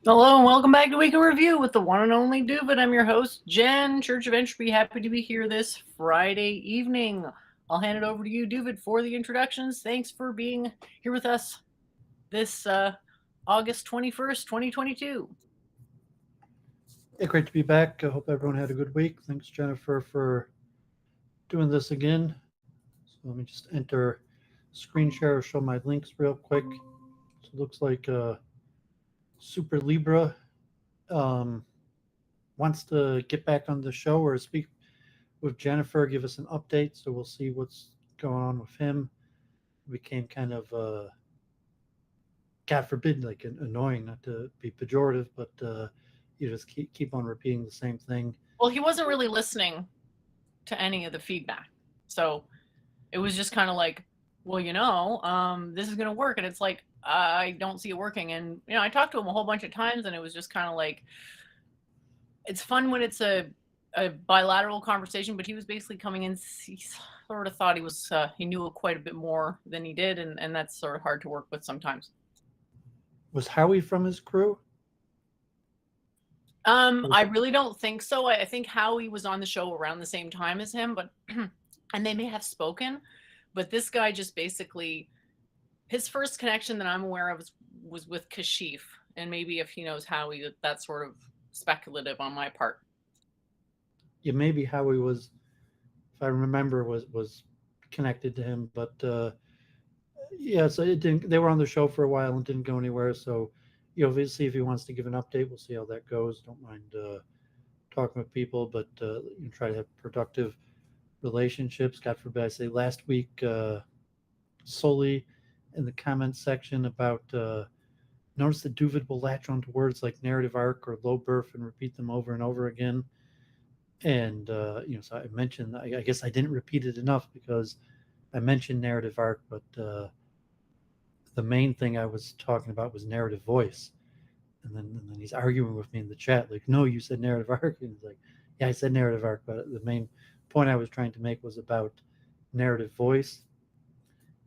Hello and welcome back to Week in Review with the one and only Doovid. I'm your host, Jen, Church of Entropy. Happy to be here this Friday evening. I'll hand it over to you, Doovid, for the introductions. Thanks for being here with us this August 21st, 2022. Yeah, great to be back. I hope everyone had a good week. Thanks, Jennifer, for doing this again. So let me just enter screen share, show my links real quick. So it looks like Super Libra um, wants to get back on the show or speak with Jennifer, give us an update. So we'll see what's going on with him. It became kind of, God forbid, like annoying, not to be pejorative, but you just keep on repeating the same thing. Well, he wasn't really listening to any of the feedback. So it was just kind of like, well, this is going to work. And it's like, I don't see it working. And, I talked to him a whole bunch of times and it was just kind of like, it's fun when it's a bilateral conversation, but he was basically coming in. He sort of thought he knew quite a bit more than he did, and that's sort of hard to work with sometimes. Was Howie from his crew? I really don't think so. I think Howie was on the show around the same time as him, but and they may have spoken, but this guy just basically, his first connection that I'm aware of was with Kashif, and maybe if he knows Howie, that's sort of speculative on my part. Yeah, maybe Howie was, if I remember, was connected to him. But yeah, so it didn't. They were on the show for a while and didn't go anywhere. So we'll see if he wants to give an update. We'll see how that goes. Don't mind talking with people, but try to have productive relationships. God forbid, I say last week, solely in the comments section about. Notice that Doovid will latch onto words like narrative arc or low birth and repeat them over and over again. And so I mentioned, I guess I didn't repeat it enough because I mentioned narrative arc, but the main thing I was talking about was narrative voice. And then he's arguing with me in the chat, like, no, you said narrative arc. And he's like, yeah, I said narrative arc, but the main point I was trying to make was about narrative voice.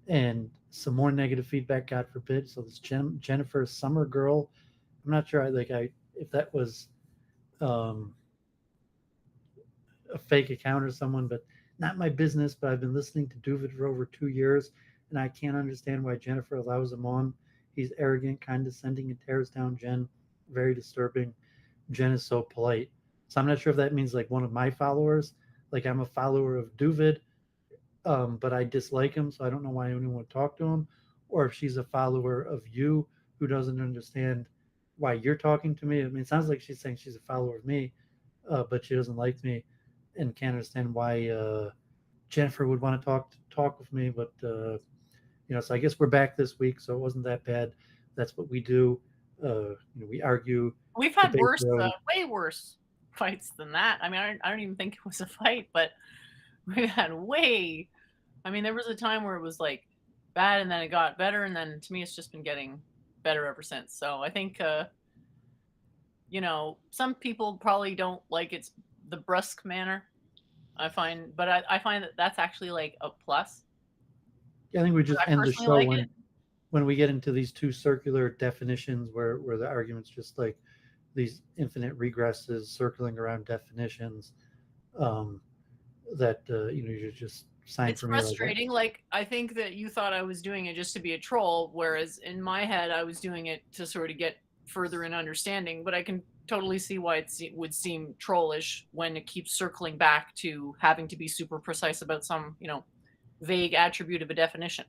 And some more negative feedback, God forbid. So this Jennifer Summer girl, I'm not sure. I if that was um, a fake account or someone, but not my business. But I've been listening to Doovid for over 2 years, and I can't understand why Jennifer allows him on. He's arrogant, condescending, and tears down Jen. Very disturbing. Jen is so polite. So I'm not sure if that means like one of my followers. Like I'm a follower of Doovid, but I dislike him, so I don't know why anyone would talk to him. Or if she's a follower of you who doesn't understand why you're talking to me. I mean, it sounds like she's saying she's a follower of me, but she doesn't like me and can't understand why Jennifer would want to talk with me. But so I guess we're back this week, so it wasn't that bad. That's what we do. We argue, We've had debate. worse, way worse fights than that. I mean, I don't even think it was a fight, but we've had way. I mean, there was a time where it was like bad, and then it got better, and then to me, it's just been getting better ever since. So I think, some people probably don't like it's the brusque manner. I find, but I find that that's actually like a plus. I think we But just I end the personally show like it. when we get into these two circular definitions where the argument's just like these infinite regresses circling around definitions um, that you just sign It's for me like frustrating. Like, I think that you thought I was doing it just to be a troll, whereas in my head, I was doing it to sort of get further in understanding. But I can totally see why it would seem trollish when it keeps circling back to having to be super precise about some, vague attribute of a definition.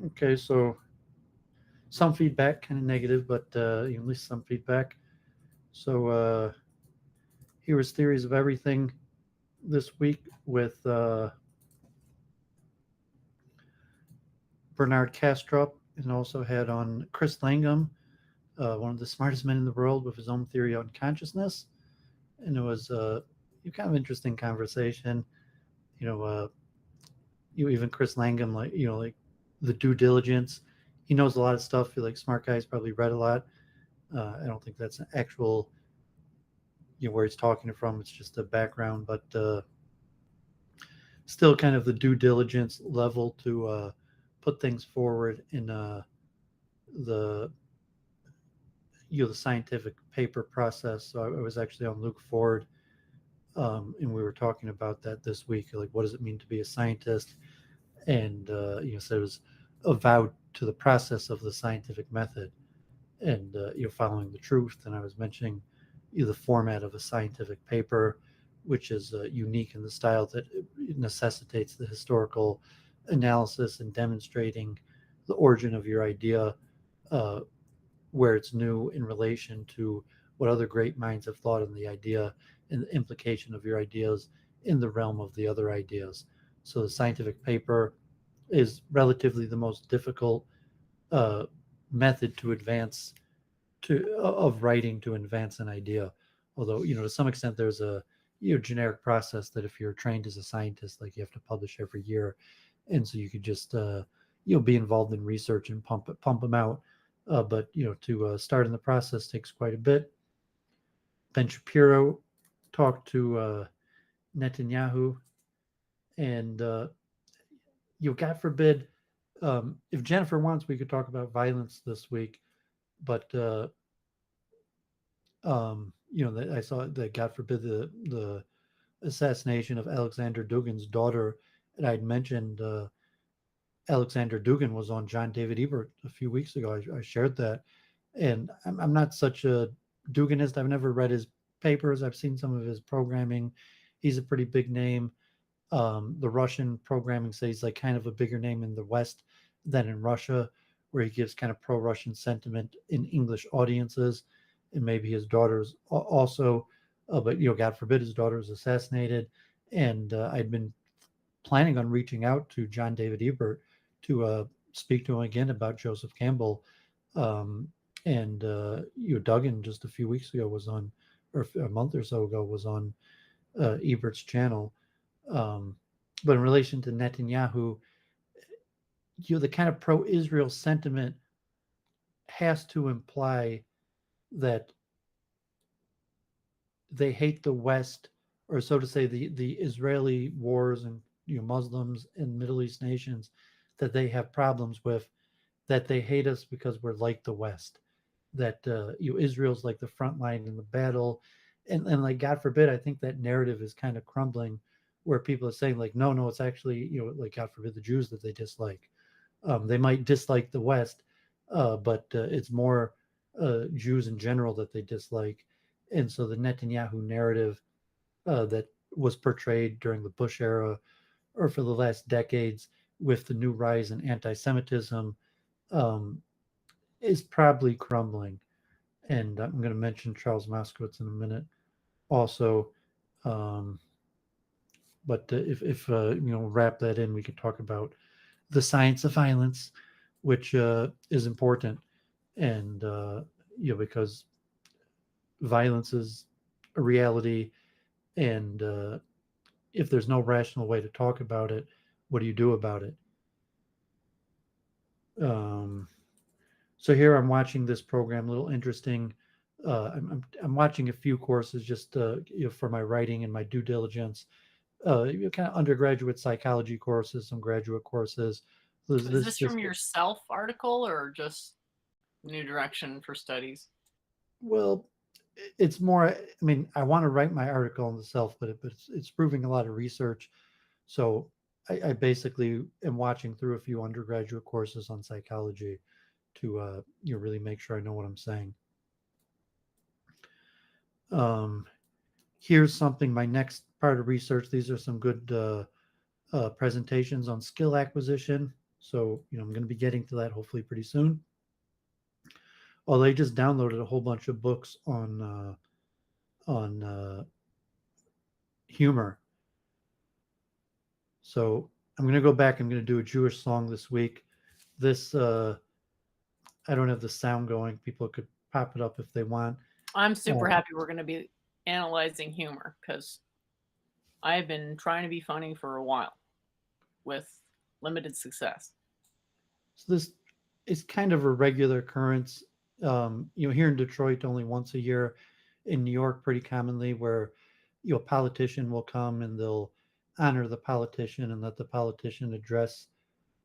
okay, so some feedback, kind of negative, but at least some feedback. So here was theories of everything this week with Bernard Kastrup, and also had on Chris Langham, one of the smartest men in the world, with his own theory on consciousness. And it was kind of interesting conversation. You know, even Chris Langham, like the due diligence. He knows a lot of stuff. Like smart guys probably read a lot. I don't think that's an actual where he's talking from. It's just a background, but still kind of the due diligence level to put things forward in the the scientific paper process. So I was actually on Luke Ford, and we were talking about that this week. Like, what does it mean to be a scientist? And so it was avowed to the process of the scientific method, and following the truth. And I was mentioning the format of a scientific paper, which is unique in the style that it necessitates the historical analysis and demonstrating the origin of your idea, uh, where it's new in relation to what other great minds have thought on the idea and the implication of your ideas in the realm of the other ideas. So the scientific paper is relatively the most difficult uh, method to advance to of writing to advance an idea. Although to some extent there's a generic process that if you're trained as a scientist, like you have to publish every year, and so you could just be involved in research and pump them out. But to start in the process takes quite a bit. Ben Shapiro talked to Netanyahu, and God forbid, if Jennifer wants, we could talk about violence this week. But I saw that God forbid the assassination of Alexander Dugin's daughter, and I'd mentioned Alexander Dugin was on John David Ebert a few weeks ago. I shared that, and I'm not such a Duginist. I've never read his papers. I've seen some of his programming. He's a pretty big name. The Russian programming says he's like kind of a bigger name in the West than in Russia, where he gives kind of pro-Russian sentiment in English audiences, and maybe his daughter's also. But God forbid his daughter was assassinated, and I'd been planning on reaching out to John David Ebert to speak to him again about Joseph Campbell. And Duggan just a few weeks ago was on, or a month or so ago was on Ebert's channel. But in relation to Netanyahu, the kind of pro-Israel sentiment has to imply that they hate the West, or so to say, the Israeli wars and Muslims and Middle East nations that they have problems with, that they hate us because we're like the West, that Israel's like the front line in the battle, and like God forbid, I think that narrative is kind of crumbling, where people are saying like, no, it's actually like God forbid the Jews that they dislike. They might dislike the West, but it's more Jews in general that they dislike. And so the Netanyahu narrative that was portrayed during the Bush era or for the last decades with the new rise in anti-Semitism um, is probably crumbling. And I'm going to mention Charles Moskowitz in a minute also. Um, but if wrap that in, we could talk about the science of violence, which is important. And, because violence is a reality. And if there's no rational way to talk about it, what do you do about it? Um, so here I'm watching this program, a little interesting. I'm watching a few courses just for my writing and my due diligence. Kind of undergraduate psychology courses, some graduate courses. Is This this from just your self article or just New Direction for Studies? well, it's more. I mean, I want to write my article on the self, but it's proving a lot of research. So I basically am watching through a few undergraduate courses on psychology to really make sure I know what I'm saying. Um, Here's something. My next part of research. These are some good presentations on skill acquisition. So I'm going to be getting to that hopefully pretty soon. Well, I just downloaded a whole bunch of books on humor. So I'm going to go back. I'm going to do a Jewish song this week. This I don't have the sound going. People could pop it up if they want. I'm super happy we're going to be analyzing humor because I've been trying to be funny for a while with limited success. So this is kind of a regular occurrence. Here in Detroit, only once a year. In New York, pretty commonly, where a politician will come and they'll honor the politician and let the politician address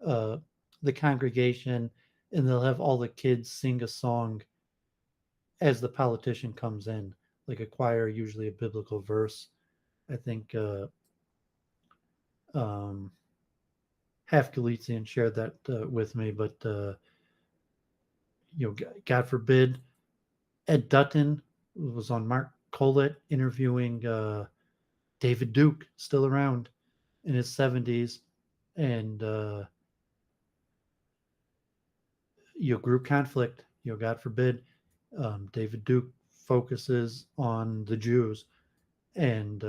the congregation, and they'll have all the kids sing a song as the politician comes in, like a choir, usually a biblical verse. I think um, Half Galician shared that with me, but God forbid, Ed Dutton was on Mark Collett interviewing David Duke, still around in his 70s, and group conflict. God forbid, David Duke focuses on the Jews, and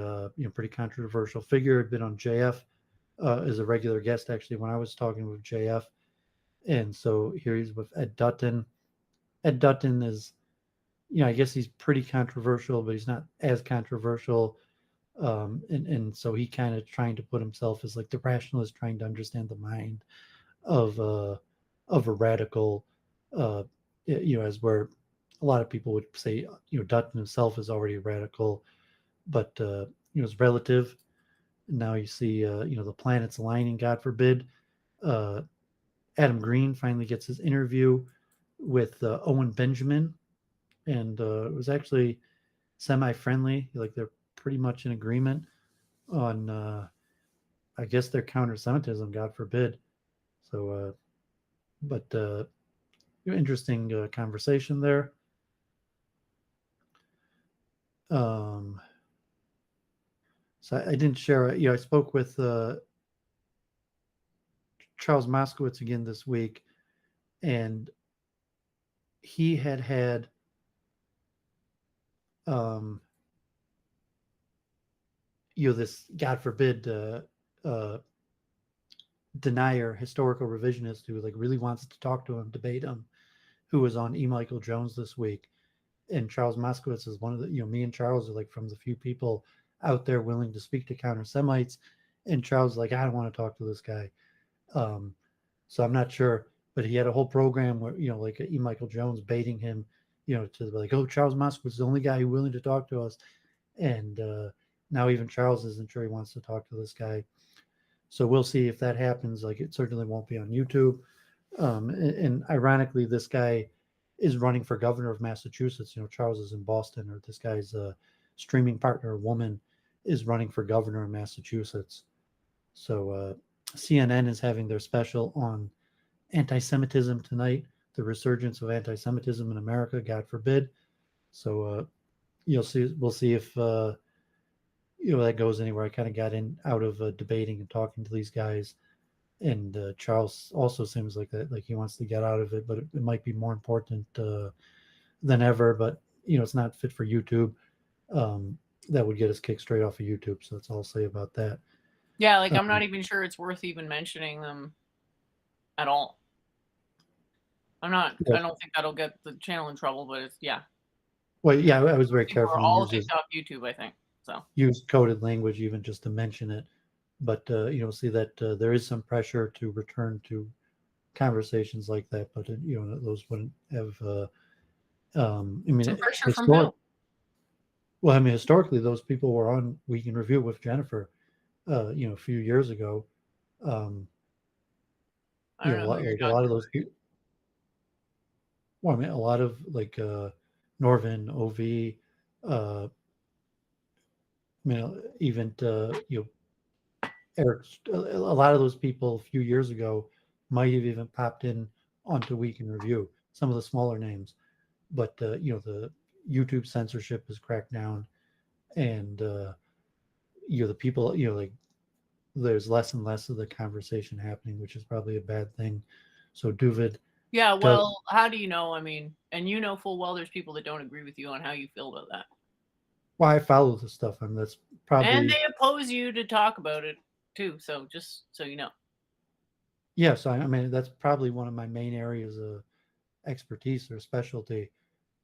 pretty controversial figure. Had been on JF as a regular guest actually when I was talking with JF, and so here he's with Ed Dutton. Ed Dutton is, I guess he's pretty controversial, but he's not as controversial. And so he kind of trying to put himself as like the rationalist, trying to understand the mind of a radical, uh, as where a lot of people would say, Dutton himself is already radical, but it's relative. Now you see, the planets aligning. God forbid, uh, Adam Green finally gets his interview with Owen Benjamin, and it was actually semi-friendly. Like they're pretty much in agreement on, I guess, their counter-Semitism. God forbid. So, but interesting conversation there. Um, so I didn't share. I spoke with Charles Moskowitz again this week, and he had um, this, God forbid, uh, denier, historical revisionist who like really wants to talk to him, debate him, who was on E. Michael Jones this week. And Charles Moskowitz is one of the, me and Charles are like from the few people out there willing to speak to counter Semites. And Charles is like, I don't want to talk to this guy. Um, so I'm not sure, but he had a whole program where, like E. Michael Jones baiting him, to like, oh, Charles Moskowitz is the only guy who's willing to talk to us. And now even Charles isn't sure he wants to talk to this guy. So we'll see if that happens. Like, it certainly won't be on YouTube. And ironically, this guy is running for governor of Massachusetts. Charles is in Boston, or this guy's streaming partner, woman, is running for governor of Massachusetts. So CNN is having their special on anti-Semitism tonight, the resurgence of anti-Semitism in America, God forbid. So we'll see if that goes anywhere. I kind of got in out of debating and talking to these guys, and Charles also seems like that, like he wants to get out of it, but it might be more important than ever. But it's not fit for YouTube. That would get us kicked straight off of YouTube. So that's all I'll say about that. Yeah, like I'm not even sure it's worth even mentioning them at all. I'm not. Yeah. I don't think that'll get the channel in trouble, but it's Well, yeah, I was very People are careful all and kicked off YouTube, I think. So use coded language even just to mention it. But see that there is some pressure to return to conversations like that. But those wouldn't have. I mean, some pressure from who? Well, I mean, historically, those people were on Week in Review with Jennifer, a few years ago. I don't know who you're Like a lot of those people. Well, I mean, a lot of like Norvin, OV, even Eric. A lot of those people a few years ago might have even popped in onto Week in Review. Some of the smaller names, but the YouTube censorship is cracked down, and the people, like there's less and less of the conversation happening, which is probably a bad thing. So Doooovid. Yeah, well, how do you know? I mean, and you know full well there's people that don't agree with you on how you feel about that. Well, I follow the stuff. I mean, that's probably. And they oppose you to talk about it too. So just so you know. Yeah, so I mean, that's probably one of my main areas of expertise or specialty.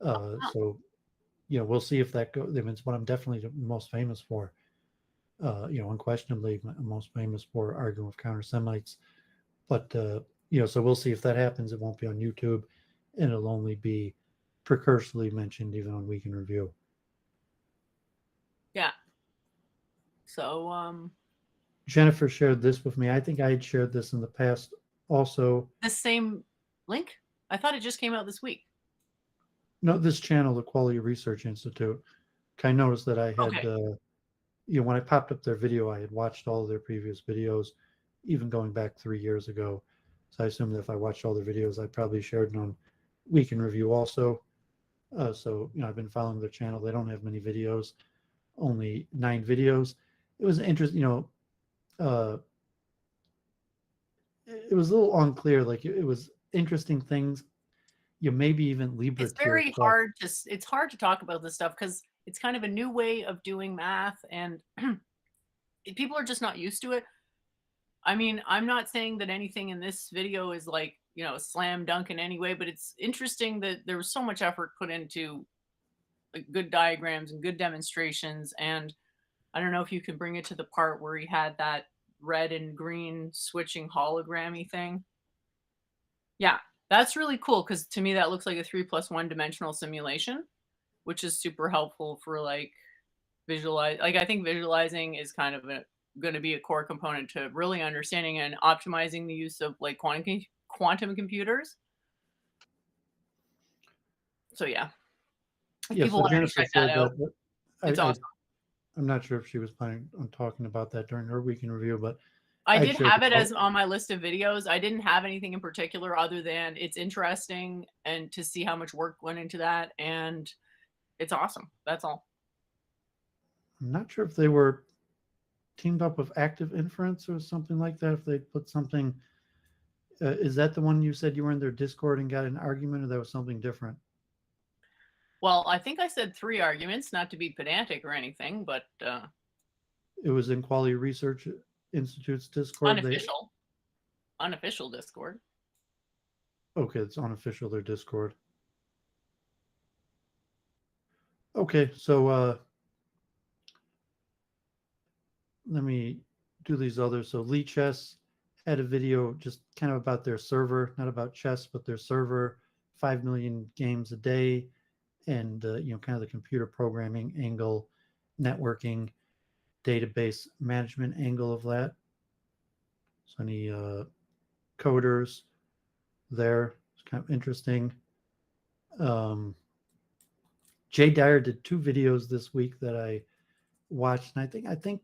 So, we'll see if that goes. I mean, it's what I'm definitely most famous for. Unquestionably, I'm most famous for arguing with counter Semites. But so we'll see if that happens. It won't be on YouTube, and it'll only be precursorily mentioned even on Week in Review. Yeah. So Jennifer shared this with me. I think I had shared this in the past also. the same link? I thought it just came out this week. No, this channel, the Quality Research Institute. I noticed that I had, Okay. when I popped up their video, I had watched all of their previous videos, even going back 3 years ago. So I assumed that if I watched all their videos, I probably shared it on Week in Review also. So, I've been following their channel. They don't have many videos, only 9 videos. It was interesting, uh, it was a little unclear. Like it was interesting things, maybe even Libra It's tier very stuff. hard to it's hard to talk about this stuff because it's kind of a new way of doing math, and people are just not used to it. I mean, I'm not saying that anything in this video is like, slam dunk in any way, but it's interesting that there was so much effort put into like good diagrams and good demonstrations. And I don't know if you can bring it to the part where he had that red and green switching hologrammy thing. Yeah, that's really cool because to me that looks like a 3+1 dimensional simulation, which is super helpful for like visualize. Like I think visualizing is kind of going to be a core component to really understanding and optimizing the use of like quantum computers. So yeah, if Yeah, people so wanted to Jennifer check that said out, that it's I awesome. I'm not sure if she was planning on talking about that during her Week in Review, but I I'd did shared have the it as quote. on my list of videos. I didn't have anything in particular other than it's interesting and to see how much work went into that, and it's awesome. That's all. I'm not sure if they were teamed up with Active Inference or something like that. If they put something, is that the one you said you were in their Discord and got an argument, or that was something different? Well, I think I said 3 arguments, not to be pedantic or anything, but, It was in Quality Research Institute's Discord. They unofficial unofficial Discord. Okay, it's unofficial their Discord. Okay, so let me do these others. So Lee Chess had a video just kind of about their server, not about chess, but their server, 5 million games a day, and kind of the computer programming angle, networking, database management angle of that. So any coders there? It's kind of interesting. Um, Jay Dyer did 2 videos this week that I watched, and I think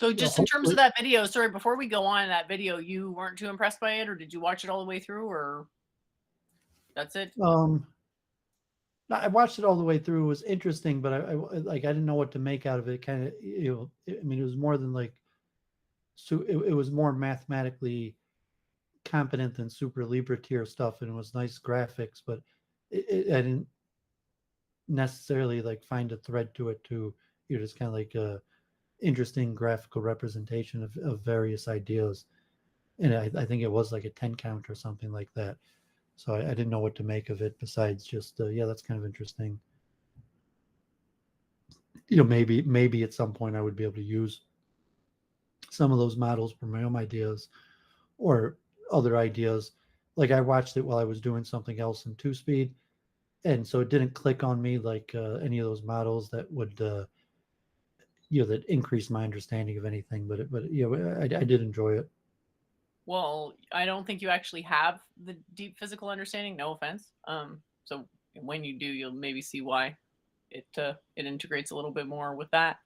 So just in terms of hopefully. that video, sorry, before we go on that video, you weren't too impressed by it, or did you watch it all the way through, or that's it? um I watched it all the way through. It was interesting, but I didn't know what to make out of it. Kind of, I mean, it was more than like, so it was more mathematically competent than Super Libra tier stuff, and it was nice graphics, but I didn't necessarily like find a thread to it. To just kind of like a interesting graphical representation of various ideas, and I think it was like a 10 count or something like that. So I didn't know what to make of it besides just yeah, that's kind of interesting. Maybe at some point I would be able to use some of those models for my own ideas or other ideas. Like I watched it while I was doing something else in 2 speed, and so it didn't click on me like any of those models that would that increase my understanding of anything. But I did enjoy it. Well, I don't think you actually have the deep physical understanding, no offense. So when you do, you'll maybe see why it integrates a little bit more with that.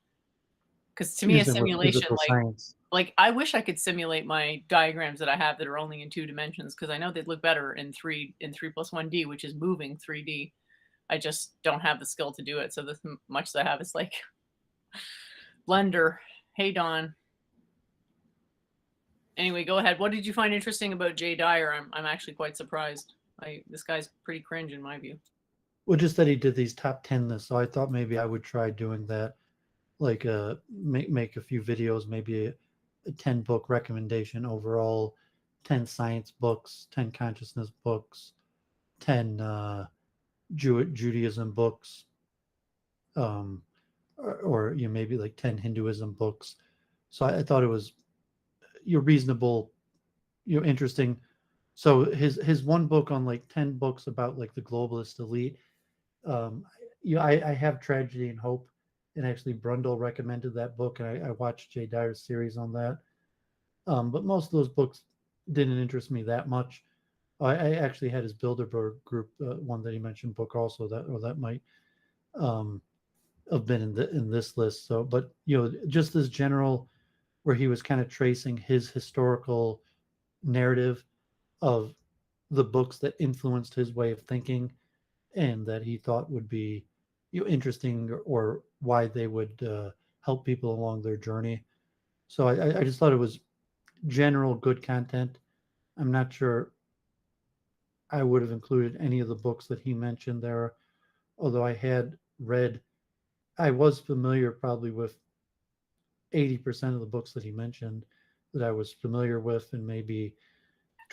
Because to me, a Using with simulation, physical science. like I wish I could simulate my diagrams that I have that are only in 2 dimensions because I know they'd look better in 3+1D, which is moving 3D. I just don't have the skill to do it. So the much that I have is like Blender. Hey Don. Anyway, go ahead. What did you find interesting about Jay Dyer? I'm actually quite surprised. This guy's pretty cringe in my view. Well, just that he did these top 10 lists, so I thought maybe I would try doing that. Like make a few videos, maybe a 10 book recommendation overall, 10 science books, 10 consciousness books, 10 Judaism books, or maybe like 10 Hinduism books. So I thought it was reasonable, interesting. So his one book on like 10 books about like the globalist elite. um I have Tragedy and Hope, and actually Brundle recommended that book, and I watched Jay Dyer's series on that. But most of those books didn't interest me that much. I actually had his Bilderberg group, one that he mentioned book also, that might um, have been in this list. So, but just this general where he was kind of tracing his historical narrative of the books that influenced his way of thinking and that he thought would be interesting, or why they would help people along their journey. So I just thought it was general good content. I'm not sure I would have included any of the books that he mentioned there, although I was familiar probably with 80% of the books that he mentioned that I was familiar with, and maybe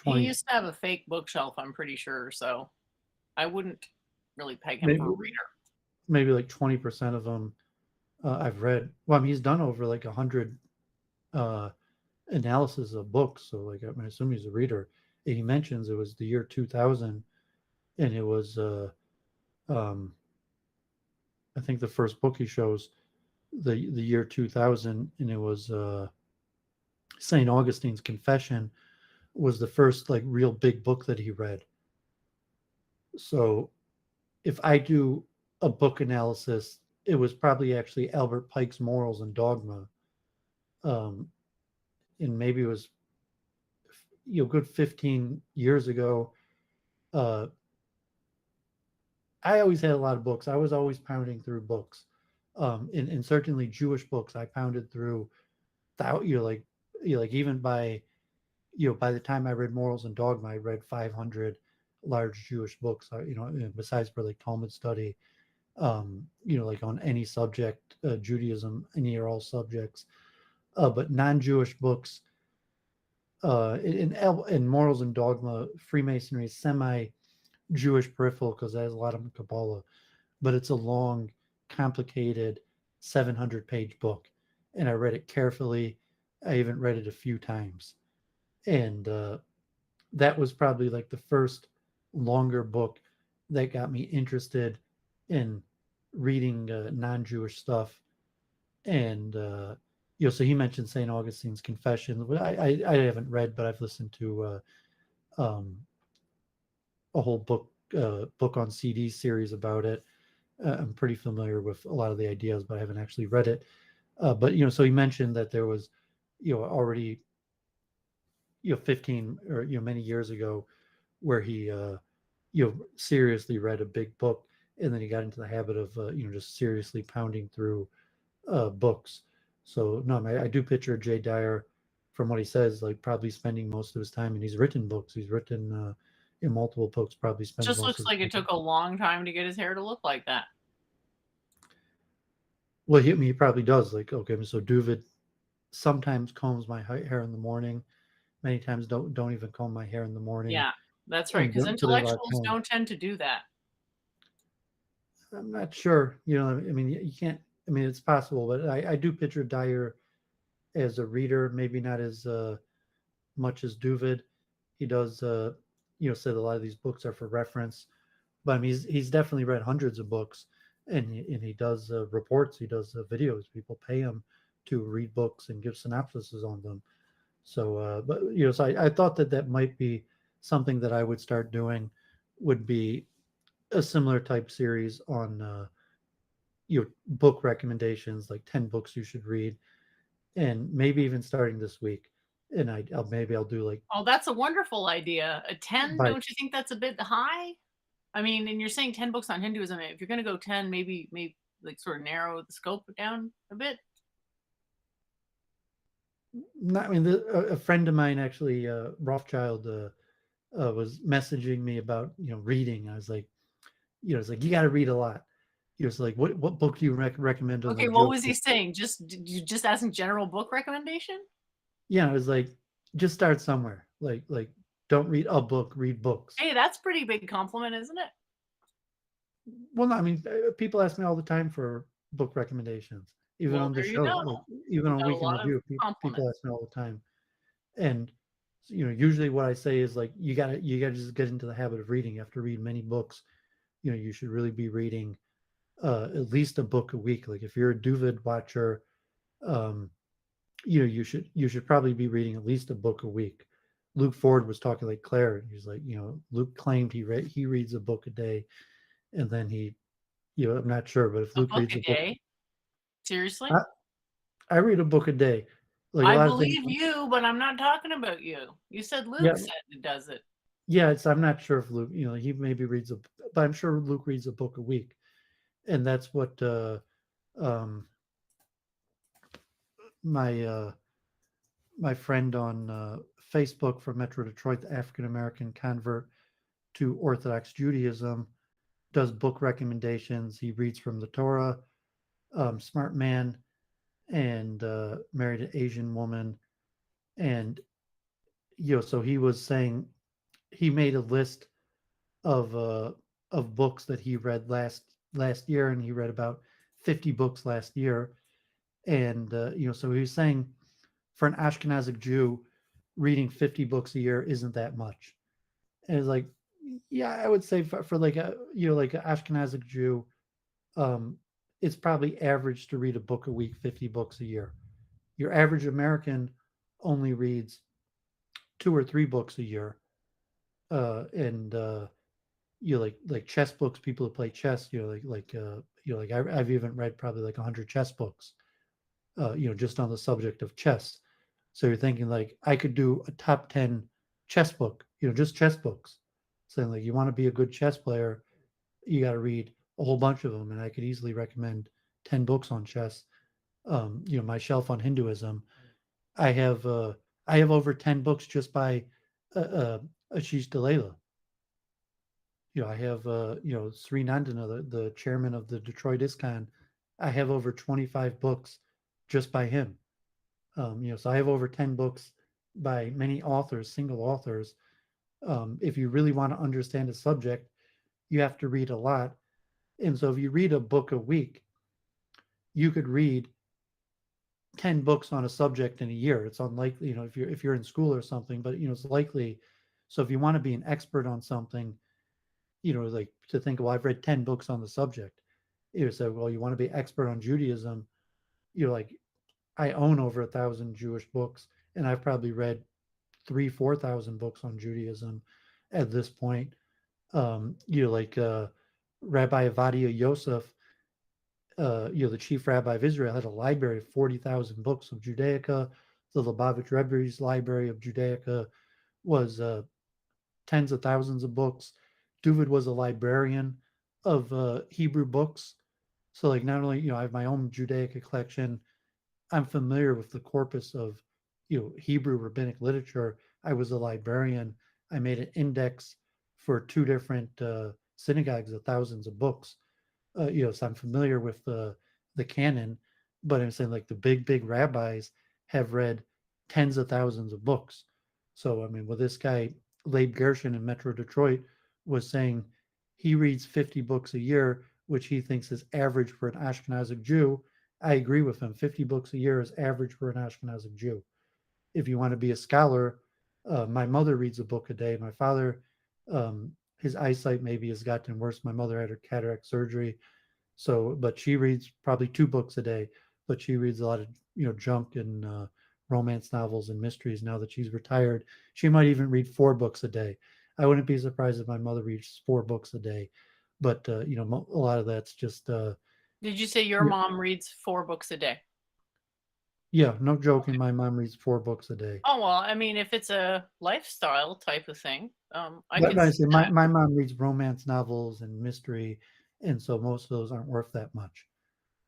He 20, used to have a fake bookshelf, I'm pretty sure, so I wouldn't really peg him for a maybe reader. maybe like 20% of them I've read. Well, I mean, he's done over like 100 uh, analysis of books, so like I assume he's a reader. And he mentions it was the year 2000, and it was um, I think the first book he shows the year 2000, and it was St. Augustine's Confession was the first like real big book that he read. So if I do a book analysis, it was probably actually Albert Pike's Morals and Dogma, um, and maybe it was good 15 years ago. Uh, I always had a lot of books. I was always pounding through books, and certainly Jewish books. I pounded through, like like even by the time I read Morals and Dogma, I read 500 large Jewish books. Besides for like Talmud study, like on any subject, Judaism, any or all subjects, but non-Jewish books, in Morals and Dogma, Freemasonry is semi-Jewish peripheral because it has a lot of Kabbalah, but it's a long, complicated 700-page book, and I read it carefully. I even read it a few times, and that was probably like the first longer book that got me interested in reading non-Jewish stuff. And so he mentioned St. Augustine's Confession. I haven't read, but I've listened to um, a whole book on CD series about it. I'm pretty familiar with a lot of the ideas, but I haven't actually read it. But so he mentioned that there was already 15 or many years ago where he seriously read a big book, and then he got into the habit of just seriously pounding through books. So no, I do picture Jay Dyer, from what he says, like probably spending most of his time, and he's written books. He's written in multiple books. Probably spends Just most looks of like his it time. took a long time to get his hair to look like that. Well, he probably does. Like, okay, so Doooovid sometimes combs my hair in the morning. Many times don't even comb my hair in the morning, Yeah, that's right, and because put it a lot of intellectuals comb. don't tend to do that. I'm not sure. I mean, you can't. I mean, it's possible, but I do picture Dyer as a reader, maybe not as much as Doovid. He does, say that a lot of these books are for reference, but I mean, he's definitely read hundreds of books, and he does reports, he does videos. People pay him to read books and give synopsises on them. So, but so I thought that might be something that I would start doing. Would be a similar type series on your book recommendations, like 10 books you should read, and maybe even starting this week. And maybe I'll do like Oh, that's a wonderful idea. A 10, by don't you think that's a bit high? I mean, and you're saying 10 books on Hinduism. If you're going to go 10, maybe like sort of narrow the scope down a bit. not. I mean, a friend of mine actually, Rothschild, was messaging me about reading. I was like, it's like you got to read a lot. He was like, what book do you recommend? And Okay, the what joke was he was, saying? You just asking general book recommendation? I was like, just start somewhere. Like don't read a book, read books. Hey, that's pretty big compliment, isn't it? Well, no, I mean, people ask me all the time for book recommendations, even Well, on the there you show, go. like even You on got a Week in lot of Review. People compliments. ask me all the time, and usually what I say is like, you gotta just get into the habit of reading. You have to read many books. You should really be reading at least a book a week. Like if you're a Doovid watcher, um, you should probably be reading at least a book a week. Luke Ford was talking like Claire, and he's like, Luke claimed he reads a book a day, and then I'm not sure, but if A Luke book reads a a book, day? Seriously? I, I read a book a day. Like a I lot of things. believe you, but I'm not talking about you. You said Yeah, Luke said it does it. yeah. I'm not sure if Luke, he maybe reads but I'm sure Luke reads a book a week, and that's what um, my my friend on Facebook from Metro Detroit, the African American convert to Orthodox Judaism, does book recommendations. He reads from the Torah, smart man, and married an Asian woman. And, so he was saying he made a list of books that he read last year, and he read about 50 books last year. And, so he was saying for an Ashkenazic Jew, reading 50 books a year isn't that much. And it's like, yeah, I would say for like like an Ashkenazic Jew, um, it's probably average to read a book a week, 50 books a year. Your average American only reads 2 or 3 books a year, and like chess books. People who play chess, I've even read probably like 100 chess books, just on the subject of chess. So you're thinking like I could do a top 10 chess book, just chess books. Saying like you want to be a good chess player, you got to read a whole bunch of them, and I could easily recommend 10 books on chess. My shelf on Hinduism, I have uh, I have over 10 books just by Ashish Dalala. I have Sri Nandana, the chairman of the Detroit ISKCON. I have over 25 books just by him. So I have over 10 books by many authors, single authors. If you really want to understand a subject, you have to read a lot. And so if you read a book a week, you could read 10 books on a subject in a year. It's unlikely, if you're in school or something, but it's likely. So if you want to be an expert on something, like to think, well, I've read 10 books on the subject. You say, well, you want to be expert on Judaism, like I own over 1,000 Jewish books, and I've probably read 3,000-4,000 books on Judaism at this point. Like Rabbi Avadia Yosef, the chief rabbi of Israel, had a library of 40,000 books of Judaica. The Lubavitch Rebbe's library of Judaica was tens of thousands of books. Doooovid was a librarian of Hebrew books. So, like, not only I have my own Judaica collection, I'm familiar with the corpus of Hebrew rabbinic literature. I was a librarian. I made an index for 2 different synagogues of thousands of books. So I'm familiar with the canon, but I'm saying like the big rabbis have read tens of thousands of books. So I mean, with this guy Leib Gershon in Metro Detroit was saying he reads 50 books a year, which he thinks is average for an Ashkenazic Jew. I agree with him. 50 books a year is average for an Ashkenazic Jew. If you want to be a scholar, my mother reads a book a day. My father, his eyesight maybe has gotten worse. My mother had her cataract surgery, so but she reads probably 2 books a day. But she reads a lot of junk and romance novels and mysteries now that she's retired. She might even read 4 books a day. I wouldn't be surprised if my mother reads 4 books a day. But a lot of that's just Did you say your mom reads 4 books a day? yeah, no joking. My mom reads 4 books a day. Oh, well, I mean, if it's a lifestyle type of thing, I But can I see say that. my mom reads romance novels and mystery, and so most of those aren't worth that much.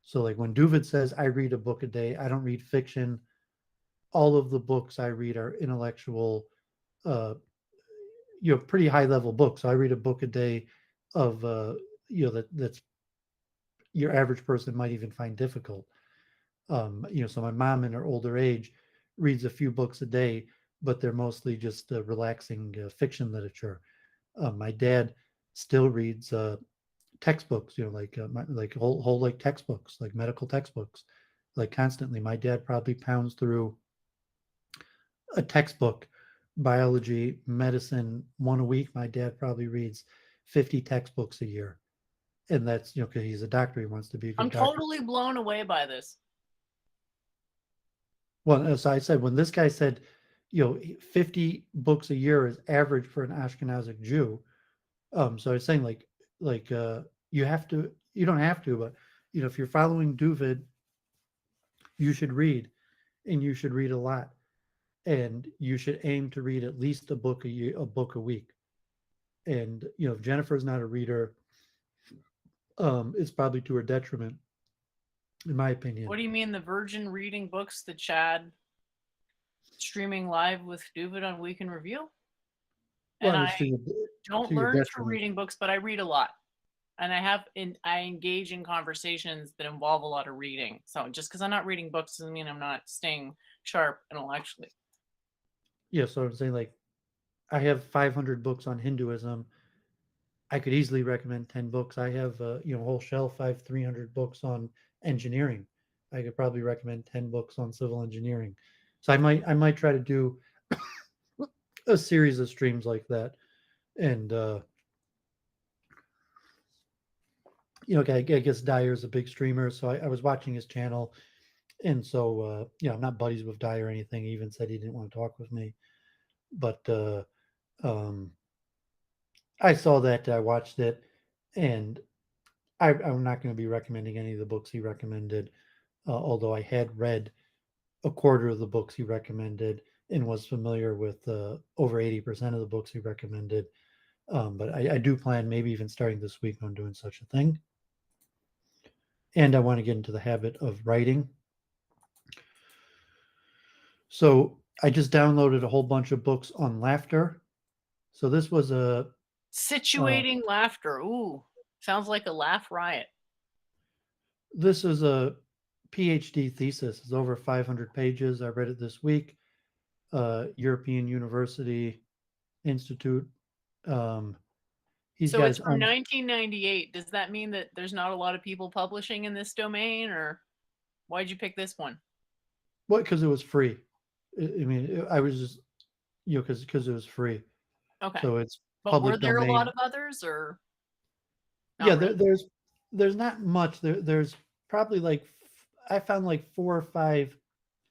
So like when Doooovid says I read a book a day, I don't read fiction. All of the books I read are intellectual, uh, pretty high level books. So I read a book a day of that's your average person might even find difficult. So my mom in her older age reads a few books a day, but they're mostly just relaxing fiction literature. My dad still reads textbooks, like whole like textbooks, like medical textbooks, like constantly. My dad probably pounds through a textbook, biology, medicine, one a week. My dad probably reads 50 textbooks a year, and that's because he's a doctor. He wants to be a I'm good doctor. totally blown away by this. Well, as I said, when this guy said 50 books a year is average for an Ashkenazic Jew. So I was saying like you have to, you don't have to, but if you're following Doovid, you should read, and you should read a lot, and you should aim to read at least a book a year, a book a week. And if Jennifer's not a reader, it's probably to her detriment, in my opinion. What do you mean, the Virgin reading books, the Chad streaming live with Doovid on Week in Review? Well, And I mean, I don't to your learn through detriment. reading books, but I read a lot. And I engage in conversations that involve a lot of reading. So just because I'm not reading books doesn't mean I'm not staying sharp intellectually. Yeah, so I'm saying, like, I have 500 books on Hinduism. I could easily recommend 10 books. I have a whole shelf. I have 300 books on engineering. I could probably recommend 10 books on civil engineering. So I might try to do a series of streams like that. And I guess Dyer's a big streamer, so I was watching his channel, and so I'm not buddies with Dyer or anything. He even said he didn't want to talk with me, but um, I saw that, I watched it, and I'm not going to be recommending any of the books he recommended, although I had read a quarter of the books he recommended and was familiar with over 80% of the books he recommended. But I do plan, maybe even starting this week, on doing such a thing. And I want to get into the habit of writing. So I just downloaded a whole bunch of books on laughter. So this was Situating laughter. Ooh, sounds like a laugh riot. this is a PhD thesis. It's over 500 pages. I read it this week. European University Institute. He's So got it's his from own. 1998. Does that mean that there's not a lot of people publishing in this domain, or why'd you pick this one? What? Because it was free. I mean, I was just because it was free. Okay. So it's But were public there a lot domain. of others, or Yeah, not really? there's not much. There's probably I found like 4 or 5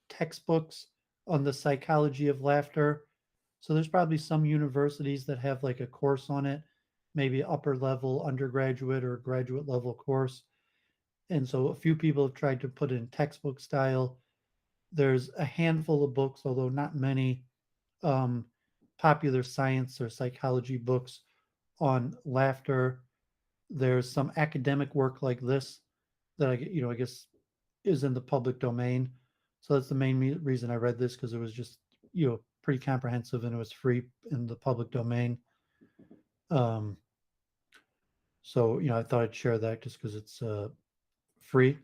textbooks on the psychology of laughter. So there's probably some universities that have like a course on it, maybe upper level undergraduate or graduate level course. And so a few people have tried to put it in textbook style. There's a handful of books, although not many, um, popular science or psychology books on laughter. There's some academic work like this that I guess is in the public domain. So that's the main reason I read this, because it was just pretty comprehensive and it was free in the public domain. Um, so I thought I'd share that just because it's free.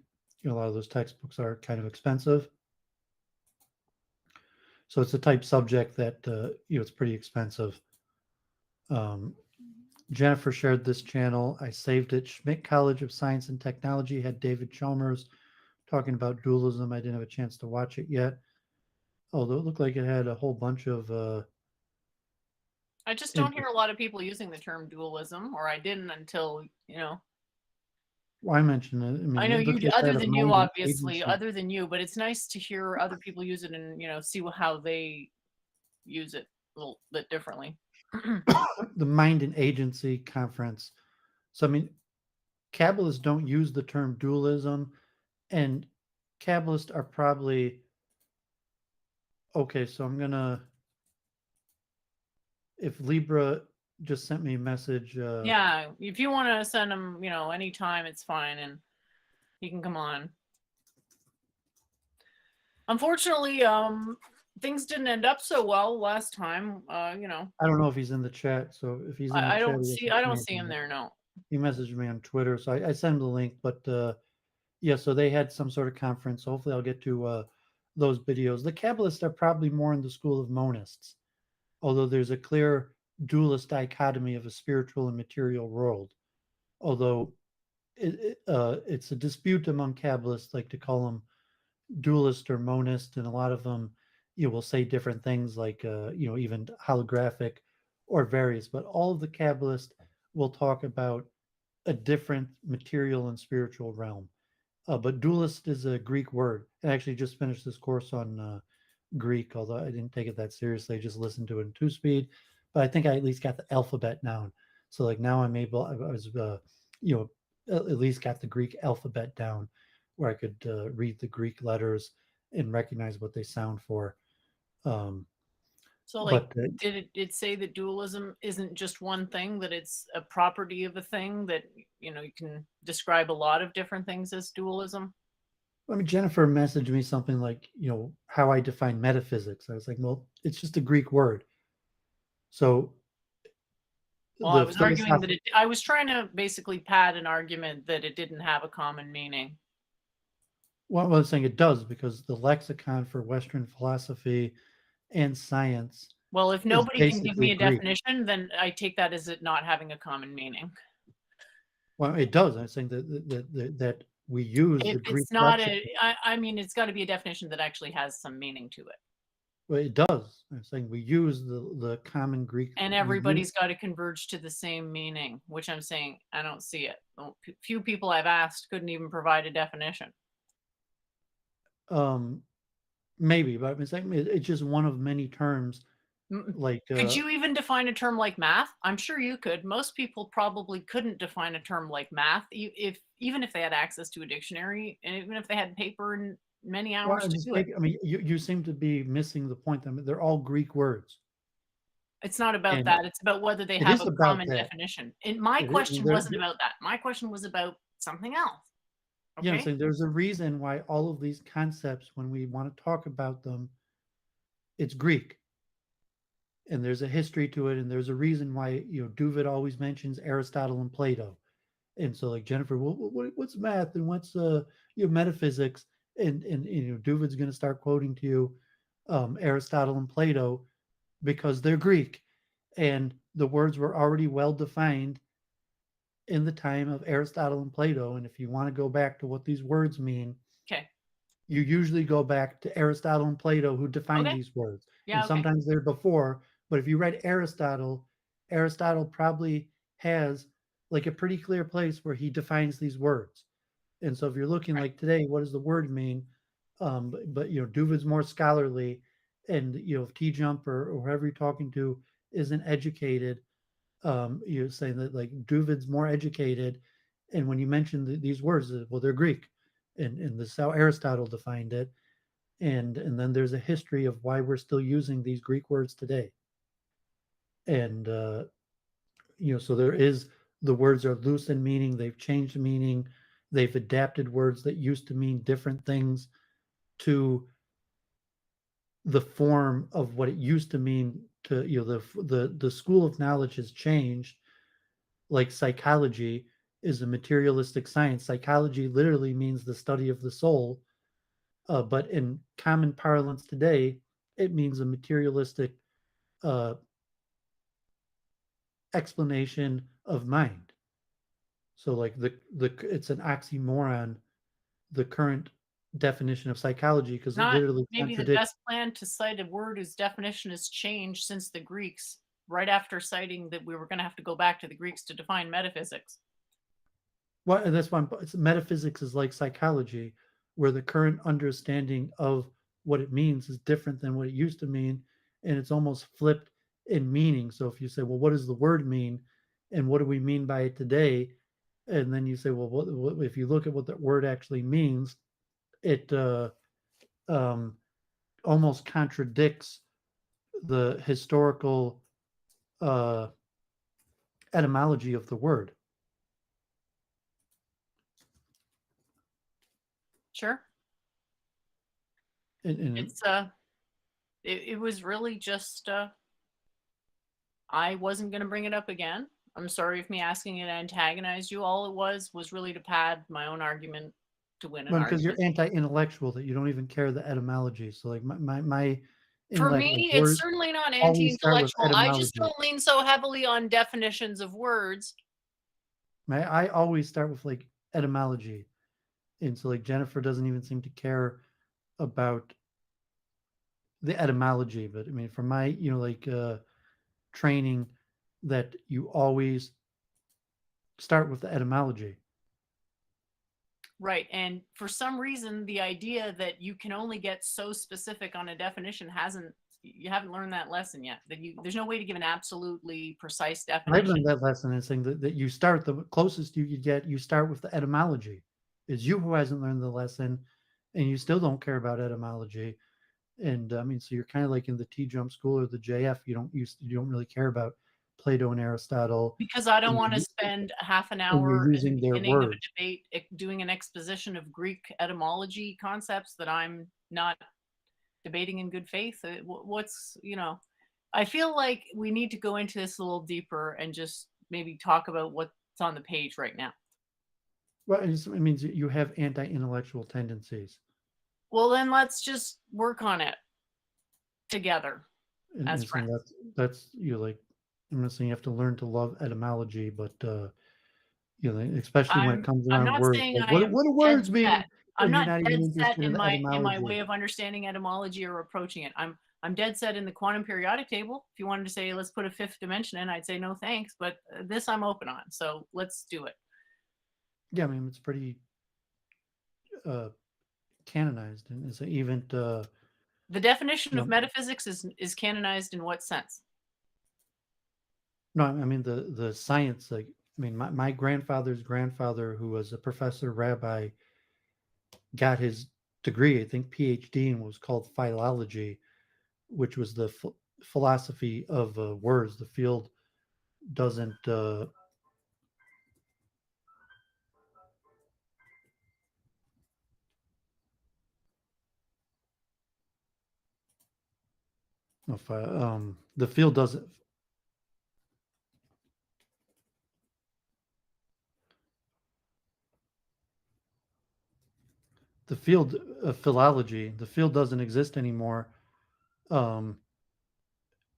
A lot of those textbooks are kind of expensive, so it's a type subject that it's pretty expensive. Um, Jennifer shared this channel. I saved it. Schmidt College of Science and Technology had David Chalmers talking about dualism. I didn't have a chance to watch it yet, although it looked like it had a whole bunch of I just don't hear a lot of people using the term dualism, or I didn't until, well, I mentioned it. I I mean, know it you, looks like other that of than you, mind and obviously, agency. other than you, but it's nice to hear other people use it and, see how they use it a little bit differently. The Mind and Agency Conference. So I mean, Kabbalists don't use the term dualism, and Kabbalists are probably okay. So I'm gonna, if Libra just sent me a message. Yeah, if you want to send him, anytime, it's fine, and he can come on. Unfortunately, things didn't end up so well last time. I don't know if he's in the chat. So if he's in the I chat, don't he see hasn't I said don't see him anything yet. there. No. He messaged me on Twitter, so I sent him the link. But yeah, so they had some sort of conference. Hopefully, I'll get to those videos. The Kabbalists are probably more in the school of monists, although there's a clear dualist dichotomy of a spiritual and material world. Although it's a dispute among Kabbalists, like to call them dualist or monist, and a lot of them will say different things, like even holographic or various. But all of the Kabbalists will talk about a different material and spiritual realm. But dualist is a Greek word. I actually just finished this course on Greek, although I didn't take it that seriously. I just listened to it in 2 speed, but I think I at least got the alphabet down. So like now I'm able. I was, you know, at least got the Greek alphabet down, where I could read the Greek letters and recognize what they sound for. Um, So, like, but did it say that dualism isn't just one thing, that it's a property of a thing, that, you can describe a lot of different things as dualism? I mean, Jennifer messaged me something like, how I define metaphysics. I was like, well, it's just a Greek word. So Well, I the was arguing that philosophical, I was trying to basically pad an argument that it didn't have a common meaning. well, I was saying it does because the lexicon for Western philosophy and science Well, if is nobody can give basically me a Greek. definition, then I take that as it not having a common meaning. Well, it does. I'm saying that we use If the Greek it's not lexicon. I mean, it's got to be a definition that actually has some meaning to it. Well, it does. I'm saying we use the common Greek. And We use everybody's got to converge to the same meaning, which I'm saying I don't see it. Few people I've asked couldn't even provide a definition. um maybe, but I'm saying it's just one of many terms like Could you even define a term like math? I'm sure you could. Most people probably couldn't define a term like math, if even if they had access to a dictionary, and even if they had paper and many well, hours I'm to just do it. making. I mean, you seem to be missing the point. I mean, they're all Greek words, It's not about and that. It's about whether they it have is a about common that. definition. And my It is. I mean, question wasn't about that. My question was about something else. yeah, I'm Okay? saying there's a reason why all of these concepts, when we want to talk about them, it's Greek, and there's a history to it, and there's a reason why Doovid always mentions Aristotle and Plato, and so like Jennifer, what's math and what's metaphysics, and Doovid's going to start quoting to you Aristotle and Plato because they're Greek, and the words were already well defined in the time of Aristotle and Plato. And if you want to go back to what these words mean, Okay. you usually go back to Aristotle and Plato who defined Okay. these words. And Yeah, okay. sometimes they're before, but if you read Aristotle, Aristotle probably has like a pretty clear place where he defines these words. And so if you're looking Right. like today, what does the word mean? But Doovid's more scholarly, and if T Jump or whoever you're talking to isn't educated, you're saying that like Doovid's more educated, and when you mention these words, well, they're Greek, and this is how Aristotle defined it, and then there's a history of why we're still using these Greek words today, and so there is the words are loose in meaning, they've changed meaning, they've adapted words that used to mean different things to the form of what it used to mean to the school of knowledge has changed. Like psychology is a materialistic science. Psychology literally means the study of the soul, but in common parlance today, it means a materialistic uh, explanation of mind. So, like the it's an oxymoron, the current definition of psychology, because it Not literally maybe the contradicts. best plan to cite a word whose definition has changed since the Greeks, right after citing that we were going to have to go back to the Greeks to define metaphysics. Well, and that's why metaphysics is like psychology, where the current understanding of what it means is different than what it used to mean, and it's almost flipped in meaning. So if you say, well, what does the word mean, and what do we mean by it today? And then you say, well, if you look at what that word actually means, it um, almost contradicts the historical uh, etymology of the word. Sure. And It's it was really just I wasn't going to bring it up again. I'm sorry if me asking it antagonized you. All it was really to pad my own argument to win an well, because you're argument. anti-intellectual, that you don't even care the etymology. So like my For intellect, like me, it's words certainly not always start with anti-intellectual. I just etymology. don't lean so heavily on definitions of words. I always start with like etymology. And so like Jennifer doesn't even seem to care about the etymology. But I mean, for my, like training, that you always start with the etymology. Right. And for some reason, the idea that you can only get so specific on a definition hasn't, you haven't learned that lesson yet. That there's no way to give an absolutely precise I've definition. learned that lesson in saying that you start the closest you could get, you start with the etymology. It's you who hasn't learned the lesson, and you still don't care about etymology. And I mean, so you're kind of like in the T jump school or the JF. You don't really care about Plato and Aristotle, Because I don't and want to spend half an you're hour in the using their beginning of a words. debate doing an exposition of Greek etymology concepts that I'm not debating in good faith. What's, I feel like we need to go into this a little deeper and just maybe talk about what's on the page right now. Well, it means you have anti-intellectual tendencies, Well, then let's just work on it together as and saying friends. that's you like. I'm not saying you have to learn to love etymology, but especially when it I'm comes I'm around not words, saying like I am what do dead words set. mean? I'm And you're not not even dead set interested in in the my etymology. way of understanding etymology or approaching it. I'm dead set in the quantum periodic table. If you wanted to say let's put a fifth dimension in, I'd say no thanks, but this I'm open on. So let's do it. Yeah, I mean it's pretty uh, canonized, and it's even The definition you of know, metaphysics is canonized in what sense? no, I mean the science. Like, I mean, my grandfather's grandfather, who was a professor rabbi, got his degree, I think PhD, and was called philology, which was the philosophy of words. The field doesn't. If I, the field doesn't. The field of philology, the field doesn't exist anymore um,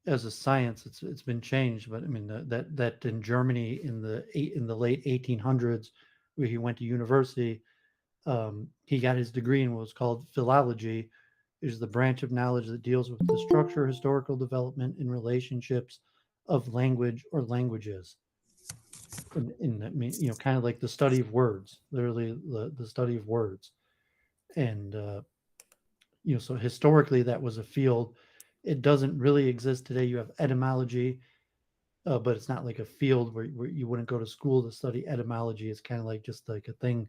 as a science. It's been changed, but I mean that in Germany in the late 1800s, where he went to university, he got his degree in what was called philology, which is the branch of knowledge that deals with the structure, historical development, and relationships of language or languages. I mean, kind of like the study of words, literally the study of words. And so historically that was a field. It doesn't really exist today. You have etymology, but it's not like a field where you wouldn't go to school to study etymology. It's kind of like just like a thing.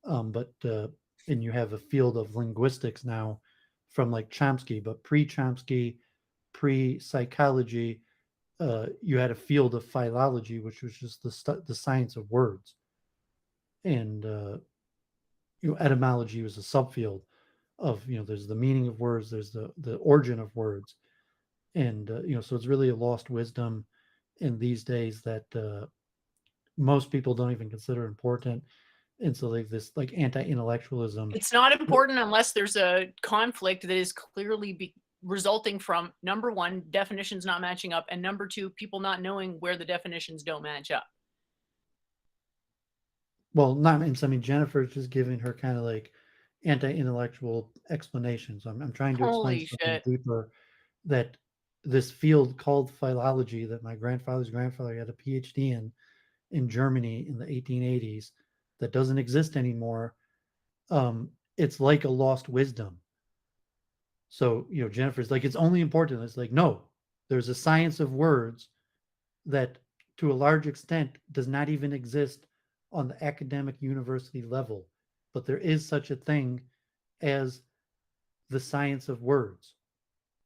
But and you have a field of linguistics now from like Chomsky, but pre-Chomsky, pre-psychology, you had a field of philology, which was just the science of words, and etymology was a subfield of there's the meaning of words, there's the origin of words, and so it's really a lost wisdom in these days that most people don't even consider important, and so like this like anti-intellectualism. It's not important unless there's a conflict that is clearly resulting from number one, definitions not matching up, and number two, people not knowing where the definitions don't match up. Well, not I mean Jennifer's just giving her kind of like anti-intellectual explanation. So I'm trying to explain Holy something shit. deeper, that this field called philology that my grandfather's grandfather had a PhD in Germany in the 1880s, that doesn't exist anymore. It's like a lost wisdom. So Jennifer's like it's only important. It's like no, there's a science of words that to a large extent does not even exist on the academic university level, but there is such a thing as the science of words,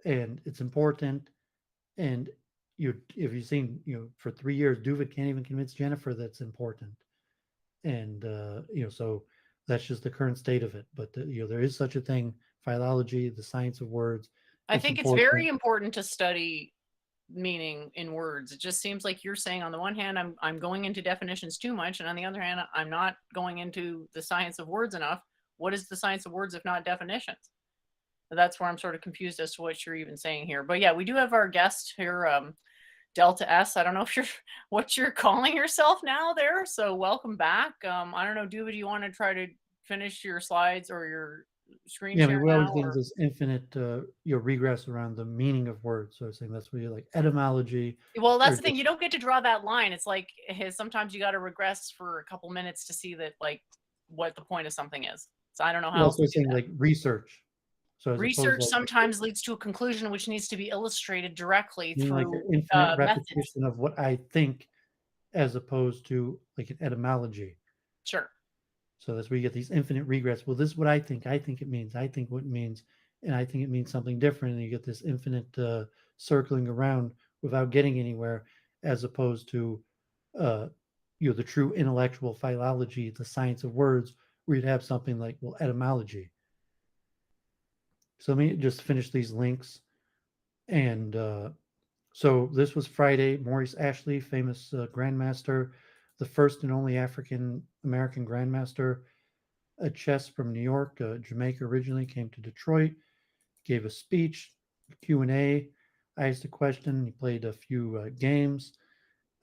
and it's important. And if you've seen for 3 years Doovid can't even convince Jennifer that's important, and so that's just the current state of it. But there is such a thing, philology, the science of words. I It's think it's very important. important to study meaning in words. It just seems like you're saying on the one hand, I'm going into definitions too much, and on the other hand, I'm not going into the science of words enough. What is the science of words if not definitions? That's where I'm sort of confused as to what you're even saying here. But yeah, we do have our guest here, Delta S. I don't know if you're what you're calling yourself now there. So welcome back. I don't know, do you want to try to finish your slides or your screen Yeah, I mean, share we always now? think Or this infinite, regress around the meaning of words. So I was saying that's where you like etymology, well, or that's the thing. just You don't get to draw that line. It's like sometimes you got to regress for a couple minutes to see that like what the point of something is. So I don't know how Well, that's else what I'm to do saying, that. like research. So as opposed Research like sometimes leads to a conclusion which needs to be illustrated directly being like through an infinite methods. repetition of what I think, as opposed to like an etymology. Sure. So that's where you get these infinite regrets. Well, this is what I think. I think it means. I think what it means, and I think it means something different. And you get this infinite circling around without getting anywhere, as opposed to, uh, the true intellectual philology, the science of words, where you'd have something like, well, etymology. So let me just finish these links. And so this was Friday. Maurice Ashley, famous grandmaster, the first and only African American grandmaster at chess from New York, Jamaica originally, came to Detroit, gave a speech, Q&A. I asked a question. He played a few games.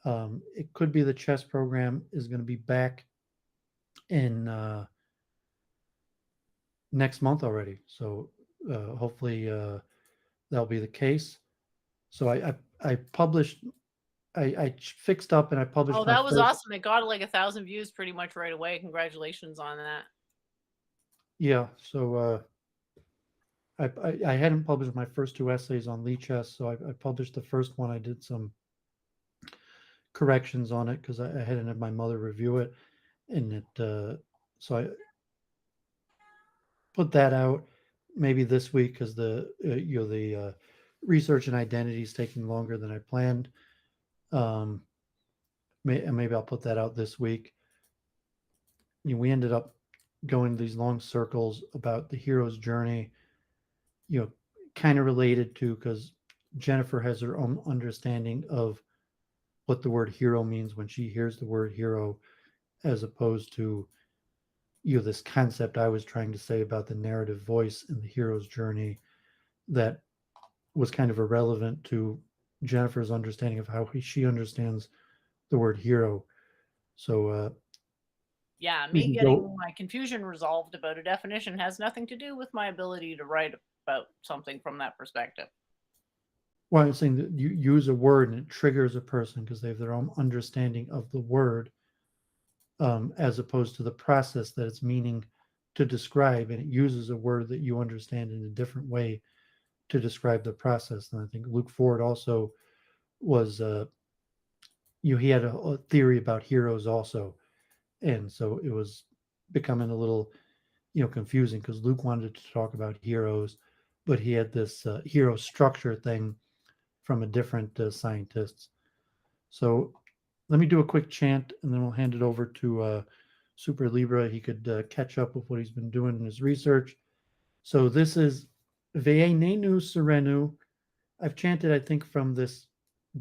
It could be the chess program is going to be back in next month already. So hopefully that'll be the case. So I published, I fixed up and I published Oh, my that was first. awesome. It got like 1,000 views pretty much right away. Congratulations on that. Yeah. So I hadn't published my first two essays on Lee chess. So I published the first one. I did some corrections on it because I hadn't had my mother review it, and so I put that out maybe this week because the research and identity is taking longer than I planned. Um, maybe I'll put that out this week. We ended up going these long circles about the hero's journey. You know, kind of related to, because Jennifer has her own understanding of what the word hero means when she hears the word hero, as opposed to, this concept I was trying to say about the narrative voice in the hero's journey that was kind of irrelevant to Jennifer's understanding of how she understands the word hero. So Yeah, we me can getting go. my confusion resolved about a definition has nothing to do with my ability to write about something from that perspective. Well, I'm saying that you use a word and it triggers a person because they have their own understanding of the word, as opposed to the process that it's meaning to describe, and it uses a word that you understand in a different way to describe the process. And I think Luke Ford also was, he had a theory about heroes also, and so it was becoming a little, confusing because Luke wanted to talk about heroes, but he had this hero structure thing from a different scientist. So let me do a quick chant, and then we'll hand it over to Super Libra. He could catch up with what he's been doing in his research. So this is Ve'enenu Serenu. I've chanted, I think, from this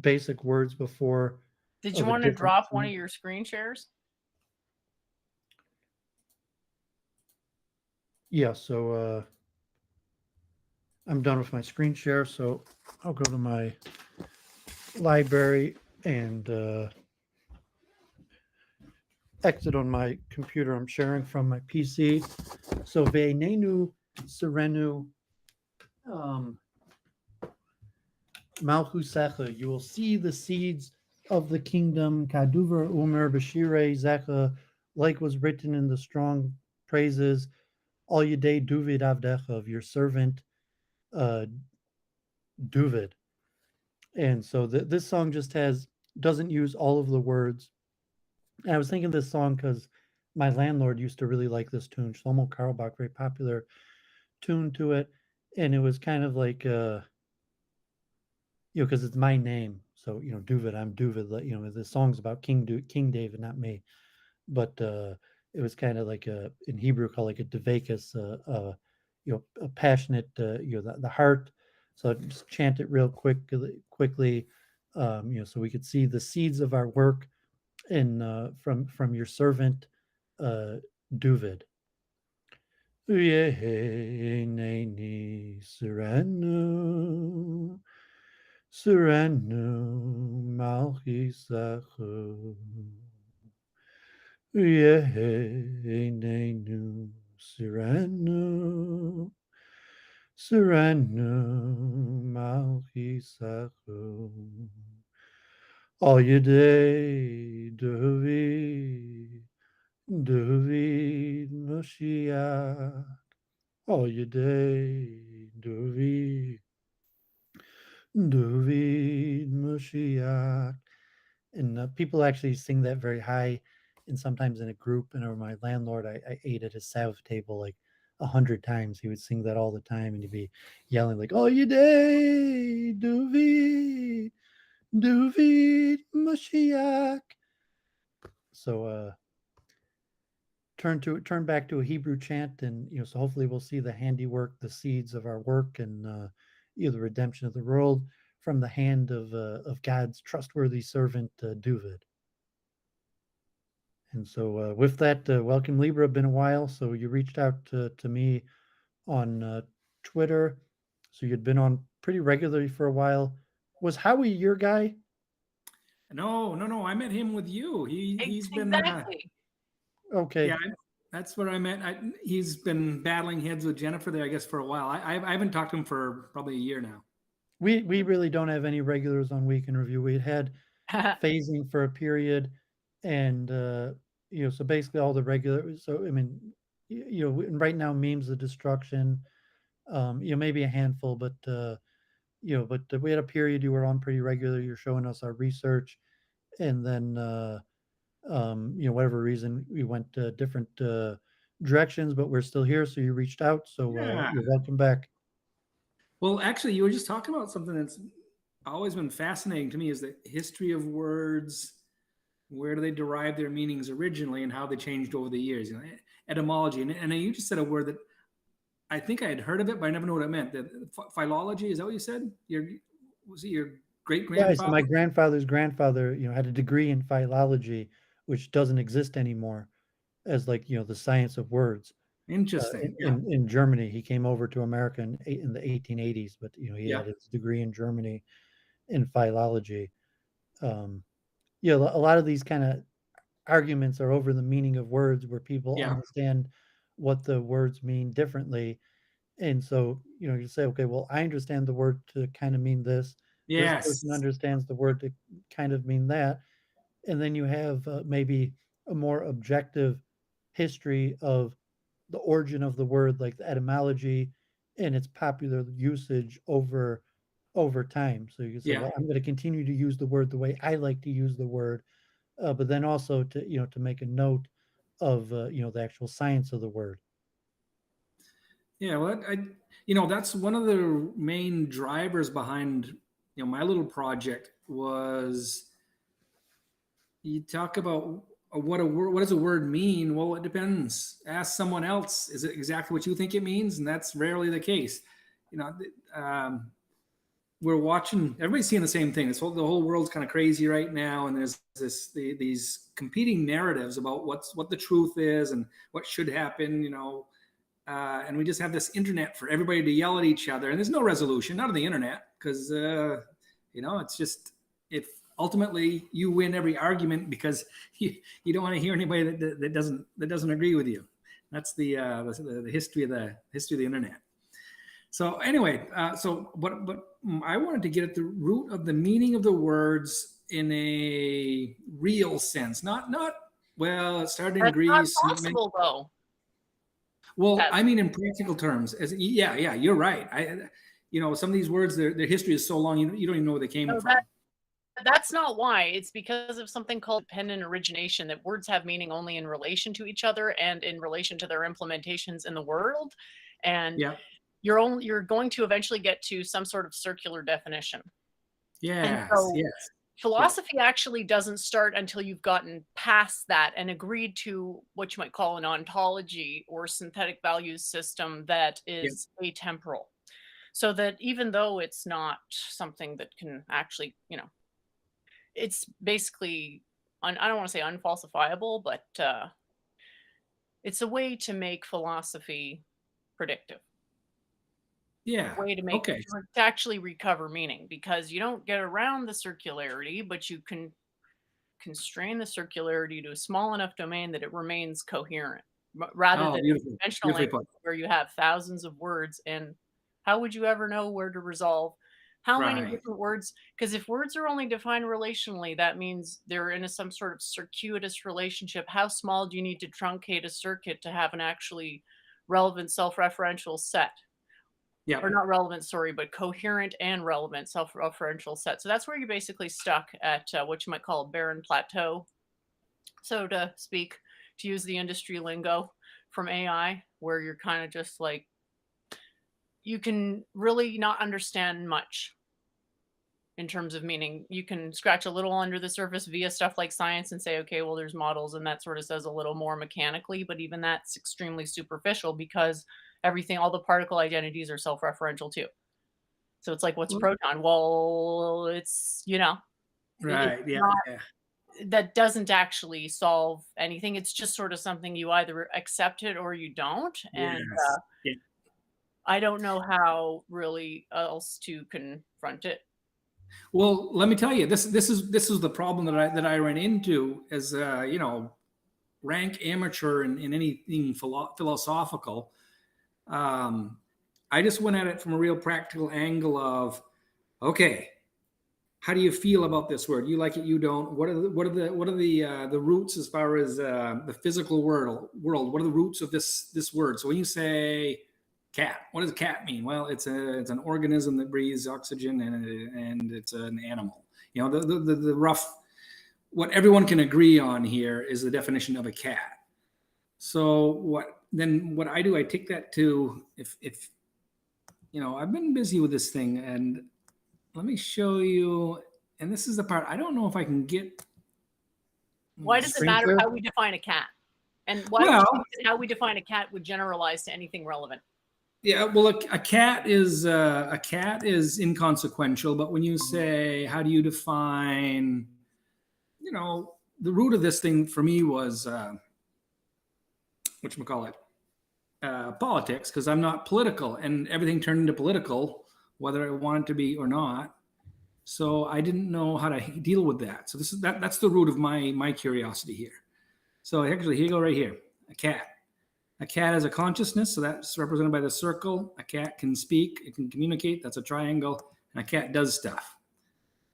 basic words before Did you of a want to different drop one of tongue. your screen shares? Yeah, so I'm done with my screen share, so I'll go to my library and exit on my computer. I'm sharing from my PC. So Ve'enenu Serenu Malchusecha, you will see the seeds of the kingdom, Kaduver Umer Bashire Zecha, like was written in the strong praises, all you day Doovid Avdecha, of your servant uh, Doovid. And so this song just doesn't use all of the words. And I was thinking of this song because my landlord used to really like this tune, Shlomo Karlbach, very popular tune to it. And it was kind of like, because it's my name. So, Duvid, I'm Duvid. The song's about King David, not me. But it was kind of like in Hebrew called like a devakas, a passionate, the heart. So I just chant it real quickly, so we could see the seeds of our work in from your servant, Duvid. Yeheneni Serenu. Serenu Malchisachu. Yehenenu Serenu. Serenu Malchisachu. All your day, Doovid. Doovid Mashiach, all your day, Doovid, Doovid Mashiach. And people actually sing that very high, and sometimes in a group. And over my landlord, I ate at his Sabbath table like 100 times. He would sing that all the time, and he'd be yelling like, "Oh, you day, Duvid, Duvid, Mashiach." So turn back to a Hebrew chant, and so hopefully we'll see the handiwork, the seeds of our work, and the redemption of the world from the hand of God's trustworthy servant Duvid. And so, with that, welcome, Libra. Been a while. So, you reached out to me on Twitter. So, you'd been on pretty regularly for a while. Was Howie your guy? No, no, no. I met him with you. He's been Exactly. Okay. yeah. That's where I met. He's been battling heads with Jennifer there, I guess, for a while. I haven't talked to him for probably a year now. We really don't have any regulars on Week in Review. We had phasing for a period, and so basically all the regular. So I mean, right now, memes of destruction. Maybe a handful, but we had a period you were on pretty regular. You're showing us our research, and then whatever reason we went different directions, but we're still here. So you reached out, so Yeah. you're welcome back. Well, actually, you were just talking about something that's always been fascinating to me is the history of words. Where do they derive their meanings originally, and how they changed over the years? Etymology, and you just said a word that I think I had heard of it, but I never know what it meant. The philology, is that what you said? Was it your great Yeah, so my grandfather? grandfather's grandfather, had a degree in philology, which doesn't exist anymore, as like the science of words. Interesting. Yeah, In Germany, he came over to America in the 1880s, but he yeah, had his degree in Germany in philology. Um, a lot of these kind of arguments are over the meaning of words, where people yeah. understand what the words mean differently. And so, you say, okay, well, I understand the word to kind of mean this. This person Yes. understands the word to kind of mean that. And then you have maybe a more objective history of the origin of the word, like the etymology and its popular usage over time. So you can say, Yeah. well, I'm going to continue to use the word the way I like to use the word, but then also to make a note of the actual science of the word. Yeah. Well, that's one of the main drivers behind, my little project was you talk about what a word, what does a word mean? Well, it depends. Ask someone else. Is it exactly what you think it means? And that's rarely the case. You know, um, we're watching. Everybody's seeing the same thing. The whole world's kind of crazy right now, and there's these competing narratives about what the truth is and what should happen. And we just have this internet for everybody to yell at each other, and there's no resolution, not on the internet, because it's just if ultimately you win every argument because you don't want to hear anybody that doesn't agree with you. That's the history of the internet. So anyway, but I wanted to get at the root of the meaning of the words in a real sense, not well. It started in That's not Greece. And it meant, possible, though. well, That, I mean, in practical terms, yeah, you're right. Some of these words, their history is so long, you don't even know where they came no, from. that's not why. It's because of something called dependent origination, that words have meaning only in relation to each other and in relation to their implementations in the world. And Yeah, you're going to eventually get to some sort of circular definition. And yes, so yes, yeah, philosophy actually doesn't start until you've gotten past that and agreed to what you might call an ontology or synthetic values system that yeah, is atemporal. So that even though it's not something that can actually, it's basically, I don't want to say unfalsifiable, but it's a way to make philosophy predictive. A yeah. way to make Okay, to actually recover meaning, because you don't get around the circularity, but you can constrain the circularity to a small enough domain that it remains coherent, rather oh, than in beautiful, conventional beautifully language put. where you have thousands of words, and how would you ever know where to resolve How many Right. different words? Because if words are only defined relationally, that means they're in some sort of circuitous relationship. How small do you need to truncate a circuit to have an actually relevant self-referential set? Or Yep. not relevant, sorry, but coherent and relevant self-referential set. So that's where you're basically stuck at what you might call a barren plateau, so to speak, to use the industry lingo from AI, where you're kind of just like, you can really not understand much in terms of meaning. You can scratch a little under the surface via stuff like science and say, okay, well, there's models, and that sort of says a little more mechanically, but even that's extremely superficial because everything, all the particle identities are self referential too. So it's like, what's a Well, proton? Well, it's, it's right. Yeah. not, Yeah. that doesn't actually solve anything. It's just sort of something you either accept it or you don't. And Yes. Yeah. I don't know how really else to confront it. Well, let me tell you, this is the problem that I ran into as rank amateur in anything philosophical. Um, I just went at it from a real practical angle of, okay, how do you feel about this word? You like it, you don't. What are the roots as far as the physical world? What are the roots of this word? So when you say cat, what does cat mean? Well, it's an organism that breathes oxygen, and it's an animal. The rough, what everyone can agree on here is the definition of a cat. So what I do, I take that to, if I've been busy with this thing, and let me show you. And this is the part I don't know if I can get. Why does it Screen matter share? how we define a cat? And why would Well, you think that how we define a cat would generalize to anything relevant? yeah. Well, a cat is inconsequential, but when you say how do you define, the root of this thing for me was whatchamacallit, politics, because I'm not political, and everything turned into political, whether I wanted to be or not. So I didn't know how to deal with that. So that's the root of my curiosity here. So actually, here you go, right here. A cat. A cat has a consciousness, so that's represented by the circle. A cat can speak, it can communicate, that's a triangle, and a cat does stuff.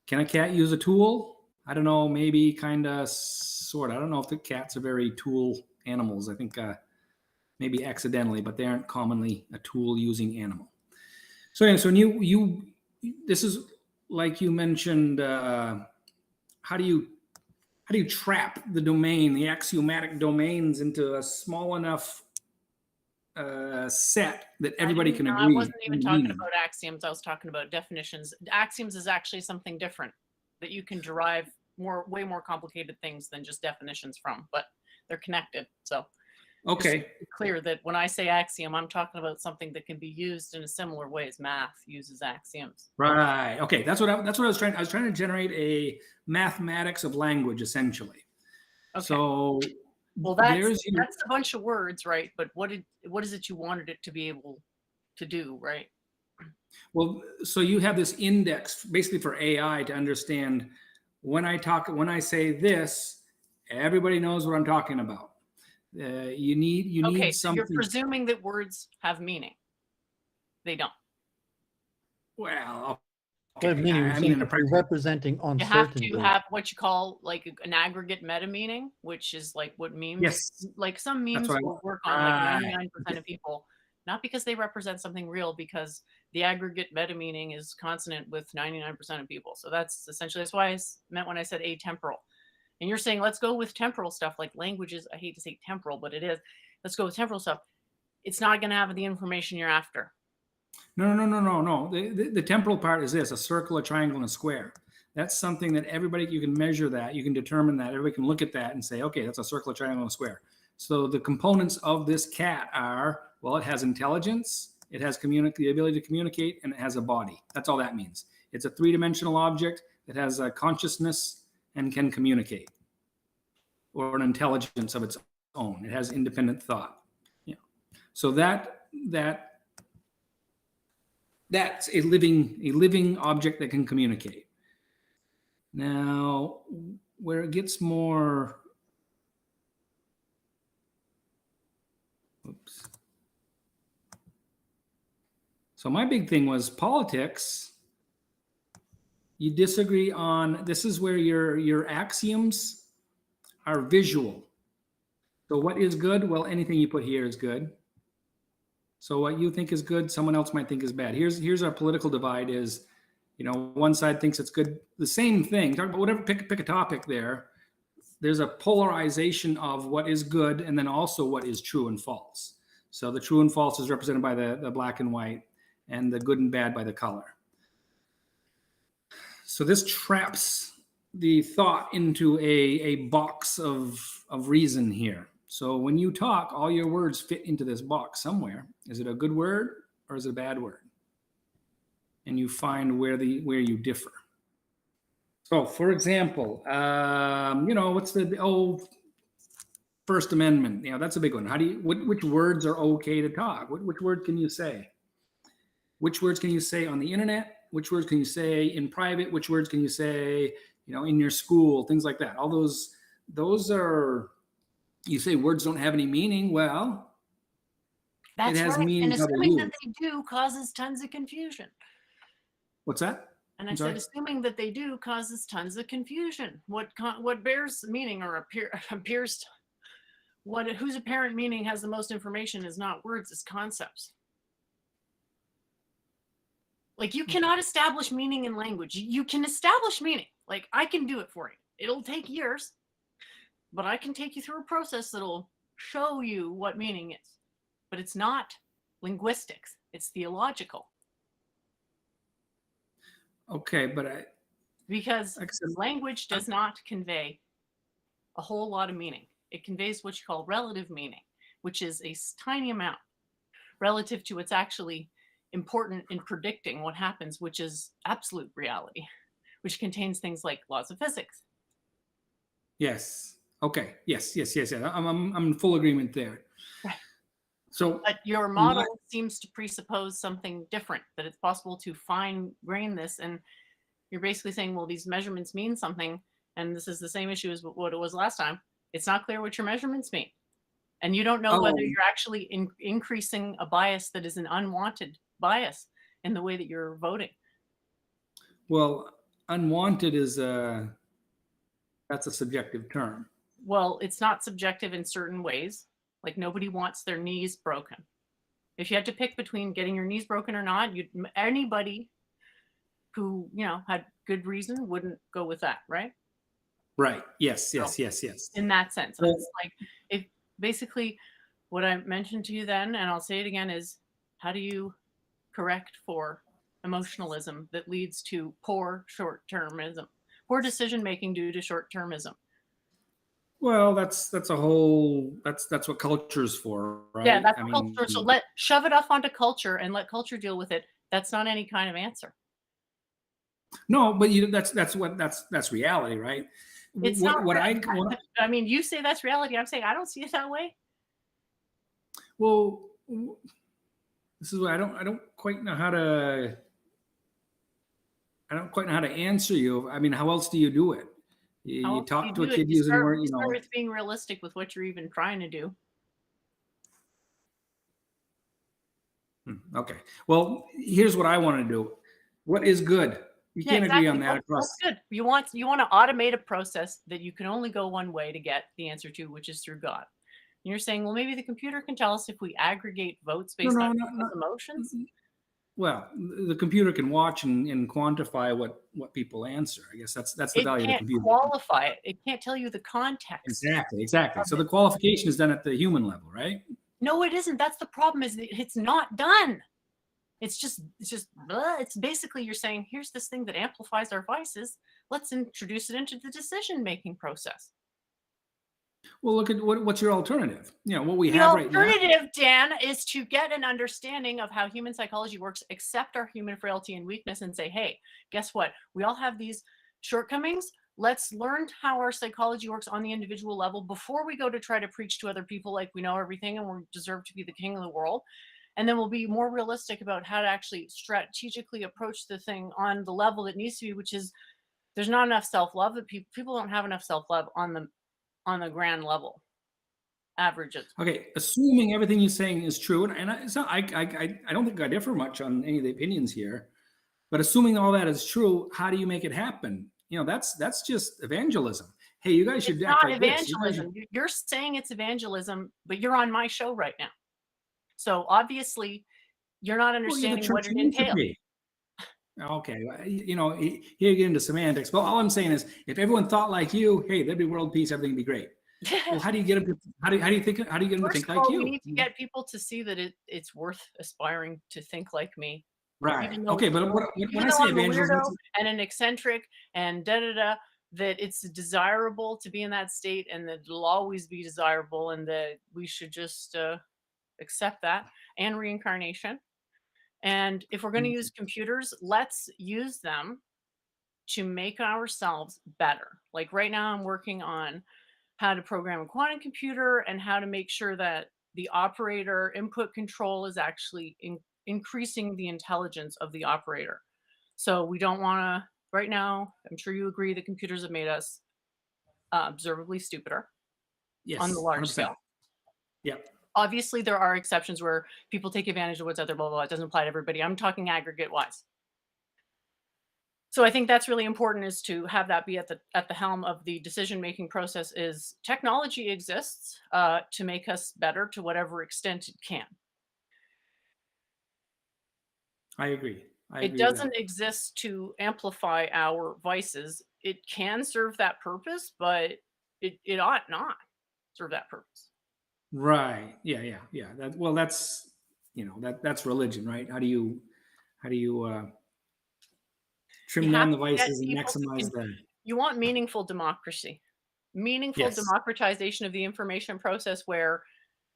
Can a cat use a tool? I don't know, maybe, kind of, sort of. I don't know if the cats are very tool animals. I think maybe accidentally, but they aren't commonly a tool using animal. So anyway, so when this is like you mentioned, how do you trap the domain, the axiomatic domains, into a small enough set that everybody can I agree wasn't even on talking meaning? about axioms. I was talking about definitions. Axioms is actually something different that you can derive way more complicated things than just definitions from, but they're connected. So Okay. just to be clear that when I say axiom, I'm talking about something that can be used in a similar way as math uses axioms. Right. Okay. That's what I was trying. I was trying to generate a mathematics of language, essentially. Okay. So Well, there's that's a bunch of words, right? But what is it you wanted it to be able to do, right? well, so you have this index basically for AI to understand when I say this, everybody knows what I'm talking about. You need Okay, so you're something. presuming that words have meaning. They don't. Well, But okay. meaning I mean, in a you're representing You have to uncertainty. have what you call like an aggregate meta meaning, which is like what memes, yes, like some that's memes what I will want. work on like Right. 99% of people, not because they represent something real, because the aggregate meta meaning is consonant with 99% of people. So that's why I meant when I said atemporal. And you're saying, let's go with temporal stuff like languages. I hate to say temporal, but it is. Let's go with temporal stuff. It's not going to have the information you're after. No. The temporal part is this: a circle, a triangle, and a square. That's something that everybody, you can measure that, you can determine that, everybody can look at that and say, okay, that's a circle, a triangle, and a square. So the components of this cat are, well, it has intelligence, it has the ability to communicate, and it has a body. That's all that means. It's a three-dimensional object that has a consciousness and can communicate, or an intelligence of its own. It has independent thought. Yeah. So that's a living object that can communicate. Now, where it gets more, oops. So my big thing was politics. You disagree on, this is where your axioms are visual. So what is good? Well, anything you put here is good. So what you think is good, someone else might think is bad. Here's our political divide is, one side thinks it's good. The same thing, talk about whatever, pick a topic there. There's a polarization of what is good and then also what is true and false. So the true and false is represented by the black and white, and the good and bad by the color. So this traps the thought into a box of reason here. So when you talk, all your words fit into this box somewhere. Is it a good word or is it a bad word? And you find where you differ. So, for example, what's the First Amendment? That's a big one. Which words are okay to talk? Which word can you say? Which words can you say on the internet? Which words can you say in private? Which words can you say, in your school? Things like that. All those are, you say words don't have any meaning. Well, that's it has right. meaning. And assuming that they do causes tons of confusion. What's that? And I said, assuming that they do causes tons of confusion. What bears meaning or appears, whose apparent meaning has the most information is not words, it's concepts. Like, you cannot establish meaning in language. You can establish meaning. Like, I can do it for you. It'll take years, but I can take you through a process that'll show you what meaning is. But it's not linguistics. It's theological. Okay, but because language does not convey a whole lot of meaning. It conveys what you call relative meaning, which is a tiny amount relative to what's actually important in predicting what happens, which is absolute reality, which contains things like laws of physics. Yes. Okay. Yes. I'm in full agreement there. Right. So, but your model seems to presuppose something different, that it's possible to fine grain this, and you're basically saying, well, these measurements mean something, and this is the same issue as what it was last time. It's not clear what your measurements mean, and you don't know whether you're actually increasing a bias that is an unwanted bias in the way that you're voting. Well, unwanted is that's a subjective term. Well, it's not subjective in certain ways. Like, nobody wants their knees broken. If you had to pick between getting your knees broken or not, anybody who, had good reason wouldn't go with that, right? Right. Yes. In that sense. So it's like, if basically what I mentioned to you then, and I'll say it again, is how do you correct for emotionalism that leads to poor short-termism, poor decision-making due to short-termism? Well, that's what culture is for, right? Yeah, that's culture. So shove it off onto culture and let culture deal with it. That's not any kind of answer. No, but that's reality, right? It's not. I mean, you say that's reality. I'm saying I don't see it that way. Well, this is what I don't quite know how to. I don't quite know how to answer you. I mean, how else do you do it? You talk to a kid using words. You start with being realistic with what you're even trying to do. Okay. Well, here's what I want to do. What is good? You can't agree on that across. That's good. You want to automate a process that you can only go one way to get the answer to, which is through God. And you're saying, well, maybe the computer can tell us if we aggregate votes based on emotions. Well, the computer can watch and quantify what people answer. I guess that's the value of the computer. It can't qualify it. It can't tell you the context. Exactly. So the qualification is done at the human level, right? No, it isn't. That's the problem. Is that it's not done. It's basically you're saying, here's this thing that amplifies our vices. Let's introduce it into the decision-making process. Well, look at what's your alternative? What we have right now. The alternative, Dan, is to get an understanding of how human psychology works, accept our human frailty and weakness, and say, hey, guess what? We all have these shortcomings. Let's learn how our psychology works on the individual level before we go to try to preach to other people like we know everything and we deserve to be the king of the world. And then we'll be more realistic about how to actually strategically approach the thing on the level that needs to be, which is there's not enough self-love. People don't have enough self-love on the grand level averages. Okay, assuming everything you're saying is true, and I don't think I differ much on any of the opinions here. But assuming all that is true, how do you make it happen? That's just evangelism. Hey, you guys should It's act not like this. You guys should, evangelism. You're saying it's evangelism, but you're on my show right now. So obviously, you're not well, you're the understanding what church it you need to entails. be. Okay, here you get into semantics. But all I'm saying is, if everyone thought like you, hey, there'd be world peace, everything would be great. Well, how do you get them? How do you think? How do you get them to First think of like all, you? we need to get people to see that it's worth aspiring to think like me. Right. Even though, Okay, but when even I though say I'm a evangelism, weirdo and an eccentric and da-da-da, that it's desirable to be in that state and that it'll always be desirable and that we should just accept that, and reincarnation. And if we're going to use computers, let's use them to make ourselves better. Like right now, I'm working on how to program a quantum computer and how to make sure that the operator input control is actually increasing the intelligence of the operator. So we don't want to, right now, I'm sure you agree that computers have made us observably stupider yes, on the large 100%. scale. Yeah. Obviously, there are exceptions where people take advantage of what's out there, blah, blah, blah. It doesn't apply to everybody. I'm talking aggregate wise. So I think that's really important, is to have that be at the helm of the decision-making process. Is technology exists to make us better to whatever extent it can. I agree. It doesn't exist to amplify our vices. It can serve that purpose, but it ought not serve that purpose. Right. Yeah. That's that's religion, right? How do you trim You down have the to get vices and people to maximize the you want meaningful democracy, meaningful yes. democratization of the information process, where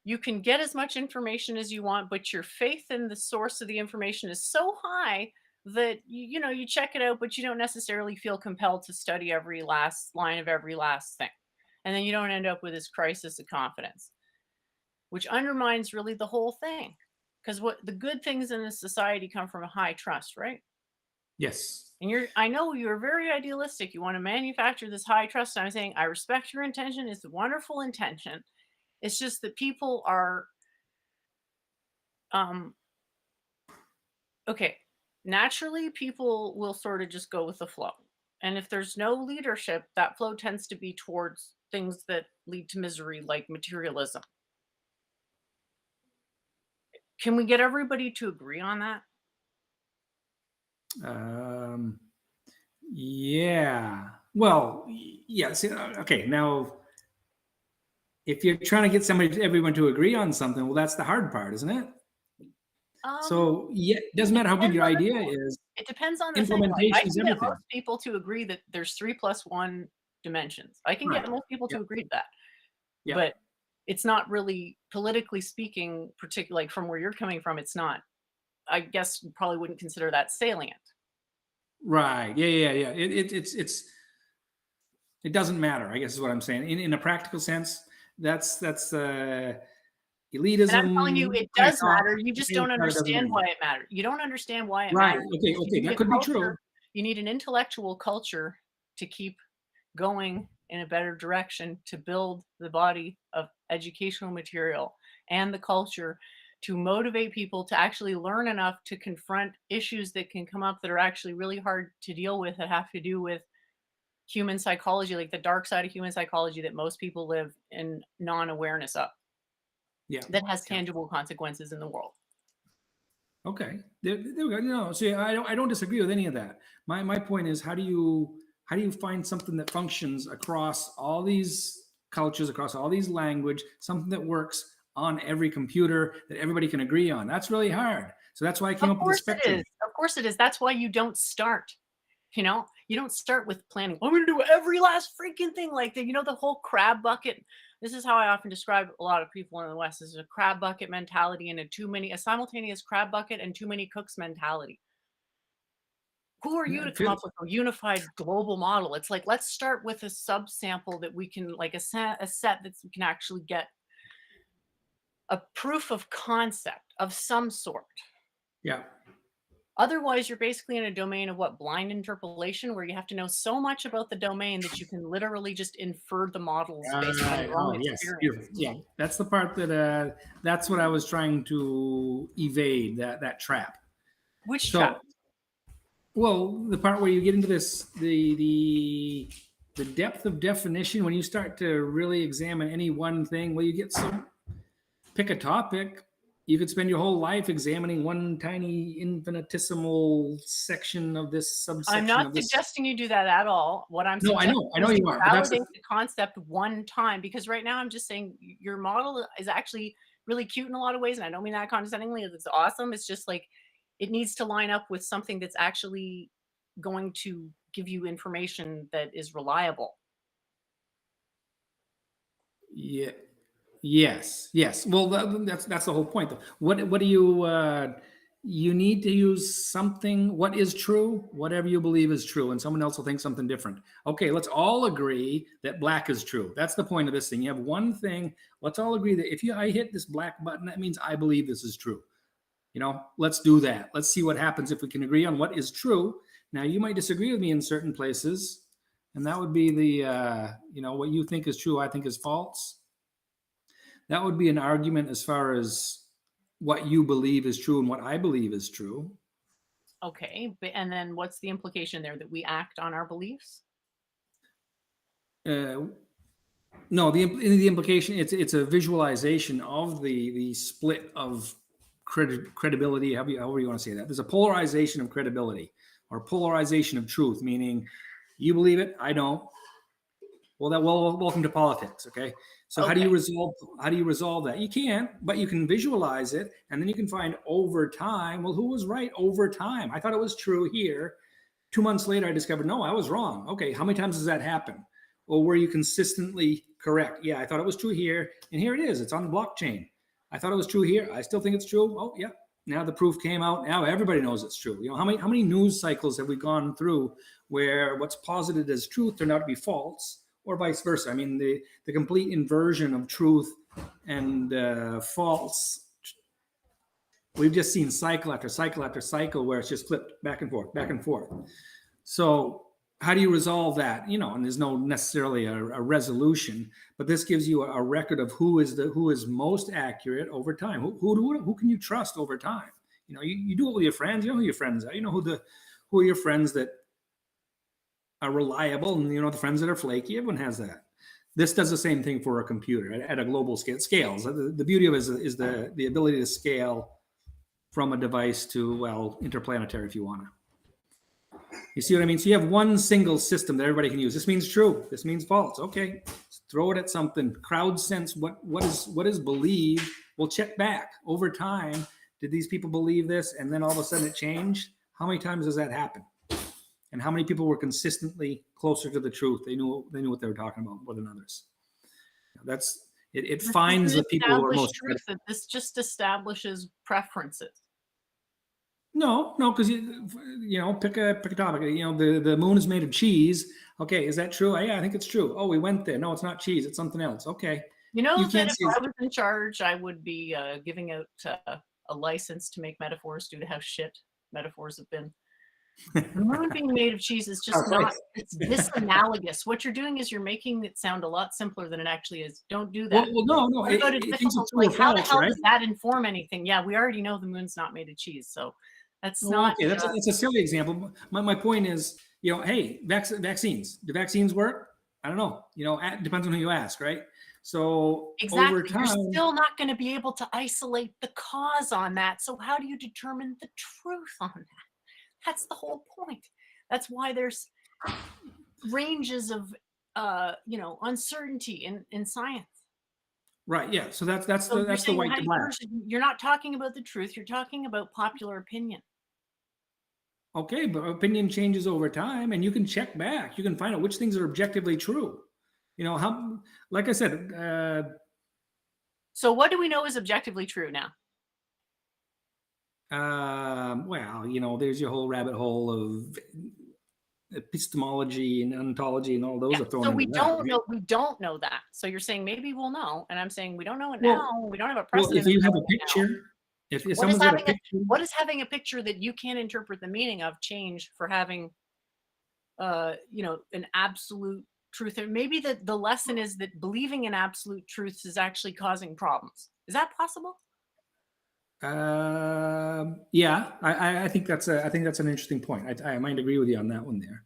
you can get as much information as you want, but your faith in the source of the information is so high that you check it out, but you don't necessarily feel compelled to study every last line of every last thing. And then you don't end up with this crisis of confidence, which undermines really the whole thing. Because what the good things in this society come from a high trust, right? Yes. And I know you're very idealistic. You want to manufacture this high trust. And I'm saying, I respect your intention. It's a wonderful intention. It's just that people are, okay, naturally people will sort of just go with the flow. And if there's no leadership, that flow tends to be towards things that lead to misery, like materialism. Can we get everybody to agree on that? Yeah. Well, yes. Okay. Now, if you're trying to get everyone to agree on something, well, that's the hard part, isn't it? So yeah, it doesn't matter how good your idea is. It depends on the thing. Implementation I is can get everything. most people to agree that there's 3 + 1 dimensions. I can get Right. most people to agree to that. Yeah. But it's not really, politically speaking, particularly like from where you're coming from, it's not. I guess you probably wouldn't consider that salient. Right. Yeah. It doesn't matter, I guess is what I'm saying. In a practical sense, that's elitism. And I'm telling you, it does matter. You just don't It doesn't understand matter. why it matters. You don't understand why it Right. matters. Okay. You Okay. need That a could be culture. true. You need an intellectual culture to keep going in a better direction, to build the body of educational material and the culture to motivate people to actually learn enough to confront issues that can come up that are actually really hard to deal with, that have to do with human psychology, like the dark side of human psychology that most people live in non-awareness of. Yeah. That has tangible consequences in the world. Okay. There we go. No, see, I don't disagree with any of that. My point is, how do you find something that functions across all these cultures, across all these language, something that works on every computer that everybody can agree on? That's really hard. So that's why I came up with the spectrum. Of course it is. That's why you don't start. You don't start with planning. I'm going to do every last freaking thing like that. The whole crab bucket. This is how I often describe a lot of people in the West. This is a crab bucket mentality and a simultaneous crab bucket and too many cooks mentality. Who are you to come up with a unified global model? It's like, let's start with a subsample that we can, like a set that we can actually get a proof of concept of some sort. Yeah. Otherwise, you're basically in a domain of blind interpolation, where you have to know so much about the domain that you can literally just infer the models based on your own experience. Yeah, that's the part that's what I was trying to evade, that trap. Which trap? Well, the part where you get into this, the depth of definition, when you start to really examine any one thing, well, you get some, pick a topic. You could spend your whole life examining one tiny infinitesimal section of this subsection I'm not of this. suggesting you do that at all. What I'm No, I suggesting know is you you are, but that's validate the concept one time, because right now I'm just saying your model is actually really cute in a lot of ways, and I don't mean that condescendingly. It's awesome. It's just like it needs to line up with something that's actually going to give you information that is reliable. Yeah. Yes. Well, that's the whole point, though. What do you you need to use something? What is true? Whatever you believe is true, and someone else will think something different. Okay, let's all agree that black is true. That's the point of this thing. You have one thing. Let's all agree that if I hit this black button, that means I believe this is true. Let's do that. Let's see what happens if we can agree on what is true. Now, you might disagree with me in certain places, and that would be the what you think is true, I think is false. That would be an argument as far as what you believe is true and what I believe is true. Okay, and then what's the implication there, that we act on our beliefs? No, the implication, it's a visualization of the split of credibility, however you want to say that. There's a polarization of credibility, or polarization of truth, meaning you believe it, I don't. Well, welcome to politics. Okay. So Okay. how do you resolve that? You can't, but you can visualize it, and then you can find over time, well, who was right over time? I thought it was true here. 2 months later, I discovered, no, I was wrong. Okay. How many times does that happen? Or were you consistently correct? Yeah, I thought it was true here, and here it is. It's on the blockchain. I thought it was true here. I still think it's true. Oh, yeah. Now the proof came out. Now everybody knows it's true. How many news cycles have we gone through where what's posited as truth turned out to be false? Or vice versa. I mean, the complete inversion of truth and false. We've just seen cycle after cycle after cycle where it's just flipped back and forth, back and forth. So how do you resolve that? And there's no necessarily a resolution, but this gives you a record of who is most accurate over time. Who can you trust over time? You do it with your friends. You know who your friends are. You know who are your friends that are reliable, and the friends that are flaky. Everyone has that. This does the same thing for a computer at a global scale. It scales. The beauty of it is the ability to scale from a device to, interplanetary, if you want to. You see what I mean? So you have one single system that everybody can use. This means true. This means false. Okay, let's throw it at something. Crowd sense what is believed. We'll check back over time. Did these people believe this, and then all of a sudden it changed? How many times does that happen? And how many people were consistently closer to the truth? They knew what they were talking about more than others. That's it. It finds the people who are most truth. That this just establishes preferences. No, because pick a topic. The moon is made of cheese. Okay, is that true? Yeah, I think it's true. Oh, we went there. No, it's not cheese. It's something else. Okay. You that if I was in charge, I would be giving out a license to make metaphors due to how shit metaphors have been. The moon being made of cheese is just not, it's disanalogous. What you're doing is you're making it sound a lot simpler than it actually is. Don't do that. Well, no. How the hell does that inform anything? Yeah, we already know the moon's not made of cheese, so that's not. Okay, that's a silly example. My point is, hey, vaccines. Do vaccines work? I don't know. It depends on who you ask, right? So exactly, over time, you're still not going to be able to isolate the cause on that. So how do you determine the truth on that? That's the whole point. That's why there's ranges of, uncertainty in science. Right. Yeah. So that's the white to black. You're not talking about the truth. You're talking about popular opinion. Okay, but opinion changes over time, and you can check back. You can find out which things are objectively true. How, like I said. So what do we know is objectively true now? There's your whole rabbit hole of epistemology and ontology and all those are thrown. So we don't know that. So you're saying maybe we'll know, and I'm saying we don't know it now. We don't have a precedent. If you have a picture, if someone's got a picture, what is having a picture that you can't interpret the meaning of change for having, an absolute truth? Or maybe the lesson is that believing in absolute truths is actually causing problems. Is that possible? Yeah, I think that's I think that's an interesting point. I might agree with you on that one there.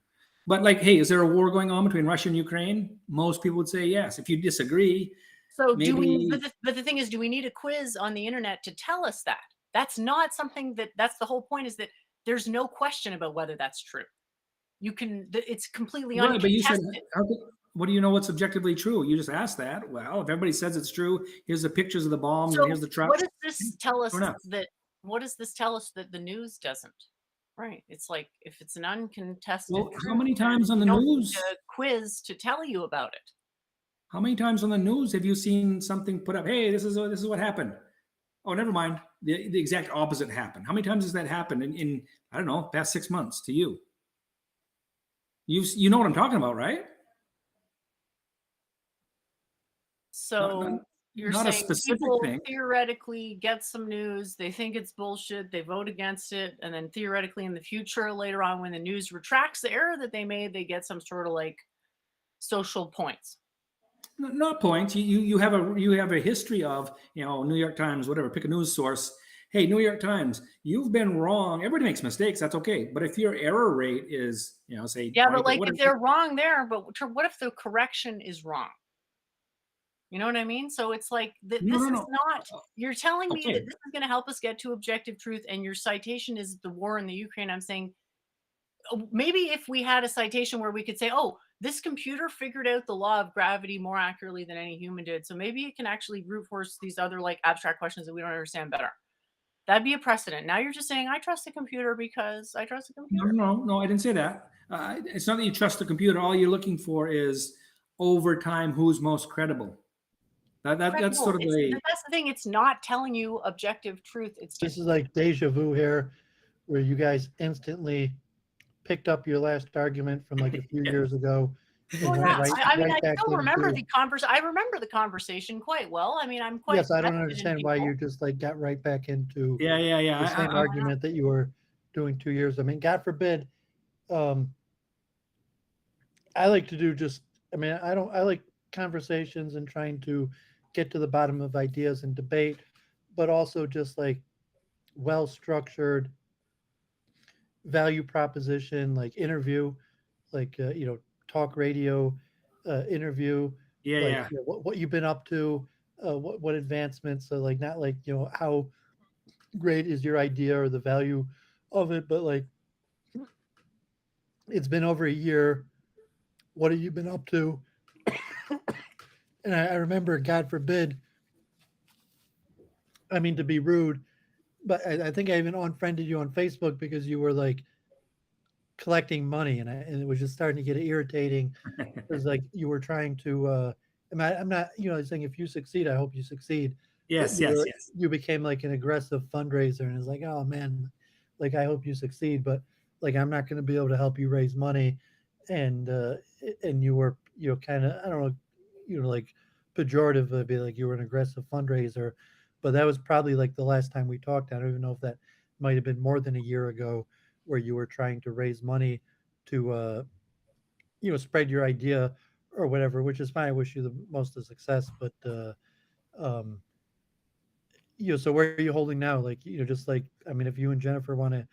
But like, hey, is there a war going on between Russia and Ukraine? Most people would say yes. If you disagree, So do we, maybe. but the thing is, do we need a quiz on the internet to tell us that? That's not something that's the whole point, is that there's no question about whether that's true. You can, it's completely Right, but you said, uncontested. what do you know what's objectively true? You just asked that. Well, if everybody says it's true, here's the pictures of the bombs and So here's the what trucks. does this tell us Sure enough. that, what does this tell us that the news doesn't? Right. It's like, if it's an uncontested Well, how truth, many then times on you the don't need news? a quiz to tell you about it. How many times on the news have you seen something put up? Hey, this is what happened. Oh, never mind. The exact opposite happened. How many times has that happened in I don't know, past 6 months to you? You know what I'm talking about, right? Not not, So you're not a saying specific people thing. theoretically get some news, they think it's bullshit, they vote against it, and then theoretically in the future, later on, when the news retracts the error that they made, they get some sort of like social points. Not points. You have a history of, New York Times, whatever. Pick a news source. Hey, New York Times, you've been wrong. Everybody makes mistakes. That's okay. But if your error rate is, say Yeah, 20, but like if whatever. they're wrong there, but what if the correction is wrong? You know what I mean? So it's like No, this no, is no. not, you're telling me that Okay. this is going to help us get to objective truth, and your citation is the war in the Ukraine. I'm saying, maybe if we had a citation where we could say, oh, this computer figured out the law of gravity more accurately than any human did, so maybe it can actually brute force these other like abstract questions that we don't understand better. That'd be a precedent. Now you're just saying, I trust the computer because I trust the No, computer. no, no. I didn't say that. It's not that you trust the computer. All you're looking for is over time who's most credible. That's Credible. sort of the. That's the thing. It's not telling you objective truth. It's This just, is like deja vu here, where you guys instantly picked up your last argument from like a few years ago and well, went yeah. Yes. I mean, right I back still remember into. the I remember the conversation quite well. I mean, I'm quite Yes, I don't vested in understand why people. you just like got right back into Yeah, yeah, yeah. the same I, argument that you were doing 2 years. I mean, God forbid. Um, I like to do just. I mean, I don't. I like conversations and trying to get to the bottom of ideas and debate, but also just like well structured value proposition, like interview, like talk radio interview, yeah, like yeah. what you've been up to, what advancements. So like not like how great is your idea or the value of it, but like it's been over a year. What have you been up to? And I remember, God forbid, I mean to be rude, but I think I even unfriended you on Facebook because you were like collecting money, and it was just starting to get irritating because like you were trying to. I'm not saying if you succeed, I hope you succeed, but Yes, yes, yes. you became like an aggressive fundraiser, and it's like, oh man, like I hope you succeed, but like I'm not going to be able to help you raise money, and you were kind of, I don't know, like pejorative, be like you were an aggressive fundraiser, but that was probably like the last time we talked. I don't even know if that might have been more than a year ago, where you were trying to raise money to spread your idea or whatever, which is fine. I wish you the most of success, but um so where are you holding now? Like, just like, I mean, if you and Jennifer want to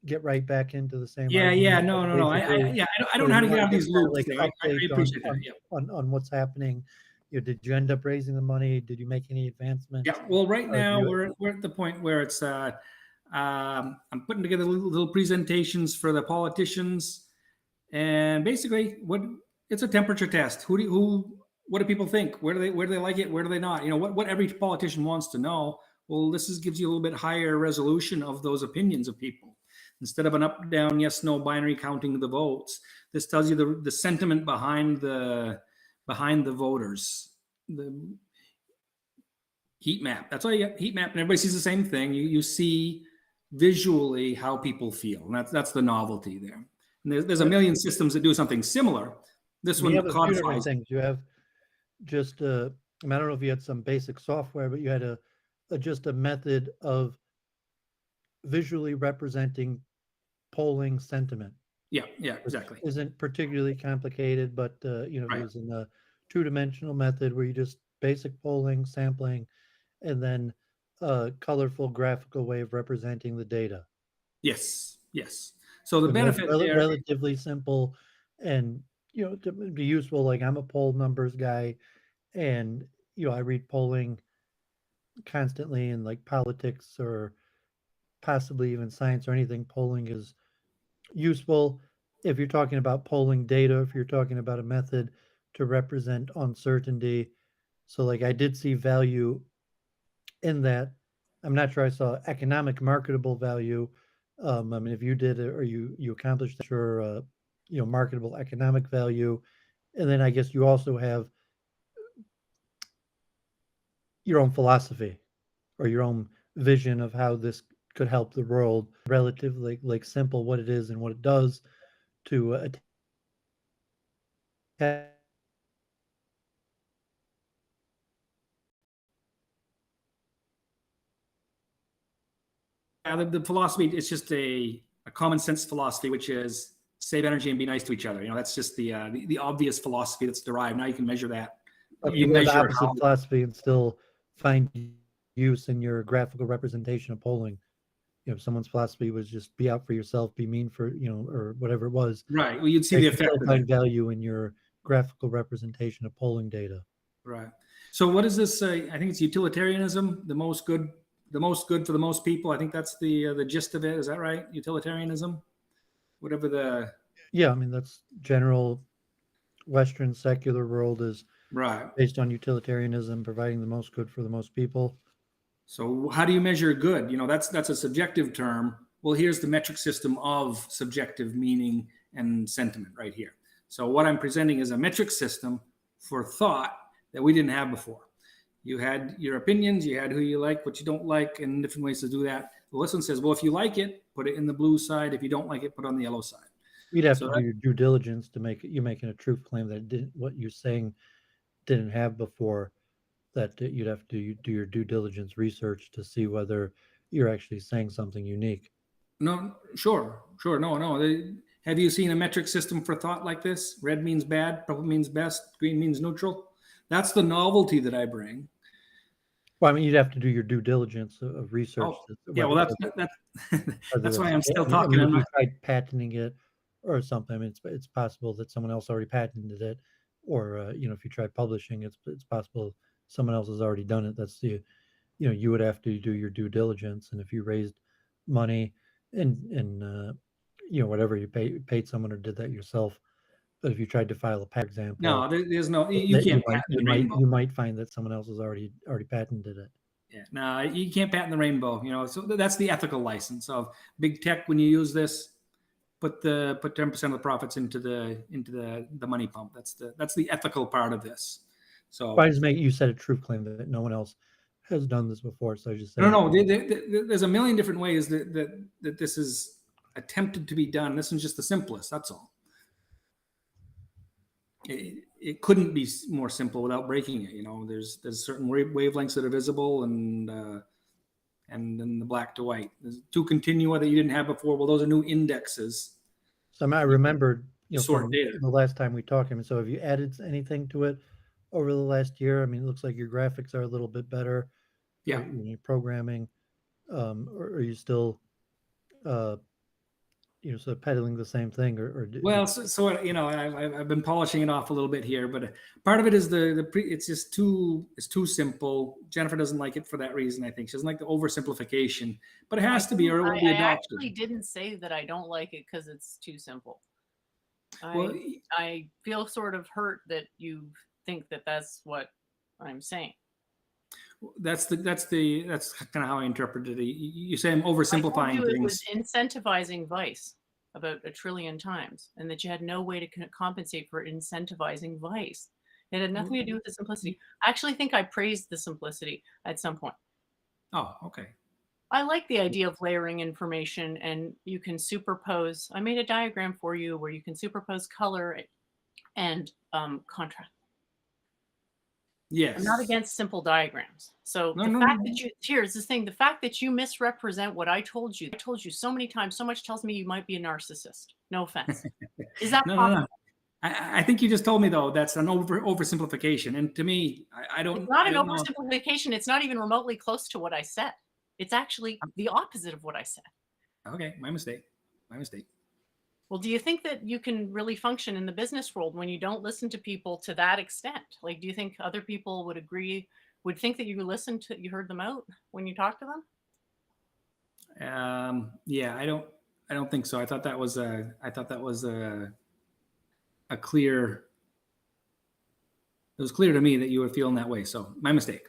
get right back into the same Yeah, yeah. argument, No, like no, no. deja vu, Yeah. I don't or know do how you to get want out to of get these kind of loops like there. I updates appreciate that. Yeah. on what's happening? Did you end up raising the money? Did you make any Yeah. advancements? Well, right Do now you, we're at the point where it's I'm putting together little presentations for the politicians, and basically it's a temperature test. What do people think? Where do they like it? Where do they not? What every politician wants to know. Well, gives you a little bit higher resolution of those opinions of people. Instead of an up, down, yes, no binary counting of the votes, this tells you the sentiment behind the voters. The heat map. That's all you get. Heat map, and everybody sees the same thing. You see visually how people feel, and that's the novelty there. And there's a million systems that do something similar. This you one have a few different codifies. things. You have just I mean, I don't know if you had some basic software, but you had just a method of visually representing polling sentiment, Yeah, yeah, which exactly. isn't particularly complicated, but Right. using a two-dimensional method where you just basic polling, sampling, and then a colorful graphical way of representing the data. Yes, yes. So the I mean, that's benefit there, relatively simple and, to be useful. Like I'm a poll numbers guy and, I read polling constantly in like politics or possibly even science or anything. Polling is useful if you're talking about polling data, if you're talking about a method to represent uncertainty. So like I did see value in that. I'm not sure I saw economic marketable value. I mean, if you did it or you accomplished that, sure, marketable economic value, and then I guess you also have your own philosophy or your own vision of how this could help the world. Relatively like simple what it is and what it does to the philosophy, it's just a common sense philosophy, which is save energy and be nice to each other. That's just the obvious philosophy that's derived. Now you can measure that. I mean, You you have the measure opposite how. philosophy and still find use in your graphical representation of polling. If someone's philosophy was just be out for yourself, be mean for, or whatever it was, Right. Well, you'd see I the can effect still of find that. value in your graphical representation of polling data. Right. So what is this? I think it's utilitarianism. The most good for the most people. I think that's the gist of it. Is that right? Utilitarianism. Whatever the. Yeah, I mean that's general Western secular world is Right. based on utilitarianism, providing the most good for the most people. So how do you measure good? That's a subjective term. Well, here's the metric system of subjective meaning and sentiment right here. So what I'm presenting is a metric system for thought that we didn't have before. You had your opinions, you had who you like, what you don't like, and different ways to do that. Well, this one says, well, if you like it, put it in the blue side. If you don't like it, put it on the yellow side. You'd have So to do your due diligence to make it. You're making a truth claim that it didn't. What you're saying didn't have before. That you'd have to do your due diligence research to see whether you're actually saying something unique. no, sure. No. Have you seen a metric system for thought like this? Red means bad, purple means best, green means neutral. That's the novelty that I bring. Well, I mean, you'd have to do your due diligence of research. Oh, yeah. Well, Whether that's why that's. I'm still I talking. mean, if I'm you not. tried patenting it or something, I mean, it's possible that someone else already patented it, or if you try publishing, it's possible someone else has already done it. That's you would have to do your due diligence, and if you raised money and whatever you paid someone or did that yourself, but if you tried to file a patent, example, No, there's no. You that can't patent the rainbow. you might find that someone else has already patented it. Yeah, no, you can't patent the rainbow. So that's the ethical license of big tech. When you use this, put 10% of the profits into the money pump. That's the ethical part of this. So I just make you said a truth claim that no one else has done this before, so I just said no. There's a million different ways that this is attempted to be done. This is just the simplest. That's all. It couldn't be more simple without breaking it. There's certain wavelengths that are visible, and then the black to white. There's two continua that you didn't have before. Well, those are new indexes. So I remembered, Sort from data. the last time we talked. I mean, so have you added anything to it over the last year? I mean, it looks like your graphics are a little bit better. Yeah. Your programming, or are you still, uh, sort of peddling the same thing, or Well, I've been polishing it off a little bit here, but part of it is it's just too simple. Jennifer doesn't like it for that reason. I think she doesn't like the oversimplification, but it has to be, or it won't be I adopted. actually didn't say that I don't like it because it's too simple. Well, I feel sort of hurt that you think that that's what I'm saying. that's kind of how I interpreted it. You say I'm oversimplifying I told you it was things. incentivizing vice about 1 trillion times, and that you had no way to compensate for incentivizing vice. It had nothing to do with the simplicity. I actually think I praised the simplicity at some point. Oh, okay. I like the idea of layering information, and you can superpose. I made a diagram for you where you can superpose color and contrast. Yes. I'm not against simple diagrams. So No, the no, fact no. that here's the thing, the fact that you misrepresent what I told you so many times, so much tells me you might be a narcissist. No offense. Is that No, possible? no. I think you just told me though that's an oversimplification, and to me, I It's don't not I an don't know. oversimplification. It's not even remotely close to what I said. It's actually the opposite of what I said. Okay, my mistake. My mistake. Well, do you think that you can really function in the business world when you don't listen to people to that extent? Like, do you think other people would agree, would think that you you heard them out when you talk to them? Yeah, I don't think so. I thought that was a clear. It was clear to me that you were feeling that way. So my mistake.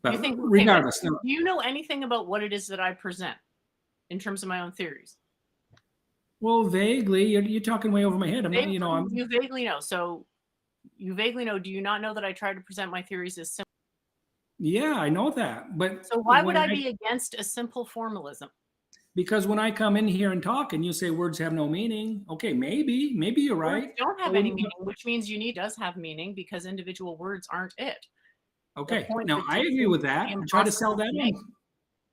Do you But think, okay, but regardless, no, do you know anything about what it is that I present in terms of my own theories? well, vaguely, you're talking way over my head. I'm not, You vaguely know. So you vaguely know. Do you not know that I try to present my theories as simple? yeah, I know that. But So why would I be against a simple formalism? because when I come in here and talk and you say words have no meaning, okay, maybe you're Words right. don't have But when any you, meaning, which means does have meaning because individual words aren't it. The okay, point now that I just agree seems with to that. be And try to sell impossible that to make. in.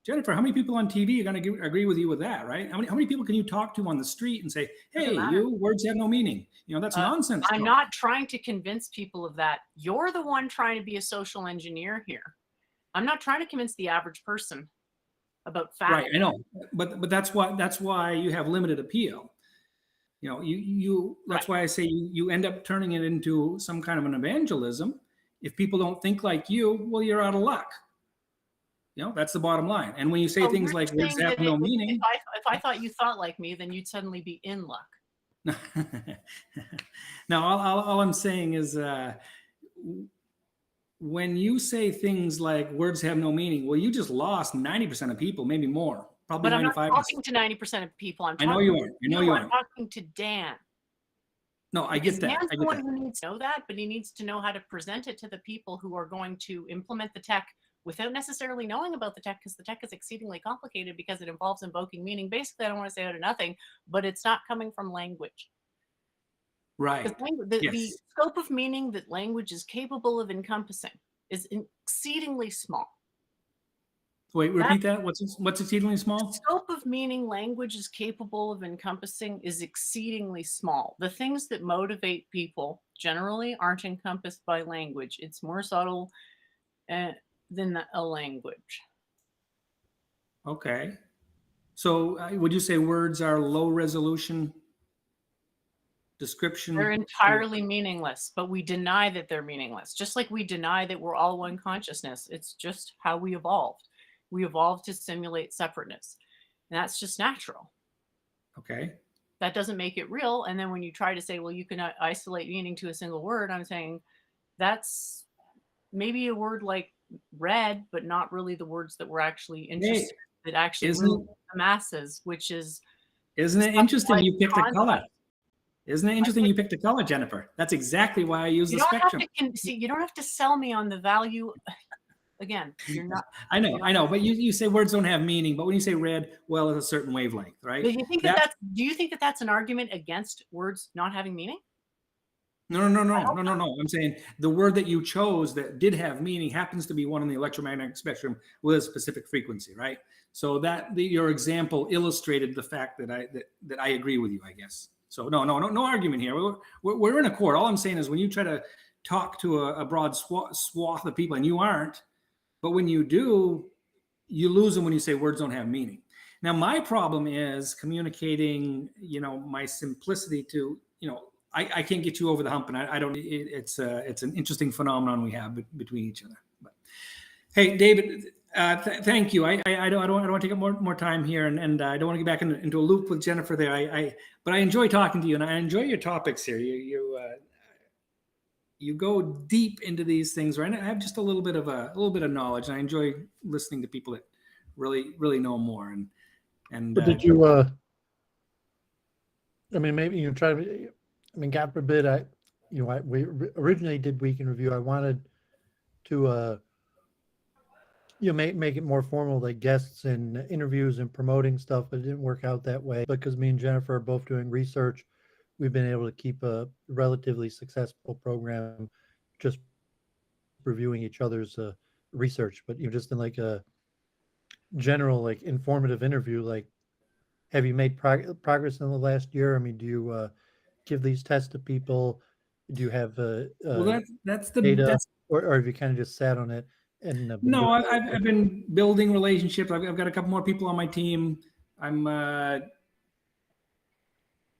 Jennifer, how many people on TV are going to agree with you with that, right? How many people can you talk to on the street and say, Doesn't hey, matter. you, words have no meaning? That's nonsense. I'm not trying to convince people of that. You're the one trying to be a social engineer here. I'm not trying to convince the average person about Right, fact. I know. But that's why you have limited appeal. You Right. that's why I say you end up turning it into some kind of an evangelism. If people don't think like you, well, you're out of luck. That's the bottom line. And when you say So things you're like words saying have that no if meaning, I thought you thought like me, then you'd suddenly be in luck. now all I'm saying is when you say things like words have no meaning, well, you just lost 90% of people, maybe more, probably But I'm not 95%. talking to 90% of people. I'm I know talking you to aren't. I know you I'm aren't. talking to Dan. No, I Because get that. Dan's I the get one that. who needs to know that, but he needs to know how to present it to the people who are going to implement the tech without necessarily knowing about the tech, because the tech is exceedingly complicated because it involves invoking meaning. Basically, I don't want to say out of nothing, but it's not coming from language. Right. The Yes. scope of meaning that language is capable of encompassing is exceedingly small. Wait, repeat that. What's exceedingly The small? scope of meaning language is capable of encompassing is exceedingly small. The things that motivate people generally aren't encompassed by language. It's more subtle than a language. Okay. So would you say words are low resolution description? They're entirely meaningless, but we deny that they're meaningless. Just like we deny that we're all one consciousness. It's just how we evolved. We evolved to simulate separateness. And that's just natural. Okay. That doesn't make it real. And then when you try to say, well, you can isolate meaning to a single word, I'm saying that's maybe a word like red, but not really the words that we're actually interested in, that actually move the masses, which is Isn't it interesting you picked a color? Isn't it interesting you picked a color, Jennifer? That's exactly why I use the spectrum. You don't have to sell me on the value. Again, you're not. I know, but you say words don't have meaning, but when you say red, well, it's a certain wavelength, right? Do you think that that's an argument against words not having meaning? No. I'm saying the word that you chose that did have meaning happens to be one on the electromagnetic spectrum with a specific frequency, right? So your example illustrated the fact that I agree with you, I guess. So no argument here. We're in accord. All I'm saying is when you try to talk to a broad swath of people, and you aren't, but when you do, you lose them when you say words don't have meaning. Now, my problem is communicating, my simplicity to, I can't get you over the hump, and I don't. It's an interesting phenomenon we have between each other. But hey, David, thank you. I don't want to take up more time here, and I don't want to get back into a loop with Jennifer there. But I enjoy talking to you, and I enjoy your topics here. You go deep into these things, right? I have just a little bit of knowledge, and I enjoy listening to people that really know more. And but did you? I mean, maybe you try to. I mean, God forbid, we originally did Week in Review. I wanted to, make it more formal, like guests and interviews and promoting stuff, but it didn't work out that way because me and Jennifer are both doing research. We've been able to keep a relatively successful program, just reviewing each other's research. But just in like a general, like informative interview, like, have you made progress in the last year? I mean, do you give these tests to people? Do you have Well, that's the data, that's or have you kind of just sat on it and been no. doing I've been building relationships. I've got a couple more people on my team. I'm And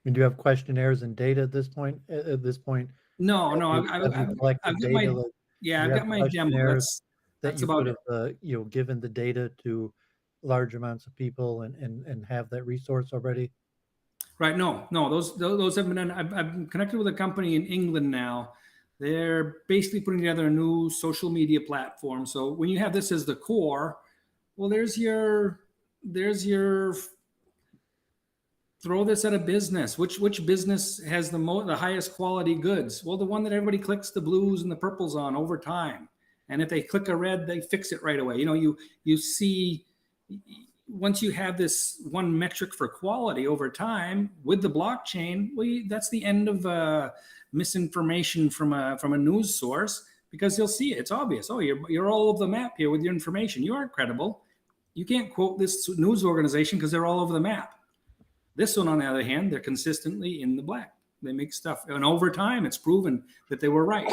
do you have questionnaires and data at this point? At this point, no, have no. you have you I've collected got data? my Like, yeah. do you I've have got my demo. questionnaires that That's you about could it. have given the data to large amounts of people and have that resource already? Right. No, no, those have been done. I've connected with a company in England now. They're basically putting together a new social media platform. So when you have this as the core, well, there's your throw this at a business. Which business has the highest quality goods? Well, the one that everybody clicks the blues and the purples on over time. And if they click a red, they fix it right away. You see once you have this one metric for quality over time with the blockchain, well, that's the end of misinformation from a news source, because they'll see it. It's obvious. Oh, you're all over the map here with your information. You aren't credible. You can't quote this news organization because they're all over the map. This one, on the other hand, they're consistently in the black. They make stuff, and over time, it's proven that they were right.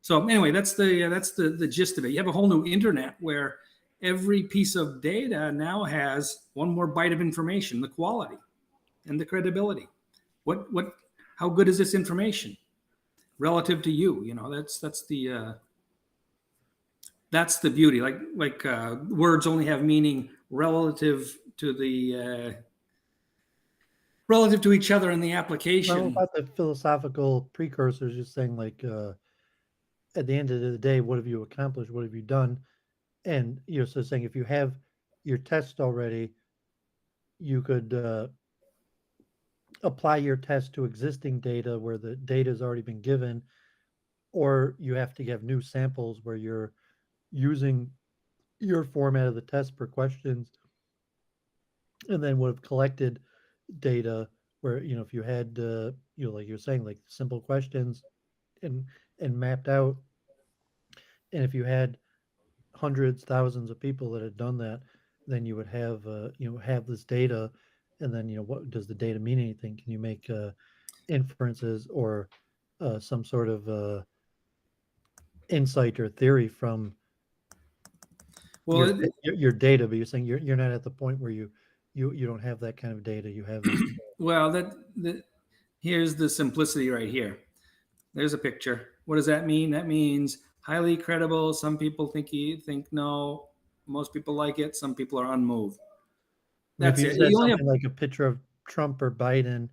So anyway, that's the gist of it. You have a whole new internet where every piece of data now has one more byte of information: the quality and the credibility. How good is this information relative to you? That's the beauty. Like words only have meaning relative to relative to each other in the Well, application. about the philosophical precursors, just saying like at the end of the day, what have you accomplished? What have you done? And you're so saying if you have your test already, you could apply your test to existing data where the data has already been given, or you have to have new samples where you're using your format of the test per questions, and then would have collected data where if you had like you're saying, like simple questions and mapped out, and if you had hundreds, thousands of people that had done that, then you would have have this data, and then what does the data mean? Anything? Can you make inferences or some sort of insight or theory from Well, your data? But you're saying you're not at the point where you don't have that kind of data. You have this. well, here's the simplicity right here. There's a picture. What does that mean? That means highly credible. Some people think no. Most people like it. Some people are unmoved. If That's you it. said You only have something like a picture of Trump or Biden,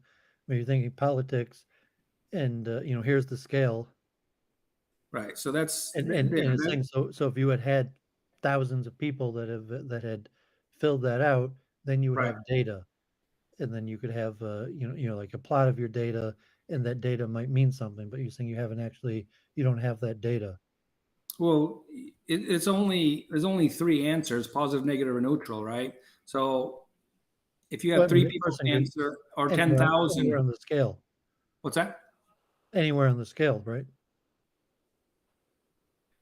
when you're thinking politics, and here's the scale, right. So that's and it's saying, so if you had thousands of people that had filled that out, then you would right. have data, and then you could have like a plot of your data, and that data might mean something, but you're saying you don't have that data. Well, there's only three answers: positive, negative, or neutral, right? So if you Well, have I mean, three a people person could answer or anywhere 10,000, on the scale, what's that? anywhere on the scale, right?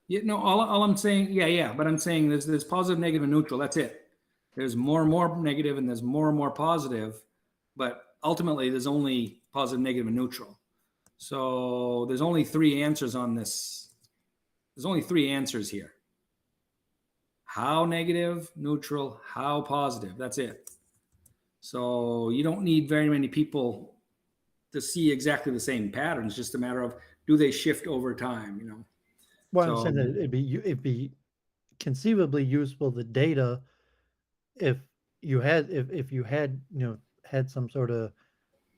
Yeah, no, all I'm saying, yeah, but I'm saying there's positive, negative, and neutral. That's it. There's more and more negative, and there's more and more positive, but ultimately there's only positive, negative, and neutral. So there's only three answers on this. There's only three answers here: how negative, neutral, how positive. That's it. So you don't need very many people to see exactly the same pattern. It's just a matter of, do they shift over time. Well, I'm So saying that it'd be conceivably useful, the data, if if you had had some sort of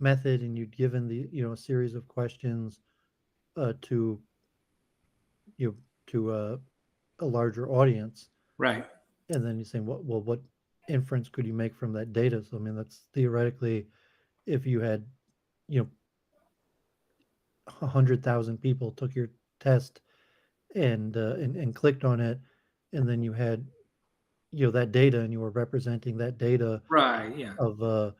method, and you'd given the a series of questions to you to a larger audience, right. and then you're saying what inference could you make from that data? So I mean, that's theoretically, if you had you know 100,000 people took your test and clicked on it, and then you had that data, and you were representing that data Right. Yeah. of the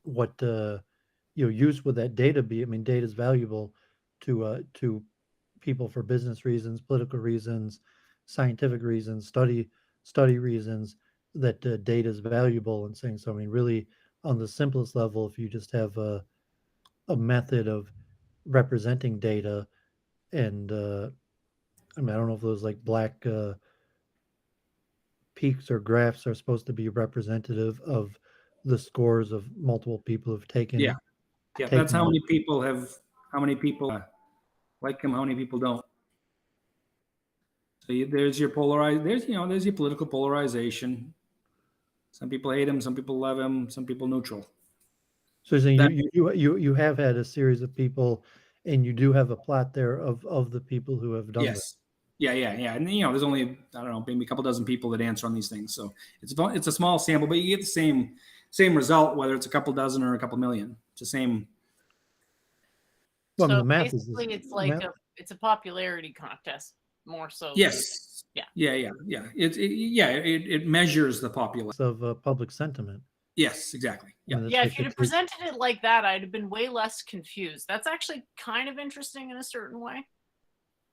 what use would that data be? I mean, data is valuable to people for business reasons, political reasons, scientific reasons, study reasons. That data is valuable, and saying so. I mean, really on the simplest level, if you just have a method of representing data, and I mean, I don't know if those like black peaks or graphs are supposed to be representative of the scores of multiple people who've Yeah, yeah. That's taken how them. many people have, how many people like them, how many people don't. So there's your polarized. There's your political polarization. Some people hate him, some people love him, some people neutral. So you're saying That you have had a series of people, and you do have a plot there of the people who have done this. yes, yeah. And there's only, I don't know, maybe a couple dozen people that answer on these things, so it's a small sample, but you get the same result whether it's a couple dozen or a couple million. It's the same. Well, I mean, So the math is basically, it's the like math it's a popularity contest more so. Than, Yes. Yeah. Yeah. It measures the population. of public sentiment. Yes, exactly. I Yeah. mean, it's yeah, like if you'd have presented it like that, I'd have been way less confused. That's actually kind of interesting in a certain way.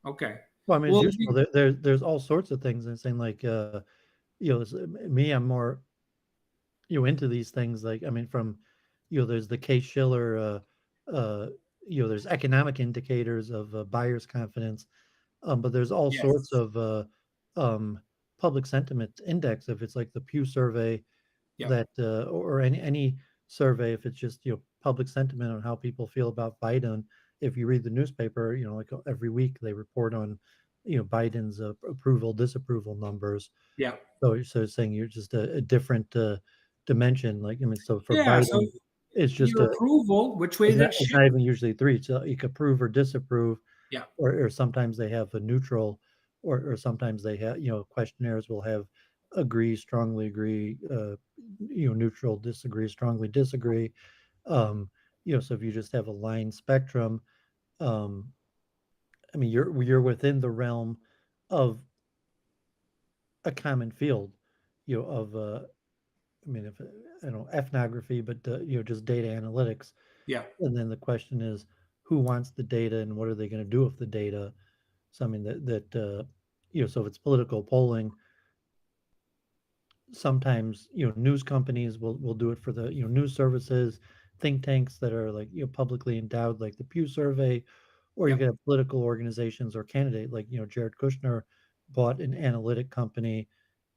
Okay. well, I mean, Well, it's useful. There's all sorts of things, and saying like, me, I'm more into these things. Like, I mean, from there's the Case Shiller, there's economic indicators of buyers' confidence, but there's all sorts yes. of um, public sentiment index. If it's like the Pew survey, Yeah. that or any survey, if it's just public sentiment on how people feel about Biden. If you read the newspaper, like every week they report on Biden's approval disapproval numbers. Yeah. So it's saying you're just a different dimension. Like, I mean, so for Yeah. So Biden, it's just your approval, which way did it it's shift? not even usually three. So you could approve or disapprove, Yeah. or sometimes they have a neutral, or sometimes they have questionnaires will have agree, strongly agree, neutral, disagree, strongly disagree. So if you just have a line spectrum, um, I mean, you're within the realm of a common field, of I mean, if I don't know ethnography, but just data analytics. Yeah. And then the question is, who wants the data, and what are they going to do with the data? So I mean so if it's political polling, sometimes news companies will do it for the news services, think tanks that are like publicly endowed, like the Pew Survey, or you Yeah. could have political organizations or candidate like Jared Kushner bought an analytic company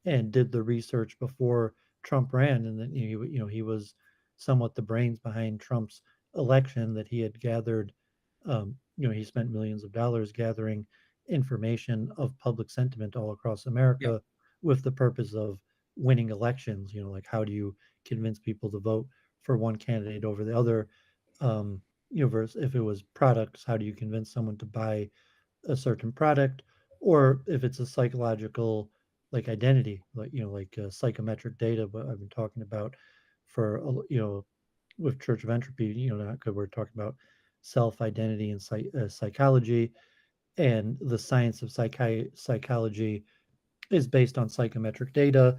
and did the research before Trump ran, and then he was somewhat the brains behind Trump's election, that he had gathered. He spent millions of dollars gathering information of public sentiment all across Yeah. America with the purpose of winning elections. Like, how do you convince people to vote for one candidate over the other? Versus if it was products, how do you convince someone to buy a certain product? Or if it's a psychological, like identity, like psychometric data, but I've been talking about for with Church of Entropy, not good. We're talking about self identity and psychology, and the science of psychology is based on psychometric data.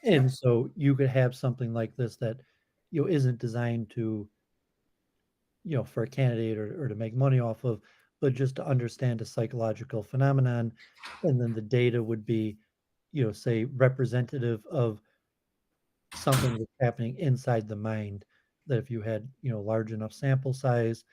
Yeah. And so you could have something like this that isn't designed to for a candidate, or to make money off of, but just to understand a psychological phenomenon. And then the data would be, say, representative of something that's happening inside the mind. That if you had, large enough sample size,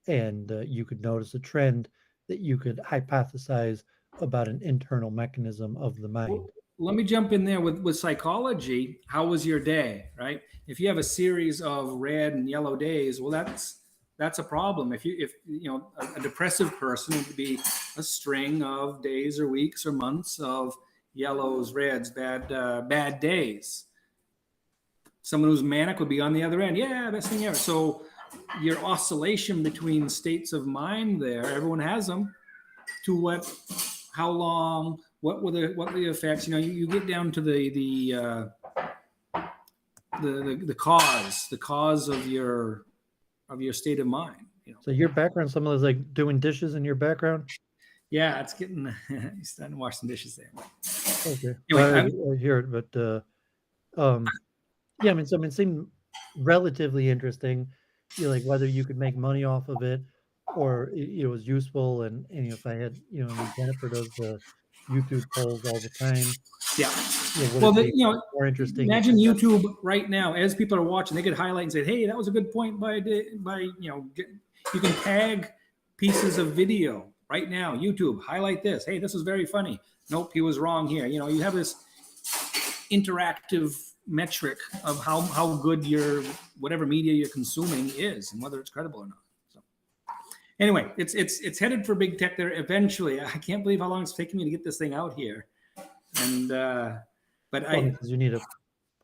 and you could notice a trend, that you could hypothesize about an internal mechanism of the Well, mind. let me jump in there with psychology. How was your day? Right. If you have a series of red and yellow days, well, that's a problem. If a depressive person would be a string of days or weeks or months of yellows, reds, bad days. Someone who's manic would be on the other end. Yeah, best thing ever. So your oscillation between states of mind there, everyone has them. To what, how long, what were the effects? You get down to the cause of your state of mind. So your background, someone is like doing dishes in your background. Yeah, it's getting. He's starting to wash some dishes there. Okay, Anyway, I hear it, but yeah, I mean, it seemed relatively interesting. Like whether you could make money off of it, or it was useful. And if I had, I mean, Jennifer does the YouTube polls all the time. Yeah. Would Well, it be you know, more interesting? imagine YouTube right now, as people are watching, they could highlight and say, "Hey, that was a good point by you know." You can tag pieces of video right now. YouTube, highlight this. Hey, this was very funny. Nope, he was wrong here. You know, you have this interactive metric of how good your whatever media you're consuming is and whether it's credible or not. So anyway, it's headed for big tech there eventually. I can't believe how long it's taking me to get this thing out here. And but because you need a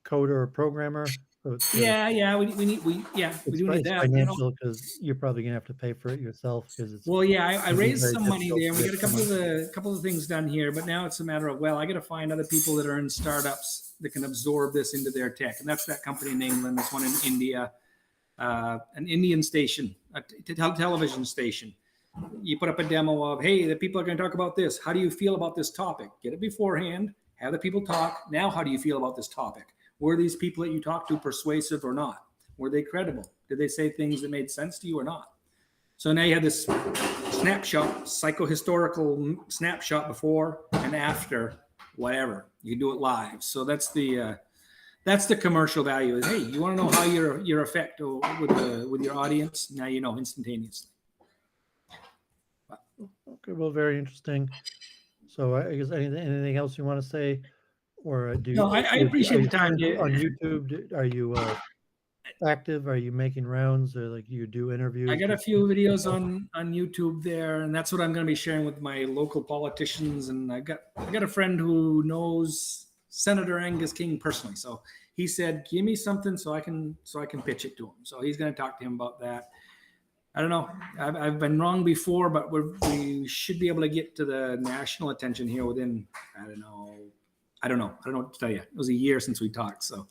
coder or programmer. So we do need it's that. financial because you're probably gonna have to pay for it yourself because it's Well, yeah, I gonna be raised very some money difficult there, and we to got a get couple of things done here. But now it's a matter of, well, I got to find other people that are in startups that can absorb this into their tech, and that's that company in England. There's one in India, an Indian station, a television station. You put up a demo of, hey, the people are going to talk about this. How do you feel about this topic? Get it beforehand. Have the people talk. Now, how do you feel about this topic? Were these people that you talked to persuasive or not? Were they credible? Did they say things that made sense to you or not? So now you have this snapshot, psychohistorical snapshot before and after, whatever. You do it live. So that's the commercial value. Is, hey, you want to know how your effect with your audience? Now you know instantaneously. Okay, well, very interesting. So I guess anything else you want to say, or do you? No, I appreciate the time. On YouTube, are you active? Are you making rounds, or like you do interviews? I got a few videos on YouTube there, and that's what I'm going to be sharing with my local politicians. And I got a friend who knows Senator Angus King personally, so he said, "Give me something so I can pitch it to him." So he's going to talk to him about that. I don't know. I've been wrong before, but we should be able to get to the national attention here within, I don't know what to tell you. It was a year since we talked, so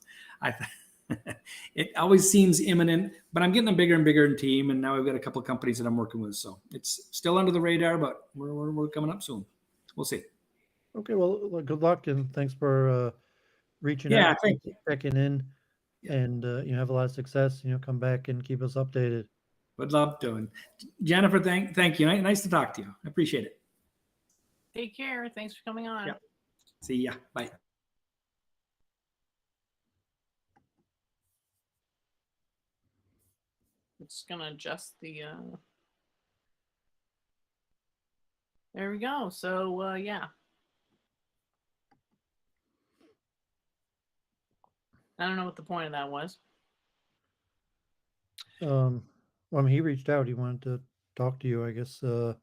it always seems imminent. But I'm getting a bigger and bigger team, and now I've got a couple of companies that I'm working with, so it's still under the radar, but we're coming up soon. We'll see. Okay, well, good luck and thanks for reaching Yeah, out, thank you. checking in, and have a lot of success. Come back and keep us updated. Would love to. And Jennifer, thank you. Nice to talk to you. I appreciate it. Take care. Thanks for coming on. Yeah. See ya. Bye. I'm just gonna adjust the there we go. So yeah. I don't know what the point of that was. Well, I mean, he reached out. He wanted to talk to you, I guess. I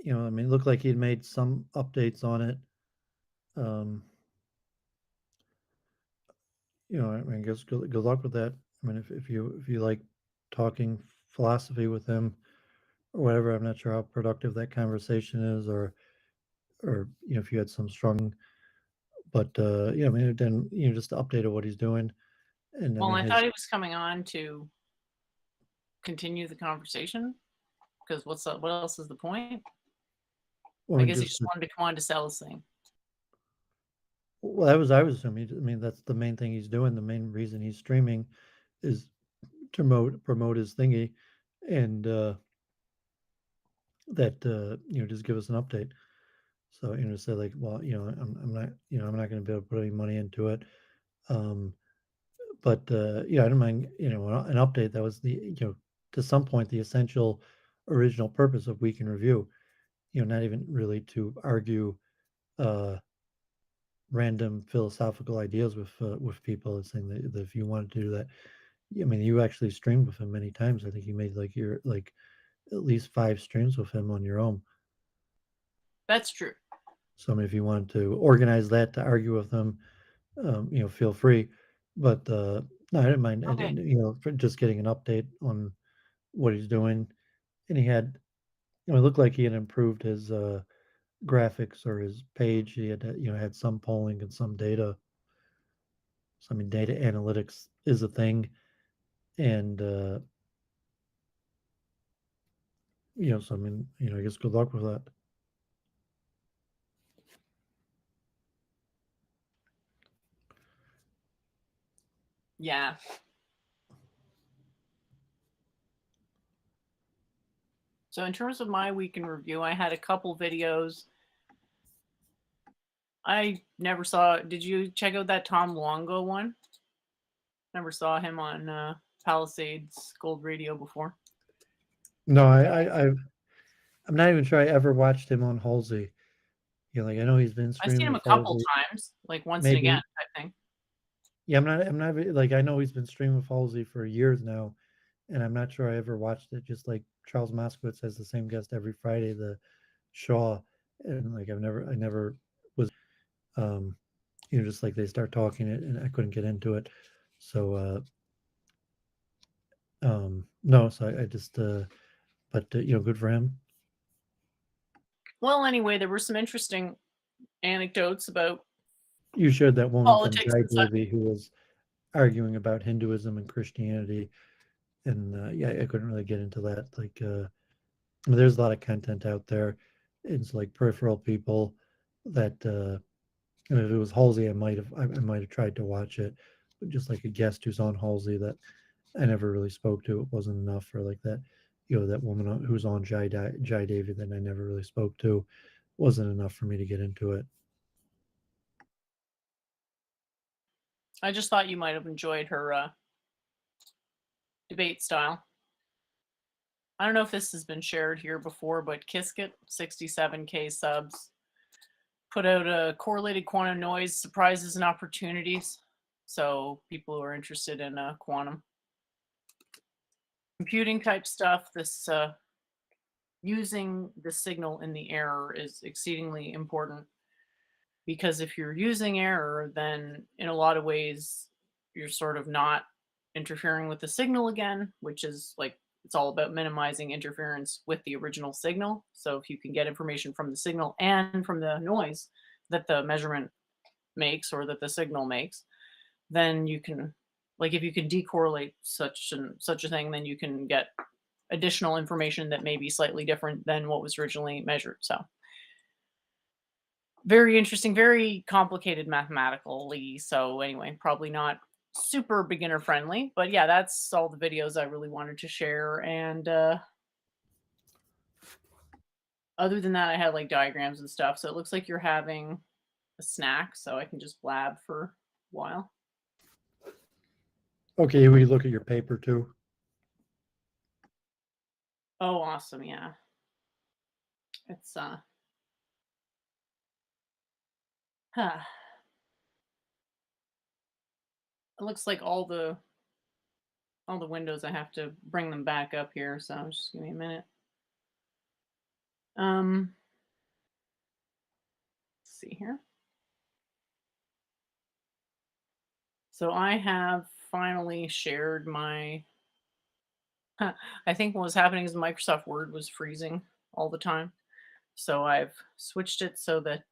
mean, it looked like he'd made some updates on it. I mean, I guess good luck with that. I mean, if you like talking philosophy with him or whatever, I'm not sure how productive that conversation is, or if you had some strong, but yeah, I mean, then just to update of what he's doing. And Well, I mean, I thought he was coming on to continue the conversation, because what else is the point? well, I guess he just wanted to come on to sell his thing. Well, I was assuming. I mean, that's the main thing he's doing. The main reason he's streaming is to promote his thingy, and that just give us an update. So say like, well, I'm not I'm not going to be able to put any money into it. But yeah, I don't mind an update. That was the to some point the essential original purpose of Week in Review. Not even really to argue random philosophical ideas with people, and saying that if you wanted to do that, I mean, you actually streamed with him many times. I think you made like at least 5 streams with him on your own. That's true. So I mean, if you wanted to organize that to argue with him, feel free. But no, I didn't mind. Okay. And, for just getting an update on what he's doing, and he had, it looked like he had improved his graphics or his page. He had had some polling and some data. So I mean, data analytics is a thing, and so I mean, I guess good luck with that. Yeah. So in terms of my Week in Review, I had a couple videos I never saw. Did you check out that Tom Longo one? Never saw him on Palisades Gold Radio before. No, I'm not even sure I ever watched him on Halsey. Like I know he's been I've seen streaming him a with couple Halsey. times, like once and again Maybe, type thing. yeah, I'm not like I know he's been streaming with Halsey for years now, and I'm not sure I ever watched it. Just like Charles Moskowitz has the same guest every Friday, the Shaw, and like I never was, um, just like they start talking it, and I couldn't get into it. So, no, so I just, but good for him. Well, anyway, there were some interesting anecdotes about You shared that woman from politics Jai and such. Devi who was arguing about Hinduism and Christianity, and yeah, I couldn't really get into that. Like, there's a lot of content out there. It's like peripheral people that, and if it was Halsey, I might have tried to watch it, but just like a guest who's on Halsey that I never really spoke to, it wasn't enough for like that. That woman who's on Jai Devi that I never really spoke to, wasn't enough for me to get into it. I just thought you might have enjoyed her debate style. I don't know if this has been shared here before, but Kiskit, 67K subs, put out a correlated quantum noise surprises and opportunities. So people who are interested in quantum computing type stuff, this using the signal in the error is exceedingly important, because if you're using error, then in a lot of ways you're sort of not interfering with the signal again, which is like, it's all about minimizing interference with the original signal. So if you can get information from the signal and from the noise that the measurement makes or that the signal makes, then you can, like, if you can decorrelate such a thing, then you can get additional information that may be slightly different than what was originally measured. So very interesting, very complicated mathematically. So anyway, probably not super beginner friendly, but yeah, that's all the videos I really wanted to share. And other than that, I had like diagrams and stuff. So it looks like you're having a snack, so I can just blab for a while. Okay, we look at your paper too. Oh, awesome. Yeah. It's huh. It looks like all the windows, I have to bring them back up here, so just give me a minute. Let's see here. So I have finally shared my I think what was happening is Microsoft Word was freezing all the time. So I've switched it so that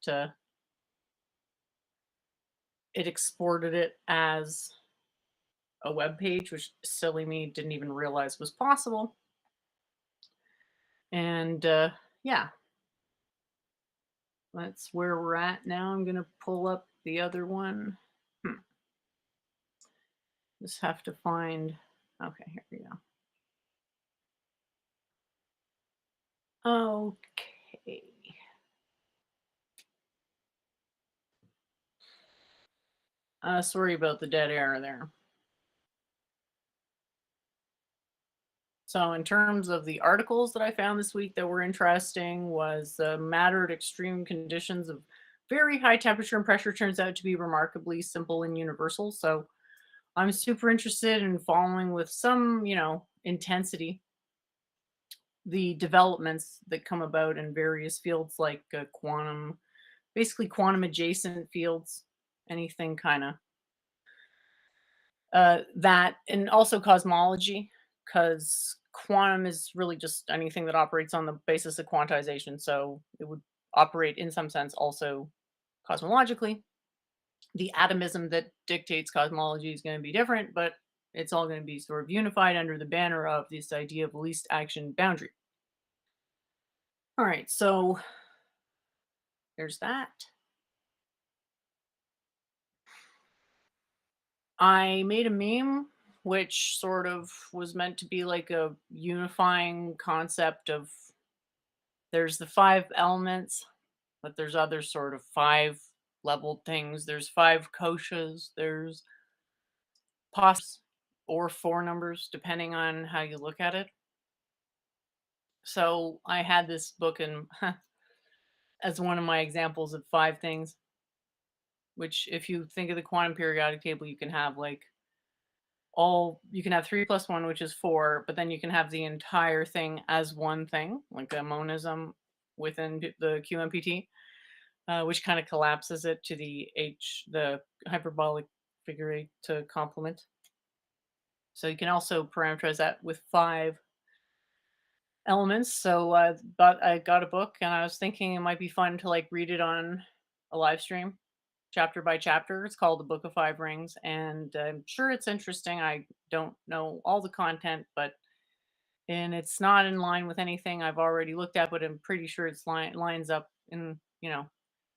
it exported it as a web page, which silly me didn't even realize was possible. And yeah, that's where we're at now. I'm going to pull up the other one. Just have to find, okay, here we go. Okay. Sorry about the dead air there. So in terms of the articles that I found this week that were interesting, was matter at extreme conditions of very high temperature and pressure turns out to be remarkably simple and universal. So I'm super interested in following with some, intensity, the developments that come about in various fields like quantum, basically quantum adjacent fields, anything kind of that, and also cosmology, because quantum is really just anything that operates on the basis of quantization. So it would operate in some sense also cosmologically. The atomism that dictates cosmology is going to be different, but it's all going to be sort of unified under the banner of this idea of least action boundary. All right, so there's that. I made a meme which sort of was meant to be like a unifying concept of, there's the 5 elements, but there's other sort of 5 leveled things. There's 5 koshas, there's pos or 4 numbers, depending on how you look at it. So I had this book in as one of my examples of 5 things, which if you think of the quantum periodic table, you can have like you can have 3 plus 1, which is 4, but then you can have the entire thing as one thing, like a monism within the QMPT, which kind of collapses it to the hyperbolic figure 8 to complement. So you can also parameterize that with 5 elements. So but I got a book and I was thinking it might be fun to like read it on a live stream chapter by chapter. It's called The Book of 5 Rings, and I'm sure it's interesting. I don't know all the content, and it's not in line with anything I've already looked at, but I'm pretty sure it's lines up in,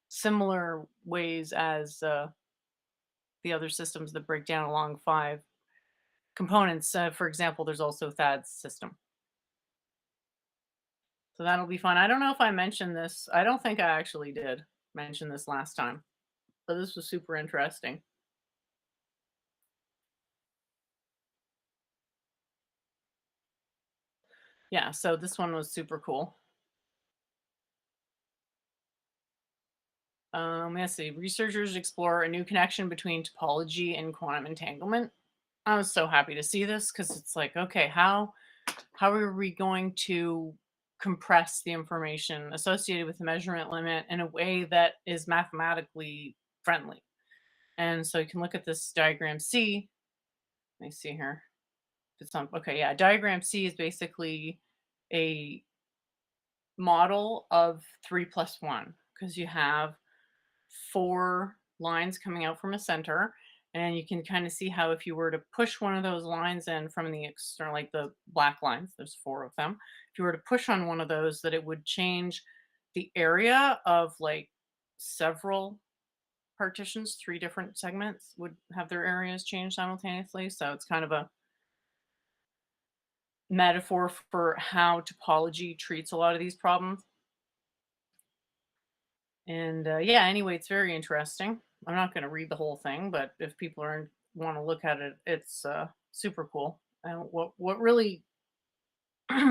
similar ways as the other systems that break down along 5 components. For example, there's also Thad's system. So that'll be fun. I don't know if I mentioned this. I don't think I actually did mention this last time, but this was super interesting. Yeah, so this one was super cool. Let's see. Researchers explore a new connection between topology and quantum entanglement. I was so happy to see this because it's like, okay, how are we going to compress the information associated with the measurement limit in a way that is mathematically friendly? And so you can look at this diagram C. Let me see here. It's on. Okay, yeah. Diagram C is basically a model of 3 plus 1 because you have 4 lines coming out from a center, and you can kind of see how if you were to push one of those lines in from the external, like the black lines, there's 4 of them. If you were to push on one of those, that it would change the area of like several partitions. 3 different segments would have their areas change simultaneously. So it's kind of a metaphor for how topology treats a lot of these problems. And yeah, anyway, it's very interesting. I'm not going to read the whole thing, but if people want to look at it, it's super cool. And what really,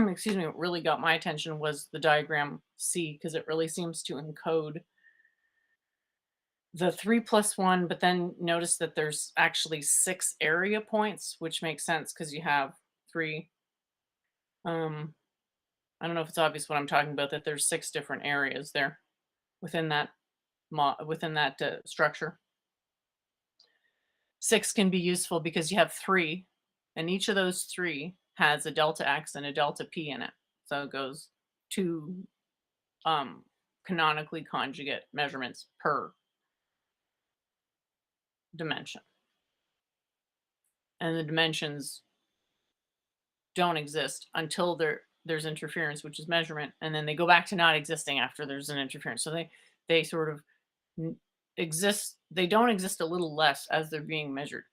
excuse me, what really got my attention was the diagram C, because it really seems to encode the 3 plus 1, but then notice that there's actually 6 area points, which makes sense because you have 3. Um, I don't know if it's obvious what I'm talking about. That there's 6 different areas there within that structure. 6 can be useful because you have 3, and each of those 3 has a delta x and a delta p in it. So it goes 2 canonically conjugate measurements per dimension. And the dimensions don't exist until there's interference, which is measurement, and then they go back to not existing after there's an interference. So they sort of exist. They don't exist a little less as they're being measured.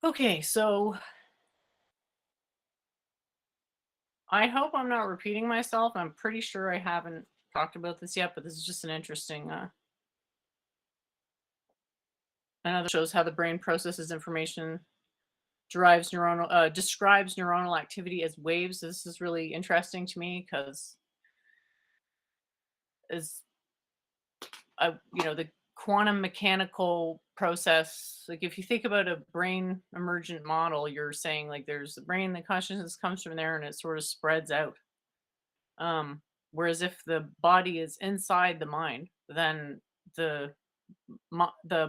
Okay, so I hope I'm not repeating myself. I'm pretty sure I haven't talked about this yet, but this is just an interesting another shows how the brain processes information, describes neuronal activity as waves. This is really interesting to me because as the quantum mechanical process, like if you think about a brain emergent model, you're saying like there's the brain, the consciousness comes from there and it sort of spreads out. Whereas if the body is inside the mind, then the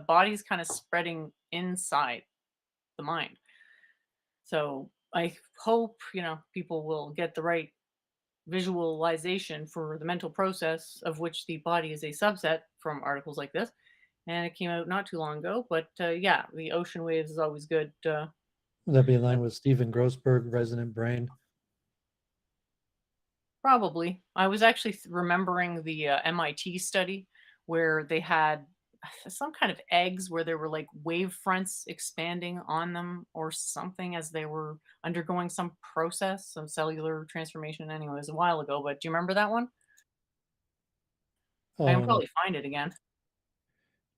body's kind of spreading inside the mind. So I hope people will get the right visualization for the mental process of which the body is a subset from articles like this. And it came out not too long ago, but yeah, the ocean waves is always good. Would that be in line with Stephen Grossberg, Resonant Brain? Probably. I was actually remembering the MIT study where they had some kind of eggs where there were like wave fronts expanding on them or something as they were undergoing some process, some cellular transformation. Anyway, it was a while ago, but do you remember that one? I can Um, probably find it again.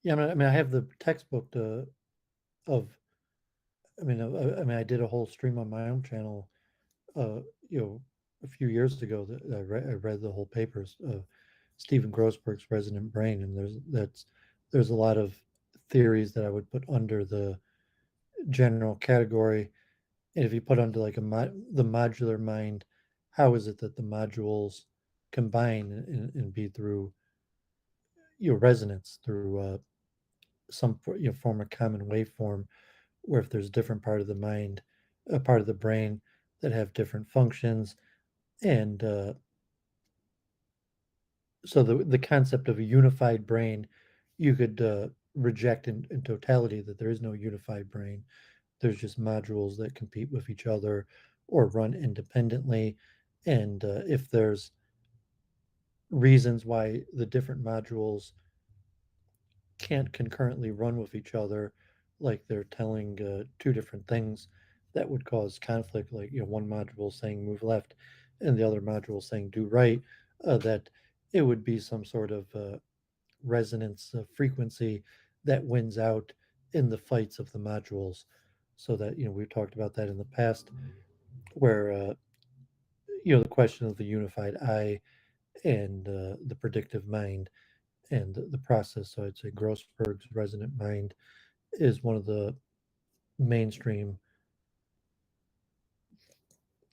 yeah, I mean, I have the textbook of. I mean, I did a whole stream on my own channel, uh, you know, a few years ago that I read the whole papers of Stephen Grossberg's Resonant Brain, and there's a lot of theories that I would put under the general category. And if you put under like the modular mind, how is it that the modules combine and be through resonance through some form of common waveform, where if there's different part of the mind, a part of the brain that have different functions, and so the concept of a unified brain, you could reject in totality that there is no unified brain. There's just modules that compete with each other or run independently, and if there's reasons why the different modules can't concurrently run with each other, like they're telling two different things that would cause conflict, like one module saying move left and the other module saying do right, that it would be some sort of resonance frequency that wins out in the fights of the modules. So that we've talked about that in the past, where the question of the unified I and the predictive mind and the process. So I'd say Grossberg's resonant mind is one of the mainstream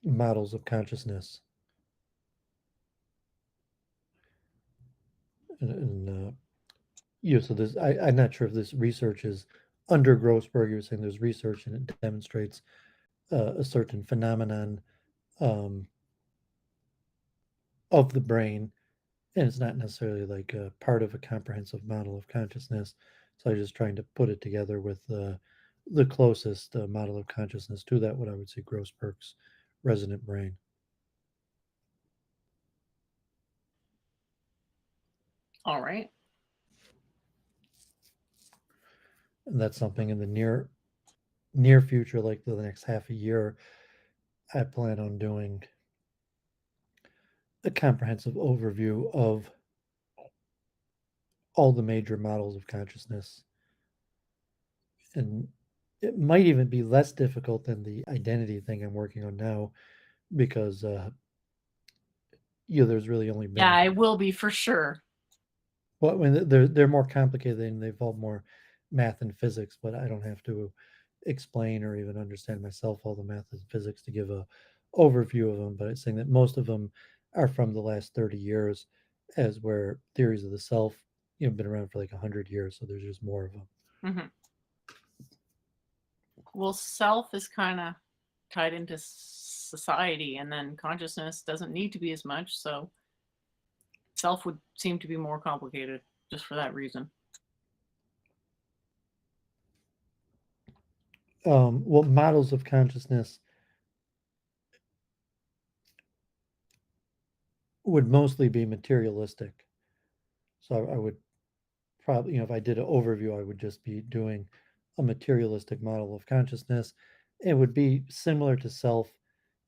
models of consciousness. And so I'm not sure if this research is under Grossberg. You're saying there's research and it demonstrates a certain phenomenon um, of the brain, and it's not necessarily like a part of a comprehensive model of consciousness. So I'm just trying to put it together with the closest model of consciousness to that, what I would say Grossberg's resonant brain. All right. And that's something in the near future, like the next half a year, I plan on doing a comprehensive overview of all the major models of consciousness. And it might even be less difficult than the identity thing I'm working on now, because there's really only Yeah, been, I will be for sure. well, I mean, they're more complicated and they involve more math and physics, but I don't have to explain or even understand myself all the math and physics to give a overview of them. But it's saying that most of them are from the last 30 years, as where theories of the self, been around for like 100 years. So there's just more of them. Hmm. Well, self is kind of tied into society, and then consciousness doesn't need to be as much. So self would seem to be more complicated just for that reason. Well, models of consciousness would mostly be materialistic. So I would probably, if I did an overview, I would just be doing a materialistic model of consciousness. It would be similar to self,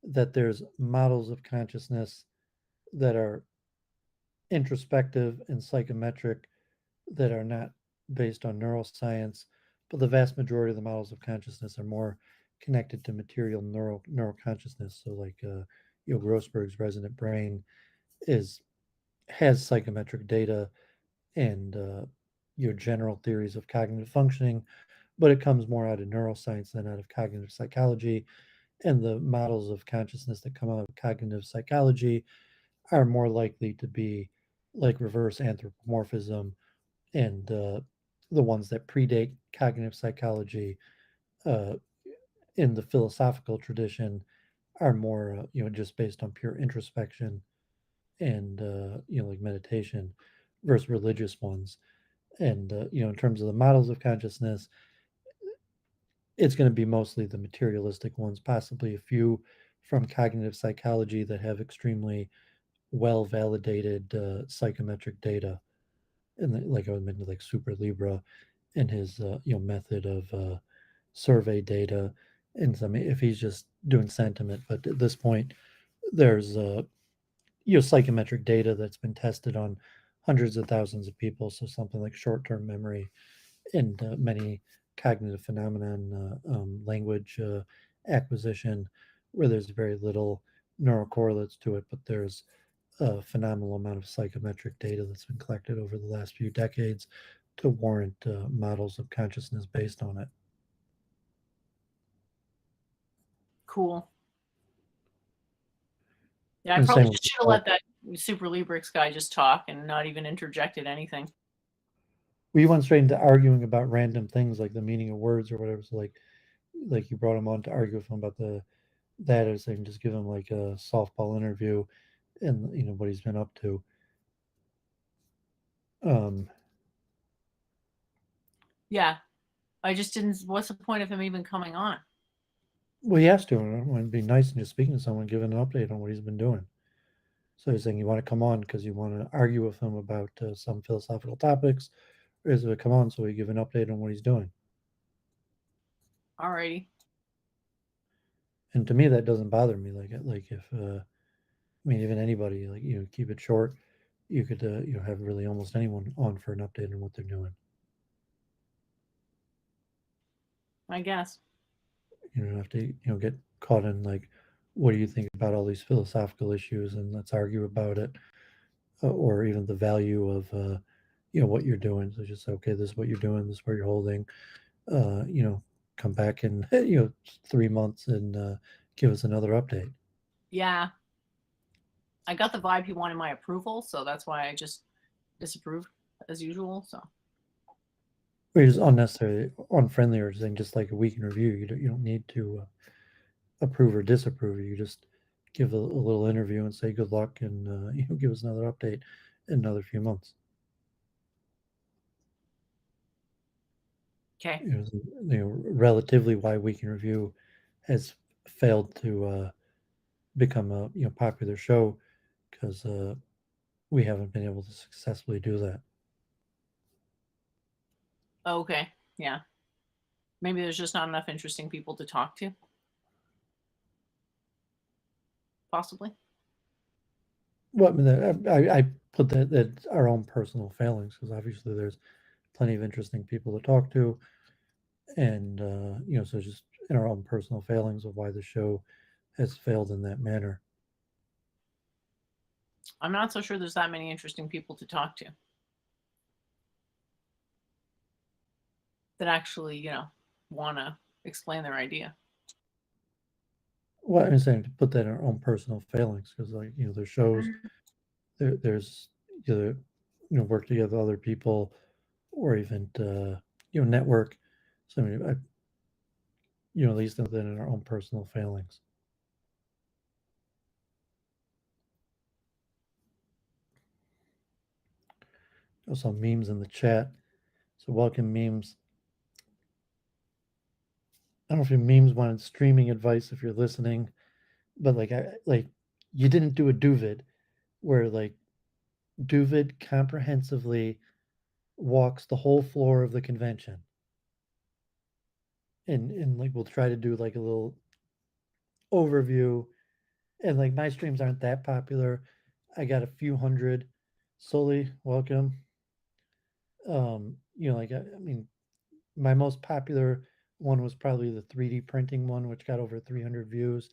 that there's models of consciousness that are introspective and psychometric, that are not based on neuroscience, but the vast majority of the models of consciousness are more connected to material neuroconsciousness. So like Grossberg's resonant brain is has psychometric data and your general theories of cognitive functioning, but it comes more out of neuroscience than out of cognitive psychology. And the models of consciousness that come out of cognitive psychology are more likely to be like reverse anthropomorphism, and the ones that predate cognitive psychology uh, in the philosophical tradition are more, just based on pure introspection and, like meditation, versus religious ones. And in terms of the models of consciousness, it's going to be mostly the materialistic ones, possibly a few from cognitive psychology that have extremely well validated psychometric data. and like I was mentioned, like Super Libra and his method of survey data. And so, I mean, if he's just doing sentiment, but at this point, there's psychometric data that's been tested on hundreds of thousands of people. So something like short-term memory and many cognitive phenomenon, language acquisition, where there's very little neural correlates to it, but there's a phenomenal amount of psychometric data that's been collected over the last few decades to warrant models of consciousness based on it. Cool. Yeah, I And probably same with just the should have let that Super Librix guy just talk and not even interjected anything. we went straight into arguing about random things like the meaning of words or whatever. So like you brought him on to argue with him about that, or saying just give him like a softball interview and what he's been up to. Um, Yeah, I just didn't. What's the point of him even coming on? well, he has to. And it'd be nice and just speaking to someone, giving an update on what he's been doing. So he's saying you want to come on because you want to argue with him about some philosophical topics, or is it come on so we give an update on what he's doing? Alrighty. And to me, that doesn't bother me. Like if I mean, even anybody, like keep it short. You could have really almost anyone on for an update on what they're doing. I guess. You don't have to get caught in like, what do you think about all these philosophical issues, and let's argue about it, or even the value of what you're doing. So just say, okay, this is what you're doing, this is what you're holding. Uh, you know, come back in 3 months and give us another update. Yeah, I got the vibe he wanted my approval, so that's why I just disapproved as usual. So Or just unnecessarily unfriendly, or saying just like a week in review. You don't need to approve or disapprove. You just give a little interview and say good luck, and give us another update in another few months. okay. Relatively why Week in Review has failed to become a popular show, because we haven't been able to successfully do that. Okay. Yeah. Maybe there's just not enough interesting people to talk to. Possibly. Well, I mean, I put that our own personal failings, because obviously there's plenty of interesting people to talk to, and so just in our own personal failings of why the show has failed in that manner. I'm not so sure there's that many interesting people to talk to that actually, want to explain their idea. Well, I'm saying to put that in our own personal failings, because like there's shows, there's either work together with other people, or even network. So I mean, at least then in our own personal failings. Also, memes in the chat. So welcome, memes. I don't know if your memes wanted streaming advice if you're listening, but like you didn't do a Doovid, where like Doovid comprehensively walks the whole floor of the convention, and like we'll try to do like a little overview. And like my streams aren't that popular. I got a few hundred. Solely welcome. I mean, my most popular one was probably the 3D printing one, which got over 300 views.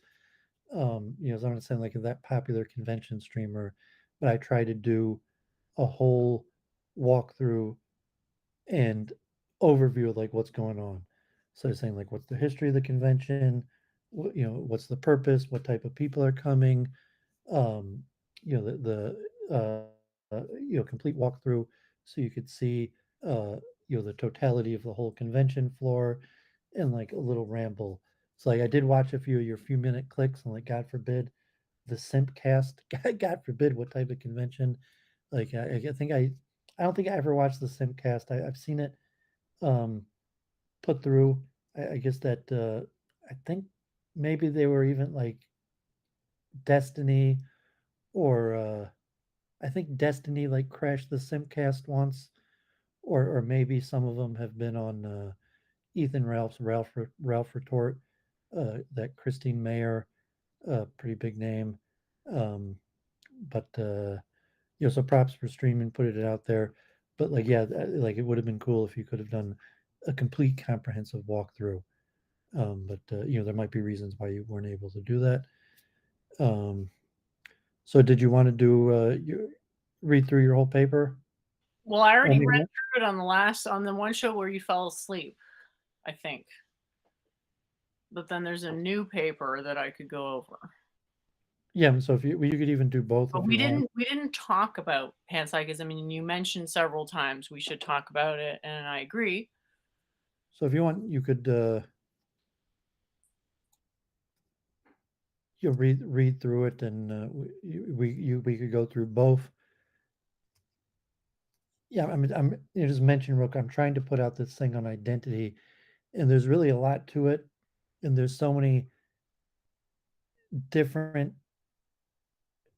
So I'm not saying like that popular convention streamer, but I try to do a whole walkthrough and overview of like what's going on. So saying like what's the history of the convention, what's the purpose, what type of people are coming, complete walkthrough, so you could see the totality of the whole convention floor, and like a little ramble. So like I did watch a few of your few minute clicks, and like God forbid the simp cast. God forbid what type of convention. Like I think I don't think I ever watched the simp cast. I've seen it um put through. I guess that I think maybe they were even like Destiny, or I think Destiny like crashed the Simcast once, or maybe some of them have been on Ethan Ralph Retort, that Christine Mayer, pretty big name. Um, but so props for streaming, put it out there. But like, yeah, like it would have been cool if you could have done a complete comprehensive walkthrough. But there might be reasons why you weren't able to do that. Um, so did you want to do read through your whole paper? Well, I I already read mean, through it on the one show where you fell asleep, I think. But then there's a new paper that I could go over. yeah. So if you could even do both But if you want. we didn't talk about panpsychism. I mean, you mentioned several times we should talk about it, and I agree. So if you want, you could read through it, and we could go through both. Yeah, I mean, just mention real quick. I'm trying to put out this thing on identity, and there's really a lot to it, and there's so many different.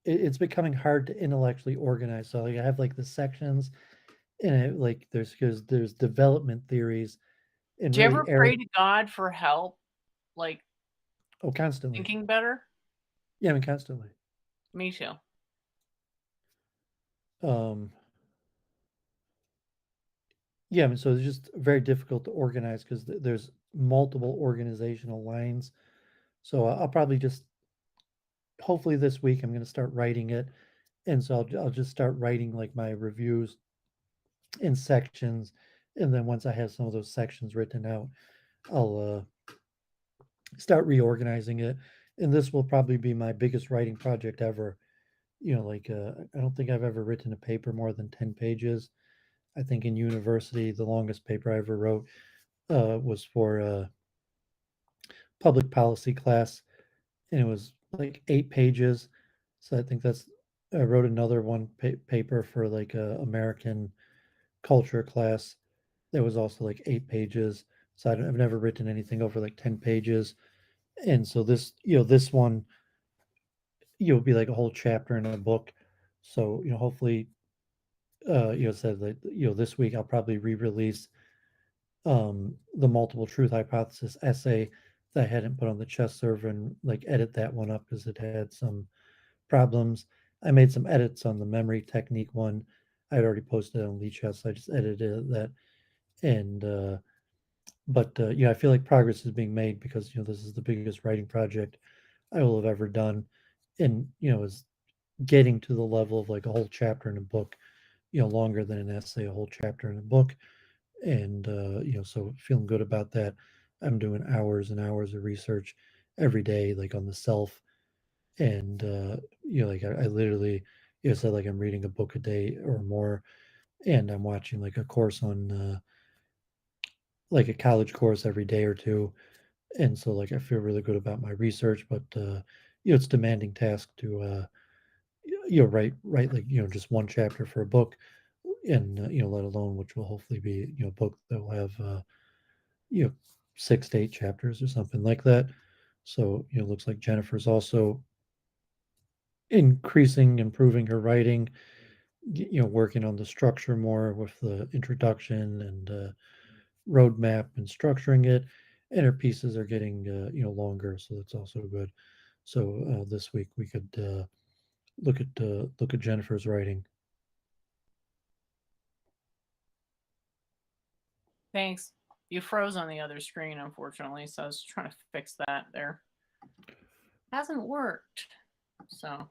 It's becoming hard to intellectually organize. So like, I have like the sections, and like there's development theories, and Do you really ever pray to God for help, like constantly. thinking better? Yeah, I mean constantly. Me too. Um, yeah, I mean, so it's just very difficult to organize because there's multiple organizational lines. So I'll probably just hopefully this week I'm going to start writing it, and so I'll just start writing like my reviews in sections, and then once I have some of those sections written out, I'll start reorganizing it, and this will probably be my biggest writing project ever. Like I don't think I've ever written a paper more than 10 pages. I think in university the longest paper I ever wrote was for a public policy class, and it was like 8 pages. So I think I wrote another one paper for like a American culture class that was also like 8 pages. So I've never written anything over like 10 pages, and so this one be like a whole chapter in a book. So hopefully said that this week I'll probably re-release the multiple truth hypothesis essay that I hadn't put on the chess server, and like edit that one up because it had some problems. I made some edits on the memory technique one. I had already posted it on Lichess. So I just edited that, and but I feel like progress is being made because this is the biggest writing project I will have ever done, and is getting to the level of like a whole chapter in a book, longer than an essay, a whole chapter in a book, and so feeling good about that. I'm doing hours and hours of research every day, like on the self, and like I literally said like I'm reading a book a day or more, and I'm watching like a course on like a college course every day or two, and so like I feel really good about my research, but it's a demanding task to write like just one chapter for a book, and let alone which will hopefully be a book that will have you know 6 to 8 chapters or something like that. So looks like Jennifer's also improving her writing, working on the structure more with the introduction and roadmap and structuring it, and her pieces are getting longer, so that's also good. So this week we could look at Jennifer's writing. Thanks. You froze on the other screen, unfortunately, so I was trying to fix that there. Hasn't worked. So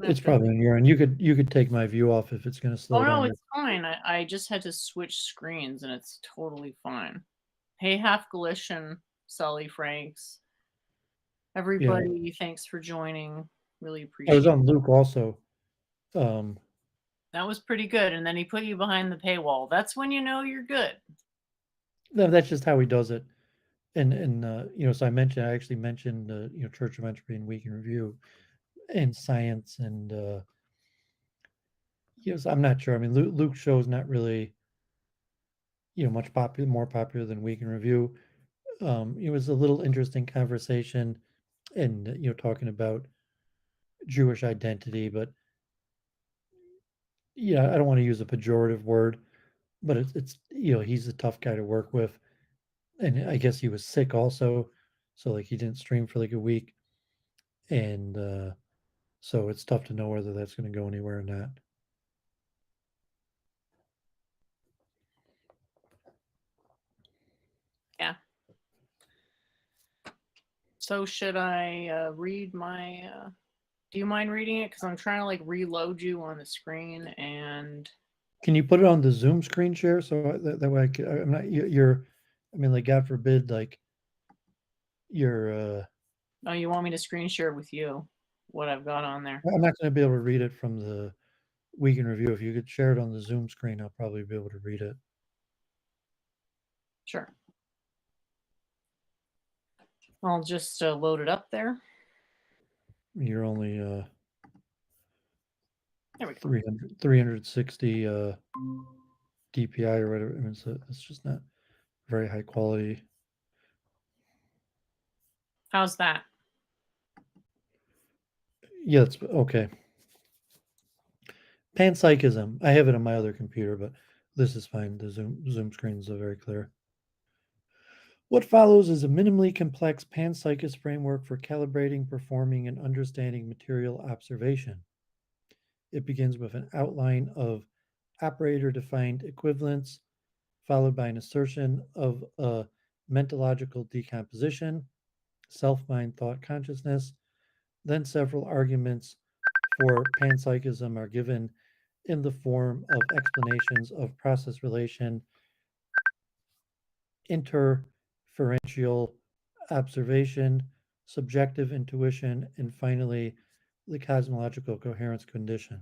It's probably on your end. You could take my view off if it's going to slow oh down. no, it's fine. I just had to switch screens and it's totally fine. Hey, Half Galician, Sully Franks, everybody, thanks for joining. Really I appreciate was it. on Luke also. Um, That was pretty good. And then he put you behind the paywall. That's when you know you're good. that's just how he does it. And so I actually mentioned Church of Entropy and Week in Review and science, and yes, I'm not sure. I mean, Luke's show is not really more popular than Week in Review. It was a little interesting conversation, and talking about Jewish identity, but yeah, I don't want to use a pejorative word, but it's he's a tough guy to work with, and I guess he was sick also, so like he didn't stream for like a week, and so it's tough to know whether that's going to go anywhere or not. Yeah. So should I read my? Do you mind reading it? Because I'm trying to like reload you on the screen and. Can you put it on the Zoom screen share so that way I'm not you're, I mean, like God forbid, like you're. Oh, you want me to screen share with you what I've got on there? I'm not going to be able to read it from the week in review. If you could share it on the Zoom screen, I'll probably be able to read it. Sure. I'll just load it up there. You're only There we go. 360 DPI or whatever. I mean, it's just not very high quality. How's that? Yeah, it's okay. Panpsychism. I have it on my other computer, but this is fine. The Zoom screens are very clear. What follows is a minimally complex panpsychist framework for calibrating, performing, and understanding material observation. It begins with an outline of operator-defined equivalence, followed by an assertion of a mentological decomposition, self-mind thought consciousness. Then several arguments for panpsychism are given in the form of explanations of process relation, interferential observation, subjective intuition, and finally, the cosmological coherence condition.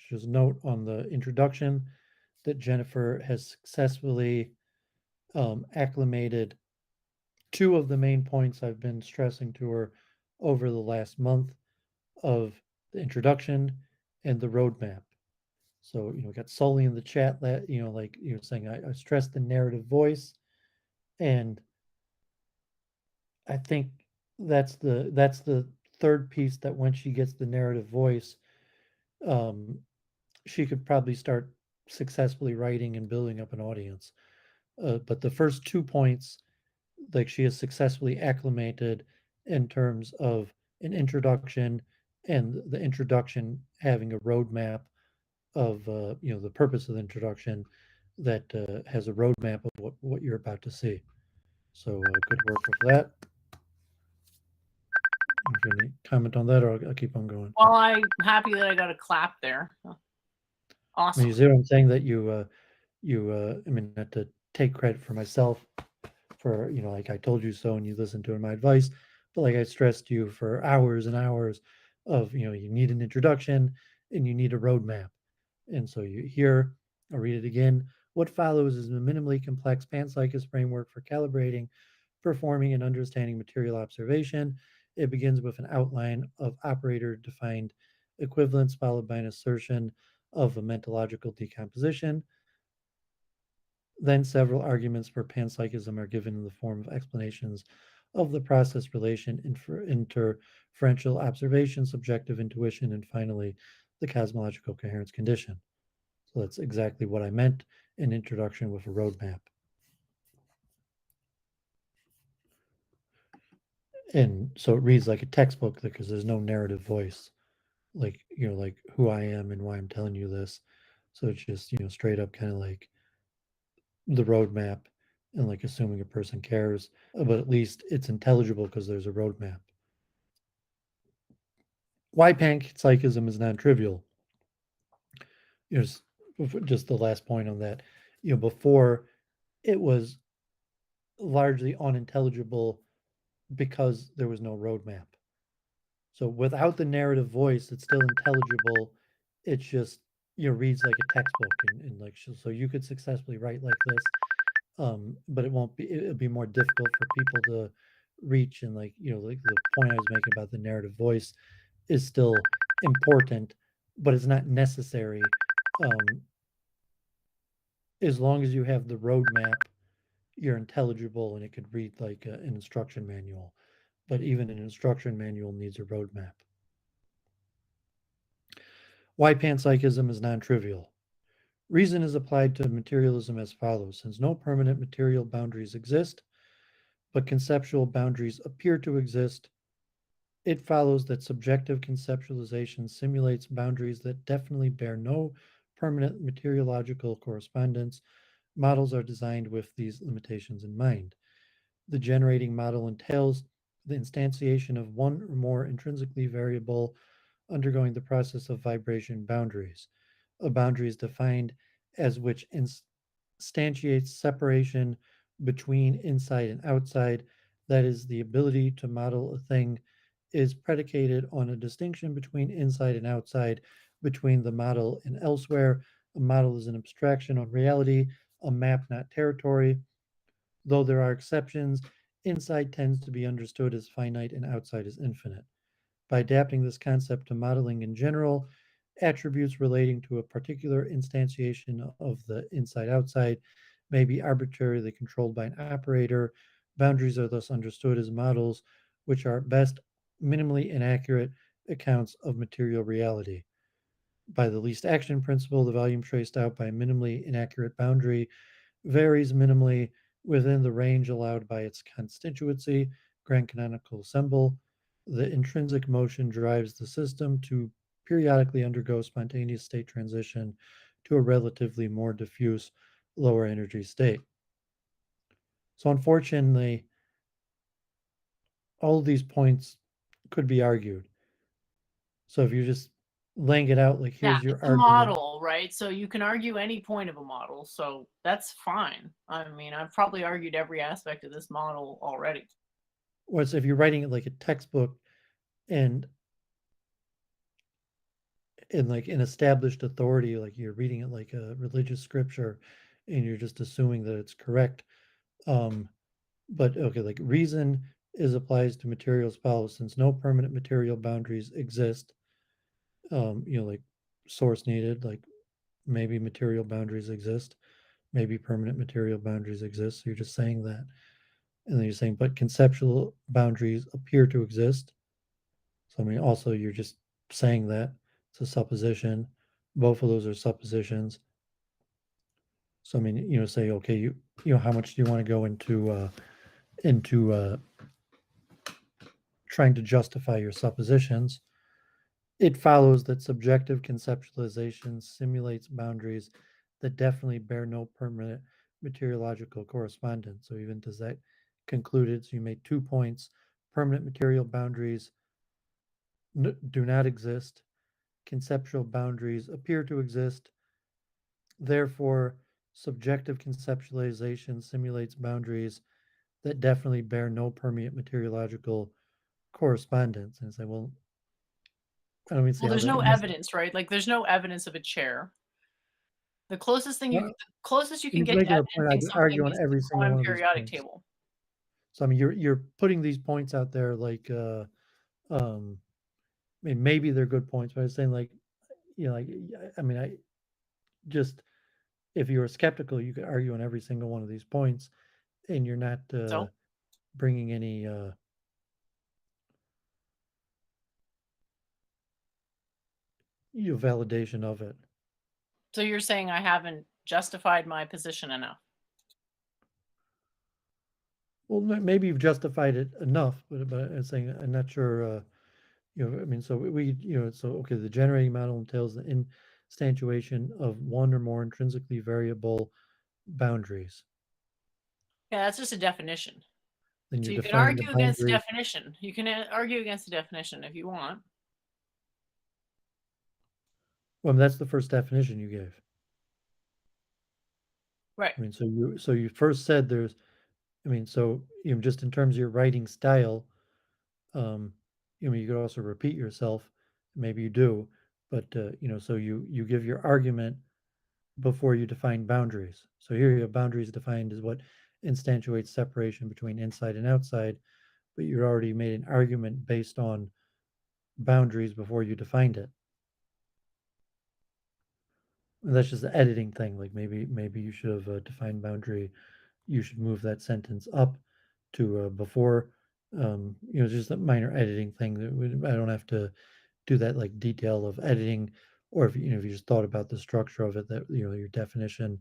Just note on the introduction that Jennifer has successfully acclimated two of the main points I've been stressing to her over the last month of the introduction and the roadmap. So, we got Sully in the chat that, like you were saying, I stressed the narrative voice, and I think that's the third piece that when she gets the narrative voice, um, she could probably start successfully writing and building up an audience. But the first 2 points, like she has successfully acclimated in terms of an introduction and the introduction having a roadmap of the purpose of the introduction that has a roadmap of what you're about to see. So good work with that. If you have any comment on that, or I'll keep on going. Well, I'm happy that I got a clap there. I mean, Awesome. you see what I'm saying? That I mean, not to take credit for myself for, like I told you so and you listened to my advice, but like I stressed to you for hours and hours of, you need an introduction and you need a roadmap. And so I'll read it again. What follows is a minimally complex panpsychist framework for calibrating, performing, and understanding material observation. It begins with an outline of operator-defined equivalence, followed by an assertion of a mentological decomposition. Then several arguments for panpsychism are given in the form of explanations of the process relation, interferential observation, subjective intuition, and finally, the cosmological coherence condition. So that's exactly what I meant, an introduction with a roadmap. And so it reads like a textbook because there's no narrative voice, like, like who I am and why I'm telling you this. So it's just, straight up kind of like the roadmap and like assuming a person cares, but at least it's intelligible because there's a roadmap. Why panpsychism is non-trivial. Just the last point on that. Before it was largely unintelligible because there was no roadmap. So without the narrative voice, it's still intelligible. It's just reads like a textbook, and like so you could successfully write like this, but it won't be. It'll be more difficult for people to reach, and like like the point I was making about the narrative voice is still important, but it's not necessary. As long as you have the roadmap, you're intelligible, and it could read like an instruction manual. But even an instruction manual needs a roadmap. Why panpsychism is non-trivial. Reason is applied to materialism as follows. Since no permanent material boundaries exist, but conceptual boundaries appear to exist, it follows that subjective conceptualization simulates boundaries that definitely bear no permanent materiological correspondence. Models are designed with these limitations in mind. The generating model entails the instantiation of one or more intrinsically variable undergoing the process of vibration boundaries. A boundary is defined as which instantiates separation between inside and outside. That is, the ability to model a thing is predicated on a distinction between inside and outside, between the model and elsewhere. A model is an abstraction on reality, a map, not territory. Though there are exceptions, inside tends to be understood as finite and outside as infinite. By adapting this concept to modeling in general, attributes relating to a particular instantiation of the inside outside may be arbitrarily controlled by an operator. Boundaries are thus understood as models, which are at best minimally inaccurate accounts of material reality. By the least action principle, the volume traced out by a minimally inaccurate boundary varies minimally within the range allowed by its constituency, grand canonical ensemble. The intrinsic motion drives the system to periodically undergo spontaneous state transition to a relatively more diffuse, lower energy state. So, unfortunately, all of these points could be argued. So, if you're just laying it out like, Yeah, here's your it's a argument, model, right? So you can argue any point of a model, so that's fine. I mean, I've probably argued every aspect of this model already. whereas if you're writing it like a textbook and in like an established authority, like you're reading it like a religious scripture and you're just assuming that it's correct. Um, but okay, like reason is applies to materials follows since no permanent material boundaries exist, like source needed, like maybe material boundaries exist, maybe permanent material boundaries exist. So you're just saying that. And then you're saying, but conceptual boundaries appear to exist. So I mean, also you're just saying that it's a supposition. Both of those are suppositions. So I mean, say okay, how much do you want to go into trying to justify your suppositions? It follows that subjective conceptualization simulates boundaries that definitely bear no permanent materiological correspondence. So even does that concluded? So you made 2 points. Permanent material boundaries do not exist. Conceptual boundaries appear to exist. Therefore, subjective conceptualization simulates boundaries that definitely bear no permanent materiological correspondence. And say, well, I don't even see Well, how there's that no misses. evidence, right? Like there's no evidence of a chair. The closest you can You're get to making a point. I evidencing could argue something on is the every single quantum one of these periodic points. table. So I mean, you're putting these points out there like, um, I mean, maybe they're good points, but I was saying like, like, I mean, I just if you were skeptical, you could argue on every single one of these points, and you're not So, bringing any validation of it. so you're saying I haven't justified my position enough. Well, maybe you've justified it enough, but I'm saying I'm not sure. I mean, so so okay, the generating model entails the instantiation of one or more intrinsically variable boundaries. Yeah, that's just a definition. Then So you're you can defining the argue against the boundary. definition. You can argue against the definition if you want. Well, that's the first definition you gave. Right. I mean, so you first said there's. I mean, so just in terms of your writing style, um, you could also repeat yourself. Maybe you do, but so you give your argument before you define boundaries. So here you have boundaries defined as what instantiates separation between inside and outside, but you already made an argument based on boundaries before you defined it. And that's just the editing thing. Like maybe you should have defined boundary. You should move that sentence up to before. Just a minor editing thing that I don't have to do that like detail of editing or if if you just thought about the structure of it, that your definition,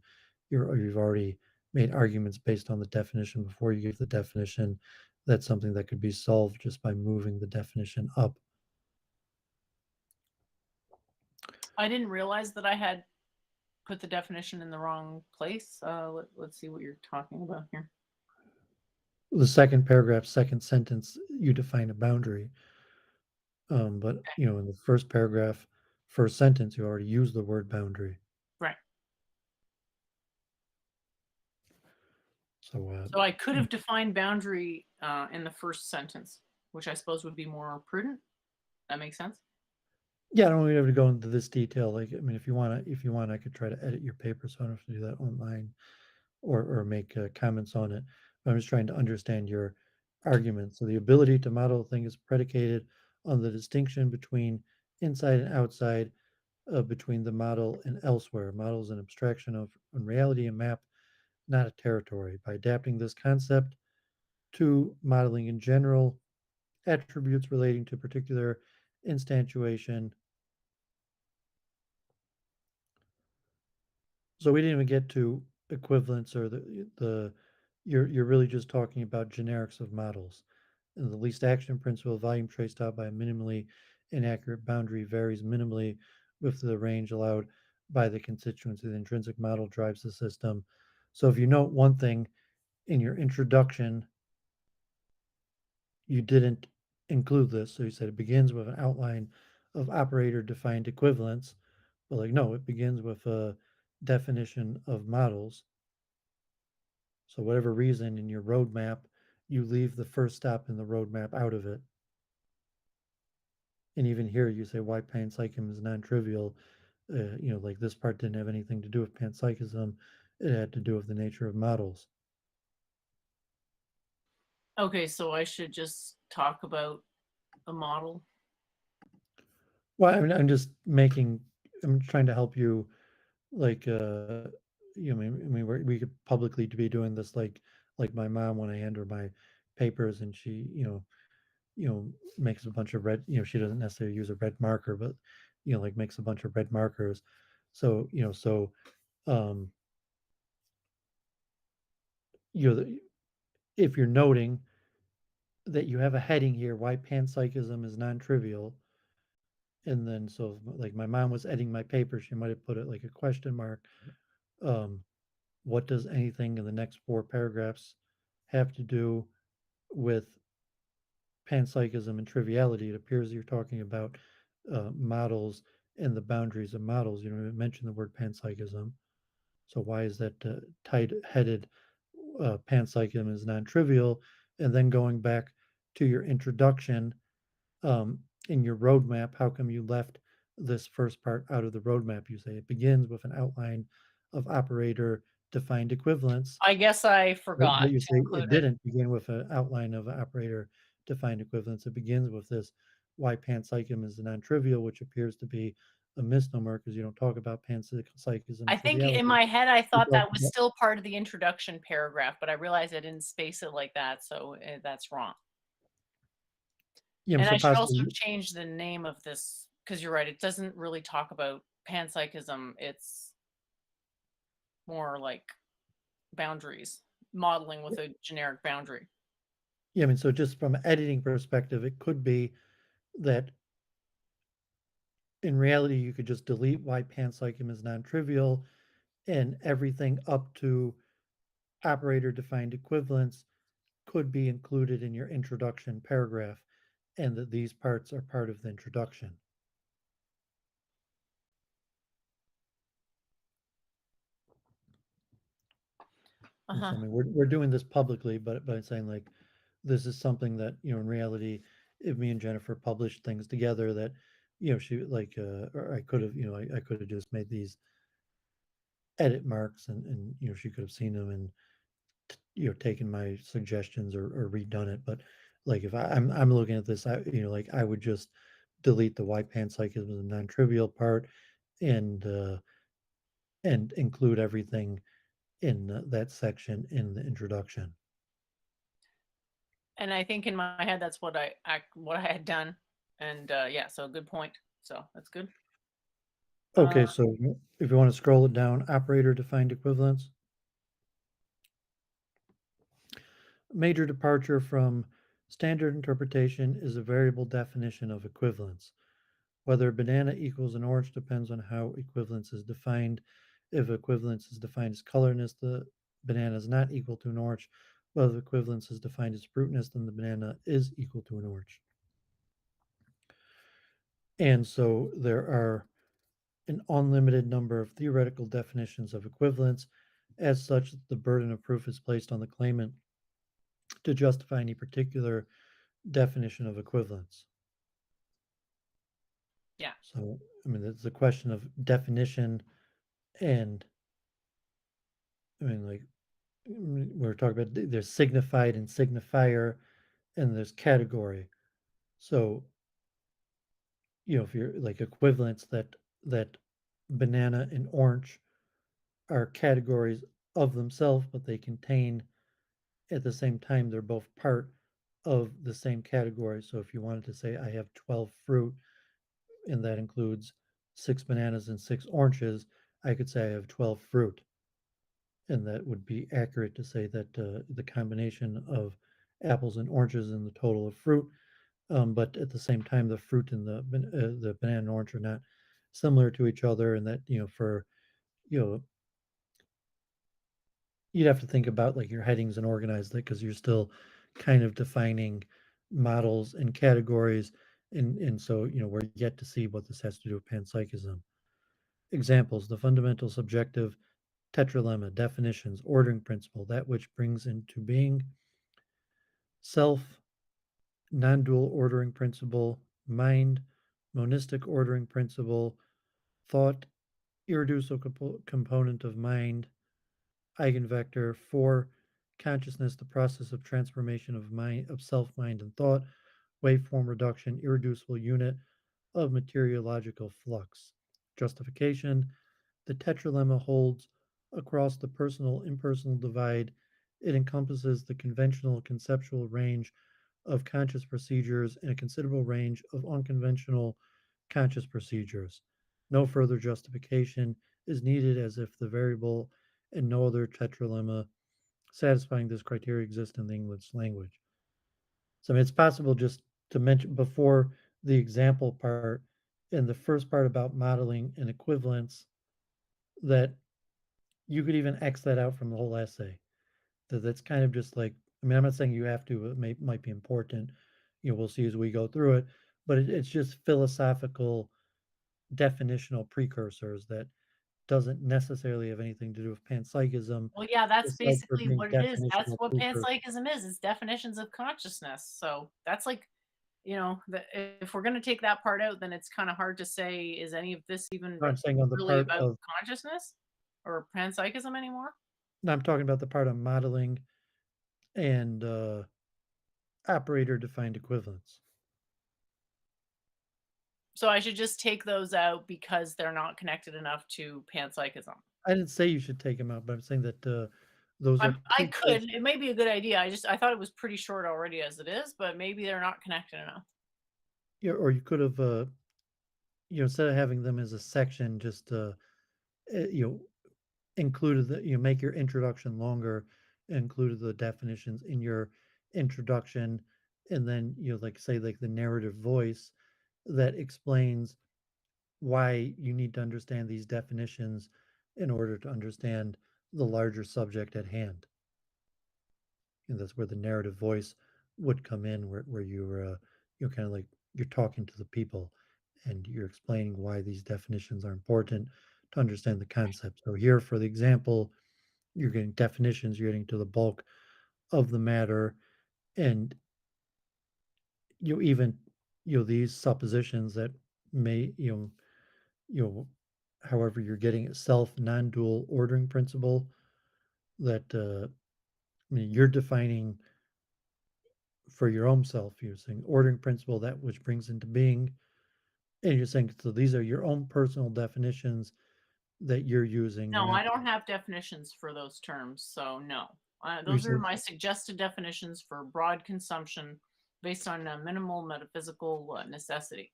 you've already made arguments based on the definition before you give the definition. That's something that could be solved just by moving the definition up. I didn't realize that I had put the definition in the wrong place. Let's see what you're talking about here. The second paragraph, second sentence, you define a boundary. But in the first paragraph, first sentence, you already used the word boundary. Right. So, So I could have defined boundary in the first sentence, which I suppose would be more prudent. That makes sense. yeah, I don't really have to go into this detail. Like, I mean, if you want, I could try to edit your paper, so I don't have to do that online, or make comments on it. But I'm just trying to understand your argument. So the ability to model a thing is predicated on the distinction between inside and outside, between the model and elsewhere. Model is an abstraction of reality and map, not a territory. By adapting this concept to modeling in general, attributes relating to particular instantiation. So we didn't even get to equivalence, or the you're really just talking about generics of models. And the least action principle, volume traced out by a minimally inaccurate boundary varies minimally with the range allowed by the constituents. The intrinsic model drives the system. So if you note one thing in your introduction, you didn't include this. So you said it begins with an outline of operator defined equivalence. But like, no, it begins with a definition of models. So whatever reason in your roadmap, you leave the first stop in the roadmap out of it. And even here, you say why panpsychism is non-trivial. Like this part didn't have anything to do with panpsychism. It had to do with the nature of models. Okay, so I should just talk about the model. Well, I mean, I'm trying to help you, like, we could publicly be doing this, like my mom, when I hand her my papers and she, makes a bunch of red, she doesn't necessarily use a red marker, but, like makes a bunch of red markers. So, um, you know, if you're noting that you have a heading here, why panpsychism is non-trivial, and then so like my mom was editing my paper, she might have put it like a question mark. Um, what does anything in the next four paragraphs have to do with panpsychism and triviality? It appears you're talking about models and the boundaries of models. You don't mention the word panpsychism. So why is that tight-headed panpsychism is non-trivial? And then going back to your introduction, in your roadmap, how come you left this first part out of the roadmap? You say it begins with an outline of operator defined equivalence, I guess I forgot but you to say include it it. didn't begin with an outline of operator defined equivalence. It begins with this why panpsychism is non-trivial, which appears to be a misnomer because you don't talk about panpsychism I and think in triviality. my head I You thought talk that was about, still part of the introduction paragraph, but I realized I didn't space it like that, so that's wrong. And so I should also possibly, change the name of this because you're right, it doesn't really talk about panpsychism. It's more like boundaries, modeling with a generic boundary. so just from an editing perspective, it could be that in reality, you could just delete why panpsychism is non-trivial, and everything up to operator defined equivalence could be included in your introduction paragraph, and that these parts are part of the introduction. So, Uh-huh. I mean, we're doing this publicly, but I'm saying, like, this is something that, in reality, if me and Jennifer published things together, that, she like, or I could have, I could have just made these edit marks, and she could have seen them and taken my suggestions, or redone it. But like, if I'm looking at this, like, I would just delete the why panpsychism is a non-trivial part, and include everything in that section in the introduction. And I think in my head that's what I had done. And yeah, so good point. So that's good. Okay, so if you want to scroll it down, operator defined equivalence. Major departure from standard interpretation is a variable definition of equivalence. Whether a banana equals an orange depends on how equivalence is defined. If equivalence is defined as colorness, the banana is not equal to an orange. Whether equivalence is defined as fruitness, then the banana is equal to an orange. And so there are an unlimited number of theoretical definitions of equivalence. As such, the burden of proof is placed on the claimant to justify any particular definition of equivalence. Yeah. So, I mean, it's a question of definition, and I mean, like, we're talking about there's signified and signifier, and there's category. So, if you're like equivalents, that banana and orange are categories of themselves, but they contain at the same time they're both part of the same category. So if you wanted to say I have 12 fruit and that includes 6 bananas and 6 oranges, I could say I have 12 fruit. And that would be accurate to say that the combination of apples and oranges and the total of fruit. But at the same time, the fruit and the banana and orange are not similar to each other, and that for you know you'd have to think about like your headings and organize that because you're still kind of defining models and categories, and so we're yet to see what this has to do with panpsychism. Examples: the fundamental subjective tetralemma, definitions, ordering principle, that which brings into being, self, non-dual ordering principle, mind, monistic ordering principle, thought, irreducible component of mind, eigenvector. 4, consciousness, the process of transformation of mind, of self, mind, and thought, waveform reduction, irreducible unit of materiological flux. Justification: the tetralemma holds across the personal impersonal divide. It encompasses the conventional conceptual range of conscious procedures and a considerable range of unconventional conscious procedures. No further justification is needed, as if the variable and no other tetralemma satisfying this criteria exist in the English language. So I mean, it's possible just to mention before the example part in the first part about modeling and equivalence that you could even X that out from the whole essay. That's kind of just like, I mean, I'm not saying you have to, it might be important. We'll see as we go through it, but it's just philosophical definitional precursors that doesn't necessarily have anything to do with panpsychism. Well, yeah, that's Aside from basically being what it is. That's definitional what precursors. panpsychism is. It's definitions of consciousness. So that's like, if we're going to take that part out, then it's kind of hard to say, is any of this even No, I'm saying on the really part about of, consciousness or panpsychism anymore? no, I'm talking about the part of modeling and operator defined equivalence. So I should just take those out because they're not connected enough to panpsychism. I didn't say you should take them out, but I'm saying that those are I could. precursors. It may be a good idea. I thought it was pretty short already as it is, but maybe they're not connected enough. Or you could have, instead of having them as a section, just you know, included the, make your introduction longer, included the definitions in your introduction, and then like say like the narrative voice that explains why you need to understand these definitions in order to understand the larger subject at hand. And that's where the narrative voice would come in, where you're kind of like you're talking to the people and you're explaining why these definitions are important to understand the concept. So here, for the example, you're getting definitions, you're getting to the bulk of the matter, and even these suppositions that may however you're getting a self non-dual ordering principle that I mean you're defining for your own self. You're saying ordering principle, that which brings into being, and you're saying so these are your own personal definitions that you're using. You're No, not I don't have definitions for those terms, so no. you Those are said my suggested definitions for broad consumption based on a minimal metaphysical necessity.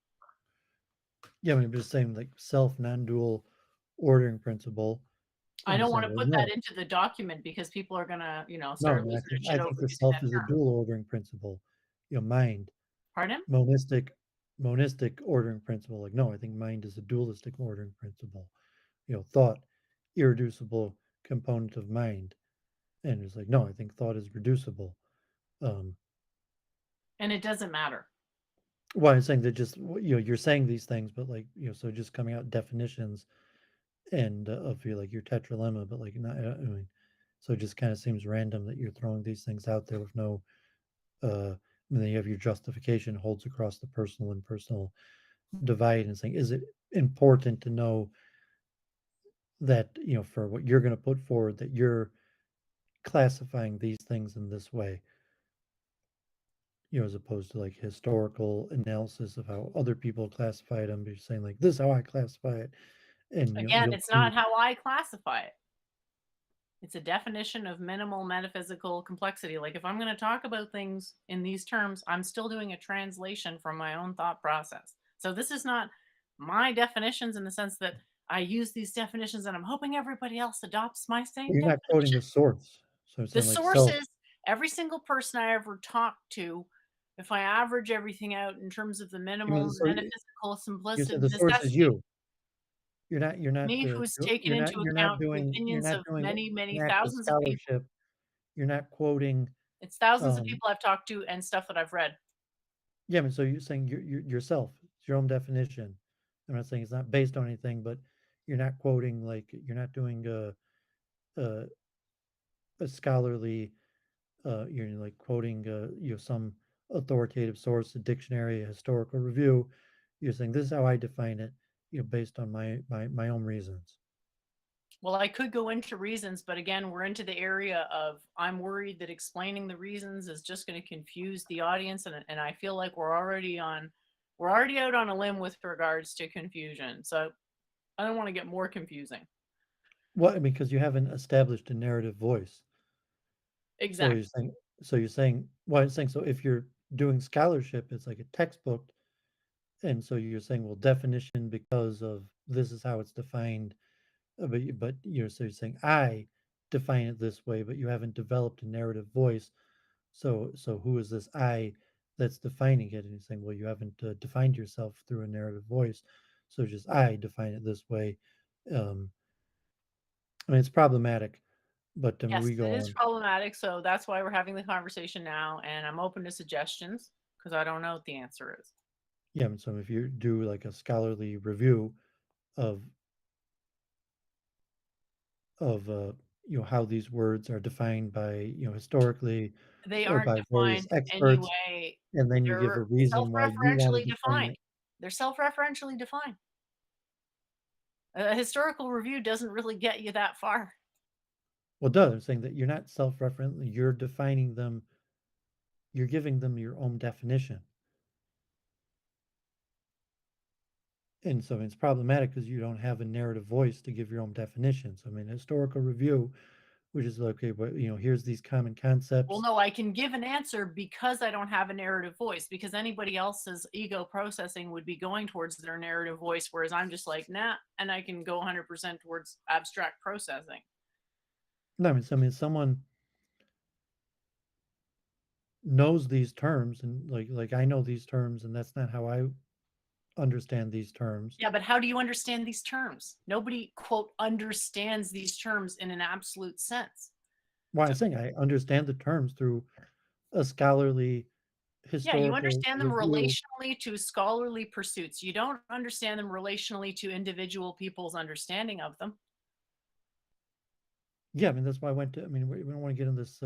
Yeah, I mean, just saying like self non-dual ordering principle, I and you're don't want saying, to well, put that no, into the document because people are gonna, no, I start mean, losing their I shit over think the using self that is a term. dual ordering principle. Mind, Pardon? monistic, monistic ordering principle. Like, no, I think mind is a dualistic ordering principle. Thought, irreducible component of mind, and it's like, no, I think thought is reducible. Um, And it doesn't matter. well, I'm saying that just you're saying these things, but like so just coming out definitions and of your tetralemma, but like not. I mean, so it just kind of seems random that you're throwing these things out there with no. And then you have your justification holds across the personal and personal divide, and saying, is it important to know that for what you're going to put forward that you're classifying these things in this way, as opposed to like historical analysis of how other people classified them. But you're saying like this is how I classify it, and Again, you'll it's see. not how I classify it. It's a definition of minimal metaphysical complexity. Like if I'm going to talk about things in these terms, I'm still doing a translation from my own thought process. So this is not my definitions in the sense that I use these definitions and I'm hoping everybody else adopts my same You're not quoting definition. the source, so it's The saying like self. sources, every single person I ever talked to, if I average everything out in terms of the You mean minimal so metaphysical you said simplicity the source is necessity, you. me who's taken into account the You're opinions not of doing many, many an act of thousands of people. scholarship. You're not quoting. It's thousands of um people I've talked to and stuff that I've read. yeah, I mean, so you're saying you're yourself. It's your own definition. I'm not saying it's not based on anything, but you're not quoting, like you're not doing a, a scholarly. You're like quoting some authoritative source, a dictionary, a historical review. You're saying this is how I define it, based on my own reasons. Well, I could go into reasons, but again, we're into the area of I'm worried that explaining the reasons is just going to confuse the audience, and I feel like we're already out on a limb with regards to confusion. So I don't want to get more confusing. Well, I mean, because you haven't established a narrative voice. So Exactly. well, I'm saying, so if you're doing scholarship, it's like a textbook. And so you're saying, well, definition because of this is how it's defined. But so you're saying I define it this way, but you haven't developed a narrative voice. So who is this I that's defining it? And you're saying, well, you haven't defined yourself through a narrative voice. So just I define it this way. Um, I mean, it's problematic, but I mean, Yes, we it go is on. problematic. So that's why we're having the conversation now, and I'm open to suggestions because I don't know what the answer is. Yeah, and so if you do like a scholarly review of of how these words are defined by historically They or aren't by various defined experts, anyway. and then you give a They're reason why you want to self-referentially define defined. it. They're self-referentially defined. A historical review doesn't really get you that far. Well, duh, I'm saying that you're not self-referent. You're defining them. You're giving them your own definition, and so it's problematic because you don't have a narrative voice to give your own definitions. I mean, historical review, which is like, okay, but here's these common Well, concepts. no, I can give an answer because I don't have a narrative voice, because anybody else's ego processing would be going towards their narrative voice, whereas I'm just like, nah, and I can go 100% towards abstract processing. No, I mean, someone knows these terms, and like I know these terms, and that's not how I understand these terms. Yeah, but how do you understand these terms? Nobody, quote, understands these terms in an absolute sense. Well, So, I'm saying I understand the terms through a scholarly yeah, you historical understand them review. relationally to scholarly pursuits. You don't understand them relationally to individual people's understanding of them. Yeah, I mean that's why I went to. I mean, we don't want to get in this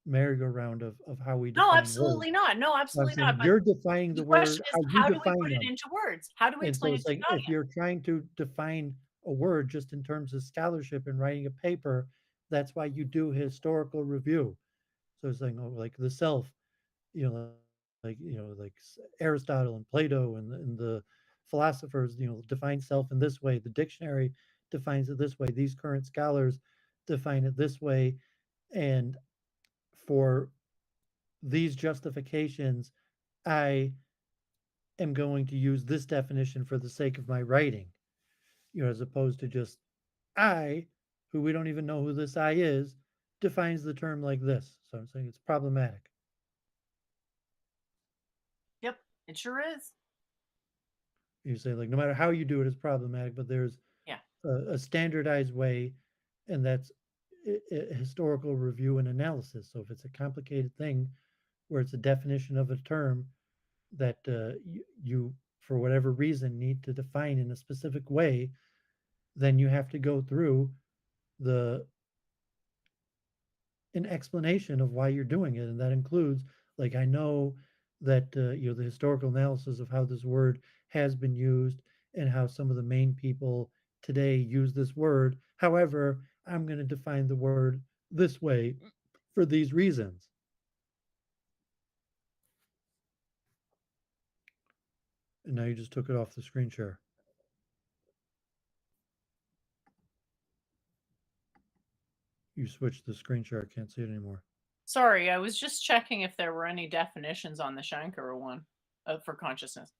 merry-go-round of how we No, define words. absolutely not. No, I'm absolutely not. saying But you're defining the the question word is, how you how do we define put it them. into words? How do we And so explain it it's to like the if audience? you're trying to define a word just in terms of scholarship and writing a paper, that's why you do historical review. So it's like, oh, like the self, like Aristotle and Plato and the philosophers, define self in this way. The dictionary defines it this way. These current scholars define it this way. And for these justifications, I am going to use this definition for the sake of my writing, as opposed to just I, who we don't even know who this I is, defines the term like this. So I'm saying it's problematic. Yep, it sure is. You say, like, no matter how you do it, it's problematic, but there's Yeah. a standardized way, and that's historical review and analysis. So if it's a complicated thing where it's a definition of a term that you, for whatever reason, need to define in a specific way, then you have to go through the an explanation of why you're doing it, and that includes, like, I know that the historical analysis of how this word has been used and how some of the main people today use this word. However, I'm going to define the word this way for these reasons. And now you just took it off the screen share. You switched the screen share. I can't see it anymore. Sorry, I was just checking if there were any definitions on the Shankara one for consciousness.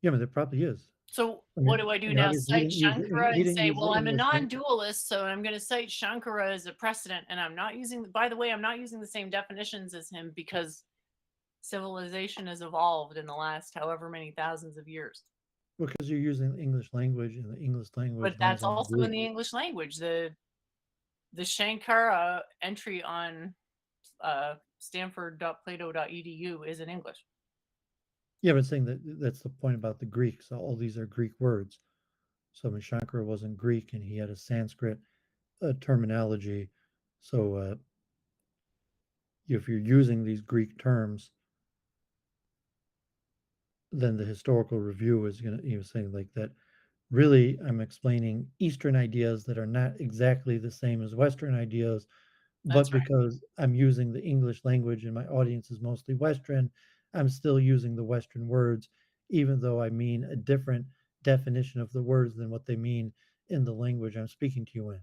Yeah, but there probably is. So I what mean, do I do and now? obviously Cite Shankara he and didn't say, use the well, I'm a English language. non-dualist, so I'm going to cite Shankara as a precedent, and I'm not using. By the way, I'm not using the same definitions as him because civilization has evolved in the last however many thousands of years. Because you're using the English language, and the English language But lands that's on also in the English language. The Shankara entry on stanford.plato.edu is in English. Yeah, but saying that that's the point about the Greeks. All these are Greek words. So I mean, Shankara wasn't Greek, and he had a Sanskrit terminology. So if you're using these Greek terms, then the historical review is going to saying like that. Really, I'm explaining Eastern ideas that are not exactly the same as Western ideas, but That's right. because I'm using the English language and my audience is mostly Western, I'm still using the Western words, even though I mean a different definition of the words than what they mean in the language I'm speaking to you in.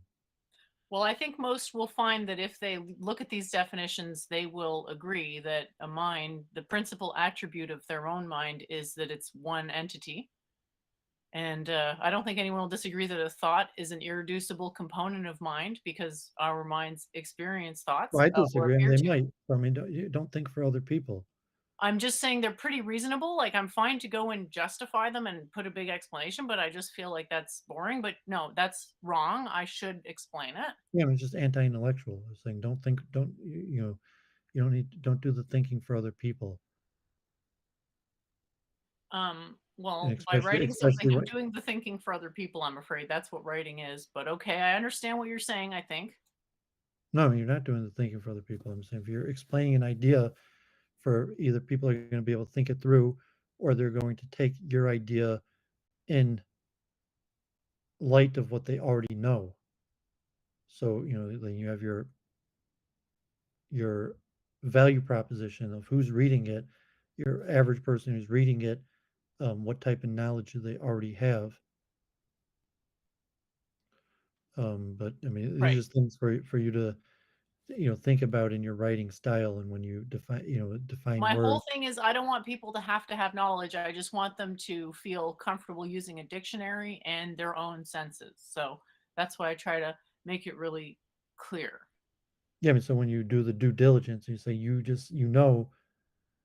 Well, I think most will find that if they look at these definitions, they will agree that a mind, the principal attribute of their own mind is that it's one entity. And I don't think anyone will disagree that a thought is an irreducible component of mind because our minds experience thoughts Well, I or disagree. I mean, appear they to. might. I mean, you don't think for other people. I'm just saying they're pretty reasonable. Like I'm fine to go and justify them and put a big explanation, but I just feel like that's boring. But no, that's wrong. I should explain it. Yeah, I mean, it's just anti-intellectual. It's saying don't think, don't you don't need, don't do the thinking for other people, and Well, by especially writing something, especially I'm when doing the thinking for other people, I'm afraid. That's what writing is. But okay, I understand what you're saying, I think. no, you're not doing the thinking for other people. I'm saying if you're explaining an idea for either people are going to be able to think it through, or they're going to take your idea in light of what they already know. So then you have your value proposition of who's reading it, your average person who's reading it, what type of knowledge do they already have. But I mean, these are Right. just things for you to think about in your writing style, and when you define My whole words. thing is I don't want people to have knowledge. I just want them to feel comfortable using a dictionary and their own senses. So that's why I try to make it really clear. Yeah, I mean, so when you do the due diligence, you say you know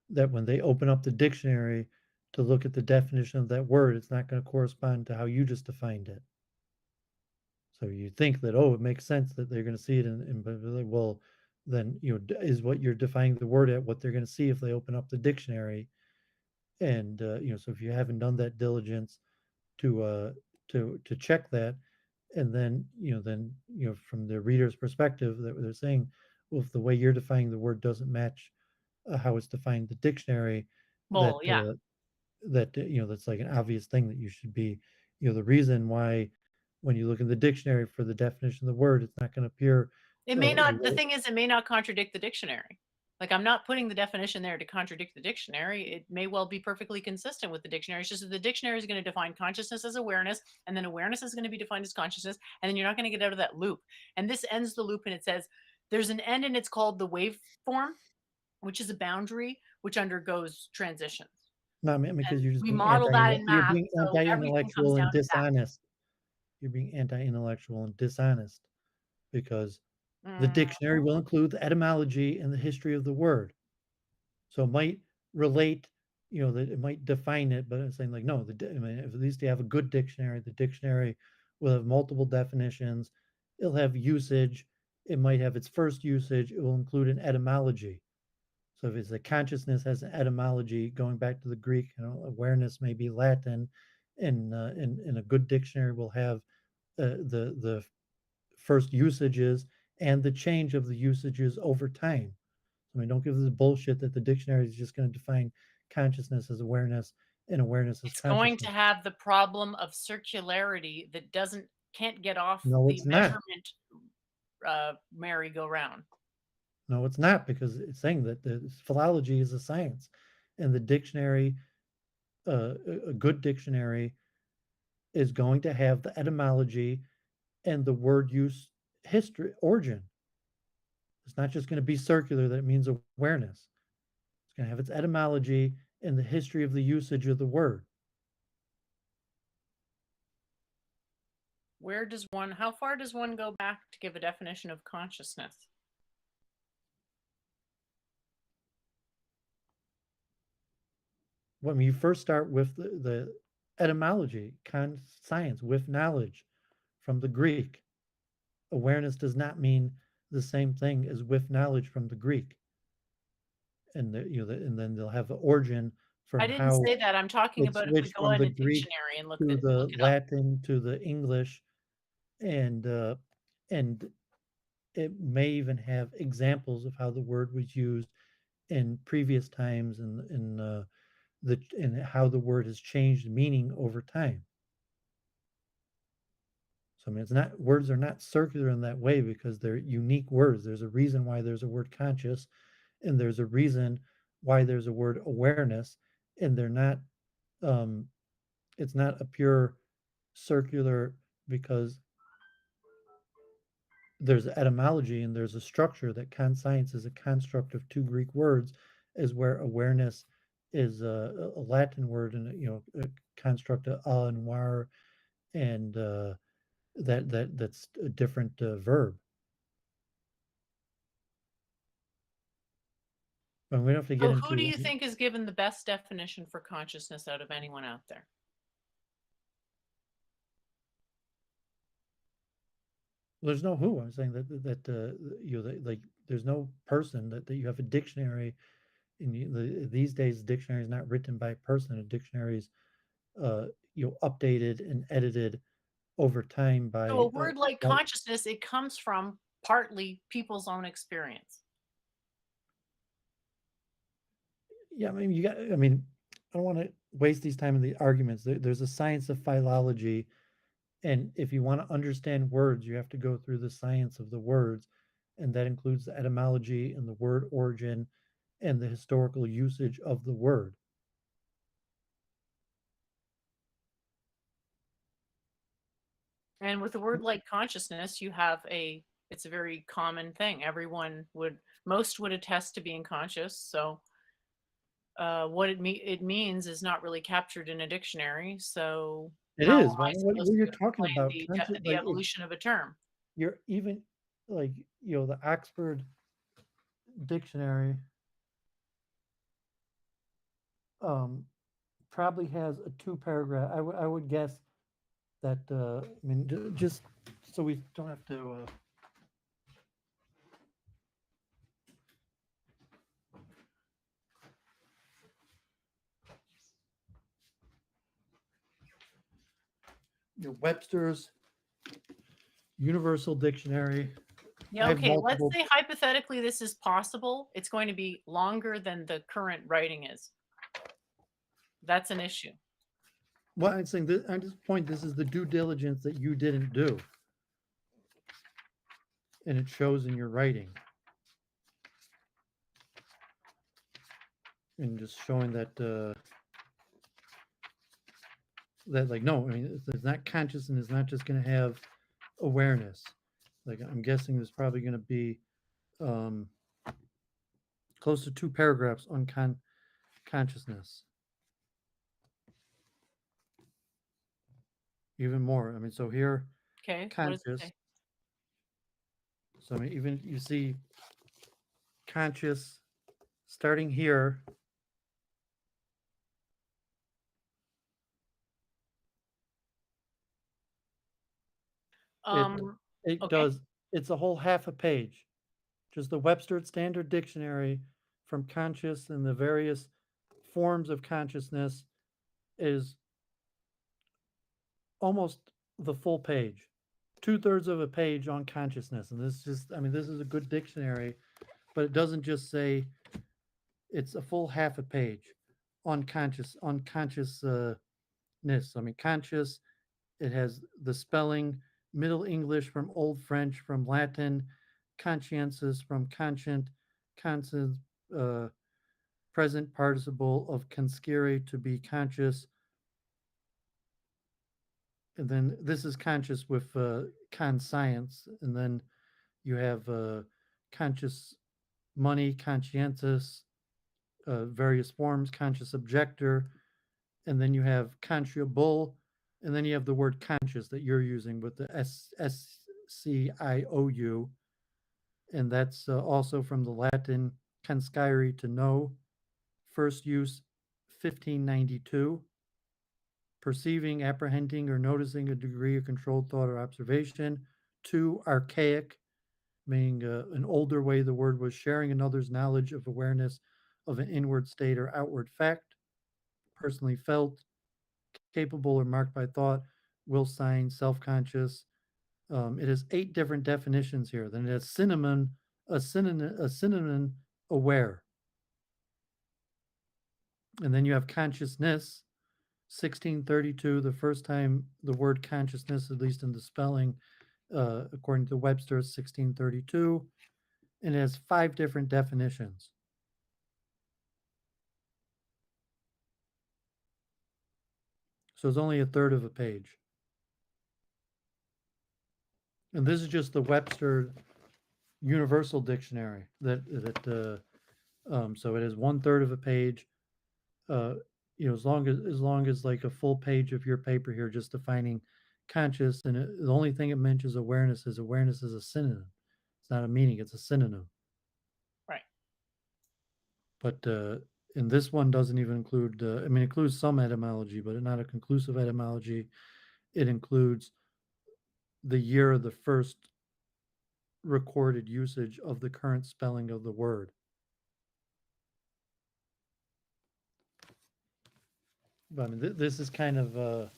that when they open up the dictionary to look at the definition of that word, it's not going to correspond to how you just defined it. So you think that, oh, it makes sense that they're going to see it but like, well, then is what you're defining the word at what they're going to see if they open up the dictionary. And so if you haven't done that diligence to to check that, and then from the reader's perspective, that they're saying, well, if the way you're defining the word doesn't match how it's defined in the dictionary, that Well, yeah. that's like an obvious thing that you should be, the reason why when you look in the dictionary for the definition of the word, it's not going to appear It may the not the way. thing is it may not contradict the dictionary. Like, I'm not putting the definition there to contradict the dictionary. It may well be perfectly consistent with the dictionary. It's just that the dictionary is going to define consciousness as awareness, and then awareness is going to be defined as consciousness, and then you're not going to get out of that loop. And this ends the loop, and it says there's an end, and it's called the waveform. which is a boundary which undergoes transitions. No, I mean, because And you're just we being model that in you're math, being so everything comes anti-intellectual and down to that. dishonest. You're being anti-intellectual and dishonest because the Mm, dictionary will include the etymology and the history of the word. So it might relate, that it might define it, but it's saying like, no, I mean, if at least you have a good dictionary, the dictionary will have multiple definitions. It'll have usage. It might have its first usage. It will include an etymology. So if it's a consciousness has an etymology going back to the Greek, awareness may be Latin, and in a good dictionary will have the first usages and the change of the usages over time. I mean, don't give this bullshit that the dictionary is just going to define consciousness as awareness and awareness as it's going to consciousness. have the problem of circularity that can't get off No, the it's not. measurement merry-go-round. No, it's not, because it's saying that the philology is a science, and the dictionary, a good dictionary, is going to have the etymology and the word use history origin. It's not just going to be circular that it means awareness. It's going to have its etymology and the history of the usage of the word. How far does one go back to give a definition of consciousness? When you first start with the etymology, science, with knowledge, from the Greek. Awareness does not mean the same thing as with knowledge from the Greek. And and then they'll have the origin I from didn't how say that. I'm talking it about if we switched go from in the a Greek dictionary and look to the it up. Latin to the English, and and it may even have examples of how the word was used in previous times, and how the word has changed meaning over time. So I mean, words are not circular in that way because they're unique words. There's a reason why there's a word conscious, and there's a reason why there's a word awareness, and they're not. Um, it's not a pure circular because there's etymology and there's a structure that conscience is a construct of two Greek words, is where awareness is a Latin word, and a construct of and war, and that's a different verb. And we don't have to get So who do into. you think is given the best definition for consciousness out of anyone out there? There's no who. I'm saying like there's no person that you have a dictionary. These days, the dictionary is not written by a person. A dictionary is updated and edited over time by. So a word like consciousness, it comes from partly people's own experience. Yeah, I mean, I don't want to waste these time in the arguments. There's a science of philology, and if you want to understand words, you have to go through the science of the words, and that includes the etymology and the word origin and the historical usage of the word. And with a word like consciousness, it's a very common thing. Most would attest to being conscious. So what it means is not really captured in a dictionary. So It how am is. I What supposed you're to talking explain about, conscious, the like evolution of a term? you're even like the Oxford Dictionary probably has a two-paragraph. I would guess that I mean, just so we don't have to. Webster's Universal Dictionary. Yeah, okay. Let's say hypothetically this is possible. It's going to be longer than the current writing is. That's an issue. Well, I'm saying that at this point, this is the due diligence that you didn't do, and it shows in your writing, and just showing that that like no, I mean, it's not conscious, and it's not just going to have awareness. Like I'm guessing there's probably going to be close to 2 paragraphs on consciousness. Even more. I mean, so here, Okay. What does it conscious. say? So I mean, even you see conscious starting here. It Um, it okay. does. It's a whole half a page. Just the Webster Standard Dictionary from conscious and the various forms of consciousness is almost the full page. 2/3 of a page on consciousness. And this just, I mean, this is a good dictionary, but it doesn't just say, it's a full half a page on consciousness. I mean, conscious, it has the spelling, Middle English from Old French, from Latin, conscientious from conscient, conscience, uh, present participle of conscere, to be conscious. And then this is conscious with conscience. And then you have conscious money, conscientious, various forms, conscious objector. And then you have consciable. And then you have the word conscious that you're using with the SCIOU. And that's also from the Latin conscire, to know. First use 1592. Perceiving, apprehending, or noticing a degree of controlled thought or observation. 2, archaic, meaning an older way the word was, sharing another's knowledge of awareness of an inward state or outward fact, personally felt, capable or marked by thought, will sign, self-conscious. It has 8 different definitions here. Then it has a synonym, aware. And then you have consciousness, 1632, the first time the word consciousness, at least in the spelling, according to Webster, 1632, and it has 5 different definitions. So it's only a third of a page. And this is just the Webster Universal Dictionary. So it is 1/3 of a page. Uh, as long as like a full page of your paper here, just defining conscious, and the only thing it mentions awareness is a synonym. It's not a meaning; it's a synonym. Right. But and this one doesn't even include. I mean, it includes some etymology, but not a conclusive etymology. It includes the year of the first recorded usage of the current spelling of the word. But, I mean, this is kind of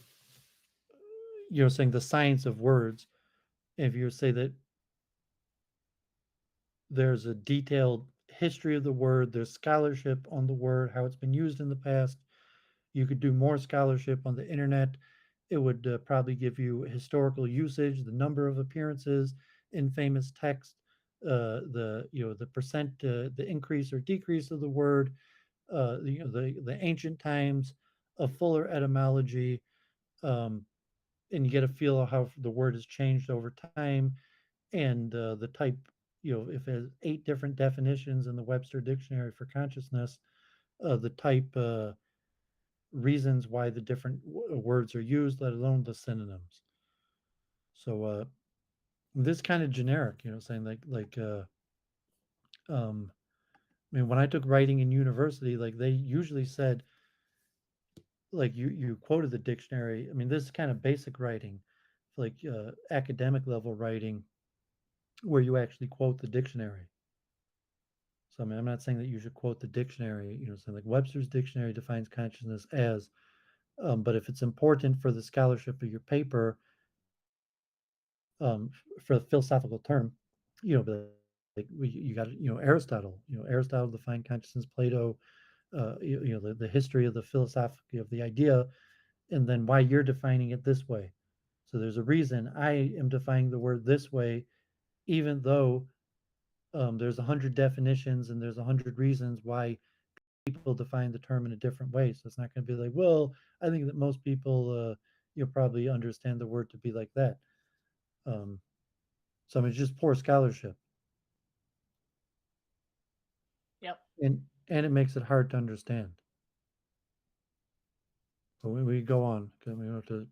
saying the science of words. If you say that there's a detailed history of the word, there's scholarship on the word, how it's been used in the past. You could do more scholarship on the internet. It would probably give you historical usage, the number of appearances in famous text, the percent, the increase or decrease of the word, the ancient times, a fuller etymology, um, and you get a feel of how the word has changed over time, and the type. If it has 8 different definitions in the Webster Dictionary for consciousness, the type reasons why the different words are used, let alone the synonyms. So this kind of generic, saying um, I mean, when I took writing in university, like they usually said, like you quoted the dictionary. I mean, this is kind of basic writing, like academic level writing, where you actually quote the dictionary. So I mean, I'm not saying that you should quote the dictionary. Saying like Webster's dictionary defines consciousness as, but if it's important for the scholarship of your paper, for the philosophical term, you got Aristotle defined consciousness, Plato, the history of the philosophy of the idea, and then why you're defining it this way. So there's a reason I am defining the word this way, even though there's 100 definitions and there's 100 reasons why people define the term in a different way. So it's not going to be like, well, I think that most people, you'll probably understand the word to be like that. So I mean, it's just poor scholarship. Yep. and it makes it hard to understand. But we go on, 'cause we don't have to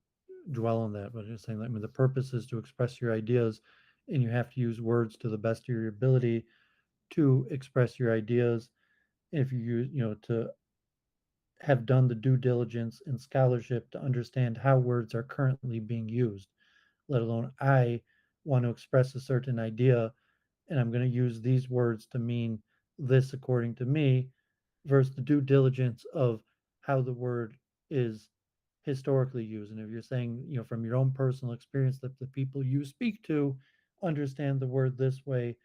dwell on that, but just saying that, I mean, the purpose is to express your ideas, and you have to use words to the best of your ability to express your ideas. If you use, to have done the due diligence and scholarship to understand how words are currently being used, let alone I want to express a certain idea and I'm going to use these words to mean this according to me, versus the due diligence of how the word is historically used. And if you're saying, from your own personal experience that the people you speak to understand the word this way,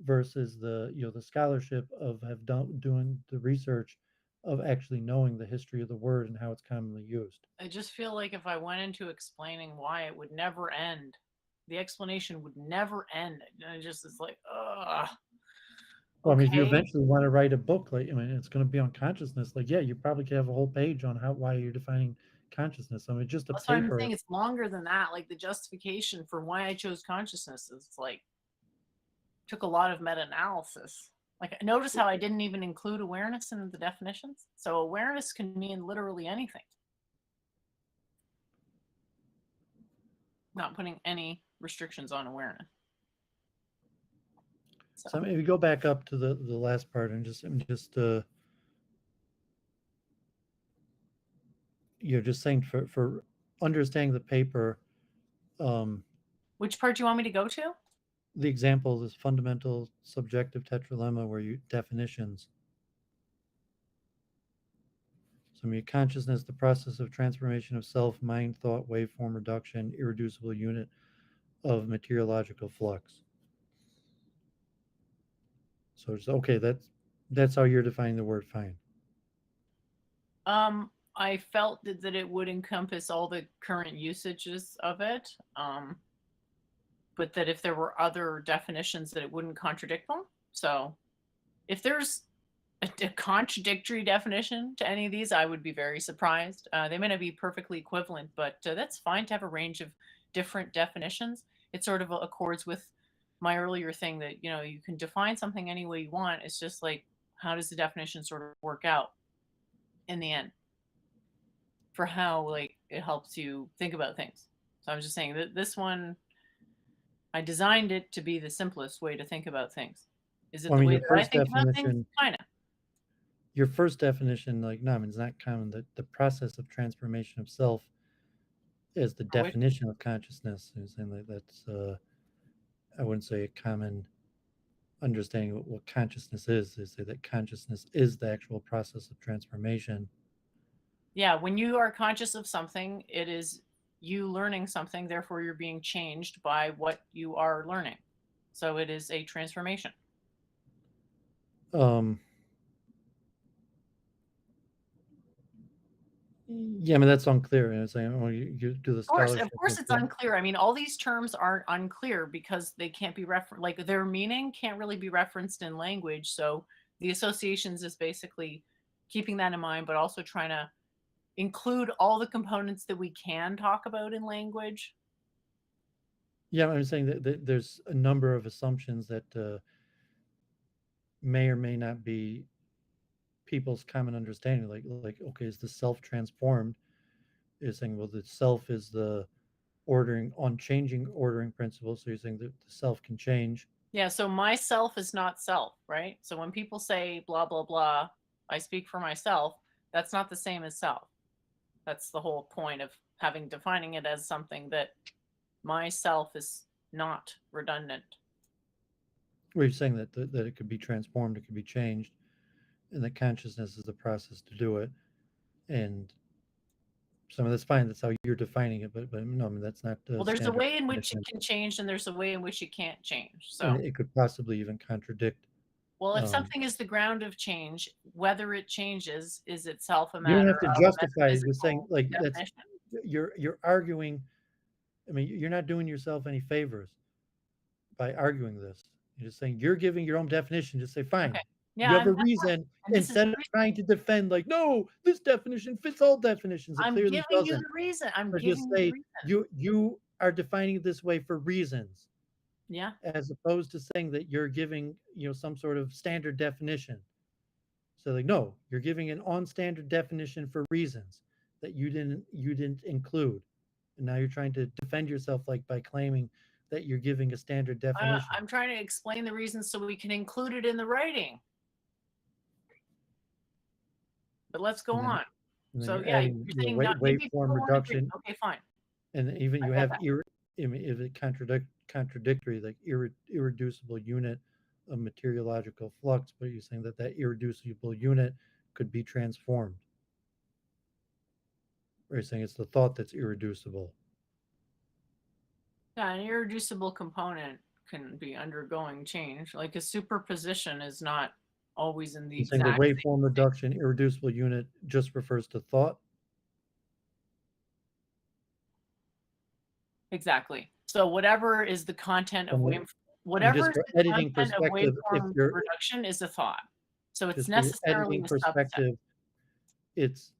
versus the scholarship of have done doing the research of actually knowing the history of the word and how it's commonly used. I just feel like if I went into explaining why, it would never end. The explanation would never end. And it just is like, ugh. Well, I mean, if you Okay. eventually want to write a book, like, I mean, it's going to be on consciousness. Like, yeah, you probably could have a whole page on why you're defining consciousness. I mean, just a That's why I'm paper. saying it's longer than that. Like the justification for why I chose consciousness is like took a lot of meta-analysis. Like notice how I didn't even include awareness in the definitions. So awareness can mean literally anything. Not putting any restrictions on awareness. So I mean, if you go back up to the last part and you're just saying for understanding the paper, um, Which part do you want me to go to? the example is fundamental subjective tetralemma, where you definitions. So I mean, consciousness, the process of transformation of self, mind, thought, waveform reduction, irreducible unit of materiological flux. So it's okay. That's how you're defining the word fine. I felt that it would encompass all the current usages of it, but that if there were other definitions, that it wouldn't contradict them. So if there's a contradictory definition to any of these, I would be very surprised. They may not be perfectly equivalent, but that's fine to have a range of different definitions. It sort of accords with my earlier thing that, you can define something any way you want. It's just like, how does the definition sort of work out in the end for how like it helps you think about things? So I'm just saying that this one, I designed it to be the simplest way to think about things. Is it Well, I the mean, way that I think about things? Kind of. your first definition, like, no, I mean, it's not common. That the process of transformation of self is the For which, definition of consciousness. And saying that that's, I wouldn't say a common understanding of what consciousness is. They say that consciousness is the actual process of transformation. yeah, when you are conscious of something, it is you learning something, therefore you're being changed by what you are learning. So it is a transformation. Um, yeah, I mean, that's unclear. And it's saying, well, you do the Of scholarship. course, it's unclear. I mean, all these terms aren't unclear because they can't be like their meaning can't really be referenced in language. So the associations is basically keeping that in mind, but also trying to include all the components that we can talk about in language. Yeah, I'm saying that there's a number of assumptions that may or may not be people's common understanding. Like, okay, is the self transformed? Is saying, well, the self is the changing ordering principle. So you're saying that the self can change. Yeah, so myself is not self, right? So when people say blah, blah, blah, I speak for myself, that's not the same as self. That's the whole point of defining it as something that myself is not redundant. Where you're saying that it could be transformed, it could be changed, and that consciousness is the process to do it. And some of that's fine. That's how you're defining it. But no, I mean, that's not Well, there's a standard way in which it definition. can change and there's a way in which it can't change. And So, it could possibly even contradict. well, if something is the ground of change, whether it changes is itself a You don't matter have to of justify it. You're saying, metaphysical like, that's definition. you're arguing. I mean, you're not doing yourself any favors by arguing this. You're just saying you're giving your own definition. Just say, fine, Okay. you Yeah, have a that's what, reason, and this is instead of trying to defend, like, no, this definition fits all definitions. It I'm clearly giving you doesn't. the reason. I'm Or just giving you the say reason. you are defining it this way for reasons, Yeah. as opposed to saying that you're giving some sort of standard definition. So like, no, you're giving an on standard definition for reasons that you didn't include. And now you're trying to defend yourself like by claiming that you're giving a standard definition. I'm trying to explain the reasons so we can include it in the writing. But let's go And then, on. and then So you're yeah, adding you're saying not, maybe waveform people won't agree. reduction. Okay, fine. And even I you get have that. I mean, if it contradictory, like irreducible unit of materiological flux, but you're saying that that irreducible unit could be transformed. Or you're saying it's the thought that's irreducible. Yeah, an irreducible component can be undergoing change. Like a superposition is not always in the You're saying the exact same waveform reduction irreducible unit just refers to thought. exactly. So whatever is the content of And wave, just whatever is for the editing content of perspective, if waveform you're reduction is a thought. So it's just for your necessarily editing a subset. perspective, it's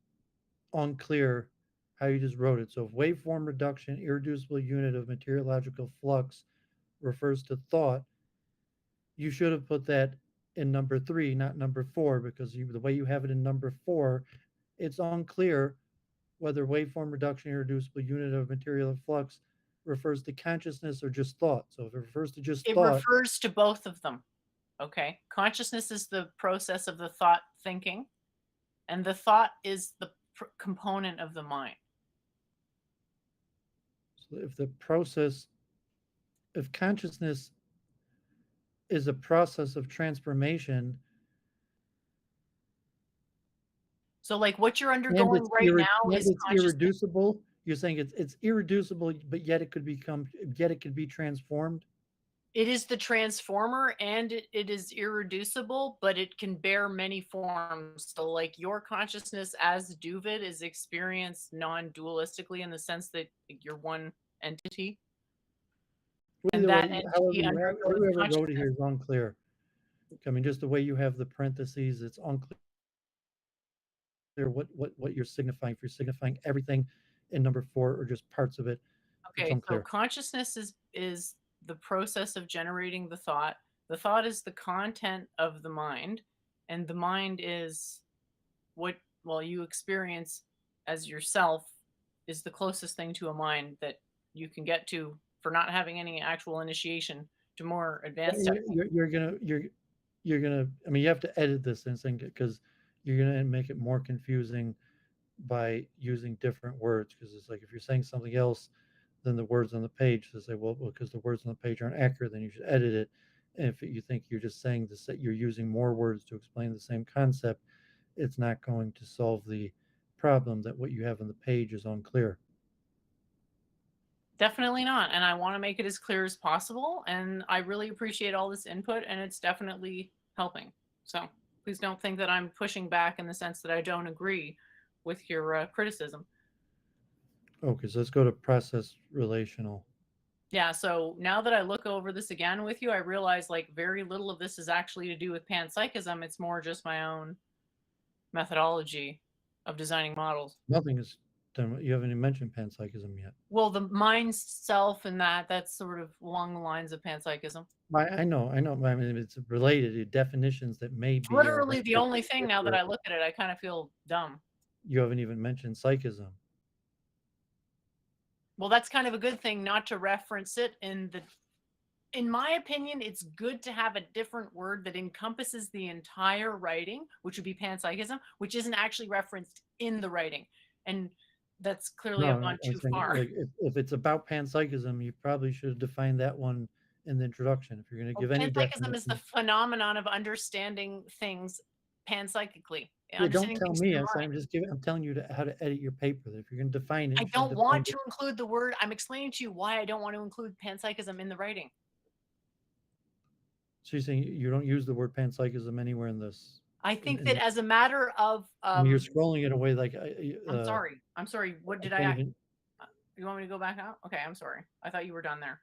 unclear how you just wrote it. So if waveform reduction irreducible unit of materiological flux refers to thought, you should have put that in number 3, not number 4, because the way you have it in number 4, it's unclear whether waveform reduction irreducible unit of material flux refers to consciousness or just thought. So if it refers to just It thought, refers to both of them. Okay. Consciousness is the process of the thought thinking, and the thought is the component of the mind. so if the process, if consciousness is a process of transformation, So like what you're and undergoing right now is it's consciousness. irreducible. You're saying it's irreducible, but yet it could be transformed. It is the transformer and it is irreducible, but it can bear many forms. So like your consciousness as Doovid is experienced non-dualistically in the sense that you're one entity. And Either that way, entity undergoes however wrote it consciousness. here is unclear. I mean, just the way you have the parentheses, it's unclear what you're signifying. If you're signifying everything in number 4 or just parts of it, it's Okay, so unclear. consciousness is the process of generating the thought. The thought is the content of the mind, and the mind is what you experience as yourself is the closest thing to a mind that you can get to for not having any actual initiation to more advanced techniques. You're gonna. I mean, you have to edit this and think because you're gonna make it more confusing by using different words. Because it's like if you're saying something else than the words on the page, to say, well, because the words on the page aren't accurate, then you should edit it. And if you think you're just saying this, that you're using more words to explain the same concept, it's not going to solve the problem that what you have on the page is unclear. Definitely not. And I want to make it as clear as possible. And I really appreciate all this input, and it's definitely helping. So please don't think that I'm pushing back in the sense that I don't agree with your criticism. Okay, so let's go to process relational. Yeah, so now that I look over this again with you, I realize like very little of this is actually to do with panpsychism. It's more just my own methodology of designing models. Nothing is done. You haven't even mentioned panpsychism yet. Well, the mind self and that's sort of along the lines of panpsychism. I know. I mean, it's related to definitions that may be Literally the only thing now that I look at it, I kind of feel dumb. You haven't even mentioned psychism. Well, that's kind of a good thing not to reference it in my opinion, it's good to have a different word that encompasses the entire writing, which would be panpsychism, which isn't actually referenced in the writing. And that's clearly I've gone too far. Like if it's about panpsychism, you probably should have defined that one in the introduction. If you're going to give any panpsychism is the phenomenon of understanding things panpsychically. Yeah, don't tell me. I'm telling you how to edit your paper. If you're going to define it, I don't want to include the word. I'm explaining to you why I don't want to include panpsychism in the writing. So you're saying you don't use the word panpsychism anywhere in this? I think that as a matter of you're scrolling it away like I'm sorry. What did I you want me to go back out? Okay, I'm sorry. I thought you were done there.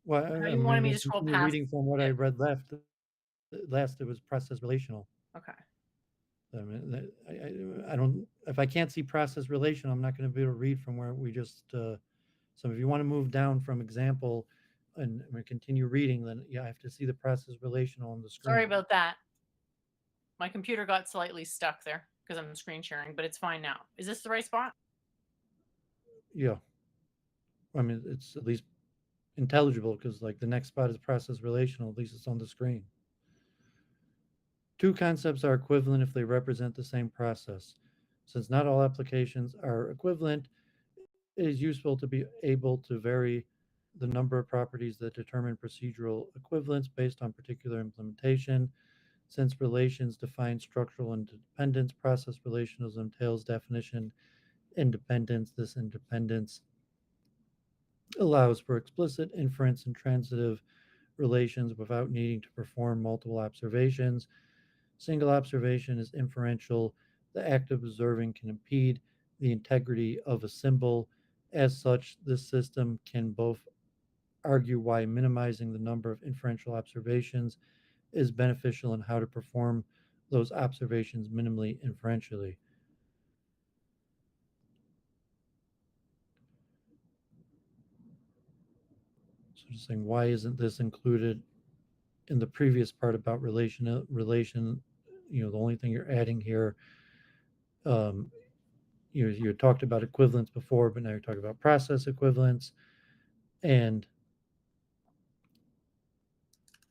Well, you wanted me to scroll past reading from what I read last it was process relational. Okay. I mean, I don't, if I can't see process relational, I'm not going to be able to read from where we just so if you want to move down from example and continue reading, then yeah, I have to see the process relational on the screen. Sorry about that. My computer got slightly stuck there because I'm screen sharing, but it's fine now. Is this the right spot? Yeah. I mean, it's at least intelligible because like the next spot is process relational. At least it's on the screen. Two concepts are equivalent if they represent the same process. Since not all applications are equivalent, it is useful to be able to vary the number of properties that determine procedural equivalence based on particular implementation. Since relations define structural independence, process relationalism entails definition independence. This independence allows for explicit inference and transitive relations without needing to perform multiple observations. Single observation is inferential. The act of observing can impede the integrity of a symbol. As such, this system can both argue why minimizing the number of inferential observations is beneficial and how to perform those observations minimally inferentially. So just saying, why isn't this included in the previous part about relation? The only thing you're adding here, um, you talked about equivalence before, but now you're talking about process equivalence and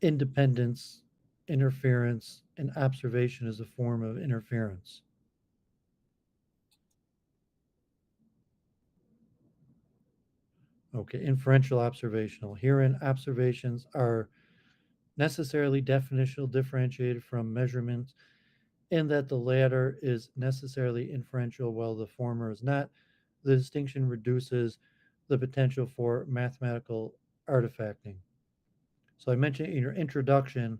independence, interference, and observation is a form of interference. Okay, inferential observational. Herein, observations are necessarily definitional differentiated from measurements in that the latter is necessarily inferential while the former is not. The distinction reduces the potential for mathematical artifacting. So I mentioned in your introduction,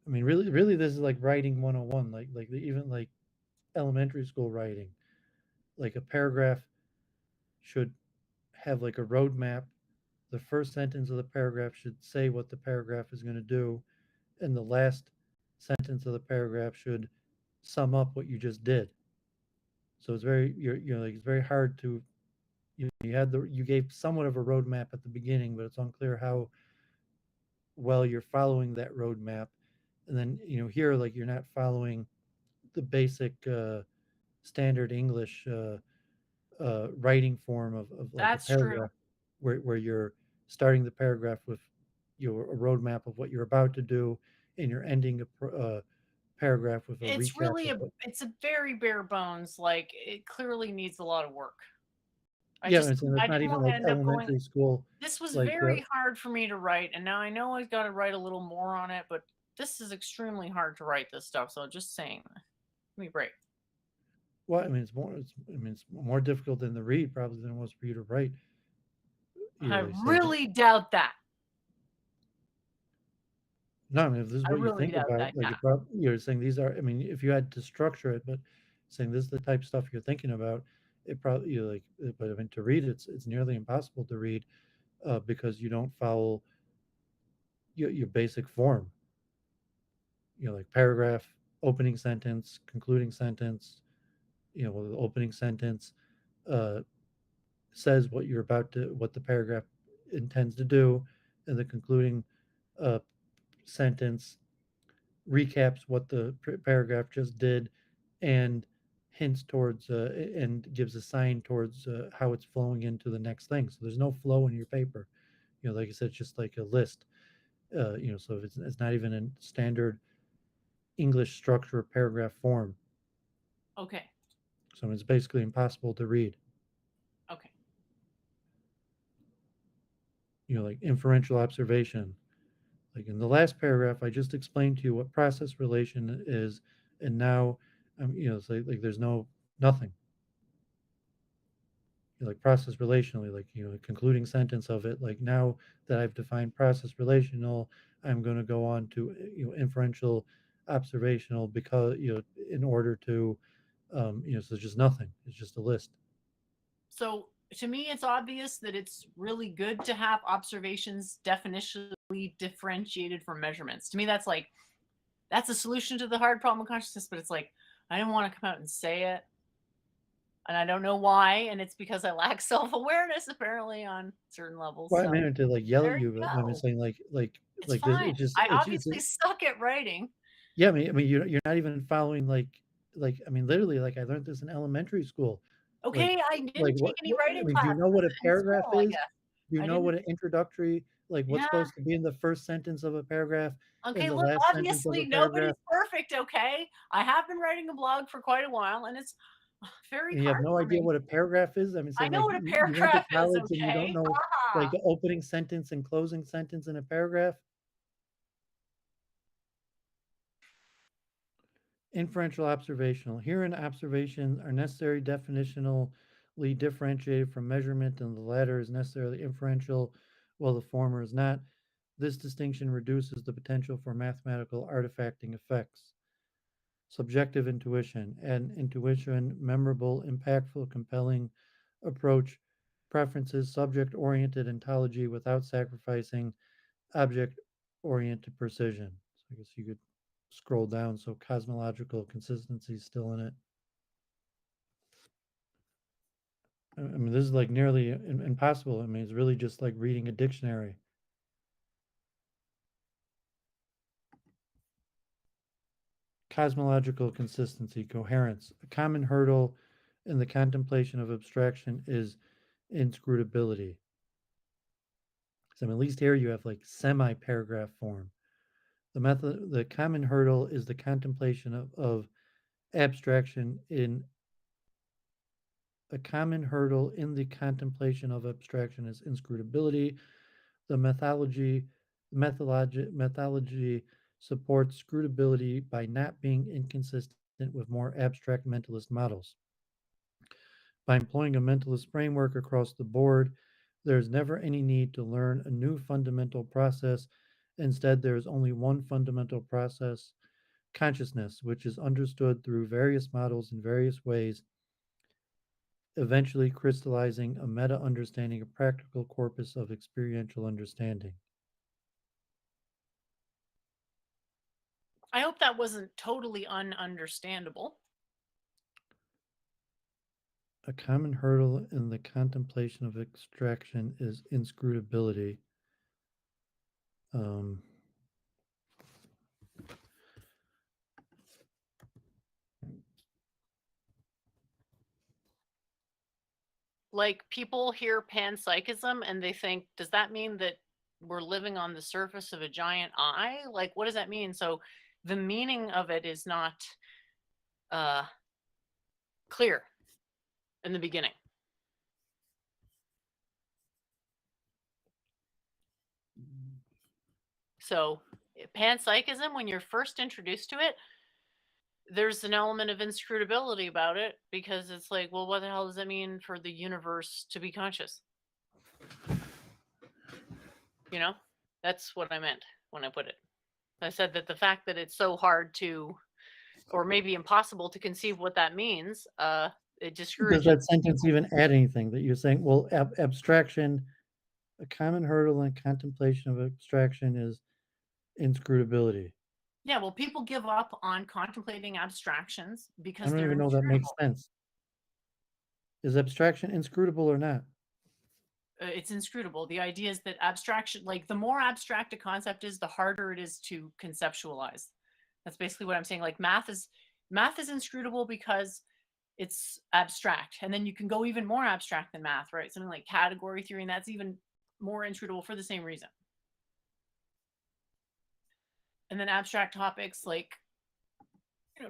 I mean, really, this is like writing 101, even like elementary school writing. Like a paragraph should have like a roadmap. The first sentence of the paragraph should say what the paragraph is going to do, and the last sentence of the paragraph should sum up what you just did. So it's very like it's very hard to you gave somewhat of a roadmap at the beginning, but it's unclear how well you're following that roadmap. And then here like you're not following the basic standard English writing form of like a That's true. paragraph where you're starting the paragraph with a roadmap of what you're about to do, and you're ending a paragraph with a It's recap really of what. it's a very bare bones. Like it clearly needs a lot of work. Yeah, and it's I not didn't even want to like end up going. elementary school. This was Like very hard for me to write, and now I know I've got to write a little more on it, but this is extremely hard to write this stuff. So just saying, give me a break. well, I mean, it's more difficult than the read probably than it was for you to write. I Like saying, really doubt that. no, I mean, if this is I what you really think doubt about, that. like Yeah. you're saying these are. I mean, if you had to structure it, but saying this is the type of stuff you're thinking about, it probably like. But I mean, to read it's nearly impossible to read because you don't follow your basic form. Like paragraph, opening sentence, concluding sentence. Well, the opening sentence uh, says what the paragraph intends to do, and the concluding uh, sentence recaps what the paragraph just did, and hints towards and gives a sign towards how it's flowing into the next thing. So there's no flow in your paper. Like I said, it's just like a list. So if it's not even in standard English structure paragraph form. Okay. So it's basically impossible to read. Okay. Like inferential observation. Like in the last paragraph, I just explained to you what process relation is, and now, it's like there's nothing. Like process relationally, like the concluding sentence of it. Like now that I've defined process relational, I'm going to go on to inferential observational because in order to, so just nothing. It's just a list. So to me, it's obvious that it's really good to have observations definitionally differentiated from measurements. To me, that's a solution to the hard problem of consciousness, but it's like, I didn't want to come out and say it. And I don't know why. And it's because I lack self-awareness apparently on certain levels. Well, I So mean to like yell there at you you, but I'm go. saying like It's this. fine. I obviously suck at writing. Yeah, I mean, you're not even following I mean, literally, like I learned this in elementary school. Like, Okay, I didn't take any I writing mean, do you know classes what a in paragraph school, I is? guess. Do you I know didn't. what an introductory, like what's Yeah. supposed to be in the first sentence of a paragraph, in Okay, the look, last sentence of a obviously paragraph, nobody's perfect, okay? I have been writing a blog for quite a while, and it's very and you have hard no for idea me. what a paragraph is? I mean, I saying know like what a you went to paragraph is, college and you don't okay? know like Ah. the opening sentence and closing sentence in a paragraph? Inferential observational. Herein, observations are necessary definitionally differentiated from measurement, and the latter is necessarily inferential, while the former is not. This distinction reduces the potential for mathematical artifacting effects. Subjective intuition and intuition, memorable, impactful, compelling approach, preferences, subject oriented ontology without sacrificing object oriented precision. So I guess you could scroll down so cosmological consistency is still in it. I mean, this is like nearly impossible. I mean, it's really just like reading a dictionary. Cosmological consistency, coherence. A common hurdle in the contemplation of abstraction is inscrutability. So at least here you have like semi-paragraph form. The common hurdle is the contemplation of abstraction in a common hurdle in the contemplation of abstraction is inscrutability. The methodology supports scrutability by not being inconsistent with more abstract mentalist models. By employing a mentalist framework across the board, there is never any need to learn a new fundamental process. Instead, there is only one fundamental process, consciousness, which is understood through various models in various ways, eventually crystallizing a meta understanding, a practical corpus of experiential understanding. I hope that wasn't totally ununderstandable. A common hurdle in the contemplation of abstraction is inscrutability. Um, Like, people hear panpsychism and they think, does that mean that we're living on the surface of a giant eye? Like, what does that mean? So the meaning of it is not uh, clear in the beginning. So panpsychism, when you're first introduced to it, there's an element of inscrutability about it because it's like, well, what the hell does that mean for the universe to be conscious? You know, that's what I meant when I put it. I said that the fact that it's so hard to, or maybe impossible to conceive what that means, it does discourages. that sentence even add anything that you're saying? Well, abstraction, a common hurdle in contemplation of abstraction is inscrutability. Yeah, well, people give up on contemplating abstractions I because don't they're even know that makes inscrutable. sense. Is abstraction inscrutable or not? It's inscrutable. The idea is that abstraction, like the more abstract a concept is, the harder it is to conceptualize. That's basically what I'm saying. Like math is inscrutable because it's abstract, and then you can go even more abstract than math, right? Something like category theory, and that's even more inscrutable for the same reason. And then abstract topics like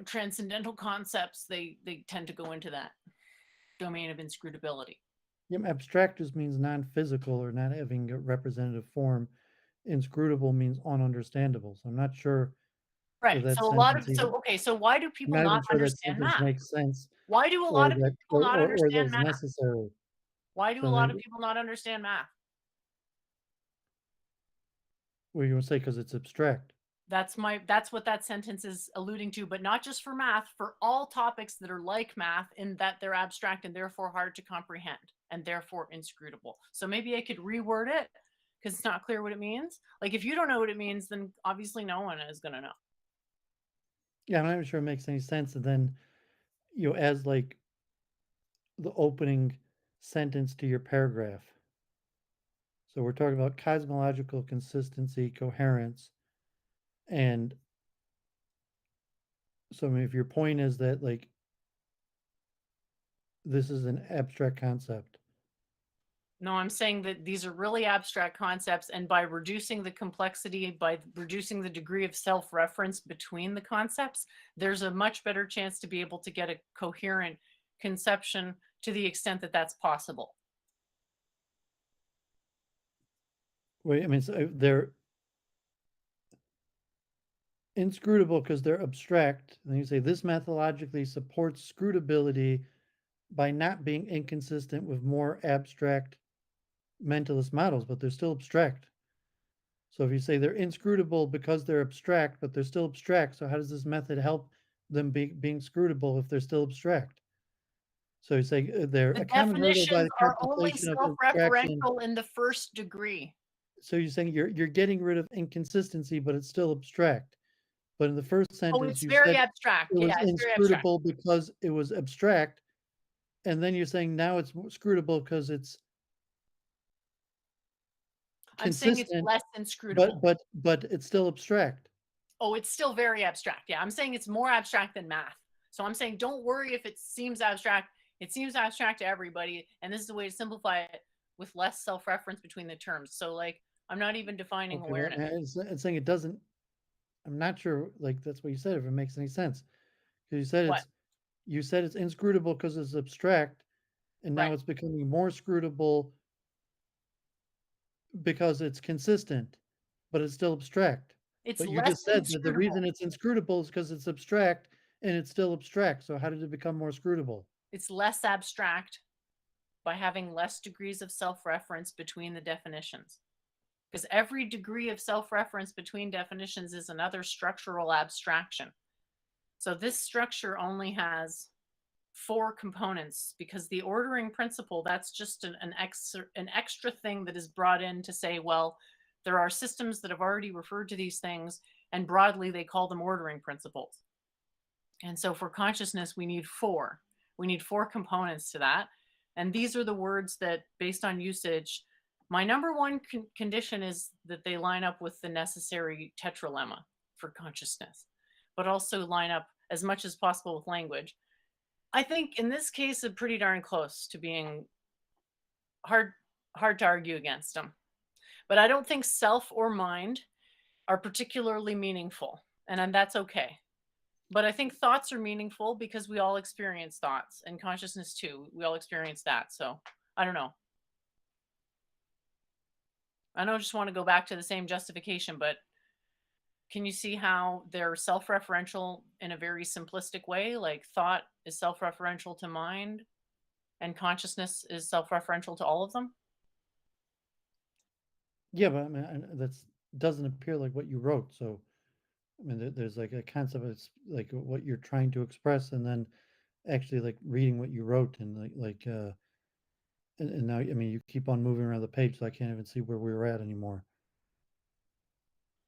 transcendental concepts, they tend to go into that domain of inscrutability. Yeah, abstract just means non-physical or not having a representative form. Inscrutable means ununderstandable. So I'm not sure if Right. that So a lot of sentence even. okay, so why do I'm people not not even sure that understand sentence math? makes sense, Why do a or lot of that people not or that understand is math? necessary. Why do a So lot of then, people not understand math? what you want to say because it's abstract. That's what that sentence is alluding to, but not just for math, for all topics that are like math in that they're abstract and therefore hard to comprehend and therefore inscrutable. So maybe I could reword it because it's not clear what it means. Like if you don't know what it means, then obviously no one is going to know. Yeah, I'm not even sure it makes any sense. And then, as like the opening sentence to your paragraph. So we're talking about cosmological consistency, coherence, and So I mean, if your point is that like this is an abstract concept, No, I'm saying that these are really abstract concepts, and by reducing the complexity, by reducing the degree of self-reference between the concepts, there's a much better chance to be able to get a coherent conception to the extent that that's possible. wait, I mean, so they're inscrutable because they're abstract. And you say this methodologically supports scrutability by not being inconsistent with more abstract mentalist models, but they're still abstract. So if you say they're inscrutable because they're abstract, but they're still abstract, so how does this method help them being scrutable if they're still abstract? So you say they're The a common hurdle by definitions the are only contemplation of abstraction. self-referential in the first degree. So you're saying you're getting rid of inconsistency, but it's still abstract. But in the first Oh, sentence, it's you very said abstract. it was Yeah, it's very abstract. inscrutable because it was abstract, and then you're saying now it's scrutable because it's I'm saying it's consistent, less inscrutable. but it's still abstract. Oh, it's still very abstract. Yeah, I'm saying it's more abstract than math. So I'm saying don't worry if it seems abstract. It seems abstract to everybody, and this is the way to simplify it with less self-reference between the terms. So like I'm not even defining Okay, well, awareness. it's saying it doesn't. I'm not sure. Like that's what you said. If it makes any sense, because What? you said it's inscrutable because it's abstract, and now Right. it's becoming more scrutable because it's consistent, but it's still abstract. It's But you less just said that the inscrutable. reason it's inscrutable is because it's abstract and it's still abstract. So how did it become more scrutable? It's less abstract by having less degrees of self-reference between the definitions. Because every degree of self-reference between definitions is another structural abstraction. So this structure only has 4 components because the ordering principle, that's just an extra thing that is brought in to say, well, there are systems that have already referred to these things, and broadly they call them ordering principles. And so for consciousness, we need 4. We need 4 components to that. And these are the words that, based on usage, my number one condition is that they line up with the necessary tetralemma for consciousness, but also line up as much as possible with language. I think in this case, it's pretty darn close to being hard hard to argue against them. But I don't think self or mind are particularly meaningful, and that's okay. But I think thoughts are meaningful because we all experience thoughts, and consciousness too. We all experience that. So I don't know. I don't just want to go back to the same justification, but can you see how they're self-referential in a very simplistic way? Like thought is self-referential to mind, and consciousness is self-referential to all of them. Yeah, but I mean, that's doesn't appear like what you wrote. So I mean, there's like a concept. It's like what you're trying to express, and then actually like reading what you wrote, and and now I mean, you keep on moving around the page, so I can't even see where we were at anymore.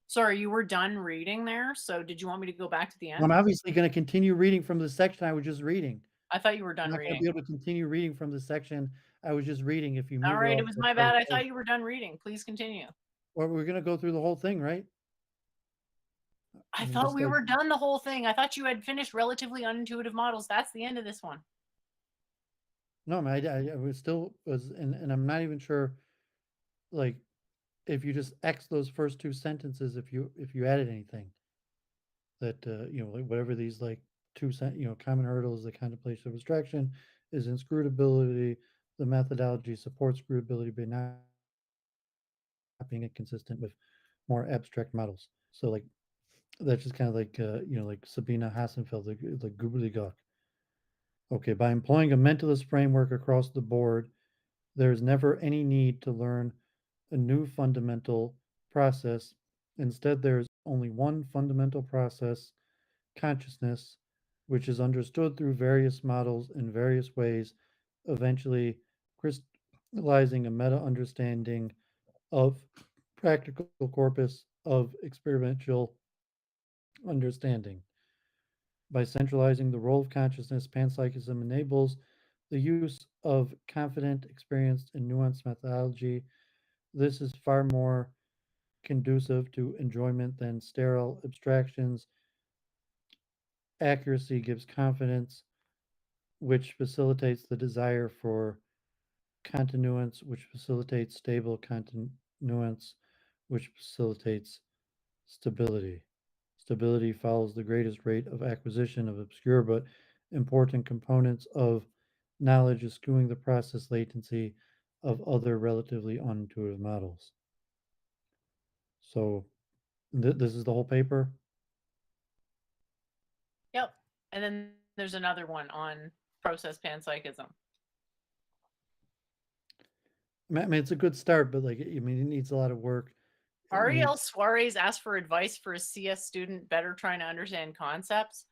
Sorry, you were done reading there. So did you want me to go back to the I'm end? obviously going to continue reading from the section I was just reading. I thought you were I'm done not going to reading. be able to continue reading from the section I was just reading if you All move it right, it off was the my first bad. I page. thought you were done reading. Please continue. Well, we're going to go through the whole thing, right? I mean, thought just we like were done the whole thing. I thought you had finished relatively unintuitive models. That's the end of this one. no, I was still was, and I'm not even sure, like, if you just X those first two sentences, if you added anything that like whatever these like common hurdles, the contemplation of abstraction is inscrutability. The methodology supports scrutability by not being inconsistent with more abstract models. So like that's just kind of like like Sabina Hassenfeld, the gobbledygook. Okay, by employing a mentalist framework across the board, there is never any need to learn a new fundamental process. Instead, there is only one fundamental process, consciousness, which is understood through various models in various ways, eventually crystallizing a meta understanding of practical corpus of experiential understanding. By centralizing the role of consciousness, panpsychism enables the use of confident, experienced, and nuanced methodology. This is far more conducive to enjoyment than sterile abstractions Accuracy gives confidence, which facilitates the desire for continuance, which facilitates stable continuance, which facilitates stability. Stability follows the greatest rate of acquisition of obscure but important components of knowledge, eschewing the process latency of other relatively unintuitive models. So this is the whole paper. Yep. And then there's another one on process panpsychism. I mean, it's a good start, but like, I mean, it needs a lot of work. It Ariel needs, Suarez asked for advice for a CS student better trying to understand concepts.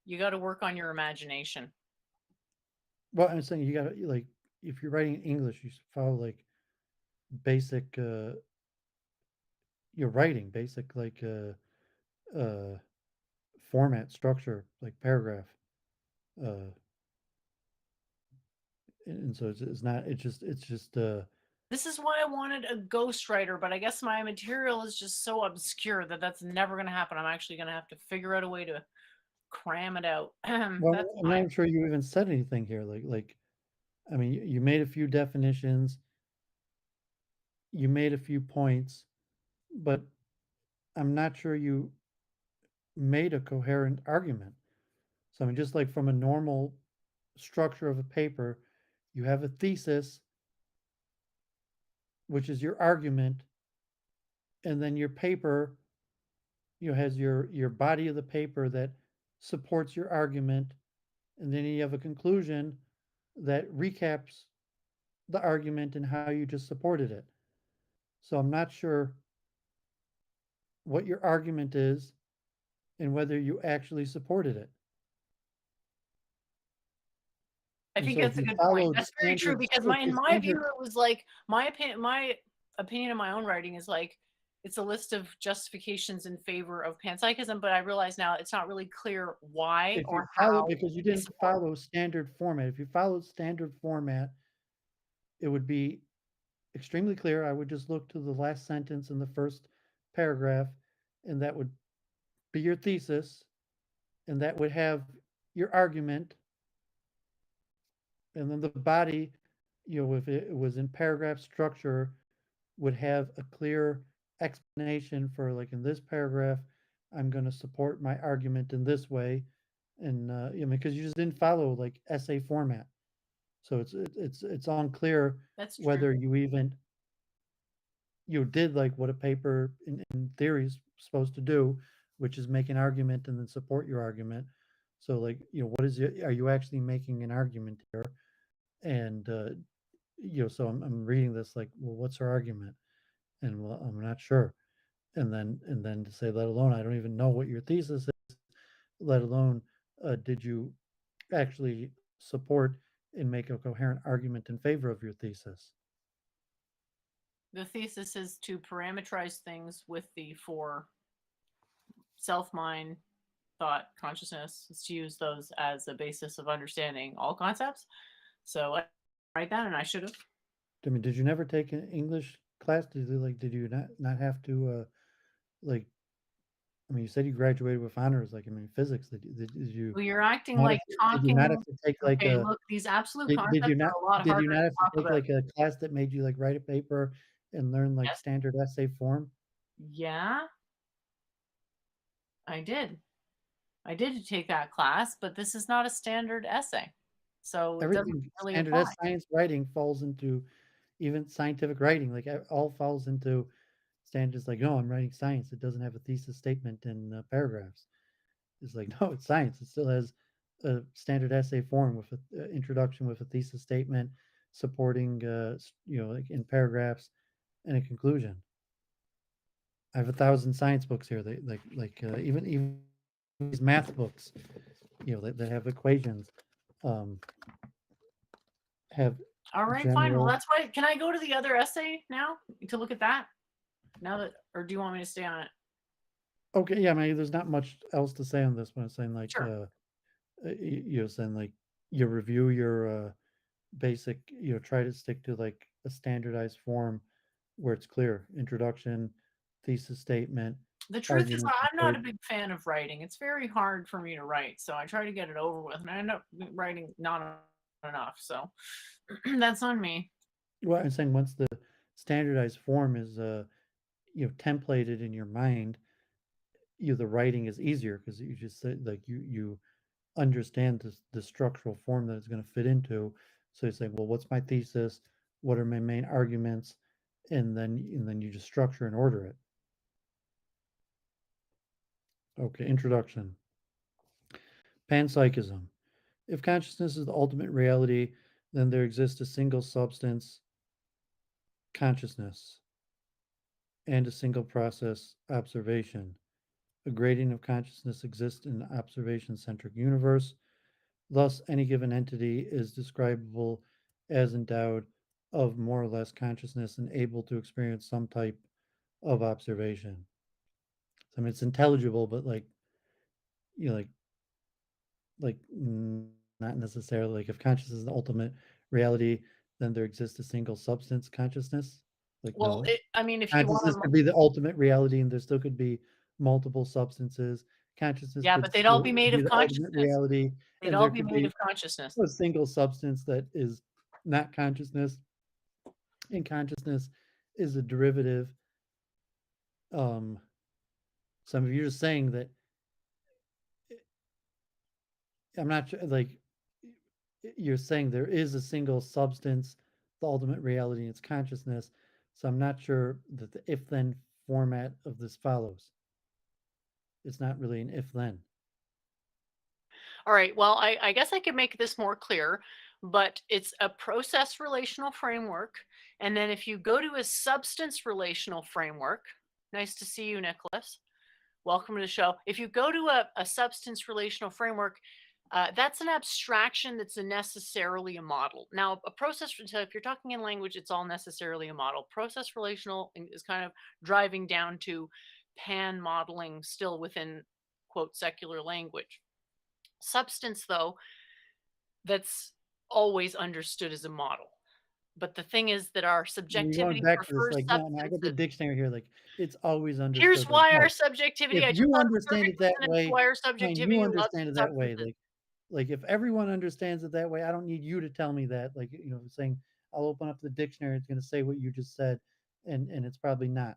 You got to work on your imagination. well, I'm saying you gotta, like, if you're writing in English, you should follow like basic, you're writing basic, like, uh, format structure, like paragraph. Uh, and so it's not, it's just, This is why I wanted a ghostwriter, but I guess my material is just so obscure that that's never going to happen. I'm actually going to have to figure out a way to cram it out. well, That's I'm not fine. even sure you even said anything here. Like, I mean, you made a few definitions, you made a few points, but I'm not sure you made a coherent argument. So, I mean, just like from a normal structure of a paper, you have a thesis, which is your argument, and then your paper, has your body of the paper that supports your argument, and then you have a conclusion that recaps the argument and how you just supported it. So I'm not sure what your argument is and whether you actually supported it. I And think so if that's a you good point. followed That's very true standard, because if my in the my view standard, it was like my opinion of my own writing is like it's a list of justifications in favor of panpsychism, but I realize now it's not really clear why if you or follow, how because you they didn't support. follow standard format, if you followed standard format, it would be extremely clear. I would just look to the last sentence in the first paragraph, and that would be your thesis, and that would have your argument, and then the body, if it was in paragraph structure, would have a clear explanation for, like, in this paragraph, I'm going to support my argument in this way, and because you just didn't follow like essay format, so it's unclear That's true. whether you even did like what a paper in theory is supposed to do, which is make an argument and then support your argument. So, like, what is it? Are you actually making an argument here? And so I'm reading this like, well, what's her argument? And, well, I'm not sure. And then to say, let alone, I don't even know what your thesis is, let alone did you actually support and make a coherent argument in favor of your thesis? The thesis is to parameterize things with the four self, mind, thought, consciousness, is to use those as a basis of understanding all concepts. So I write that, and I should have. I mean, did you never take an English class? Did you not have to like? I mean, you said you graduated with honors. Like, I mean, physics. Did you Well, you're acting not like have did you not have talking. to take like Okay, a look, these absolute did you concepts not are a lot did harder you not have to to talk take about. like a class that made you like write a paper and learn like Yes. standard essay form? Yeah, I did. I did take that class, but this is not a standard essay. So it doesn't Everything really standard apply. as science writing falls into, even scientific writing, like, all falls into standards. Like, no, I'm writing science. It doesn't have a thesis statement in paragraphs. It's like, no, it's science. It still has a standard essay form with an introduction with a thesis statement, supporting, like in paragraphs, and a conclusion. I have 1,000 science books here. They even these math books, that have equations, um, have All right, fine. Well, general. that's why. Can I go to the other essay now to look at that? Now that, or do you want me to stay on it? Okay, yeah, I mean, there's not much else to say on this one. Saying like, Sure. saying like, you review your basic, try to stick to like a standardized form where it's clear: introduction, thesis statement, The truth is, arguments and I'm not a code. big fan of writing. It's very hard for me to write, so I try to get it over with, and I end up writing not enough. So that's on me. Well, I'm saying once the standardized form is templated in your mind, the writing is easier because you just say like you understand the structural form that it's going to fit into. So you say, well, what's my thesis? What are my main arguments? And then you just structure and order it. Okay, introduction. Panpsychism. If consciousness is the ultimate reality, then there exists a single substance, consciousness, and a single process, observation. A gradient of consciousness exists in an observation-centric universe. Thus, any given entity is describable as endowed of more or less consciousness and able to experience some type of observation. I mean, it's intelligible, but you know, not necessarily. Like if consciousness is the ultimate reality, then there exists a single substance, consciousness. Like Well, no, I mean, if you want consciousness to, could be the ultimate reality, and there still could be multiple substances. Consciousness yeah, could but they'd all be made be of the ultimate consciousness. reality, They'd and all there be could made be of consciousness. a single substance that is not consciousness, and consciousness is a derivative. Um, some of you are saying that I'm not sure, like you're saying there is a single substance, the ultimate reality, and its consciousness. So I'm not sure that the if-then format of this follows. It's not really an if-then. All right. Well, I guess I could make this more clear, but it's a process relational framework. And then if you go to a substance relational framework, nice to see you, Nicholas. Welcome to the show. If you go to a substance relational framework, that's an abstraction that's necessarily a model. Now, a process, so if you're talking in language, it's all necessarily a model. Process relational is kind of driving down to pan modeling still within, quote, secular language. Substance, though, that's always understood as a model. But the thing is that our You're going subjectivity back to this, prefers like, no, no, I got the substances. dictionary here, like, it's always Here's understood, like, why our no. subjectivity, If I just you got a understand perfect it that reason as to way, why our fine, you subjectivity loves understand it that way, substances. like, if everyone understands it that way, I don't need you to tell me that, like, saying, "I'll open up the dictionary, it's gonna say what you just said," and it's probably not.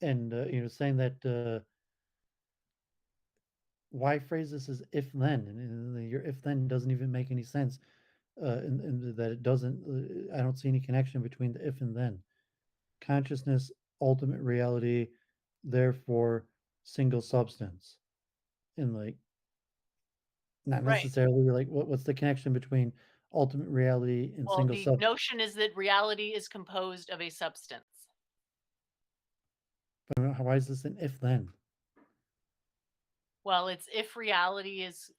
And, saying that, why phrase this as if then? And your if then doesn't even make any sense. And that it doesn't. I don't see any connection between the if and then. Consciousness, ultimate reality, therefore single substance. And like not Right. necessarily like what's the connection between ultimate reality and Well, single the substance? notion is that reality is composed of a substance. Why is this an if then? Well, it's if reality is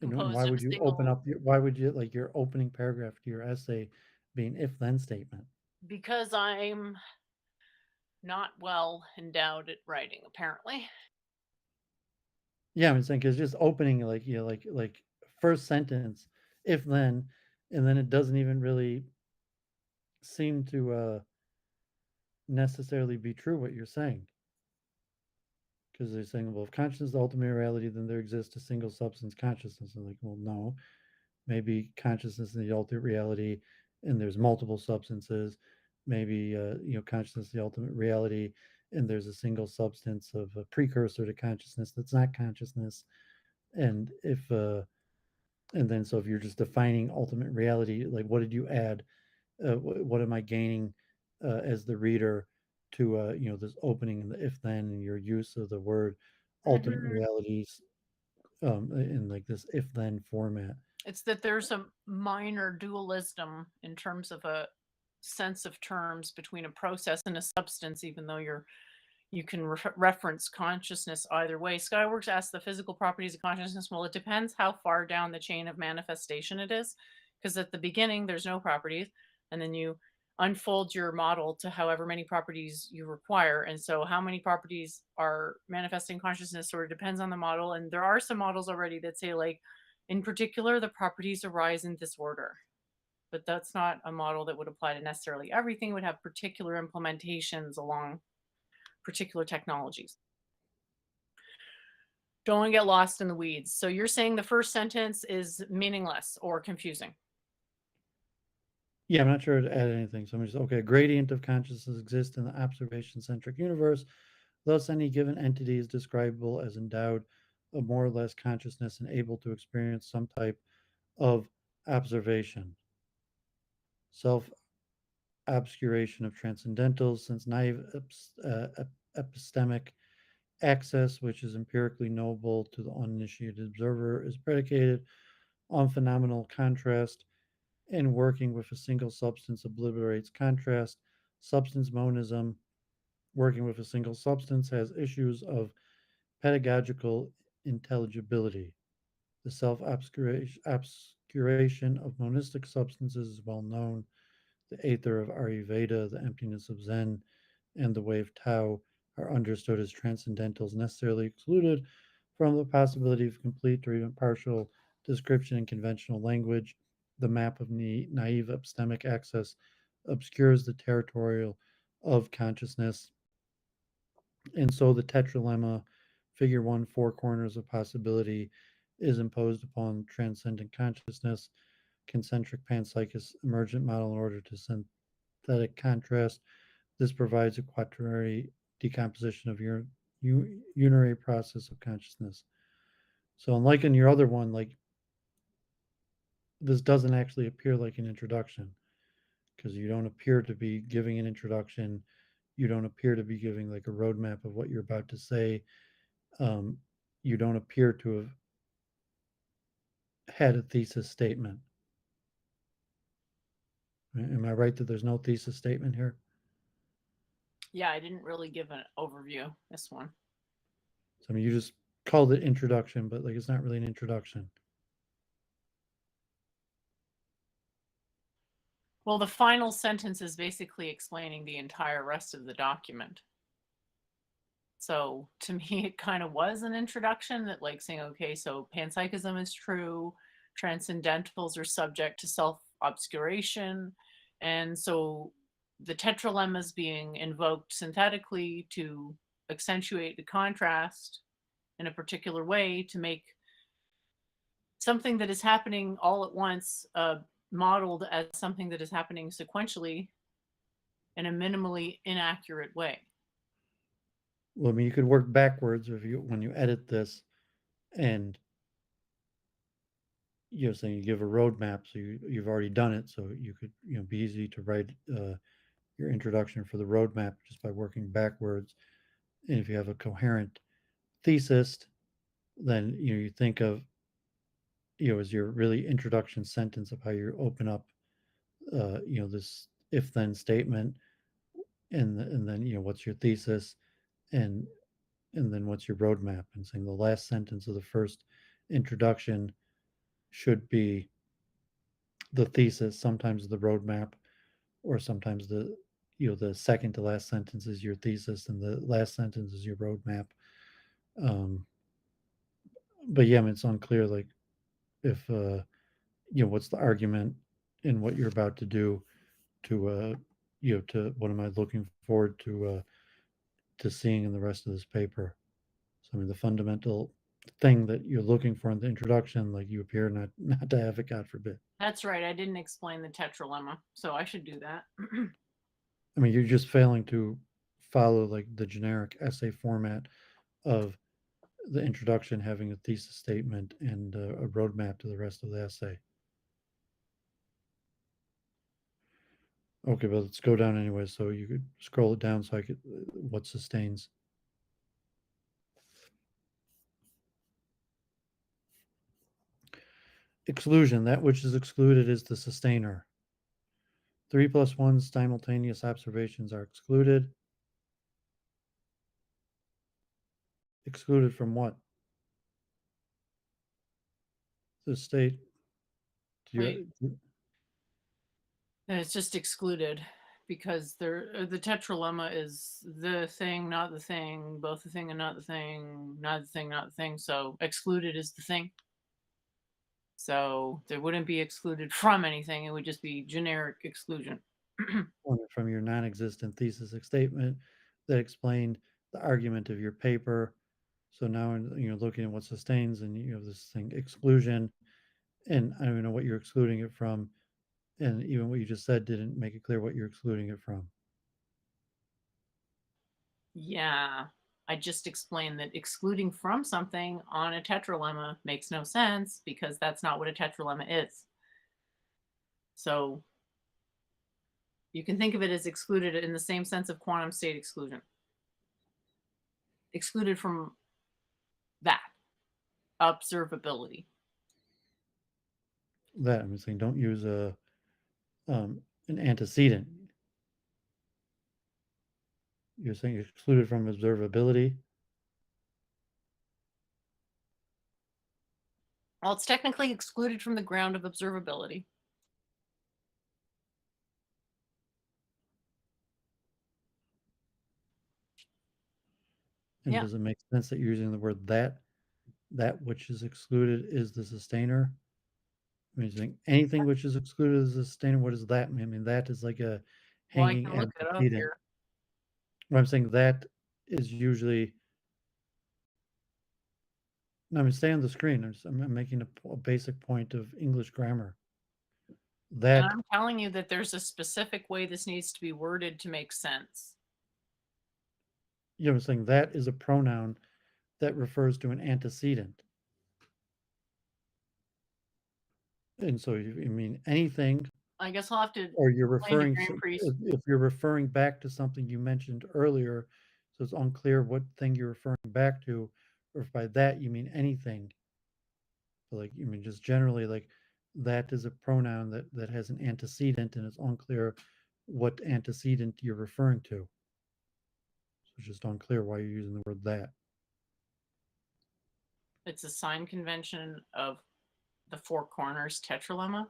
And why composed of would a you open single, up why would you like your opening paragraph to your essay being if then statement? because I'm not well endowed at writing, apparently. Yeah, I'm saying because just opening like first sentence, if then, and then it doesn't even really seem to necessarily be true what you're saying. Because they're saying, well, if consciousness is the ultimate reality, then there exists a single substance, consciousness. And like, well, no, maybe consciousness is the ultimate reality, and there's multiple substances. Maybe consciousness is the ultimate reality, and there's a single substance of a precursor to consciousness that's not consciousness. And and then so if you're just defining ultimate reality, like what did you add? What am I gaining as the reader to this opening and the if then and your use of the word ultimate Mhm. realities in like this if then format. It's that there's a minor dualism in terms of a sense of terms between a process and a substance, even though you can reference consciousness either way. Skyworks asks the physical properties of consciousness. Well, it depends how far down the chain of manifestation it is, because at the beginning there's no properties, and then you unfold your model to however many properties you require. And so, how many properties are manifesting consciousness sort of depends on the model. And there are some models already that say, like, in particular, the properties arise in this order. But that's not a model that would apply to necessarily everything. It would have particular implementations along particular technologies. Don't get lost in the weeds. So you're saying the first sentence is meaningless or confusing. Yeah, I'm not sure to add anything. So I'm just okay. A gradient of consciousness exists in the observation-centric universe. Thus, any given entity is describable as endowed of more or less consciousness and able to experience some type of observation. Self obscuration of transcendentals, since naive epistemic access, which is empirically knowable to the uninitiated observer, is predicated on phenomenal contrast, and working with a single substance obliterates contrast. Substance monism, working with a single substance, has issues of pedagogical intelligibility. The self obscuration of monistic substances is well known. The aether of Ayurveda, the emptiness of Zen, and the way of Tao are understood as transcendentals, necessarily excluded from the possibility of complete or even partial description in conventional language. The map of naive epistemic access obscures the territorial of consciousness, and so the tetralemma, figure one, four corners of possibility, is imposed upon transcendent consciousness. Concentric panpsychist emergent model in order to synthetic contrast. This provides a quaternary decomposition of your unary process of consciousness. So, unlike in your other one, like this doesn't actually appear like an introduction because you don't appear to be giving an introduction. You don't appear to be giving like a roadmap of what you're about to say. Um, you don't appear to have had a thesis statement. Am I right that there's no thesis statement here? Yeah, I didn't really give an overview this one. So I mean, you just called it introduction, but like it's not really an introduction. Well, the final sentence is basically explaining the entire rest of the document. So to me, it kind of was an introduction that like saying, okay, so panpsychism is true, transcendentals are subject to self-obscuration, and so the tetralemma is being invoked synthetically to accentuate the contrast in a particular way to make something that is happening all at once modeled as something that is happening sequentially in a minimally inaccurate way. Well, I mean, you could work backwards if you when you edit this, and you're saying you give a roadmap, so you've already done it, so you could be easy to write your introduction for the roadmap just by working backwards. And if you have a coherent thesis, then you think of as your really introduction sentence of how you open up this if then statement, and then what's your thesis, and then what's your roadmap, and saying the last sentence of the first introduction should be the thesis, sometimes the roadmap, or sometimes the second to last sentence is your thesis and the last sentence is your roadmap. um but yeah, I mean, it's unclear like if what's the argument in what you're about to do to to what am I looking forward to seeing in the rest of this paper. So I mean, the fundamental thing that you're looking for in the introduction, like you appear not to have it, God forbid. That's right. I didn't explain the tetralemma, so I should do that. I mean, you're just failing to follow like the generic essay format of the introduction having a thesis statement and a roadmap to the rest of the essay. Okay, but let's go down anyway. So you could scroll it down so I could what sustains. Exclusion. That which is excluded is the sustainer. 3 plus 1 simultaneous observations are excluded. Excluded from what? The state. Wait. And it's just excluded because the tetralemma is the thing, not the thing, both the thing and not the thing, not the thing, not the thing. So excluded is the thing. So there wouldn't be excluded from anything. It would just be generic exclusion. From your non-existent thesis statement that explained the argument of your paper. So now, looking at what sustains, and you have this thing exclusion, and I don't even know what you're excluding it from, and even what you just said didn't make it clear what you're excluding it from. Yeah. I just explained that excluding from something on a tetralemma makes no sense because that's not what a tetralemma is. So you can think of it as excluded in the same sense of quantum state exclusion. Excluded from that observability. That I'm saying, don't use an antecedent. You're saying excluded from observability. Well, it's technically excluded from the ground of observability. And Yeah. does it make sense that you're using the word that which is excluded is the sustainer? I mean, saying anything which is excluded is the sustainer. What does that mean? I mean, that is like a Well, I hanging can look it up antecedent. here. What I'm saying, that is usually. No, I mean, stay on the screen. I'm making a basic point of English grammar. And That, I'm telling you that there's a specific way this needs to be worded to make sense. I'm saying that is a pronoun that refers to an antecedent. And so you mean anything, I guess I'll have to or you're explain to referring Grand Priest. if you're referring back to something you mentioned earlier, so it's unclear what thing you're referring back to, or if by that you mean anything. So like, you mean just generally, like, that is a pronoun that has an antecedent, and it's unclear what antecedent you're referring to. So it's just unclear why you're using the word that. It's a sign convention of the four corners tetralemma.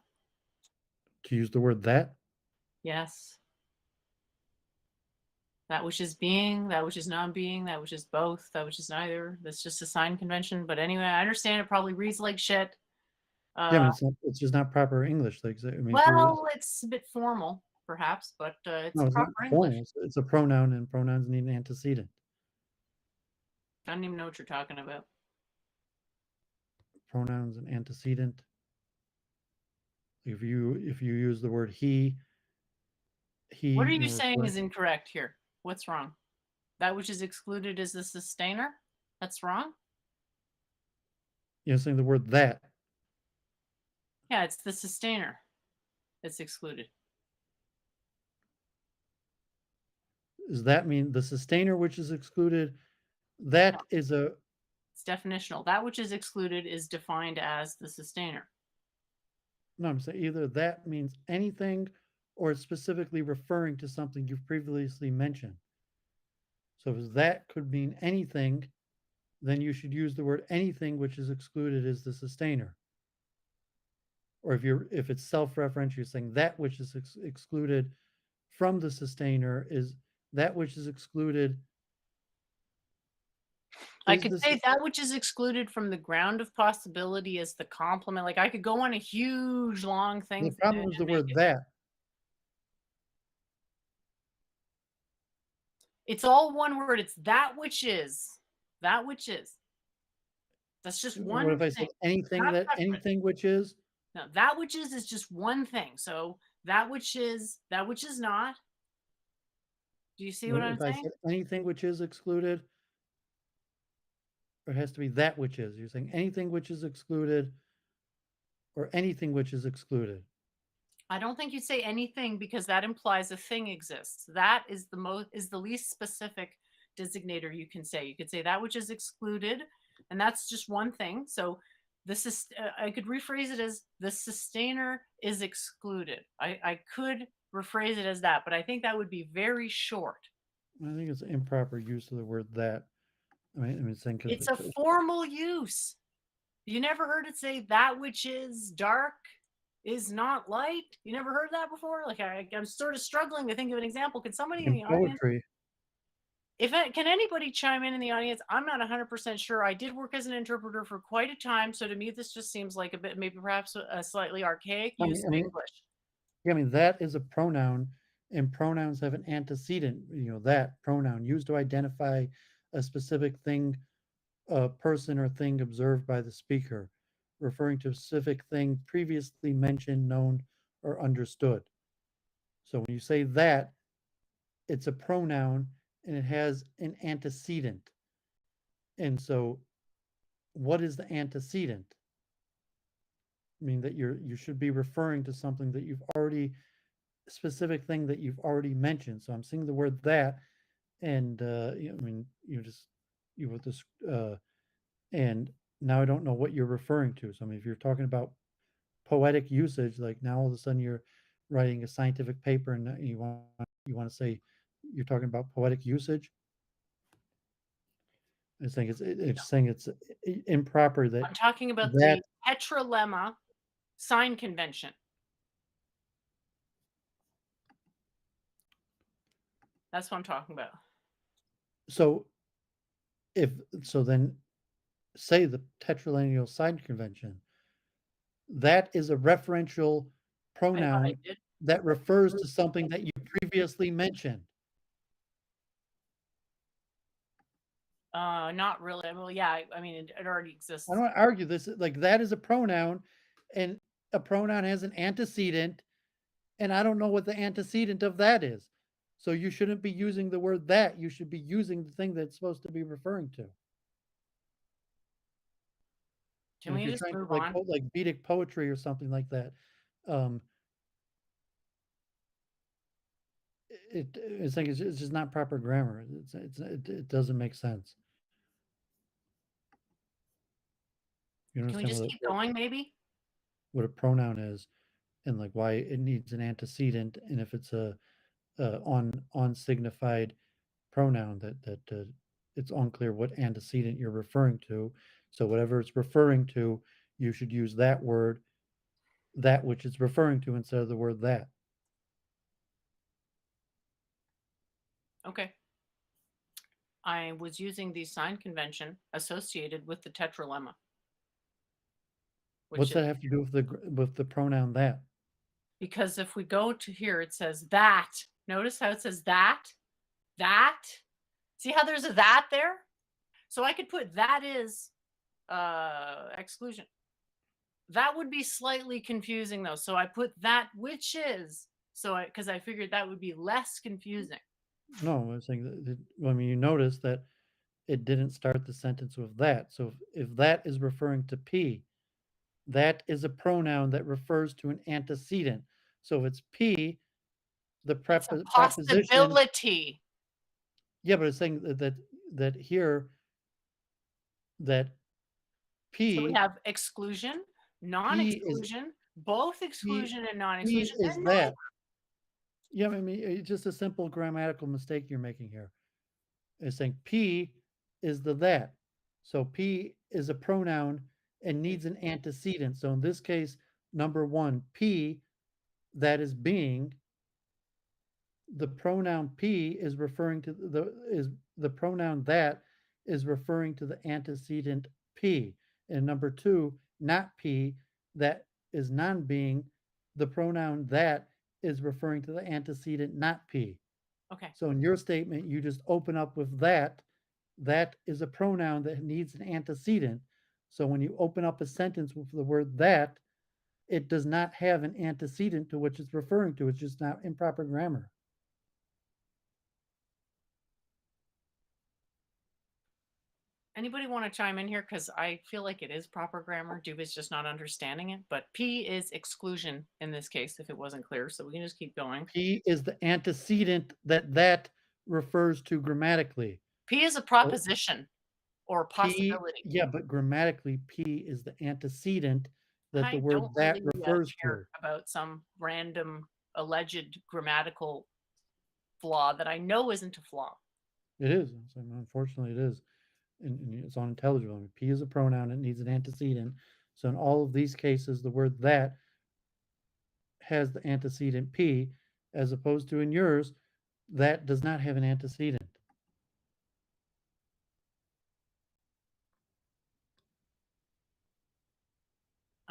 To use the word that? Yes. That which is being, that which is non-being, that which is both, that which is neither. That's just a sign convention. But anyway, I understand it probably reads like shit. Yeah, I mean, it's just not proper English. Like, I mean, Well, it's a bit formal, perhaps, but it's no, it's not proper English. formal. It's a pronoun, and pronouns need an antecedent. I don't even know what you're talking about. Pronouns and antecedent. If you use the word he, What are you saying is incorrect here? What's wrong? That which is excluded is the sustainer? That's wrong? You're saying the word that. Yeah, it's the sustainer that's excluded. Does that mean the sustainer which is excluded? That No. is a. It's definitional. That which is excluded is defined as the sustainer. No, I'm saying either that means anything, or it's specifically referring to something you've previously mentioned. So if that could mean anything, then you should use the word anything which is excluded as the sustainer. Or if it's self-referential, you're saying that which is excluded from the sustainer is that which is excluded. I could say that which is excluded from the ground of possibility is the complement. Like I could go on a huge long thing. The problem is the word that. It's all one word. It's that which is. That which is. That's just one What if I thing. said anything which is? No, that which is just one thing. So that which is not. Do you see what I'm saying? If I said anything which is excluded, or it has to be that which is. You're saying anything which is excluded, or anything which is excluded. I don't think you'd say anything because that implies a thing exists. That is the least specific designator you can say. You could say that which is excluded, and that's just one thing. So this is I could rephrase it as the sustainer is excluded. I could rephrase it as that, but I think that would be very short. I think it's improper use of the word that. Saying it's a formal use. You never heard it say that which is dark is not light? You never heard that before? Like I'm sort of struggling to think of an example. Could somebody in the poetry. audience? Can anybody chime in the audience? I'm not 100% sure. I did work as an interpreter for quite a time, so to me this just seems like a bit, maybe perhaps a slightly archaic use of English. Yeah, that is a pronoun, and pronouns have an antecedent. That pronoun used to identify a specific thing, person or thing observed by the speaker, referring to a specific thing previously mentioned, known, or understood. So when you say that, it's a pronoun and it has an antecedent. And so what is the antecedent? I mean that you should be referring to something that you've already, specific thing that you've already mentioned. So I'm seeing the word that, and I mean you just you with this and now I don't know what you're referring to. So I mean if you're talking about poetic usage, like now all of a sudden you're writing a scientific paper and you want to say you're talking about poetic usage. I think it's saying it's improper that I'm talking about that the tetralemma sign convention. That's what I'm talking about. so if so then say the tetralineal sign convention, that is a referential I thought I pronoun did. that refers to something that you previously mentioned. Not really. Well, yeah. I mean, it already exists. I don't argue this. Like that is a pronoun, and a pronoun has an antecedent, and I don't know what the antecedent of that is. So you shouldn't be using the word that. You should be using the thing that's supposed to be referring to. Can And if we you're just trying to move like on? quote like Vedic poetry or something like that, um, it's like it's just not proper grammar. It doesn't make sense. You Can we understand just keep going, maybe? what a pronoun is, and like why it needs an antecedent, and if it's a on signified pronoun that it's unclear what antecedent you're referring to. So whatever it's referring to, you should use that word, that which it's referring to, instead of the word that. Okay. I was using the sign convention associated with the tetralemma, which What's is that have to do with the pronoun that? because if we go to here, it says that. Notice how it says that? That? See how there's a that there? So I could put that is exclusion. That would be slightly confusing though. So I put that which is. So because I figured that would be less confusing. No, I was saying I mean, you notice that it didn't start the sentence with that. So if that is referring to P, that is a pronoun that refers to an antecedent. So if it's P, the It's a preposition, possibility. yeah, but it's saying that here that So we P have exclusion, P is non-exclusion, both P exclusion and P non-exclusion, is and that. Yeah, I mean, it's just a simple grammatical mistake you're making here. It's saying P is the that. So P is a pronoun and needs an antecedent. So in this case, number one, P, that is being, the pronoun P is referring to the pronoun that is referring to the antecedent P. And number two, not P, that is non-being, the pronoun that is referring to the antecedent not P. okay. So in your statement, you just open up with that. That is a pronoun that needs an antecedent. So when you open up a sentence with the word that, it does not have an antecedent to which it's referring to. It's just not improper grammar. Anybody want to chime in here? Because I feel like it is proper grammar. Doovid's just not understanding it. But P is exclusion in this case, if it wasn't clear. So we can just keep going. P is the antecedent that refers to grammatically. P is a proposition or P, possibility. yeah, but grammatically, P is the antecedent that the I word don't that really refers care to. about some random alleged grammatical flaw that I know isn't a flaw. It is. Unfortunately, it is. And it's unintelligible. I mean, P is a pronoun, it needs an antecedent. So in all of these cases, the word that has the antecedent P, as opposed to in yours, that does not have an antecedent.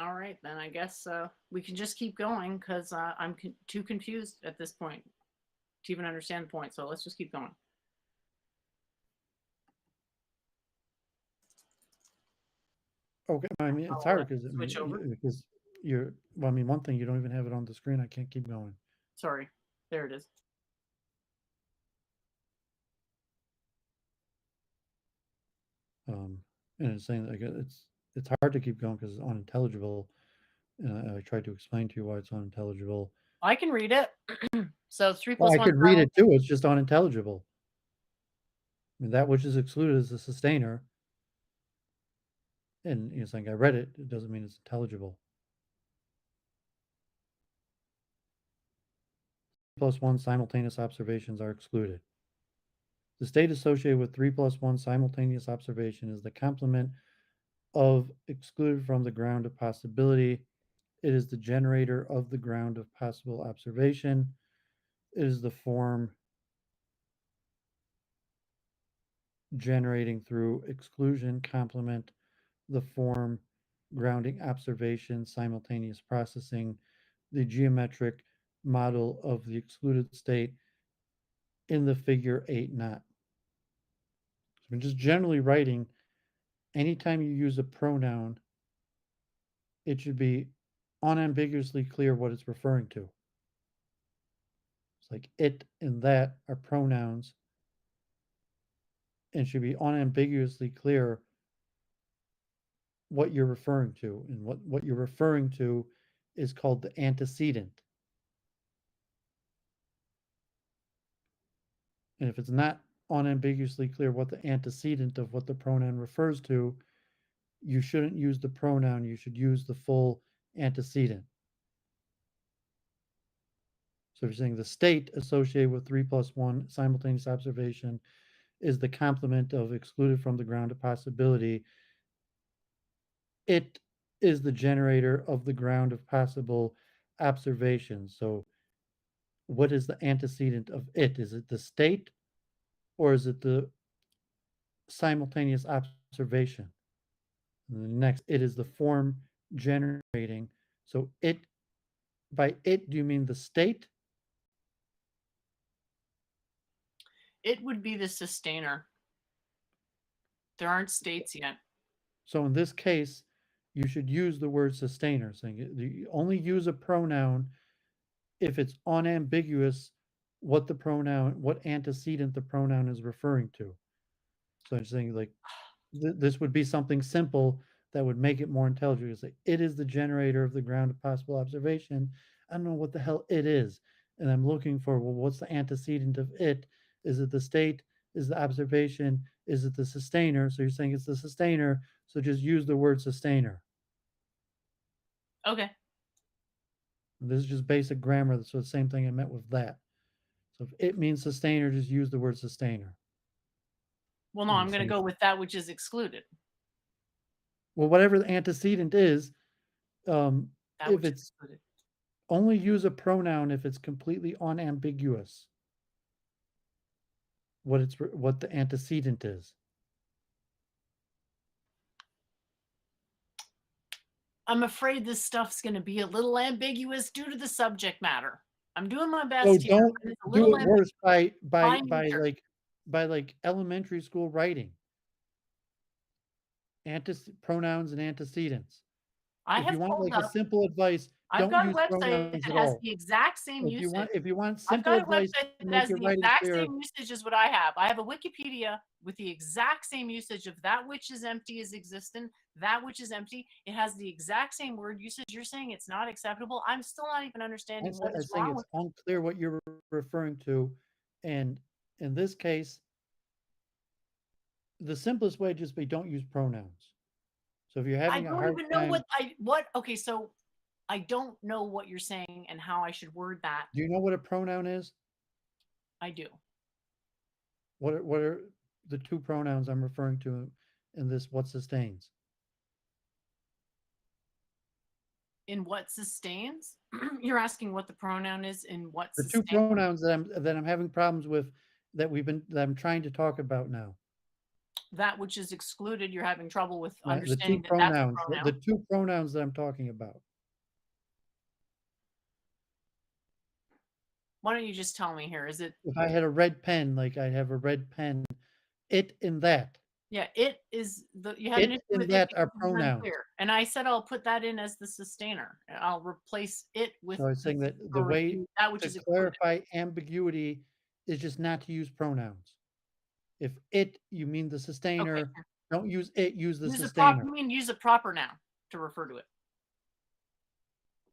All right, then I guess we can just keep going because I'm too confused at this point to even understand the point. So let's just keep going. Okay, I mean, it's I'll hard because switch over. because you're well, I mean, one thing, you don't even have it on the screen. I can't keep going. Sorry. There it is. And it's saying like it's hard to keep going because it's unintelligible. And I tried to explain to you why it's unintelligible. I can read it. So 3 Well, plus I 1 could read it too. It's just unintelligible. I mean, that which is excluded is the sustainer. And you're saying I read it. It doesn't mean it's intelligible. Plus one simultaneous observations are excluded. The state associated with 3 plus 1 simultaneous observation is the complement of excluded from the ground of possibility. It is the generator of the ground of possible observation. It is the form generating through exclusion complement, the form grounding observation, simultaneous processing, the geometric model of the excluded state in the figure 8 knot. So I'm just generally writing, anytime you use a pronoun, it should be unambiguously clear what it's referring to. It's like it and that are pronouns and should be unambiguously clear what you're referring to. And what you're referring to is called the antecedent. And if it's not unambiguously clear what the antecedent of what the pronoun refers to, you shouldn't use the pronoun, you should use the full antecedent. So if you're saying the state associated with 3 plus 1 simultaneous observation is the complement of excluded from the ground of possibility, it is the generator of the ground of possible observations. So what is the antecedent of it? Is it the state or is it the simultaneous observation? And the next, it is the form generating. So it, by it, do you mean the state? It would be the sustainer. There aren't states yet. So in this case, you should use the word sustainer, saying you only use a pronoun if it's unambiguous what the pronoun, what antecedent the pronoun is referring to. So I'm saying like this would be something simple that would make it more intelligible. It's like it is the generator of the ground of possible observation. I don't know what the hell it is, and I'm looking for, well, what's the antecedent of it? Is it the state? Is the observation? Is it the sustainer? So you're saying it's the sustainer. So just use the word sustainer. Okay. This is just basic grammar. So the same thing I meant with that. So if it means sustainer, just use the word sustainer. Well, no, I'm going to go with that which is excluded. Well, whatever the antecedent is, That if which is it's excluded. only use a pronoun if it's completely unambiguous what the antecedent is. I'm afraid this stuff's going to be a little ambiguous due to the subject matter. I'm doing my So best here. don't It's a do little it worse by nature. like elementary school writing. Pronouns and antecedents. I If you have want pulled like a up. simple advice, I've don't got a use website pronouns that at has all. the exact same usage. If you want I've simple got a advice website to that make has your the writing exact clear, same usage as what I have. I have a Wikipedia with the exact same usage of that which is empty is existent, that which is empty. It has the exact same word usage. You're saying it's not acceptable. I'm still not even understanding what I'm is saying wrong it's with it. unclear what you're referring to. And in this case, the simplest way just be don't use pronouns. So if you're I having a don't hard even know time, okay, so I don't know what you're saying and how I should word that. do you know what a pronoun is? I do. What are the two pronouns I'm referring to in this what sustains? In what sustains? You're asking what the pronoun is in what The two sustains? pronouns that I'm having problems with that I'm trying to talk about now. That which is excluded, you're having trouble with Right? The two understanding that that's a pronouns, pronoun. the two pronouns that I'm talking about. Why don't you just tell me here? Is it If I had a red pen, like I have a red pen, it and that. Yeah, it is you had an It issue and with it that because are it was pronouns. unclear, and I said I'll put that in as the sustainer. And I'll replace it with So I was saying this that the or way that which to is excluded. clarify ambiguity is just not to use pronouns. If it, you mean the Okay, sustainer, don't use it, use the use a prop. sustainer. You mean use a proper noun to refer to it?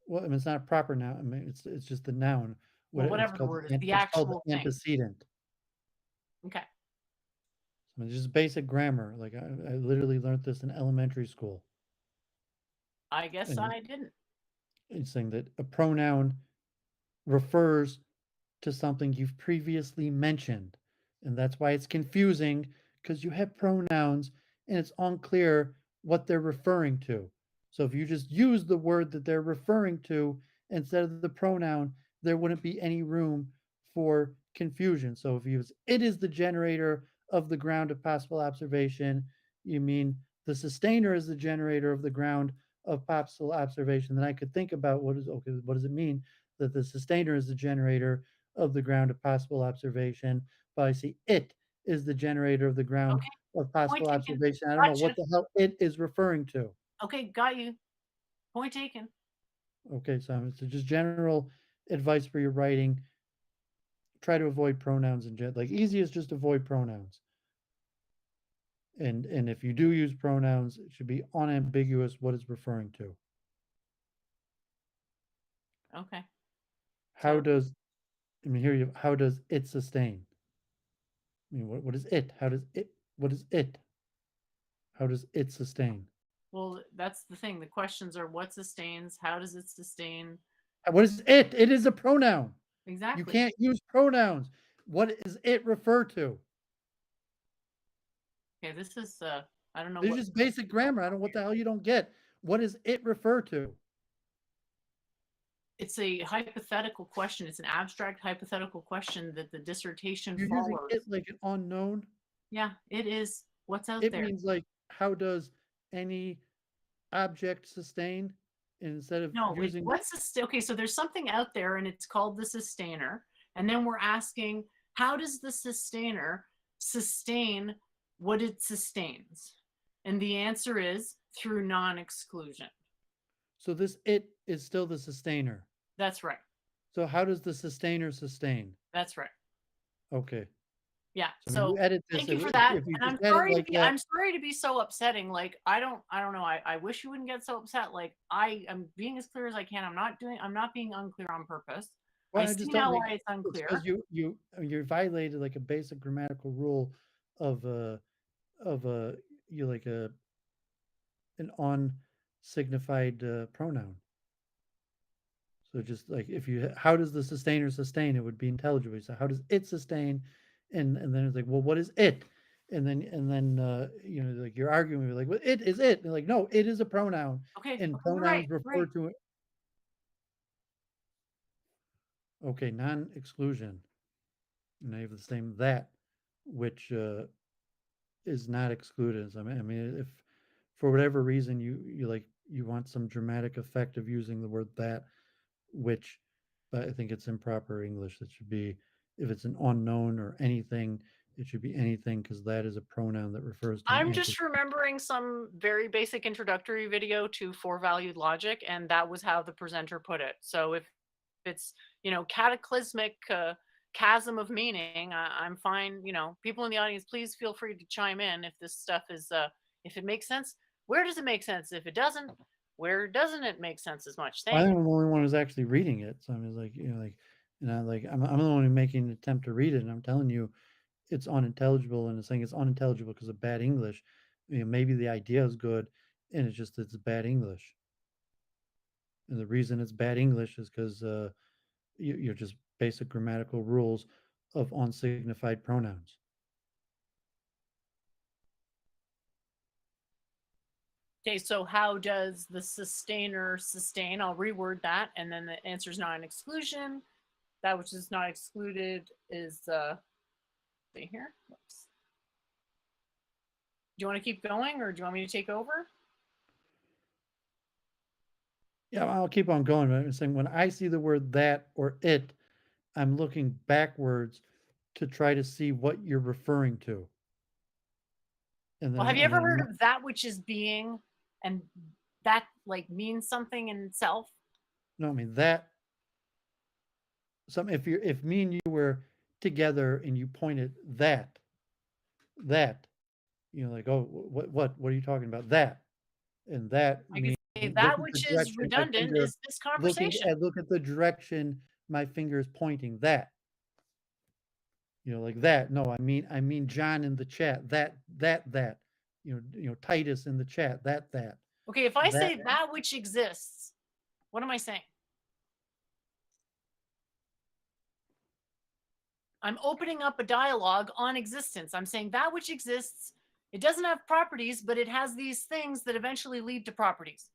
Well, I mean, it's not a proper noun. I mean, it's just the noun. Well, What it's whatever the called, word is, the it's called actual the thing. antecedent. Okay. I mean, just basic grammar. Like I literally learned this in elementary school. I guess And I didn't. it's saying that a pronoun refers to something you've previously mentioned. And that's why it's confusing because you have pronouns and it's unclear what they're referring to. So if you just use the word that they're referring to instead of the pronoun, there wouldn't be any room for confusion. So if you use it is the generator of the ground of possible observation, you mean the sustainer is the generator of the ground of possible observation, then I could think about what does it mean that the sustainer is the generator of the ground of possible observation, but I see it is the generator of the ground Okay. of Point possible taken. observation. I don't know what Gotcha. the hell it is referring to. Okay, got you. Point taken. Okay, so just general advice for your writing. Try to avoid pronouns and like easy is just avoid pronouns. And if you do use pronouns, it should be unambiguous what it's referring to. Okay. How So does I mean here you how does it sustain? I mean what is it? How does it what is it? How does it sustain? well, that's the thing. The questions are what sustains, how does it sustain? What is it? It is a pronoun. You Exactly. can't use pronouns. What is it refer to? Okay, this is I don't know It's what just basic grammar. I don't know what the hell you don't get. What does it refer to? it's a hypothetical question. It's an abstract hypothetical question that the dissertation You're using it follows. like an unknown. Yeah, it is what's out It there. means like how does any object sustain instead of No, like using what's this? Okay, so there's something out there and it's called the sustainer. And then we're asking, how does the sustainer sustain what it sustains? And the answer is through non exclusion. so this it is still the sustainer. That's right. So how does the sustainer sustain? That's right. Okay. Yeah. So when you So edit this, thank you for that. if you And just edit like that, I'm sorry to be so upsetting. Like I don't know. I wish you wouldn't get so upset. Like I am being as clear as I can. I'm not being unclear on purpose. I well, I see just don't now like why it's it's unclear. because you violated like a basic grammatical rule of of you like an unsignified pronoun. So just like if you how does the sustainer sustain? It would be intelligible. So how does it sustain? And then it's like, well, what is it? And then you know like you're arguing with like, well, it is it. And like, no, it is a pronoun, Okay. Okay. and You're right. pronouns refer Right. to it. Okay, non-exclusion. And I have the same that, which is not excluded. I mean, if for whatever reason you like you want some dramatic effect of using the word that, which I think it's improper English. It should be if it's an unknown or anything, it should be anything because that is a pronoun that refers to an I'm entity. just remembering some very basic introductory video to four valued logic, and that was how the presenter put it. So if it's, you know, cataclysmic chasm of meaning, I'm fine. You know, people in the audience, please feel free to chime in if this stuff is, if it makes sense. Where does it make sense? If it doesn't, where doesn't it make sense as much? Well, I Thank am the only one who's actually reading it, so I mean, like like I'm the one who making an attempt to read it, and I'm telling you, it's unintelligible, and it's saying it's unintelligible because of bad English. You know, maybe the idea is good, and it's bad English. And the reason it's bad English is because you're just basic grammatical rules of unsignified pronouns. Okay, so how does the sustainer sustain? I'll reword that, and then the answer is not an exclusion. That which is not excluded is see here. Whoops. Do you want to keep going, or do you want me to take over? Yeah, I'll keep on going. I'm saying when I see the word that or it, I'm looking backwards to try to see what you're referring to. And Well, then have you ever heard no, of that which is being, and that like means something in itself? no, I mean that some if me and you were together and you pointed that, like, oh, what are you talking about? That. And that I could means say look that at the which is direction my redundant finger is this conversation. look at the direction my finger is pointing. That. Like that. No, I mean John in the chat. That. Titus in the chat. That. Okay, if I That say that which exists, what am I saying? I'm opening up a dialogue on existence. I'm saying that which exists, it doesn't have properties, but it has these things that eventually lead to properties.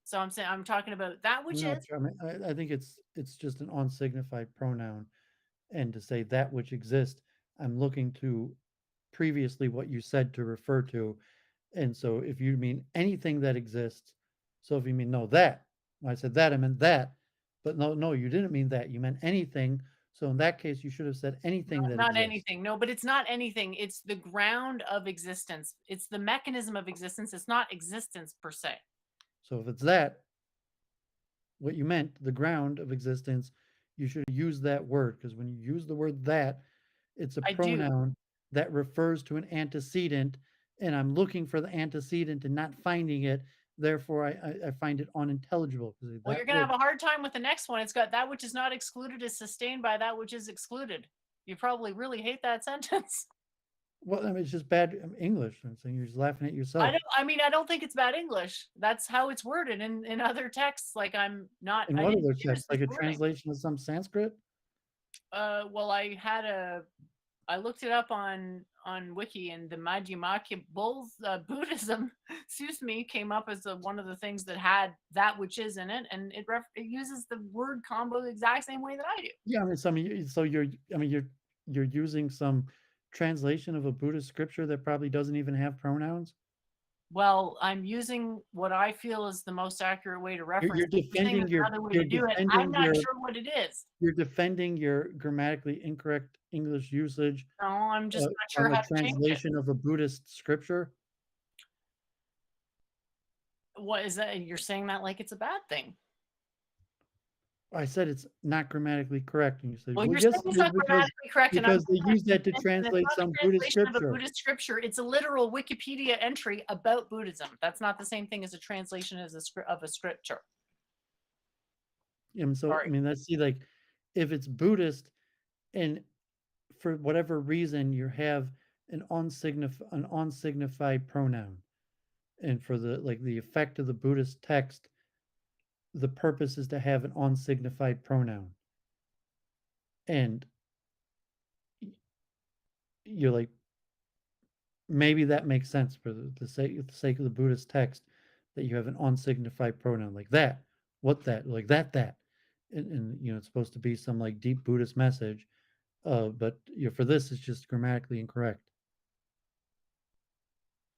So I'm saying I'm talking about that which no, is. I mean, I think it's just an unsignified pronoun, and to say that which exists, I'm looking to previously what you said to refer to. And so if you mean anything that exists, so if you mean no that, when I said that, I meant that, but no, you didn't mean that. You meant anything. So in that case, you should have said anything that Not exists. anything. No, but it's not anything. It's the ground of existence. It's the mechanism of existence. It's not existence per se. So if it's that, what you meant, the ground of existence, you should use that word, because when you use the word that, it's a I do. pronoun that refers to an antecedent, and I'm looking for the antecedent and not finding it. Therefore, I find it unintelligible. Well, you're going to have a hard time with the next one. It's got that which is not excluded is sustained by that which is excluded. You probably really hate that sentence. Well, I mean, it's just bad English. I'm saying you're just laughing at yourself. I don't think it's bad English. That's how it's worded in other texts. Like I'm not. In I what didn't other choose text? Like this a wording. translation of some Sanskrit? Well, I looked it up on Wiki, and the Madhyamaka Bulls Buddhism, excuse me, came up as one of the things that had that which is in it, and it uses the word combo the exact same way that I do. Yeah, I mean, you're using some translation of a Buddhist scripture that probably doesn't even have pronouns. Well, I'm using what I feel is the most accurate way to reference. You're defending your another way you're to do it. I'm not sure what it is. you're defending your grammatically incorrect English usage No, I'm just not sure from a how to change it. translation of a Buddhist scripture. What is that? You're saying that like it's a bad thing. I said it's not grammatically correct, and you said, Well, "Well, you're yes, saying it it's is not grammatically correct, and I'm because they use that to it's translate not a some Buddhist translation of a scripture." Buddhist scripture. It's a literal Wikipedia entry about Buddhism. That's not the same thing as a translation of a scripture. And so, I Sorry. mean, let's see, like, if it's Buddhist, and for whatever reason you have an unsignified pronoun, and for the effect of the Buddhist text, the purpose is to have an unsignified pronoun, and you're like, maybe that makes sense for the sake of the Buddhist text, that you have an unsignified pronoun like that, what that, like that, and it's supposed to be some like deep Buddhist message, but for this it's just grammatically incorrect.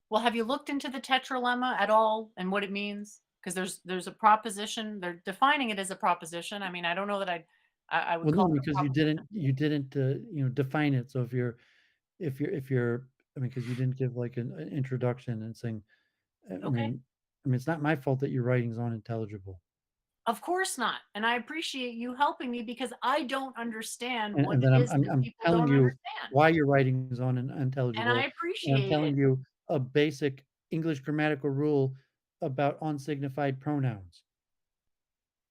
Well, have you looked into the tetralemma at all and what it means? Because there's a proposition. They're defining it as a proposition. I mean, I don't know that I would Well, call no, it a because proposition. you didn't define it. So if you're I mean, because you didn't give like an introduction and saying, I Okay. mean, it's not my fault that your writing's unintelligible. Of course not. And I appreciate you helping me because I don't understand what And then it is that I'm people telling don't you understand. why your writing is And I unintelligible, and I'm appreciate it. telling you a basic English grammatical rule about unsignified pronouns.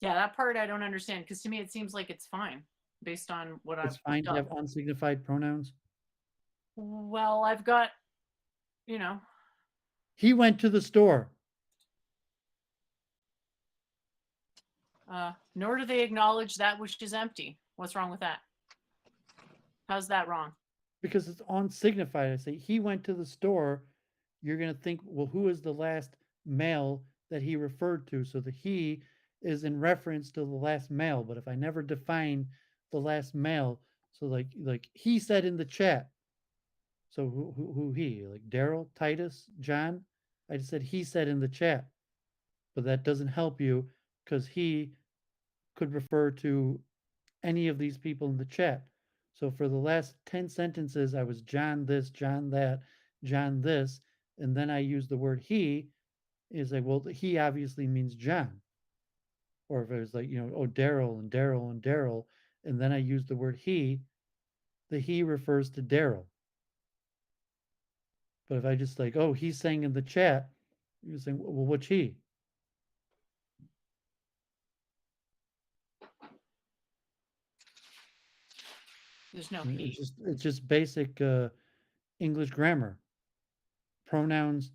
Yeah, that part I don't understand because to me it seems like it's fine based on what It's I've fine looked to up. have unsignified pronouns. Well, I've got, you know, He went to the store. nor do they acknowledge that which is empty. What's wrong with that? How's that wrong? Because it's unsignified. I say he went to the store. You're going to think, well, who is the last male that he referred to? So the he is in reference to the last male. But if I never define the last male, so like he said in the chat. So who he? Like Daryl, Titus, John? I just said he said in the chat. But that doesn't help you, because he could refer to any of these people in the chat. So for the last 10 sentences, I was John this, John that, John this, and then I use the word he, is like, well, he obviously means John. Or if it was like, oh, Daryl and Daryl and Daryl, and then I use the word he, the he refers to Daryl. But if I just like, oh, he's saying in the chat, you're saying, well, which he? There's no And he. it's just basic English grammar. Pronouns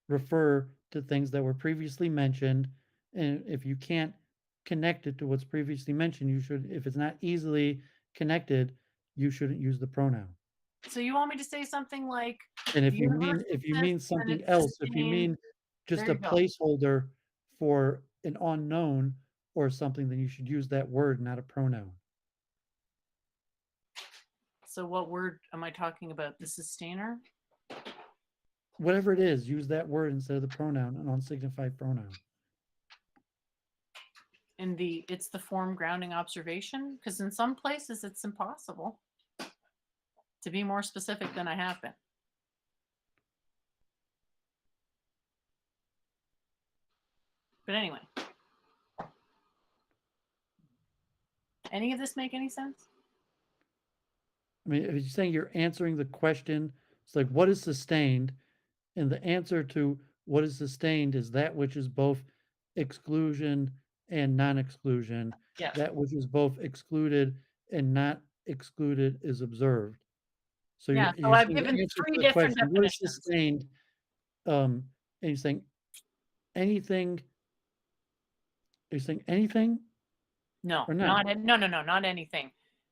refer to things that were previously mentioned, and if you can't connect it to what's previously mentioned, you should, if it's not easily connected, you shouldn't use the pronoun. So you want me to say something like, And the universe if you exists mean and something it's else, if you sustained. mean just There a you go. placeholder for an unknown or something, then you should use that word, not a pronoun. So what word am I talking about? The sustainer? Whatever it is, use that word instead of the pronoun, an unsignified pronoun. In it's the form grounding observation? Because in some places it's impossible to be more specific than I have been. But anyway. Any of this make any sense? I mean, if you're saying you're answering the question, it's like, what is sustained? And the answer to what is sustained is that which is both exclusion and non-exclusion. Yes. That which is both excluded and not excluded is observed. So Yeah, so you're I've saying the given answer 3 to the different question, what is definitions. sustained? And you're saying anything. Are you saying anything? No, Or not? not anything.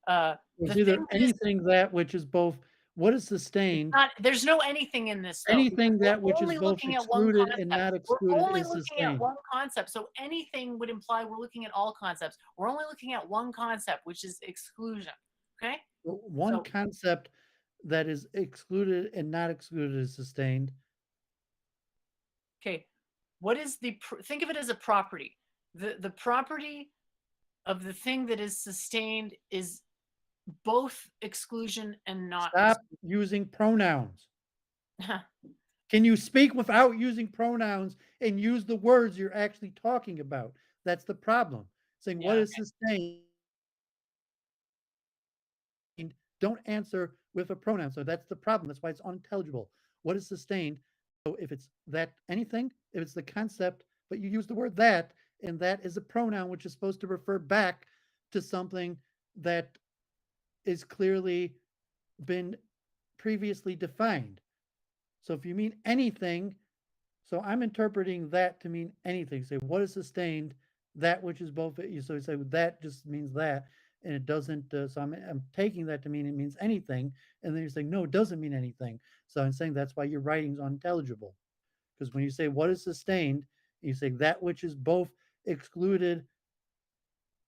It's The either thing that is anything that which is both, what is sustained? not, there's no anything in this though. Anything We're that which is only both looking at one excluded and concept. not We're excluded only is looking at sustained. one concept. So anything would imply we're looking at all concepts. We're only looking at one concept, which is exclusion. Okay? One So- concept that is excluded and not excluded is sustained. Okay. What is think of it as a property. The property of the thing that is sustained is both exclusion and not. Stop using pronouns. Can you speak without using pronouns and use the words you're actually talking about? That's the problem. Saying what is sustained, don't answer with a pronoun. So that's the problem. That's why it's unintelligible. What is sustained? So if it's that anything, if it's the concept, but you use the word that, and that is a pronoun which is supposed to refer back to something that is clearly been previously defined. So if you mean anything, so I'm interpreting that to mean anything. Say what is sustained, that which is both. So you say that just means that, and it doesn't. So I'm taking that to mean it means anything, and then you're saying no, it doesn't mean anything. So I'm saying that's why your writing's unintelligible, because when you say what is sustained, you say that which is both excluded.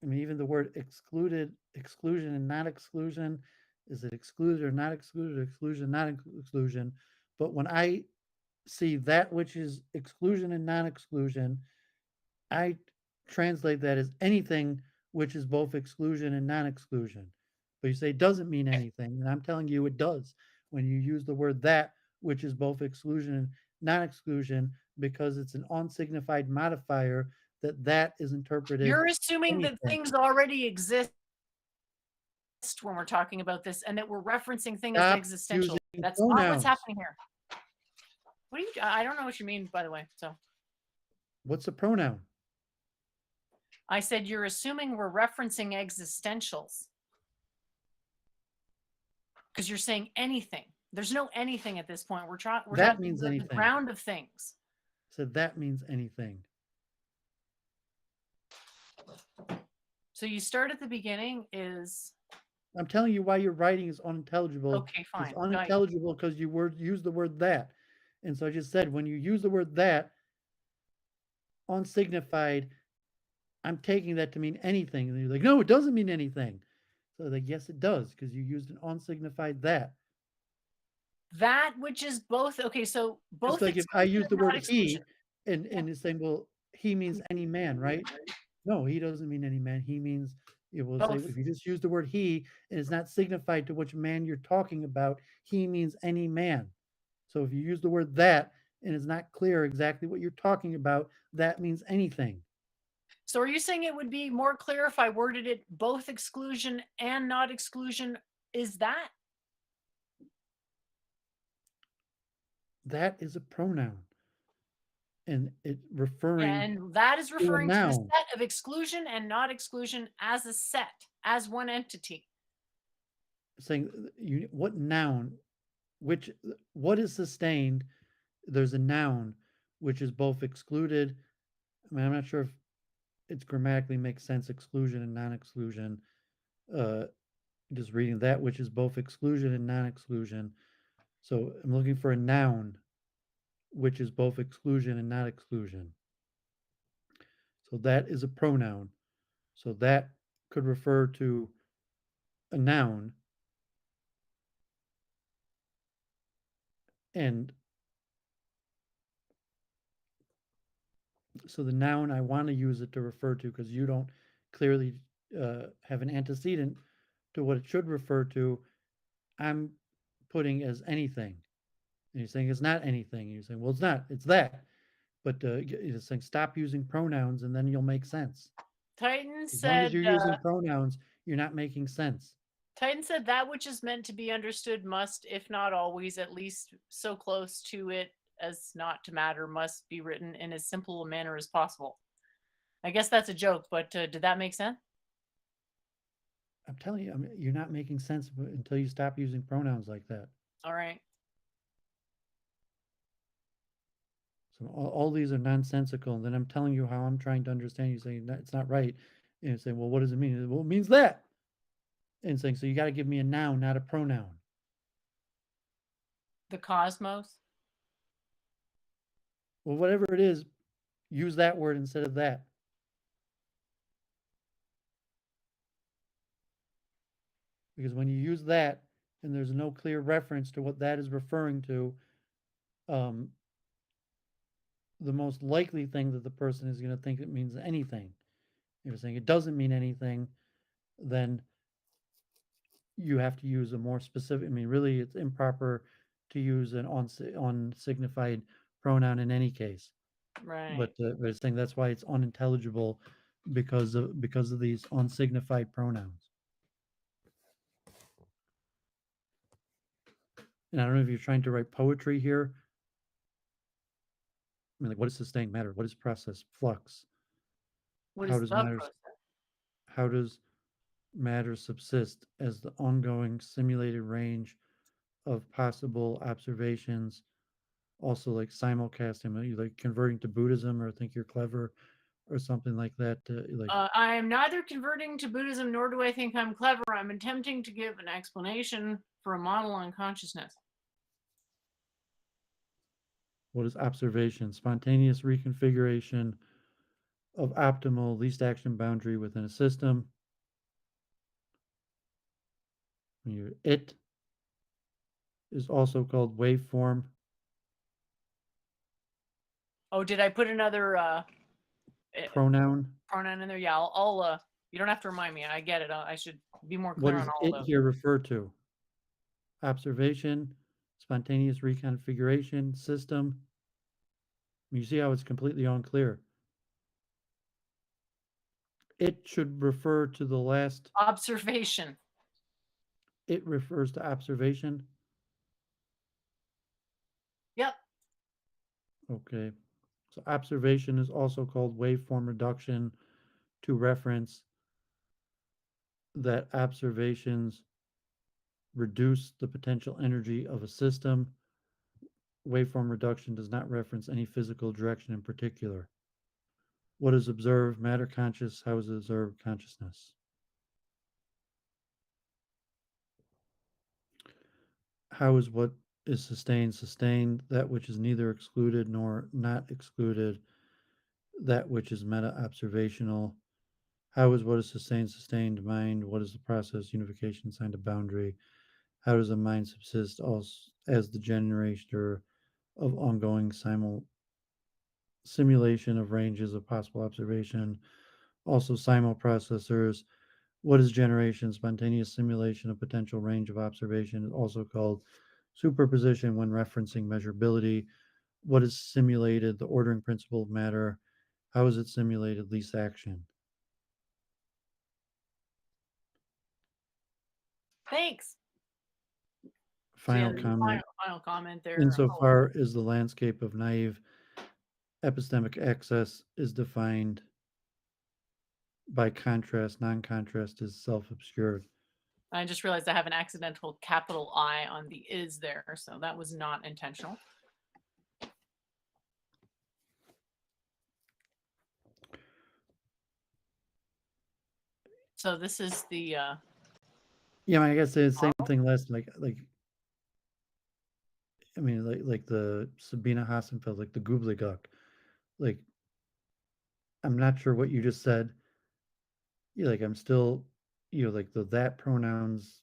I mean, even the word excluded, exclusion, and not exclusion. Is it excluded or not excluded? Exclusion, not exclusion. But when I see that which is exclusion and non-exclusion, I translate that as anything which is both exclusion and non-exclusion. But you say it doesn't mean anything, and I'm telling you it does when you use the word that which is both exclusion and non-exclusion, because it's an unsignified modifier that is interpreted. You're assuming that anything. things already exist when we're talking about this, and that we're referencing things as Stop existential. using That's not what's pronouns. happening here. What do you? I don't know what you mean, by the way. So What's a pronoun? I said you're assuming we're referencing existentials because you're saying anything. There's no anything at this point. We're That talking means about the anything. ground of things. So that means anything. So you start at the beginning is. I'm telling you why your writing is unintelligible. Okay, fine. It's unintelligible because you use the word that. And so I just said, when you use the word that, unsignified, I'm taking that to mean anything. And you're like, no, it doesn't mean anything. So like, yes, it does, because you used an unsignified that. That which is both. Okay, so both. Just like if I use the word he, yeah. and it's saying, well, he means any man, right? No, he doesn't mean any man. He means, it will say, if you just use the word he and it's not signified to which man you're talking about, he means any man. So if you use the word that and it's not clear exactly what you're talking about, that means anything. So are you saying it would be more clear if I worded it both exclusion and not exclusion? Is that? That is a pronoun, and it's referring And that is to a referring to the noun. set of exclusion and not exclusion as a set, as one entity. Saying what noun, which what is sustained. There's a noun which is both excluded. I mean, I'm not sure if it's grammatically makes sense, exclusion and non-exclusion. Uh, just reading that, which is both exclusion and non-exclusion. So I'm looking for a noun which is both exclusion and not exclusion. So that is a pronoun. So that could refer to a noun, and so the noun I want to use it to refer to, because you don't clearly have an antecedent to what it should refer to, I'm putting as anything. And you're saying it's not anything. And you're saying, well, it's not, it's that. But you're saying stop using pronouns and then you'll make sense. Titan As long as said, you're using pronouns, you're not making sense. Titan said that which is meant to be understood must, if not always, at least so close to it as not to matter, must be written in as simple a manner as possible. I guess that's a joke, but did that make sense? I'm telling you, you're not making sense until you stop using pronouns like that. All right. So all these are nonsensical. And then I'm telling you how I'm trying to understand you, saying it's not right. And you're saying, well, what does it mean? Well, it means that. And saying, so you got to give me a noun, not a pronoun. The cosmos. Well, whatever it is, use that word instead of that. Because when you use that and there's no clear reference to what that is referring to, the most likely thing that the person is going to think it means anything. If you're saying it doesn't mean anything, then you have to use a more specific. I mean, really, it's improper to use an unsignified pronoun in any case. Right. But it's saying that's why it's unintelligible, because of these unsignified pronouns. And I don't know if you're trying to write poetry here. I mean, like, what does sustained matter? What is process flux? What How is does the matter process? how does matter subsist as the ongoing simulated range of possible observations? Also, like simulcasting, you like converting to Buddhism, or think you're clever, or something like that. I am neither converting to Buddhism nor do I think I'm clever. I'm attempting to give an explanation for a model on consciousness. What is observation? Spontaneous reconfiguration of optimal least action boundary within a system. It is also called waveform. Oh, did I put another Pronoun. pronoun in there? Yeah, I'll you don't have to remind me. I get it. I should be more What clear on does all it of those. here refer to? Observation, spontaneous reconfiguration, system. You see how it's completely unclear. It should refer to the last. Observation. It refers to observation. Yep. Okay. So observation is also called waveform reduction, to reference that observations reduce the potential energy of a system. Waveform reduction does not reference any physical direction in particular. What is observed? Matter conscious. How is it observed? Consciousness. How is what is sustained sustained? That which is neither excluded nor not excluded. That which is meta observational. How is what is sustained mind? What is the process unification assigned a boundary? How does a mind subsist as the generator of ongoing simulation of ranges of possible observation? Also, simulprocessors. What is generation? Spontaneous simulation of potential range of observation, also called superposition when referencing measurability. What is simulated? The ordering principle of matter. How is it simulated? Least action. Thanks. So yeah, Final there's a comment. final comment there. Insofar as the landscape of naive epistemic access is defined by contrast, non-contrast is self-obscured. I just realized I have an accidental capital I on the is there, so that was not intentional. So this is the Yeah, I guess the same thing last I mean like the Sabina Hassenfeld, like the gobbledygook. Like I'm not sure what you just said. Yeah, like I'm still like the that pronouns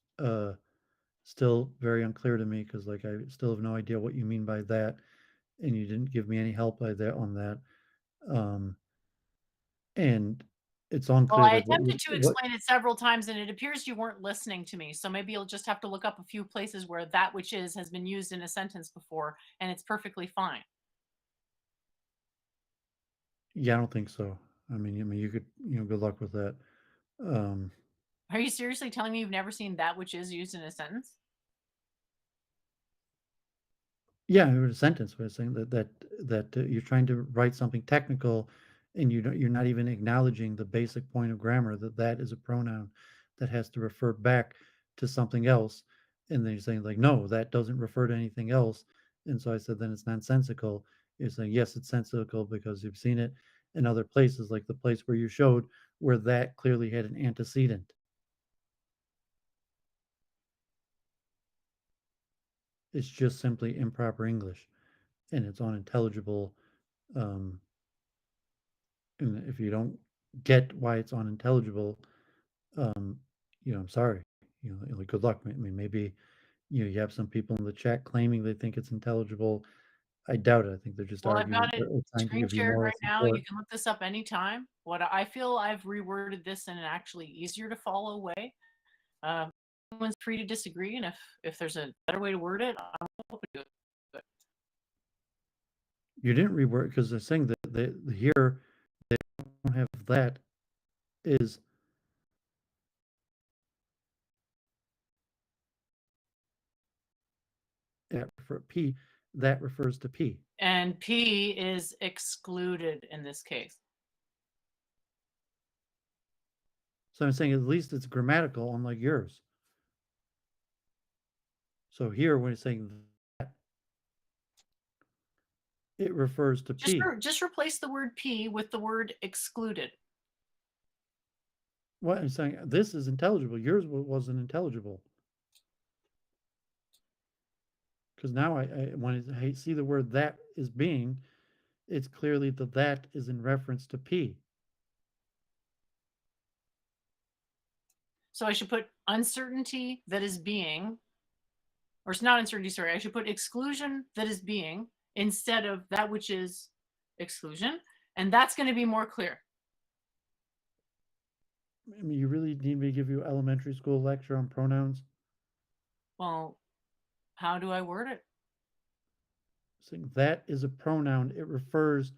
still very unclear to me because like I still have no idea what you mean by that, and you didn't give me any help by that on that. Um and it's well, unclear I like attempted to what explain it several times and it appears you weren't listening to me. So maybe you'll just have to look up a few places where that which is has been used in a sentence before and it's perfectly fine. yeah, I don't think so. I mean you could good luck with that. Um Are you seriously telling me you've never seen that which is used in a sentence? Yeah, it was a sentence where it's saying that you're trying to write something technical, and you're not even acknowledging the basic point of grammar that that is a pronoun that has to refer back to something else, and then you're saying like no, that doesn't refer to anything else, and so I said then it's nonsensical. You're saying yes, it's sensical because you've seen it in other places, like the place where you showed where that clearly had an antecedent. It's just simply improper English, and it's unintelligible. Um, and if you don't get why it's unintelligible, um, I'm sorry. Like, good luck. I mean, maybe you have some people in the chat claiming they think it's intelligible. I doubt it. I think they're just Well, I've arguing got it or trying to screen give you shared moral right now. You support. can look this up anytime. What I feel I've reworded this in an actually easier to follow way. Everyone's free to disagree, and if there's a better way to word it, I'm open to it. You didn't reword because they're saying that here they don't have that is for P that refers to P. And P is excluded in this case. So I'm saying at least it's grammatical, unlike yours. So here, when it's saying that, it refers to P. Just replace the word P with the word excluded. What I'm saying, this is intelligible. Yours wasn't intelligible. Because now when I see the word that is being, it's clearly that is in reference to P. So I should put uncertainty that is being, or it's not uncertainty, sorry. I should put exclusion that is being instead of that which is exclusion. And that's going to be more clear. I mean, you really need me to give you elementary school lecture on pronouns? Well, how do I word it? Saying that is a pronoun. It refers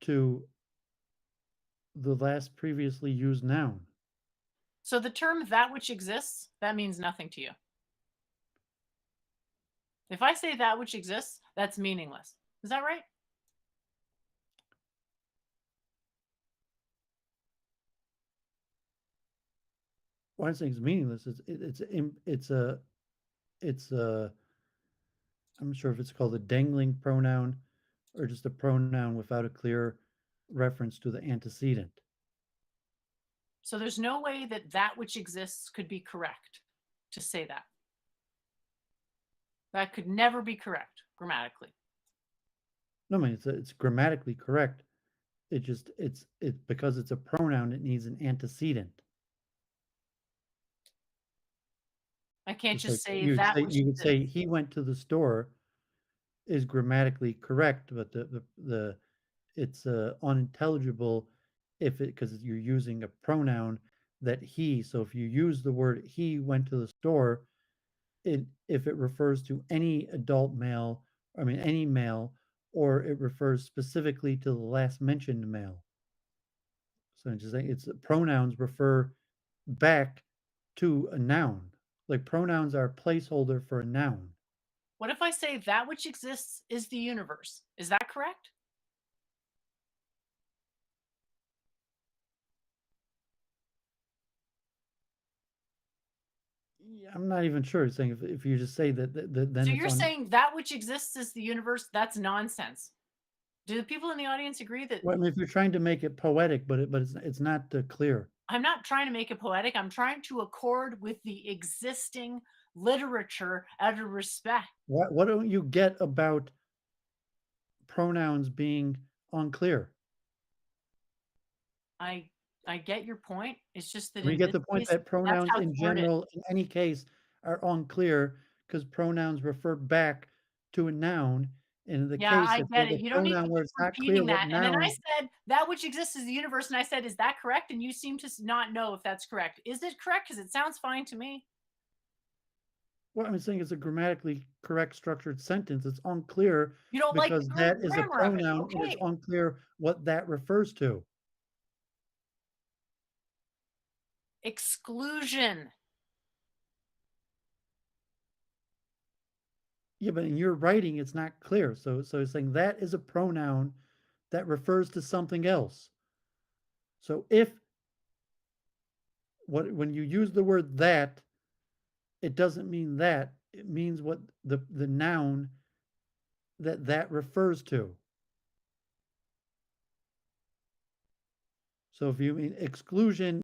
to the last previously used noun. So the term that which exists, that means nothing to you. If I say that which exists, that's meaningless. Is that right? Why I'm saying it's meaningless is it's a I'm not sure if it's called a dangling pronoun or just a pronoun without a clear reference to the antecedent. So there's no way that that which exists could be correct to say that. That could never be correct grammatically. No, I mean it's grammatically correct. It's because it's a pronoun. It needs an antecedent. I can't Just like just say that which you could say exists. he went to the store is grammatically correct, but the it's unintelligible if it because you're using a pronoun that he. So if you use the word he went to the store, if it refers to any adult male, I mean any male or it refers specifically to the last mentioned male. So it's just saying it's pronouns refer back to a noun. Like pronouns are a placeholder for a noun. What if I say that which exists is the universe? Is that correct? I'm not even sure. It's saying if you just say that then So it's you're on. saying that which exists is the universe? That's nonsense. Do the people in the audience agree that Well, I mean, if you're trying to make it poetic, but it's not clear. I'm not trying to make it poetic? I'm trying to accord with the existing literature out of respect. What don't you get about pronouns being unclear? I I get your point. It's just that We in get this the point case, that that's pronouns how it's in worded. general, in any case, are unclear because pronouns refer back to a noun. And in the Yeah, case I if get there's it. a You don't need to pronoun where keep it's not clear repeating what that. And then I noun, said that which exists is the universe, and I said, is that correct? And you seem to not know if that's correct. Is it correct? Because it sounds fine to me. well, I'm saying it's a grammatically correct structured sentence. It's unclear You don't like the because that is a grammar of it. pronoun and it's Okay. unclear what that refers to. Exclusion. Yeah, but in your writing, it's not clear. So it's saying that is a pronoun that refers to something else. So if when you use the word that, it doesn't mean that. It means what the noun that refers to. So if you mean exclusion,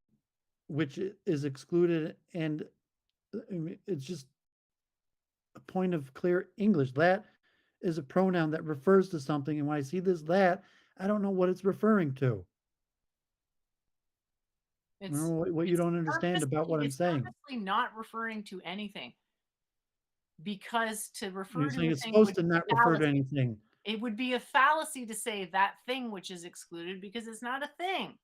which is excluded, and I mean, it's just a point of clear English. That is a pronoun that refers to something, and when I see this that, I don't know what it's referring to. I don't It's know what you don't understand about what I'm it's saying. purposely not referring to anything. Because to You're refer to saying a it's thing supposed would to be not refer to fallacy. anything. It would be a fallacy to say that thing which is excluded because it's not a thing,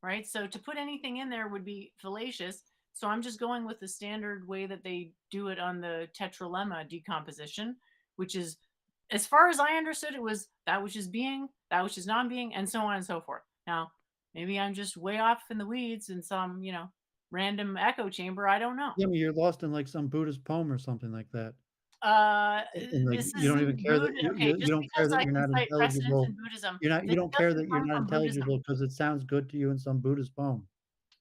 right? So to put anything in there would be fallacious. So I'm just going with the standard way that they do it on the tetralemma decomposition, which is, as far as I understood, it was that which is being, that which is non-being, and so on and so forth. Now, maybe I'm just way off in the weeds in some, random echo chamber. I don't know. Yeah, I mean, you're lost in like some Buddhist poem or something like that. Uh, And like this you don't even isn't care that Buddha. Okay, you just don't care because that I you're can not cite precedents in intelligible. Buddhism, You this don't care doesn't that you're come not from Buddhism. intelligible because it sounds good to you in some Buddhist poem.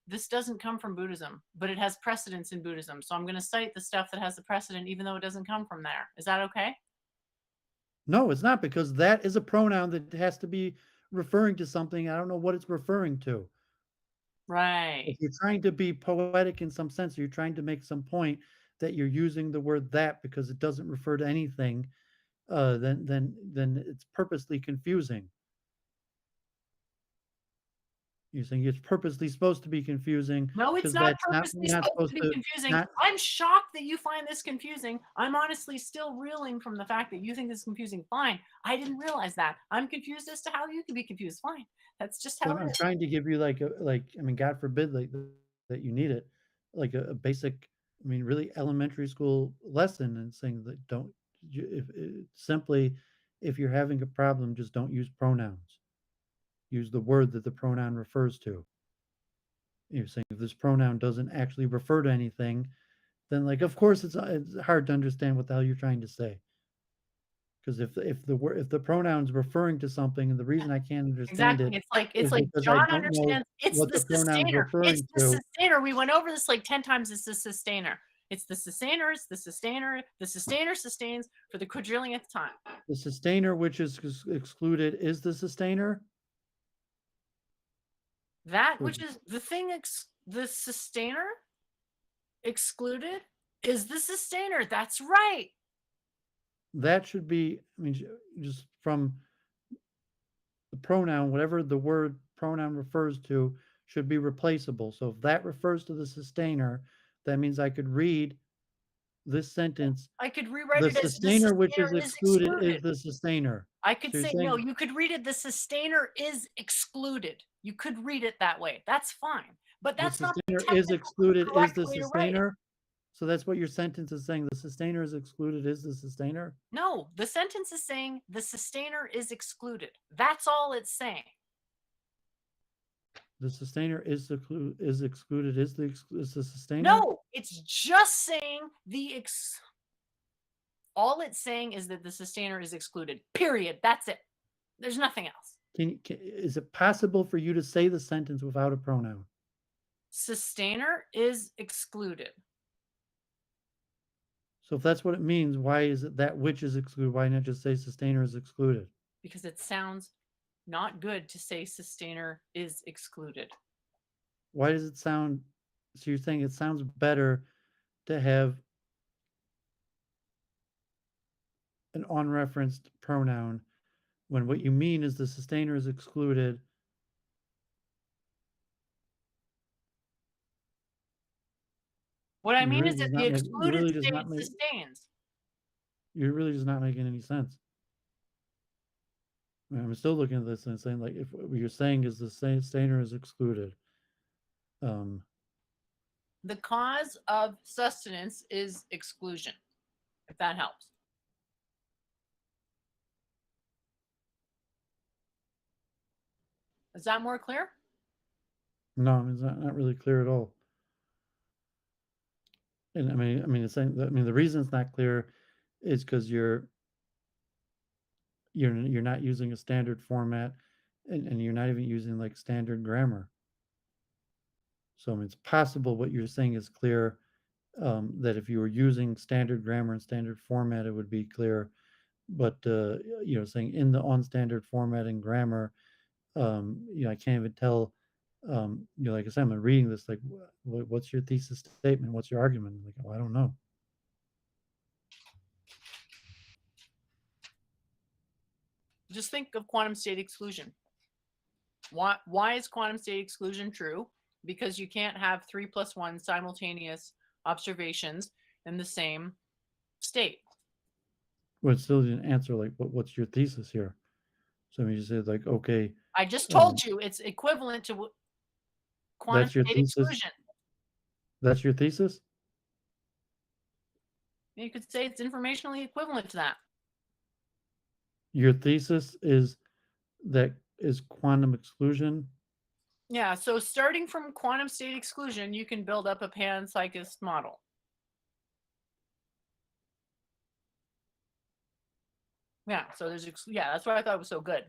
This doesn't come from Buddhism, but it has precedence in Buddhism. So I'm going to cite the stuff that has the precedent, even though it doesn't come from there. Is that okay? No, it's not because that is a pronoun that has to be referring to something. I don't know what it's referring to. If Right. you're trying to be poetic in some sense, or you're trying to make some point that you're using the word that because it doesn't refer to anything, then it's purposely confusing. You're saying it's purposely supposed to be confusing No, it's because not that's not purposely you're not supposed supposed to be to confusing. not I'm shocked that you find this confusing. I'm honestly still reeling from the fact that you think this is confusing. Fine. I didn't realize that. I'm confused as to how you can be confused. Fine. That's just so how I'm it is. trying to give you like I mean, God forbid that you need it, like a basic, I mean, really elementary school lesson and saying that don't if simply if you're having a problem, just don't use pronouns. Use the word that the pronoun refers to. You're saying if this pronoun doesn't actually refer to anything, then like of course it's hard to understand what the hell you're trying to say. Because if the pronoun's referring to something, and the reason I can't understand Exactly. it It's is like because I John don't know understands it's what the the pronoun's sustainer. It's referring the to. sustainer. We went over this like 10 times. It's the sustainer. It's the sustainer. It's the sustainer. The sustainer sustains for the quadrillionth time. The sustainer, which is excluded, is the sustainer. That So which is the thing, the sustainer excluded is the sustainer. That's right. that should be, I mean, just from the pronoun, whatever the word pronoun refers to, should be replaceable. So if that refers to the sustainer, that means I could read this sentence. I could rewrite The it as the sustainer which sustainer is is excluded is excluded. the sustainer. I could So you're say, no, saying you could read it, the sustainer is excluded. You could read it that way. That's fine. But the that's not the sustainer is technical excluded is correct the way to write it. sustainer. So that's what your sentence is saying. The sustainer is excluded is the sustainer? No, the sentence is saying the sustainer is excluded. That's all it's saying. The sustainer is excluded is the sustainer? No, it's just saying all it's saying is that the sustainer is excluded. Period. That's it. There's nothing else. Is it possible for you to say the sentence without a pronoun? Sustainer is excluded. So if that's what it means, why is it that which is excluded? Why not just say sustainer is excluded? Because it sounds not good to say sustainer is excluded. Why does it sound, so you're saying it sounds better to have an unreferenced pronoun when what you mean is the sustainer is excluded? What I You mean really is that does the not make you excluded really does state not make sustains. you're really just not making any sense. I mean, I'm still looking at this and saying, like, if what you're saying is the sustainer is excluded, um, The cause of sustenance is exclusion, if that helps. Is that more clear? no, I mean, it's not really clear at all. And it's saying that, the reason it's not clear is because you're not using a standard format, and you're not even using like standard grammar. So I mean, it's possible what you're saying is clear, that if you were using standard grammar and standard format, it would be clear. But saying in the unstandard format and grammar, I can't even tell. Like I said, I'm reading this. Like, what's your thesis statement? What's your argument? Like, oh, I don't know. Just think of quantum state exclusion. Why is quantum state exclusion true? Because you can't have 3 + 1 simultaneous observations in the same state. Well, it still didn't answer. Like, what's your thesis here? So I mean, you said like, okay, I just told you it's equivalent to quantum that's your state thesis. exclusion. That's your thesis. You could say it's informationally equivalent to that. Your thesis is that is quantum exclusion. Yeah, so starting from quantum state exclusion, you can build up a panpsychist model. Yeah, so that's why I thought it was so good.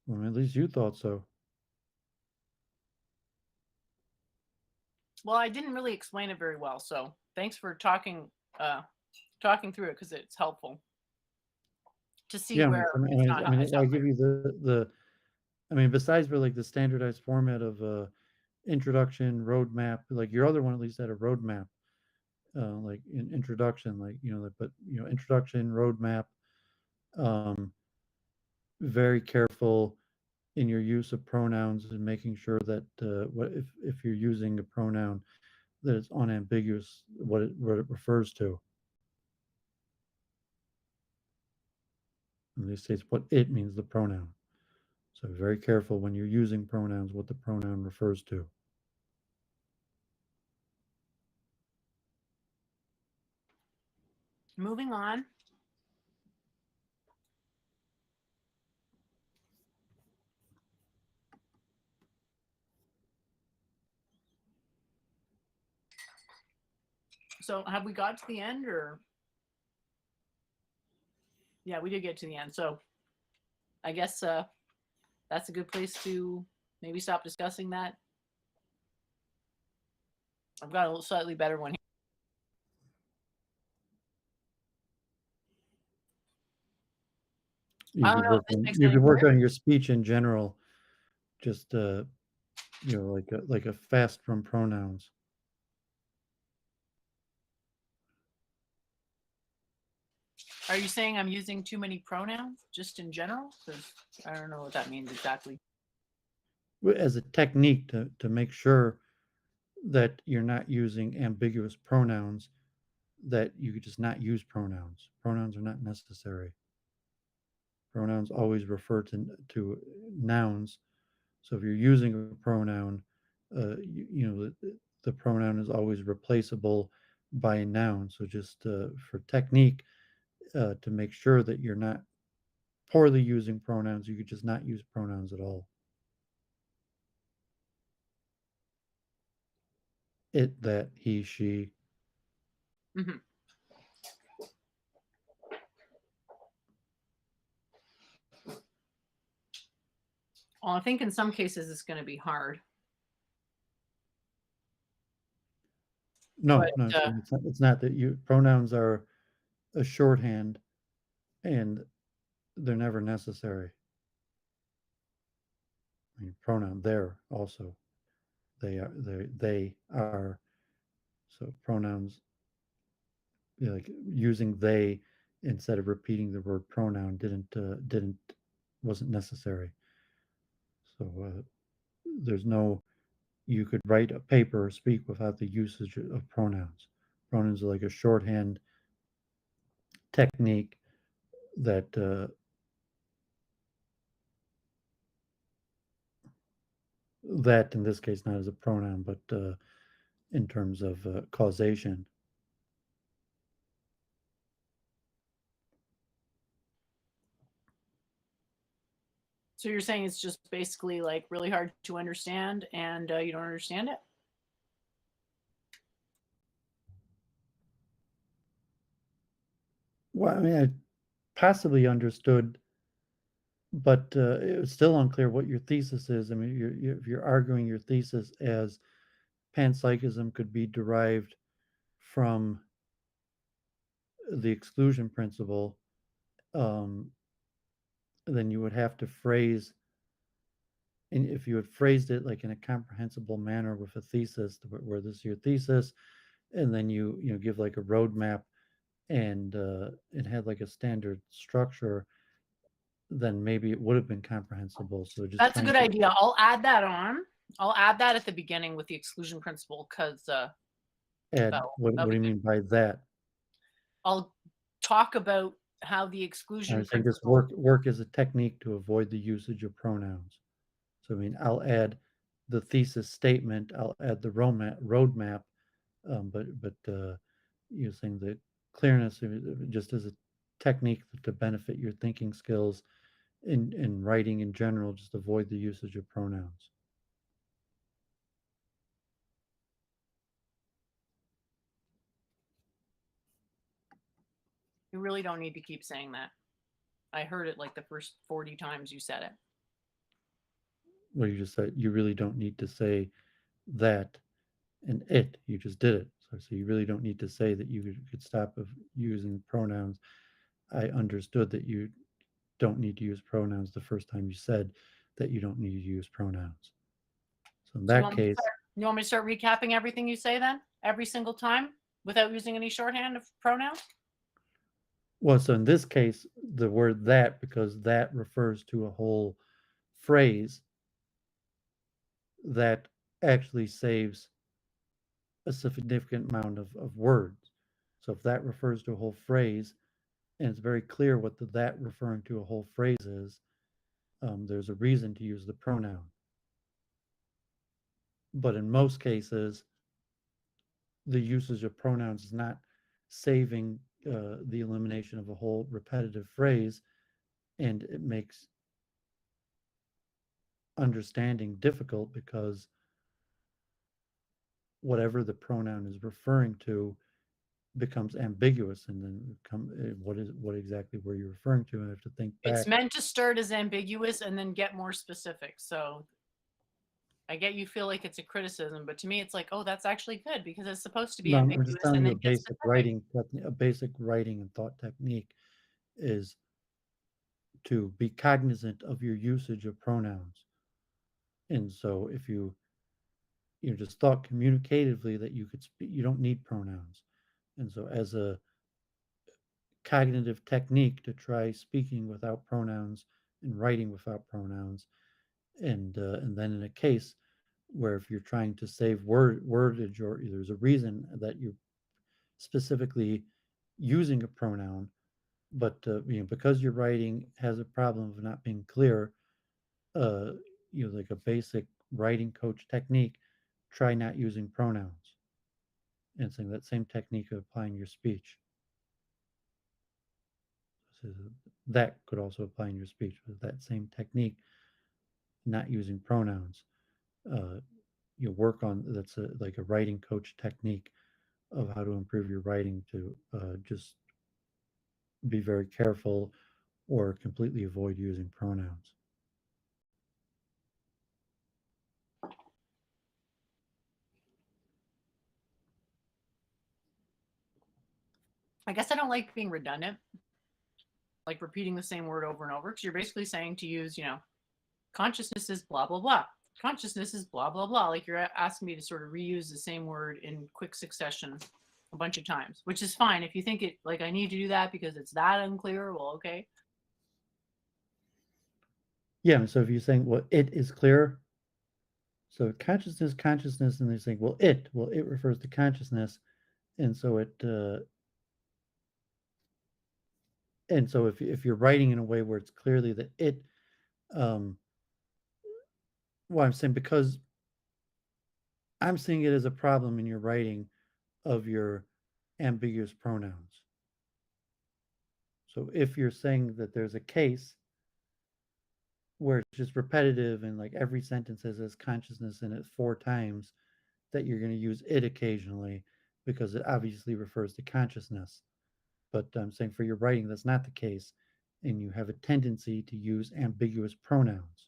Well, at least you thought so. Well, I didn't really explain it very well, so thanks for talking through it because it's helpful to see Yeah, where it's not. It's I not give clear. you the. Besides for like the standardized format of introduction, roadmap, like your other one at least had a roadmap, like in introduction, like but introduction, roadmap, um, very careful in your use of pronouns and making sure that what if you're using a pronoun that it's unambiguous what it refers to. And they say what it means, the pronoun. So be very careful when you're using pronouns what the pronoun refers to. Moving on. So have we got to the end or? Yeah, we did get to the end. So I guess that's a good place to maybe stop discussing that. I've got a slightly better one here. You I don't could know if work this on makes you any could work clear. on your speech in general, just like a fast from pronouns. Are you saying I'm using too many pronouns just in general? Because I don't know what that means exactly. As a technique to make sure that you're not using ambiguous pronouns, that you could just not use pronouns. Pronouns are not necessary. Pronouns always refer to nouns. So if you're using a pronoun, the pronoun is always replaceable by a noun. So just for technique, to make sure that you're not poorly using pronouns, you could just not use pronouns at all. It, that, he, she. Hmm. Well, I think in some cases it's going to be hard. No, But no, it's not that you pronouns are a shorthand and they're never necessary. I mean, pronoun there also. They are. So pronouns, you know, like using they instead of repeating the word pronoun didn't wasn't necessary. So there's no you could write a paper or speak without the usage of pronouns. Pronouns are like a shorthand technique that that in this case not as a pronoun, but in terms of causation. so you're saying it's just basically like really hard to understand and you don't understand it? Well, I mean, I possibly understood, but it was still unclear what your thesis is. I mean, if you're arguing your thesis as panpsychism could be derived from the exclusion principle, um, then you would have to phrase, and if you had phrased it like in a comprehensible manner with a thesis, where this is your thesis, and then you give like a roadmap and it had like a standard structure, then maybe it would have been comprehensible. So just That's a trying good to idea. I'll add that on. I'll add that at the beginning with the exclusion principle because add that'll, what that'll do be you good. mean by that? I'll talk about how the I exclusion was saying just principle. work as a technique to avoid the usage of pronouns. So I mean, I'll add the thesis statement, I'll add the roadmap, but using the clearness just as a technique to benefit your thinking skills in writing in general, just avoid the usage of pronouns. You really don't need to keep saying that. I heard it like the first 40 times you said it. Well, you just said you really don't need to say that and it. You just did it. So you really don't need to say that you could stop of using pronouns. I understood that you don't need to use pronouns the first time you said that you don't need to use pronouns. So in So that case, you want me to start recapping everything you say then every single time without using any shorthand of pronouns? well, so in this case, the word that, because that refers to a whole phrase, that actually saves a significant amount of words. So if that refers to a whole phrase, and it's very clear what that referring to a whole phrase is, there's a reason to use the pronoun. But in most cases, the usage of pronouns is not saving the elimination of a whole repetitive phrase, and it makes understanding difficult because whatever the pronoun is referring to becomes ambiguous, and then what exactly were you referring to? And I have to think It's back. meant to start as ambiguous and then get more specific. So I get you feel like it's a criticism, but to me it's like, oh, that's actually good because it's supposed to be No, I'm just ambiguous telling and you then get specific. a basic writing and thought technique is to be cognizant of your usage of pronouns. And so if you just thought communicatively that you could speak, you don't need pronouns. And so as a cognitive technique to try speaking without pronouns and writing without pronouns, and then in a case where if you're trying to save wordage or there's a reason that you're specifically using a pronoun, but because your writing has a problem of not being clear, uh, like a basic writing coach technique, try not using pronouns, and saying that same technique of applying your speech. So that could also apply in your speech with that same technique, not using pronouns. Uh, you work on that's like a writing coach technique of how to improve your writing to just be very careful or completely avoid using pronouns. I guess I don't like being redundant, like repeating the same word over and over, because you're basically saying to use, consciousness is blah, blah, blah. Consciousness is blah, blah, blah. Like you're asking me to sort of reuse the same word in quick succession a bunch of times, which is fine. If you think it, like, I need to do that because it's that unclear, well, okay. Yeah, so if you're saying, well, it is clear, so consciousness, and they're saying, well, it refers to consciousness, and so and so if you're writing in a way where it's clearly that it, well, I'm saying because I'm seeing it as a problem in your writing of your ambiguous pronouns. So if you're saying that there's a case where it's just repetitive and like every sentence has consciousness in it 4 times, that you're going to use it occasionally because it obviously refers to consciousness. But I'm saying for your writing, that's not the case, and you have a tendency to use ambiguous pronouns.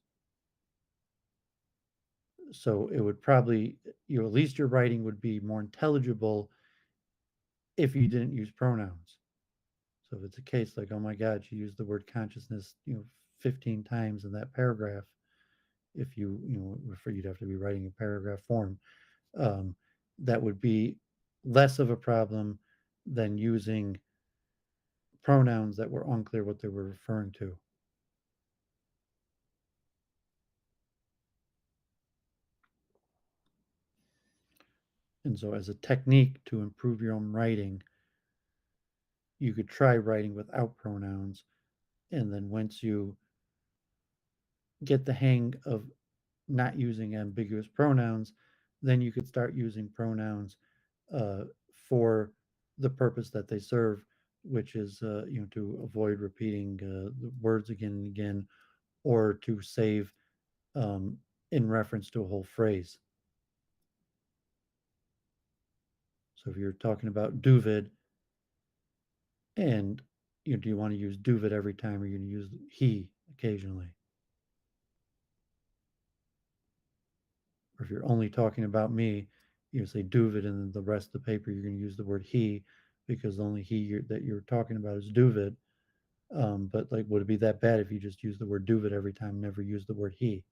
So it would probably, at least your writing would be more intelligible if you didn't use pronouns. So if it's a case like, oh my God, she used the word consciousness, 15 times in that paragraph, if you'd have to be writing in paragraph form, that would be less of a problem than using pronouns that were unclear what they were referring to. And so as a technique to improve your own writing, you could try writing without pronouns. And then once you get the hang of not using ambiguous pronouns, then you could start using pronouns for the purpose that they serve, which is to avoid repeating the words again and again, or to save in reference to a whole phrase. So if you're talking about Doovid, and do you want to use Doovid every time, or are you going to use he occasionally? Or if you're only talking about me, you say Doovid, and then the rest of the paper you're going to use the word he, because only he that you're talking about is Doovid. But like, would it be that bad if you just use the word Doovid every time, never use the word he?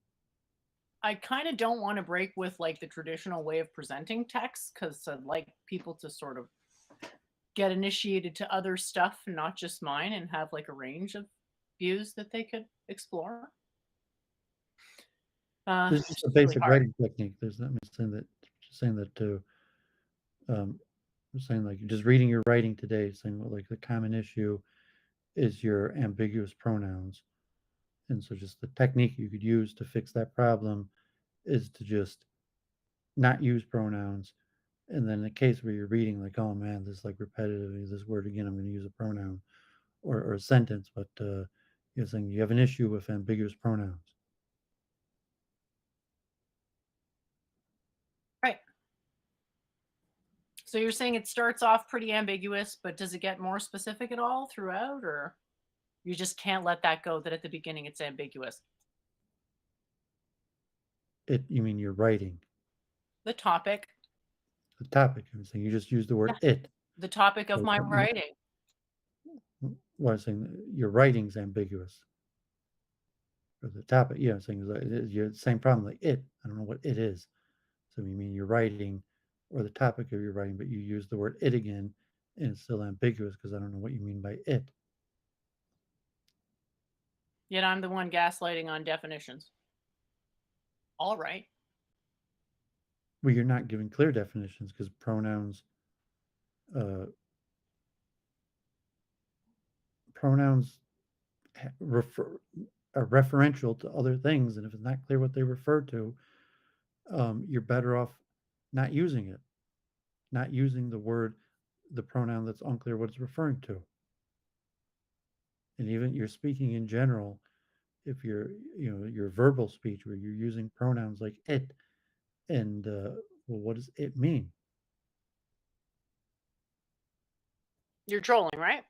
I kind of don't want to break with like the traditional way of presenting text, because I'd like people to sort of get initiated to other stuff, not just mine, and have like a range of views that they could explore. This is just a really basic hard. writing technique. There's not saying that to I'm saying like just reading your writing today, saying like the common issue is your ambiguous pronouns. And so just the technique you could use to fix that problem is to just not use pronouns. And then in the case where you're reading like, oh man, this is like repetitive, this word again, I'm going to use a pronoun or a sentence, but you're saying you have an issue with ambiguous pronouns. Right. So you're saying it starts off pretty ambiguous, but does it get more specific at all throughout, or you just can't let that go that at the beginning it's ambiguous? You mean you're writing? The topic. The topic. I'm saying you just use the word it. The topic of my writing. Well, I'm saying your writing's ambiguous. Or the topic, I'm saying you're the same problem like it. I don't know what it is. So you mean your writing or the topic of your writing, but you use the word it again, and it's still ambiguous because I don't know what you mean by it. Yet I'm the one gaslighting on definitions. All right. Well, you're not giving clear definitions because pronouns are referential to other things, and if it's not clear what they refer to, you're better off not using it, not using the word, the pronoun that's unclear what it's referring to. And even you're speaking in general, if you're, your verbal speech where you're using pronouns like it, and well, what does it mean? You're trolling, right?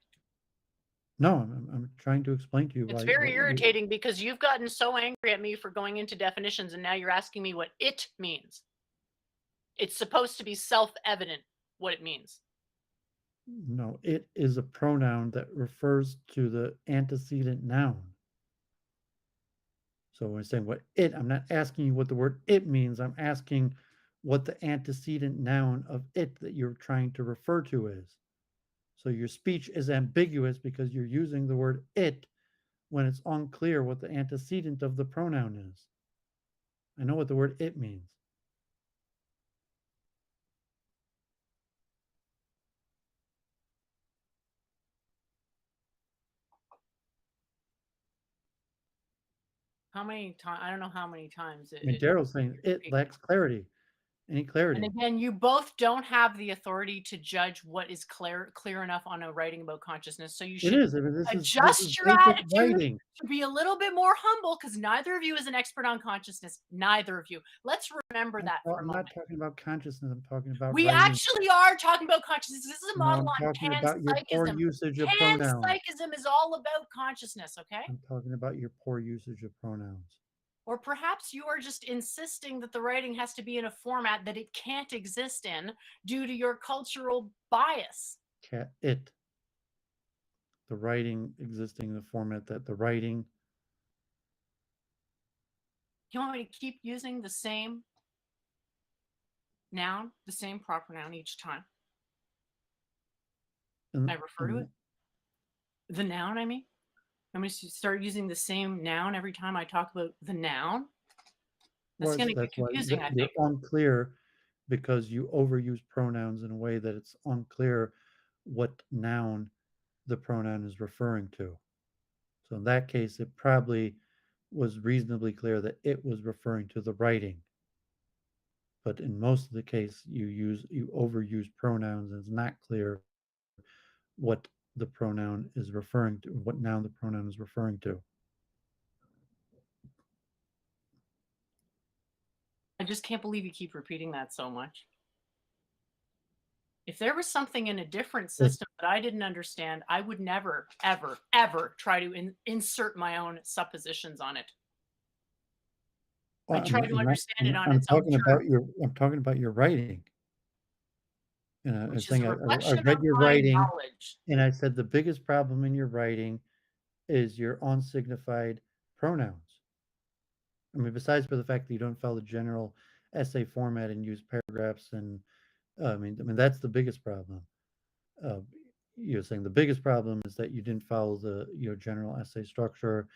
No, I'm trying to explain to you It's why very what you. irritating because you've gotten so angry at me for going into definitions, and now you're asking me what it means. It's supposed to be self-evident what it means. No, it is a pronoun that refers to the antecedent noun. So when I'm saying what it, I'm not asking you what the word it means. I'm asking what the antecedent noun of it that you're trying to refer to is. So your speech is ambiguous because you're using the word it when it's unclear what the antecedent of the pronoun is. I know what the word it means. How many times? I don't know how many times I mean, Daryl's saying it lacks clarity. Any And clarity? again, you both don't have the authority to judge what is clear enough on a writing about consciousness. So you It should is. I mean, this is adjust your basic attitude writing. to be a little bit more humble, because neither of you is an expert on consciousness. Neither of you. Let's remember that for a I'm moment. not talking about consciousness. I'm talking about We writing. actually are talking about consciousness. This is a No, model I'm on talking about your poor panpsychism. usage of pronouns. Panpsychism is all about consciousness, okay? I'm talking about your poor usage of pronouns. Or perhaps you are just insisting that the writing has to be in a format that it can't exist in due to your cultural bias. It. The writing existing in the format that the writing. You want me to keep using the same noun, the same proper noun each time I refer to it? The noun, I mean? I'm going to start using the same noun every time I talk about the noun? That's going to get That's why confusing, I you're think. unclear because you overuse pronouns in a way that it's unclear what noun the pronoun is referring to. So in that case, it probably was reasonably clear that it was referring to the writing. But in most of the case, you overuse pronouns, and it's not clear what the pronoun is referring to, what noun the pronoun is referring to. I just can't believe you keep repeating that so much. If there was something in a different system that I didn't understand, I would never, ever, ever try to insert my own suppositions on it. I try to understand it on I'm its own talking about terms, your writing. I was which is saying a I reflection read of your my writing, knowledge. and I said the biggest problem in your writing is your unsignified pronouns. I mean, besides for the fact that you don't follow the general essay format and use paragraphs, and I mean that's the biggest problem. Uh, you're saying the biggest problem is that you didn't follow the general essay structure,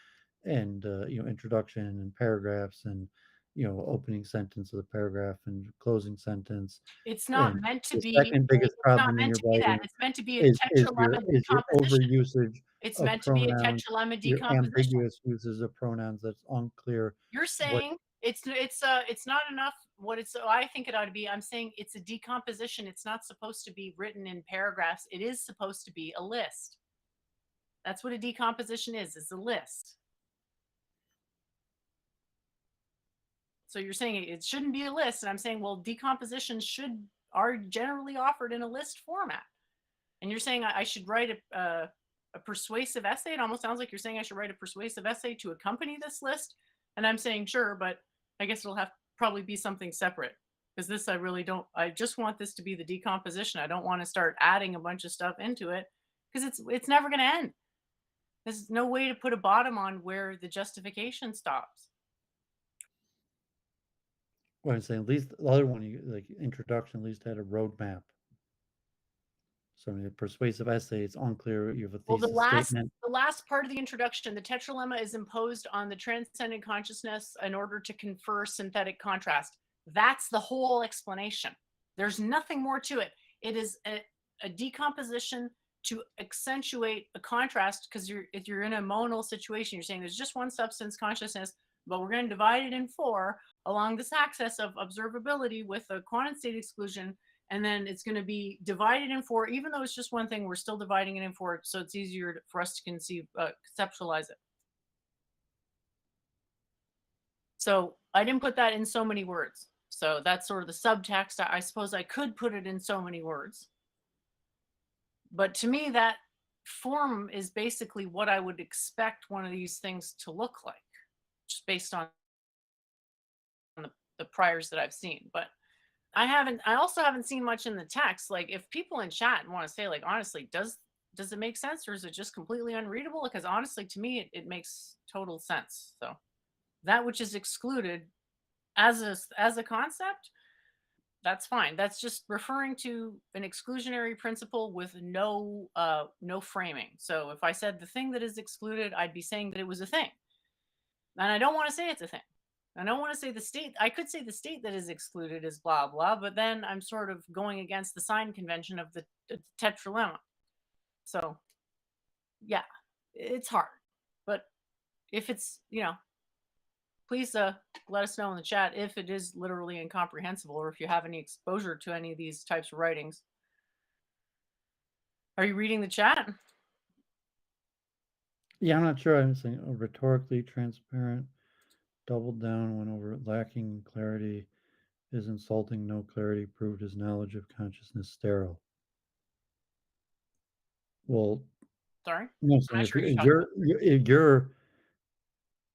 and introduction and paragraphs, and opening sentence of the paragraph and closing sentence. It's not And meant to the be. second biggest It's not problem in meant your to be that. writing It's meant to be a is tetralemma your decomposition. overusage It's of meant to be a pronouns, tetralemma your decomposition. ambiguous uses of pronouns that's unclear You're what. saying it's not enough what it's I think it ought to be. I'm saying it's a decomposition. It's not supposed to be written in paragraphs. It is supposed to be a list. That's what a decomposition is. It's a list. So you're saying it shouldn't be a list, and I'm saying, well, decompositions are generally offered in a list format. And you're saying I should write a persuasive essay. It almost sounds like you're saying I should write a persuasive essay to accompany this list. And I'm saying, sure, but I guess it'll have to probably be something separate, because this I really don't. I just want this to be the decomposition. I don't want to start adding a bunch of stuff into it, because it's never going to end. There's no way to put a bottom on where the justification stops. What I'm saying, at least the other one, like introduction, at least had a roadmap. So in a persuasive essay, it's unclear. You have a Well, thesis statement. the last part of the introduction, the tetralemma is imposed on the transcendent consciousness in order to confer synthetic contrast. That's the whole explanation. There's nothing more to it. It is a decomposition to accentuate a contrast, because if you're in a monal situation, you're saying there's just one substance consciousness, but we're going to divide it in 4 along this axis of observability with a quantity state exclusion. And then it's going to be divided in 4, even though it's just one thing, we're still dividing it in 4. So it's easier for us to conceptualize it. So I didn't put that in so many words. So that's sort of the subtext. I suppose I could put it in so many words. But to me, that form is basically what I would expect one of these things to look like, just based on the priors that I've seen. But I also haven't seen much in the text. Like, if people in chat want to say, like, honestly, does it make sense, or is it just completely unreadable? Because honestly, to me, it makes total sense. So that which is excluded as a concept, that's fine. That's just referring to an exclusionary principle with no framing. So if I said the thing that is excluded, I'd be saying that it was a thing. And I don't want to say it's a thing. I don't want to say the state. I could say the state that is excluded is blah blah, but then I'm sort of going against the sign convention of the tetralemma. So yeah, it's hard. But if it's, please let us know in the chat if it is literally incomprehensible, or if you have any exposure to any of these types of writings. Are you reading the chat? Yeah, I'm not sure. I'm saying rhetorically transparent, doubled down when over lacking clarity is insulting, no clarity proved his knowledge of consciousness sterile. Well, Sorry, no, I'm not sure if you're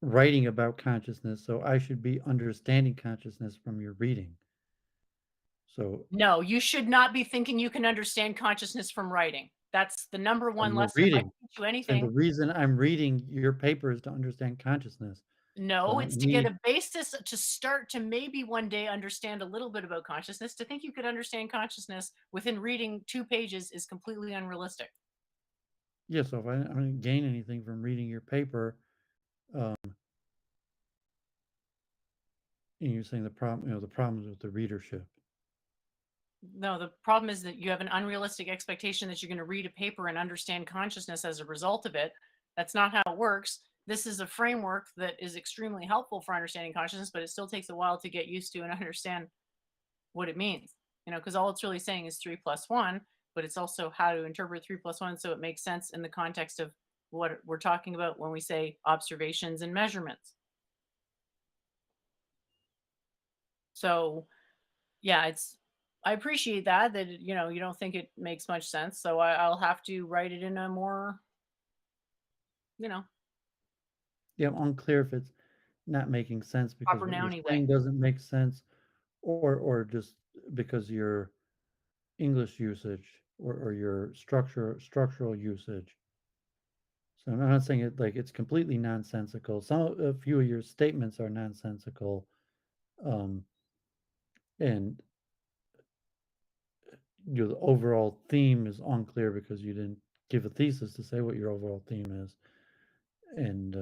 writing about consciousness, so I should be understanding consciousness from your reading. So no, you should not be thinking you can understand consciousness from writing. That's the number one lesson. If I teach you anything, the reason I'm reading your paper is to understand consciousness. No, it's to get a basis to start to maybe one day understand a little bit about consciousness. To think you could understand consciousness within reading 2 pages is completely unrealistic. Yeah, so if I don't gain anything from reading your paper, and you're saying the problem is with the readership. No, the problem is that you have an unrealistic expectation that you're going to read a paper and understand consciousness as a result of it. That's not how it works. This is a framework that is extremely helpful for understanding consciousness, but it still takes a while to get used to and understand what it means. Because all it's really saying is 3 plus 1, but it's also how to interpret 3 plus 1 so it makes sense in the context of what we're talking about when we say observations and measurements. So yeah, I appreciate that you don't think it makes much sense. So I'll have to write it in a more, Yeah, I'm unclear if it's not making sense because proper what you're nouny saying way. doesn't make sense, or just because your English usage or your structural usage. So I'm not saying it like it's completely nonsensical. A few of your statements are nonsensical, and your overall theme is unclear because you didn't give a thesis to say what your overall theme is, and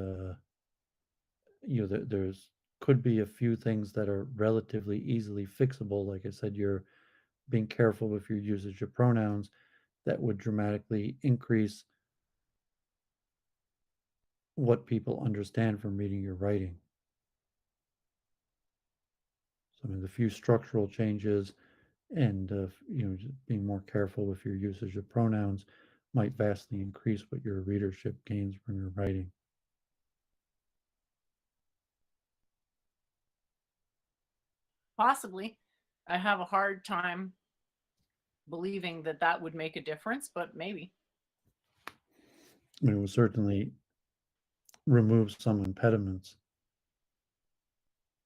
there's could be a few things that are relatively easily fixable. Like I said, you're being careful with your usage of pronouns that would dramatically increase what people understand from reading your writing. So, I mean, the few structural changes and just being more careful with your usage of pronouns might vastly increase what your readership gains from your writing. Possibly. I have a hard time believing that that would make a difference, but maybe. I mean, it will certainly remove some impediments.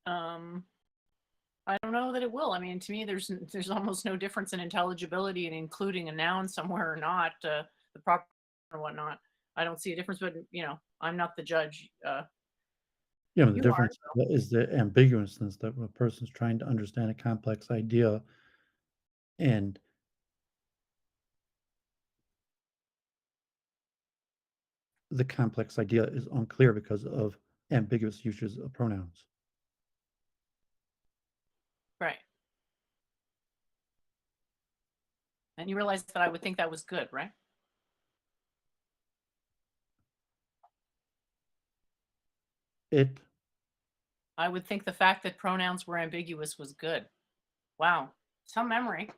I don't know that it will. I mean, to me, there's almost no difference in intelligibility and including a noun somewhere or not, the proper or whatnot. I don't see a difference, but I'm not the judge. Yeah, the difference is the ambiguousness that a person's trying to understand a complex idea, and the complex idea is unclear because of ambiguous uses of pronouns. Right. And you realize that I would think that was good, right? It I would think the fact that pronouns were ambiguous was good. Wow. Some memory.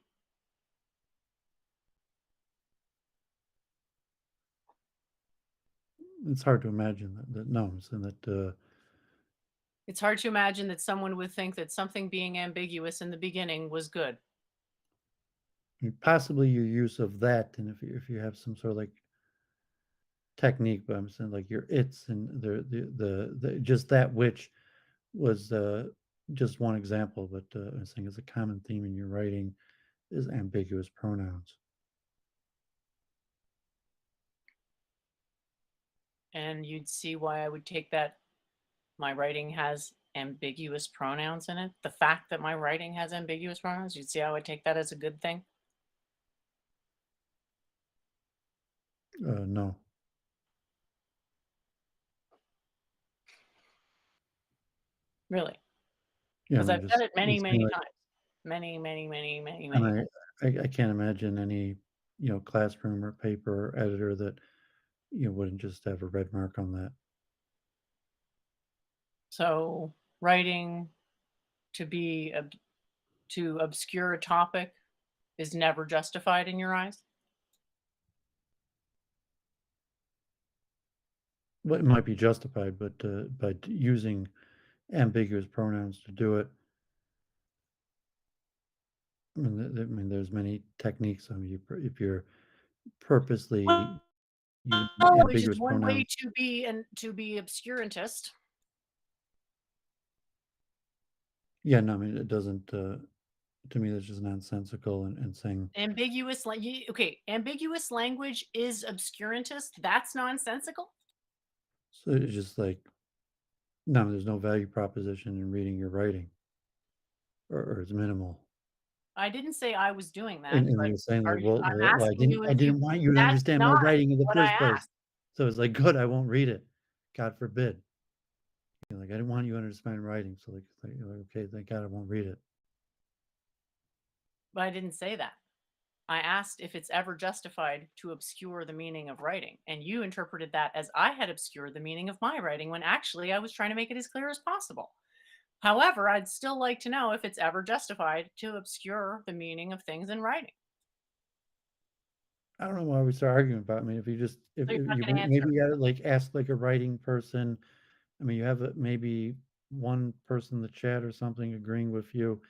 It's hard to imagine that no, I'm saying that It's hard to imagine that someone would think that something being ambiguous in the beginning was good. possibly your use of that, and if you have some sort of like technique, but I'm saying like your it's and the just that which was just one example, but I'm saying it's a common theme in your writing is ambiguous pronouns. And you'd see why I would take that my writing has ambiguous pronouns in it. The fact that my writing has ambiguous pronouns, you'd see how I take that as a good thing. No. Really. Yeah, I Because mean, I've said just it many, it's saying many like, times. Many, many, many, many, and many times. I can't imagine any, classroom or paper or editor that, wouldn't just have a red mark on that. So writing to be to obscure a topic is never justified in your eyes. Well, it might be justified, but using ambiguous pronouns to do it, I mean, there's many techniques. I mean, if you're purposely using Well, which is ambiguous one way pronouns, to be obscurantist. yeah, no, I mean, it doesn't. To me, that's just nonsensical and saying Okay, ambiguous language is obscurantist. That's nonsensical. so. It's just like no, there's no value proposition in reading your writing, or it's minimal. I didn't say I was doing that, And but you're saying are like, you I'm well, asking you I if you didn't want you to that's understand my not writing in the what I first place. asked. So it's like, good, I won't read it. God forbid. Like, I didn't want you to understand writing. So you're like, okay, thank God I won't read it. But I didn't say that. I asked if it's ever justified to obscure the meaning of writing, and you interpreted that as I had obscured the meaning of my writing when actually I was trying to make it as clear as possible. However, I'd still like to know if it's ever justified to obscure the meaning of things in writing. I don't know why we start arguing about. I mean, if you just So you're if not you going to answer. maybe you gotta like ask like a writing person. I mean, you have maybe one person in the chat or something agreeing with you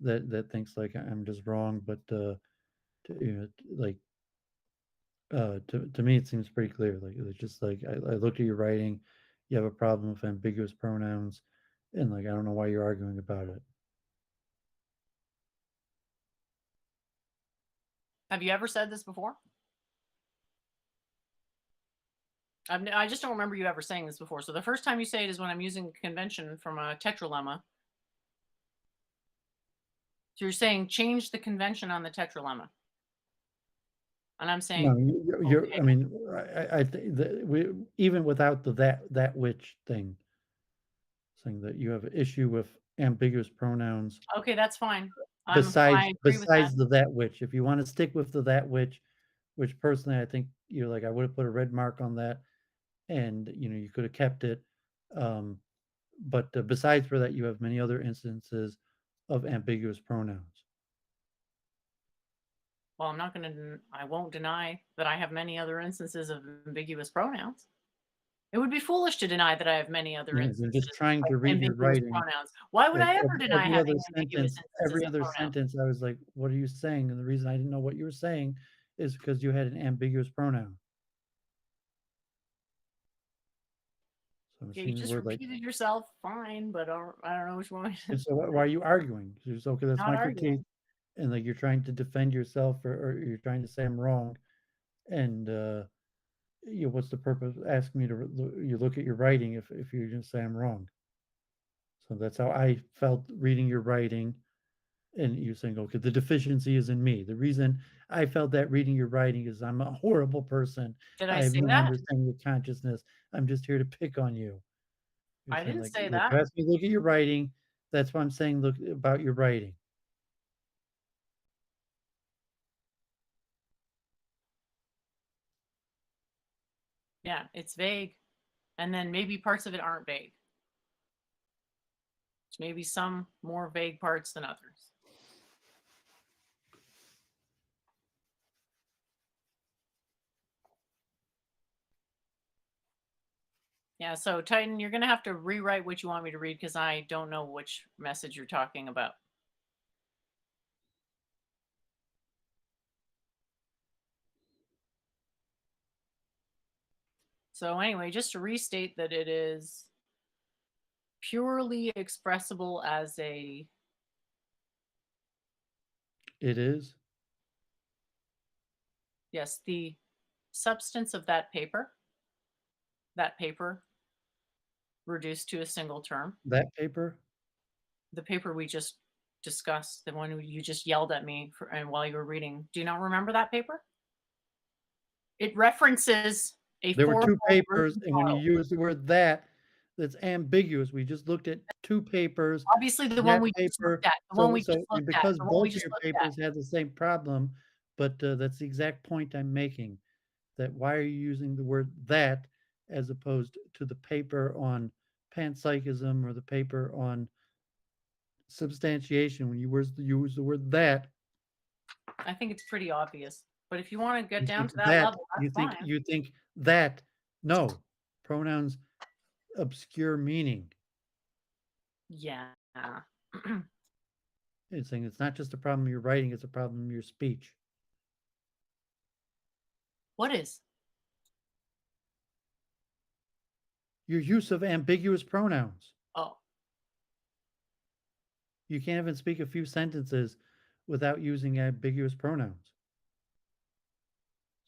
that thinks like I'm just wrong, but like to me it seems pretty clear. Like it's just like I looked at your writing, you have a problem with ambiguous pronouns, and like I don't know why you're arguing about it. Have you ever said this before? I just don't remember you ever saying this before. So the first time you say it is when I'm using convention from a tetralemma. So you're saying change the convention on the tetralemma. And I'm No, saying, you're. okay, I mean, I think that we even without the that which thing, saying that you have an issue with ambiguous pronouns okay, that's fine. I besides agree with that. the that which. If you want to stick with the that which personally I think you're like I would have put a red mark on that, and you could have kept it. Um, but besides for that, you have many other instances of ambiguous pronouns. Well, I won't deny that I have many other instances of ambiguous pronouns. It would be foolish to deny that I have many other You're just instances trying of to read your ambiguous writing. pronouns. Why would Like I ever deny having ambiguous instances every of other pronouns? sentence, I was like, "What are you saying?" And the reason I didn't know what you were saying is because you had an ambiguous pronoun. So I'm Yeah, you assuming just we're like, repeated yourself fine, but I don't know which one. and so why are you arguing? You're just okay. That's Not my arguing. critique, and like you're trying to defend yourself, or you're trying to say I'm wrong, and what's the purpose of asking me to you look at your writing if you're going to say I'm wrong? So that's how I felt reading your writing. And you're saying, okay, the deficiency is in me. The reason I felt that reading your writing is I'm a horrible person. Did I I have say no that? understanding of consciousness. I'm just here to pick on you. You're I saying didn't like say you that. asked me to look at your writing. That's why I'm saying look about your writing. Yeah, it's vague. And then maybe parts of it aren't vague. Maybe some more vague parts than others. Yeah, so Titan, you're going to have to rewrite what you want me to read because I don't know which message you're talking about. So anyway, just to restate that it is purely expressible as a, It is. yes, the substance of that paper reduced to a single term, That paper? the paper we just discussed, the one you just yelled at me for, and while you were reading. Do you not remember that paper? It references a There were two four-fold papers, version and when you model. use the word that, that's ambiguous. We just looked at two papers. Obviously, the one That we just paper, looked at. The one we just and looked at. because The one we both of just your looked at. papers had the same problem, but that's the exact point I'm making. That why are you using the word that as opposed to the paper on panpsychism or the paper on substantiation? When you use the word that, I think it's pretty obvious. But if you want to get you down think to that that level, that's fine. you think that no pronouns obscure meaning. Yeah. It's saying it's not just a problem in your writing; it's a problem in your speech. What is? Your use of ambiguous pronouns. Oh, You can't even speak a few sentences without using ambiguous pronouns.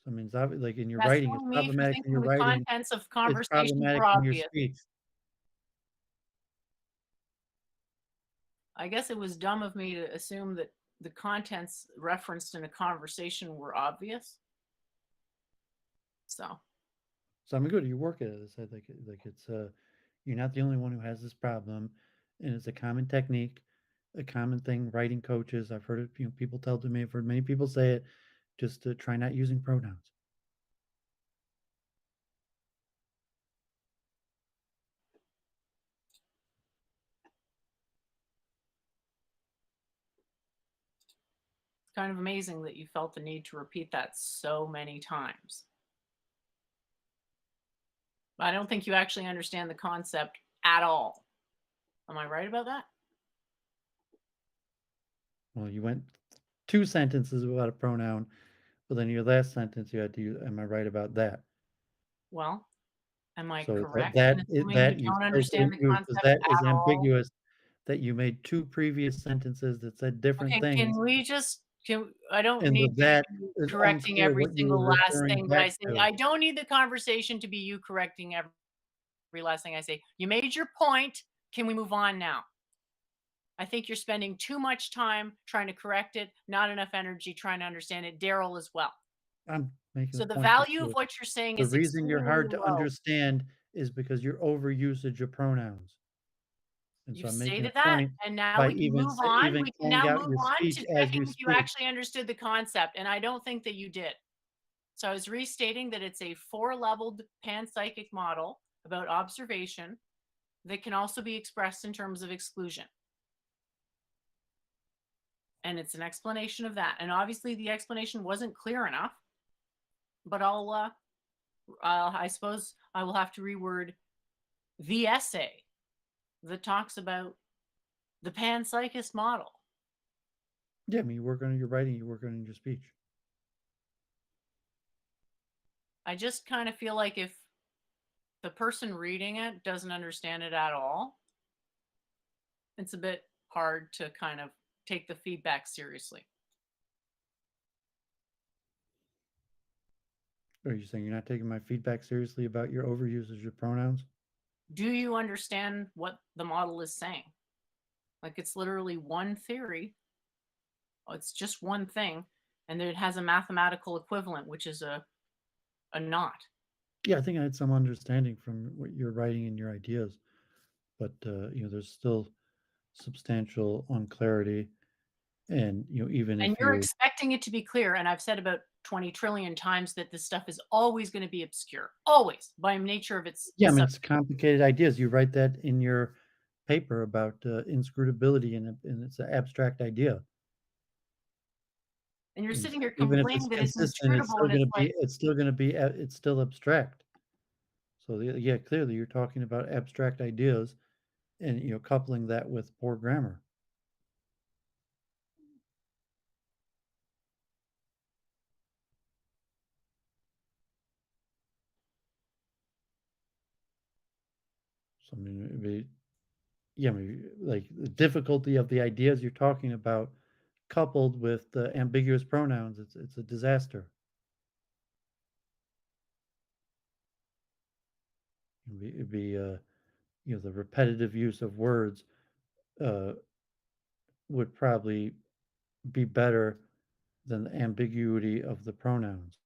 So I mean, it's like in your that's writing, it's on me for problematic in thinking your the writing. contents of It's conversations problematic were in your obvious. speech. I guess it was dumb of me to assume that the contents referenced in a conversation were obvious. So I'm good. You work at it. I said like it's you're not the only one who has this problem, and it's a common technique, a common thing. Writing coaches, I've heard it. People tell to me. I've heard many people say it. Just to try not using pronouns. it's kind of amazing that you felt the need to repeat that so many times. I don't think you actually understand the concept at all. Am I right about that? Well, you went 2 sentences without a pronoun, but then your last sentence you had to use. Am I right about that? Well, am I So correct that in is assuming you that you don't still understand couldn't the use because concept that is at all? ambiguous. That you made 2 previous sentences that said different Okay, things, can we just I don't and the need that you is correcting unclear every what you single were last referring thing that I back say. to. I don't need the conversation to be you correcting every last thing I say. You made your point. Can we move on now? I think you're spending too much time trying to correct it, not enough energy trying to understand it. Daryl as well. I'm making So the the point that value of what you're saying the is reason you're extremely hard to low. understand is because your overusage of pronouns. And so You've I'm making a stated that, point and now by we can move on. even We can calling now out move your on speech to as you checking if you speak. actually understood the concept, and I don't think that you did. So I was restating that it's a 4-leveled panpsychic model about observation that can also be expressed in terms of exclusion. And it's an explanation of that. And obviously the explanation wasn't clear enough, but I suppose I will have to reword the essay that talks about the panpsychist model. Yeah, I mean, you work on your writing, you work on your speech. I just kind of feel like if the person reading it doesn't understand it at all, it's a bit hard to kind of take the feedback seriously. Are you saying you're not taking my feedback seriously about your overusage of pronouns? Do you understand what the model is saying? Like it's literally one theory. It's just one thing, and then it has a mathematical equivalent, which is a knot. Yeah, I think I had some understanding from what you're writing and your ideas, but there's still substantial unclarity, and even And if you're you, expecting it to be clear. And I've said about 20 trillion times that this stuff is always going to be obscure, always by nature of its yeah, I mean, it's subject. complicated ideas. You write that in your paper about inscrutability, and it's an abstract idea. And you're And sitting here even if it's complaining that it's consistent, inscrutable, and it's like, it's still abstract. So yeah, clearly you're talking about abstract ideas, and coupling that with poor grammar. So I mean, it'd be, yeah, I mean, like the difficulty of the ideas you're talking about, coupled with the ambiguous pronouns, it's a disaster. The repetitive use of words uh, would probably be better than the ambiguity of the pronouns,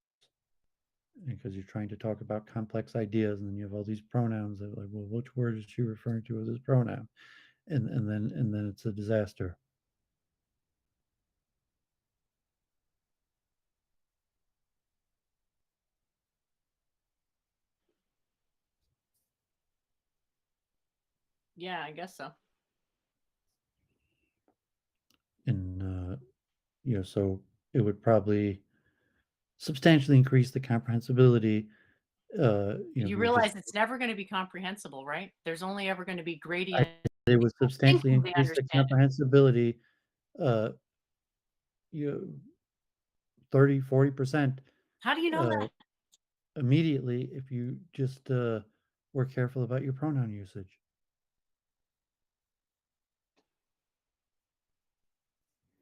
because you're trying to talk about complex ideas, and then you have all these pronouns that, like, well, which word is she referring to with this pronoun? And then it's a disaster. yeah, I guess so. And so it would probably substantially increase the comprehensibility. You We just realize it's never going to be comprehensible, right? There's only ever going to be I gradient It would substantially thinking they increase the understand it. comprehensibility, uh, you 30-40%, How do you know uh, that? immediately, if you just were careful about your pronoun usage.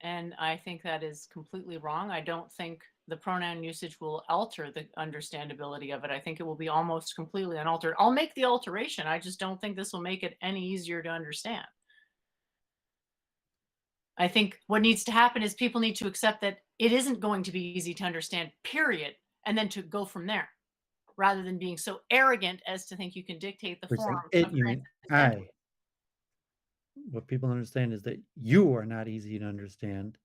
And I think that is completely wrong. I don't think the pronoun usage will alter the understandability of it. I think it will be almost completely unaltered. I'll make the alteration. I just don't think this will make it any easier to understand. I think what needs to happen is people need to accept that it isn't going to be easy to understand, period, and then to go from there, rather than being so arrogant as to think you can dictate the We're saying form it, of you mean transcendental. I. What people understand is that you are not easy to understand.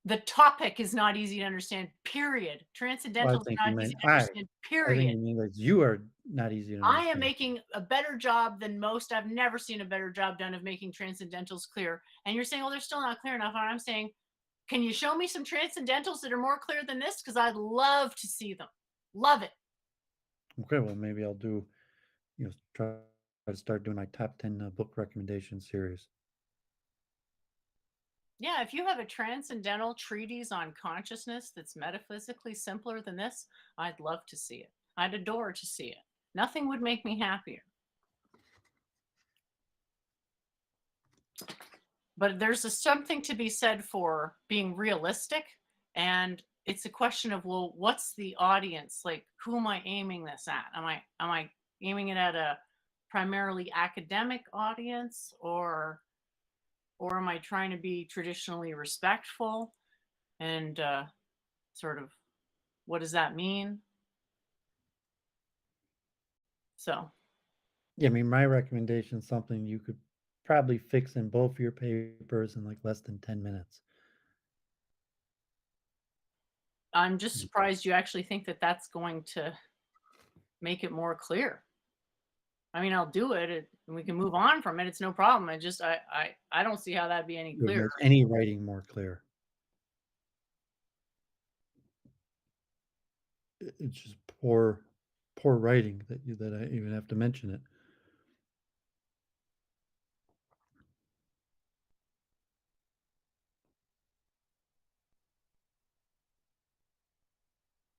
The topic is not easy to understand, period. Well, I Transcendental is think you not easy meant to I. understand, I think period. you mean that you are not easy to I am understand. making a better job than most. I've never seen a better job done of making transcendentals clear. And you're saying, well, they're still not clear enough. And I'm saying, can you show me some transcendentals that are more clear than this? Because I'd love to see them. Love it. Okay, well, maybe I'll try to start doing my top 10 book recommendation series. Yeah, if you have a transcendental treatise on consciousness that's metaphysically simpler than this, I'd love to see it. I'd adore to see it. Nothing would make me happier. But there's something to be said for being realistic, and it's a question of, well, what's the audience, like, who am I aiming this at? Am I aiming it at a primarily academic audience, or am I trying to be traditionally respectful, and sort of, what does that mean? So Yeah, I mean, my recommendation is something you could probably fix in both your papers in like less than 10 minutes. I'm just surprised you actually think that that's going to make it more clear. I mean, I'll do it, and we can move on from it. It's no problem. I don't see how that'd be any It would clearer. make any writing more clear. It's just poor writing that I even have to mention it.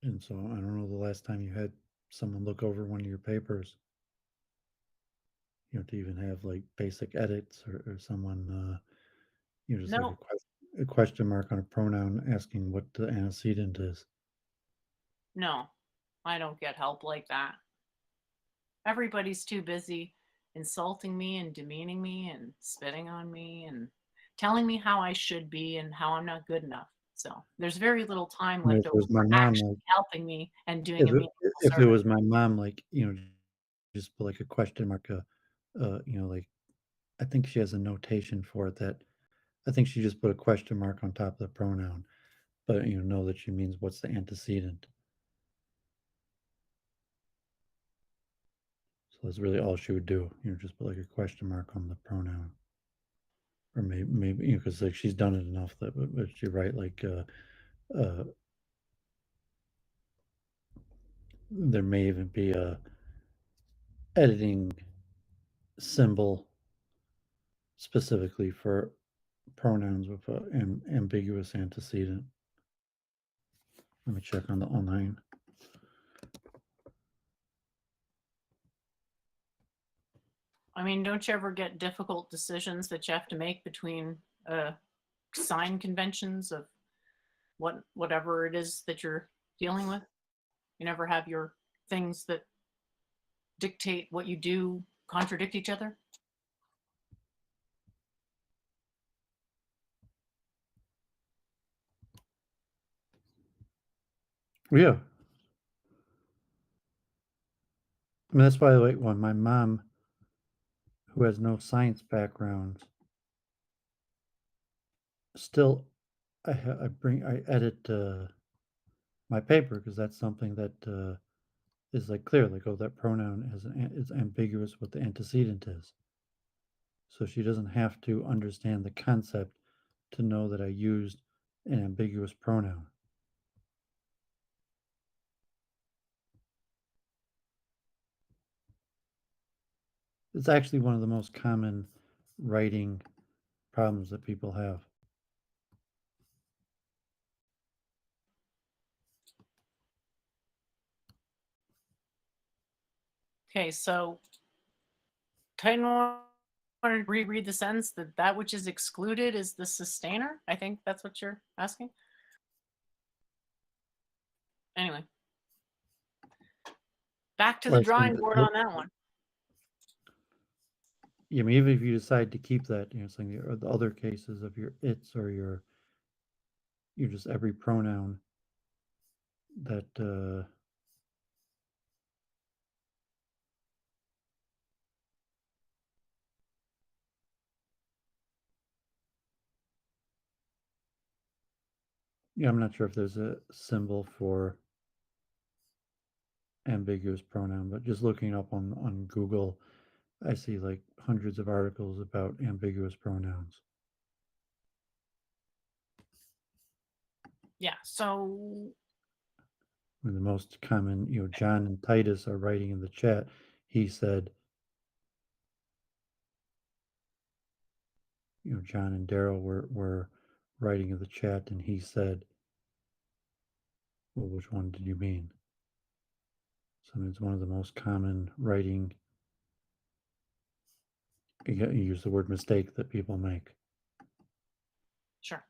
And so I don't know the last time you had someone look over one of your papers, to even have like basic edits, or someone, just like No, a question mark on a pronoun asking what the antecedent is. no, I don't get help like that. Everybody's too busy insulting me and demeaning me and spitting on me and telling me how I should be and how I'm not good enough. So there's very little time And left if it over was my for mom, actually like helping me and doing if a it, meaningful if it service. was my mom, like, just put like a question mark, like I think she has a notation for it that I think she just put a question mark on top of the pronoun, but know that she means what's the antecedent. So that's really all she would do. Just put like a question mark on the pronoun, or maybe because like she's done it enough that but she write like uh, there may even be a editing symbol specifically for pronouns with an ambiguous antecedent. Let me check on the online. I mean, don't you ever get difficult decisions that you have to make between sign conventions of whatever it is that you're dealing with? You never have your things that dictate what you do contradict each other? Yeah, I mean that's why like when my mom, who has no science background, still I edit my paper because that's something that is like clear, like oh that pronoun is ambiguous what the antecedent is. So she doesn't have to understand the concept to know that I used an ambiguous pronoun. It's actually one of the most common writing problems that people have. Okay, so Titan want to reread the sentence that which is excluded is the sustainer. I think that's what you're asking. Anyway, back to the Well, drawing board on that one. I mean, even if you decide to keep that, saying the other cases of your its or your just every pronoun that yeah, I'm not sure if there's a symbol for ambiguous pronoun, but just looking up on Google, I see like hundreds of articles about ambiguous pronouns. Yeah, so When the most common, John and Titus are writing in the chat. He said, John and Daryl were writing in the chat, and he said, well, which one did you mean? So it's one of the most common writing. You use the word mistake that people make. sure.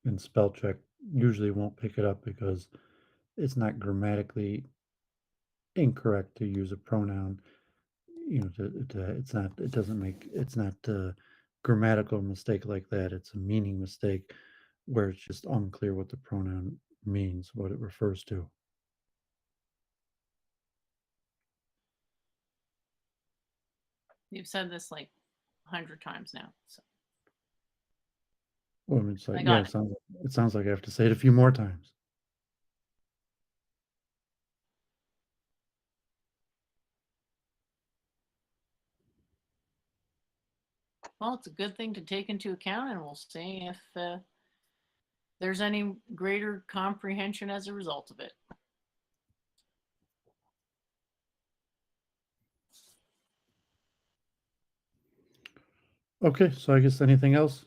And spell check usually won't pick it up because it's not grammatically incorrect to use a pronoun. It's not. It doesn't make. It's not a grammatical mistake like that. It's a meaning mistake where it's just unclear what the pronoun means, what it refers to. You've said this like 100 times now. So Well, I mean, it's I like, yeah, got it. it sounds like I have to say it a few more times. Well, it's a good thing to take into account, and we'll see if there's any greater comprehension as a result of it. Okay, so I guess anything else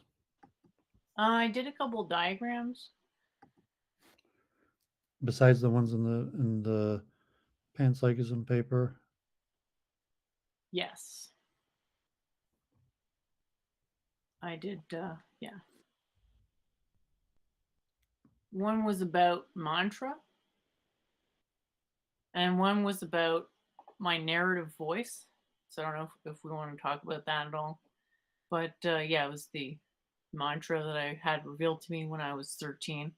I did a couple of diagrams. besides the ones in the panpsychism paper? Yes. I did, yeah. One was about mantra, and one was about my narrative voice. So I don't know if we want to talk about that at all. But yeah, it was the mantra that I had revealed to me when I was 13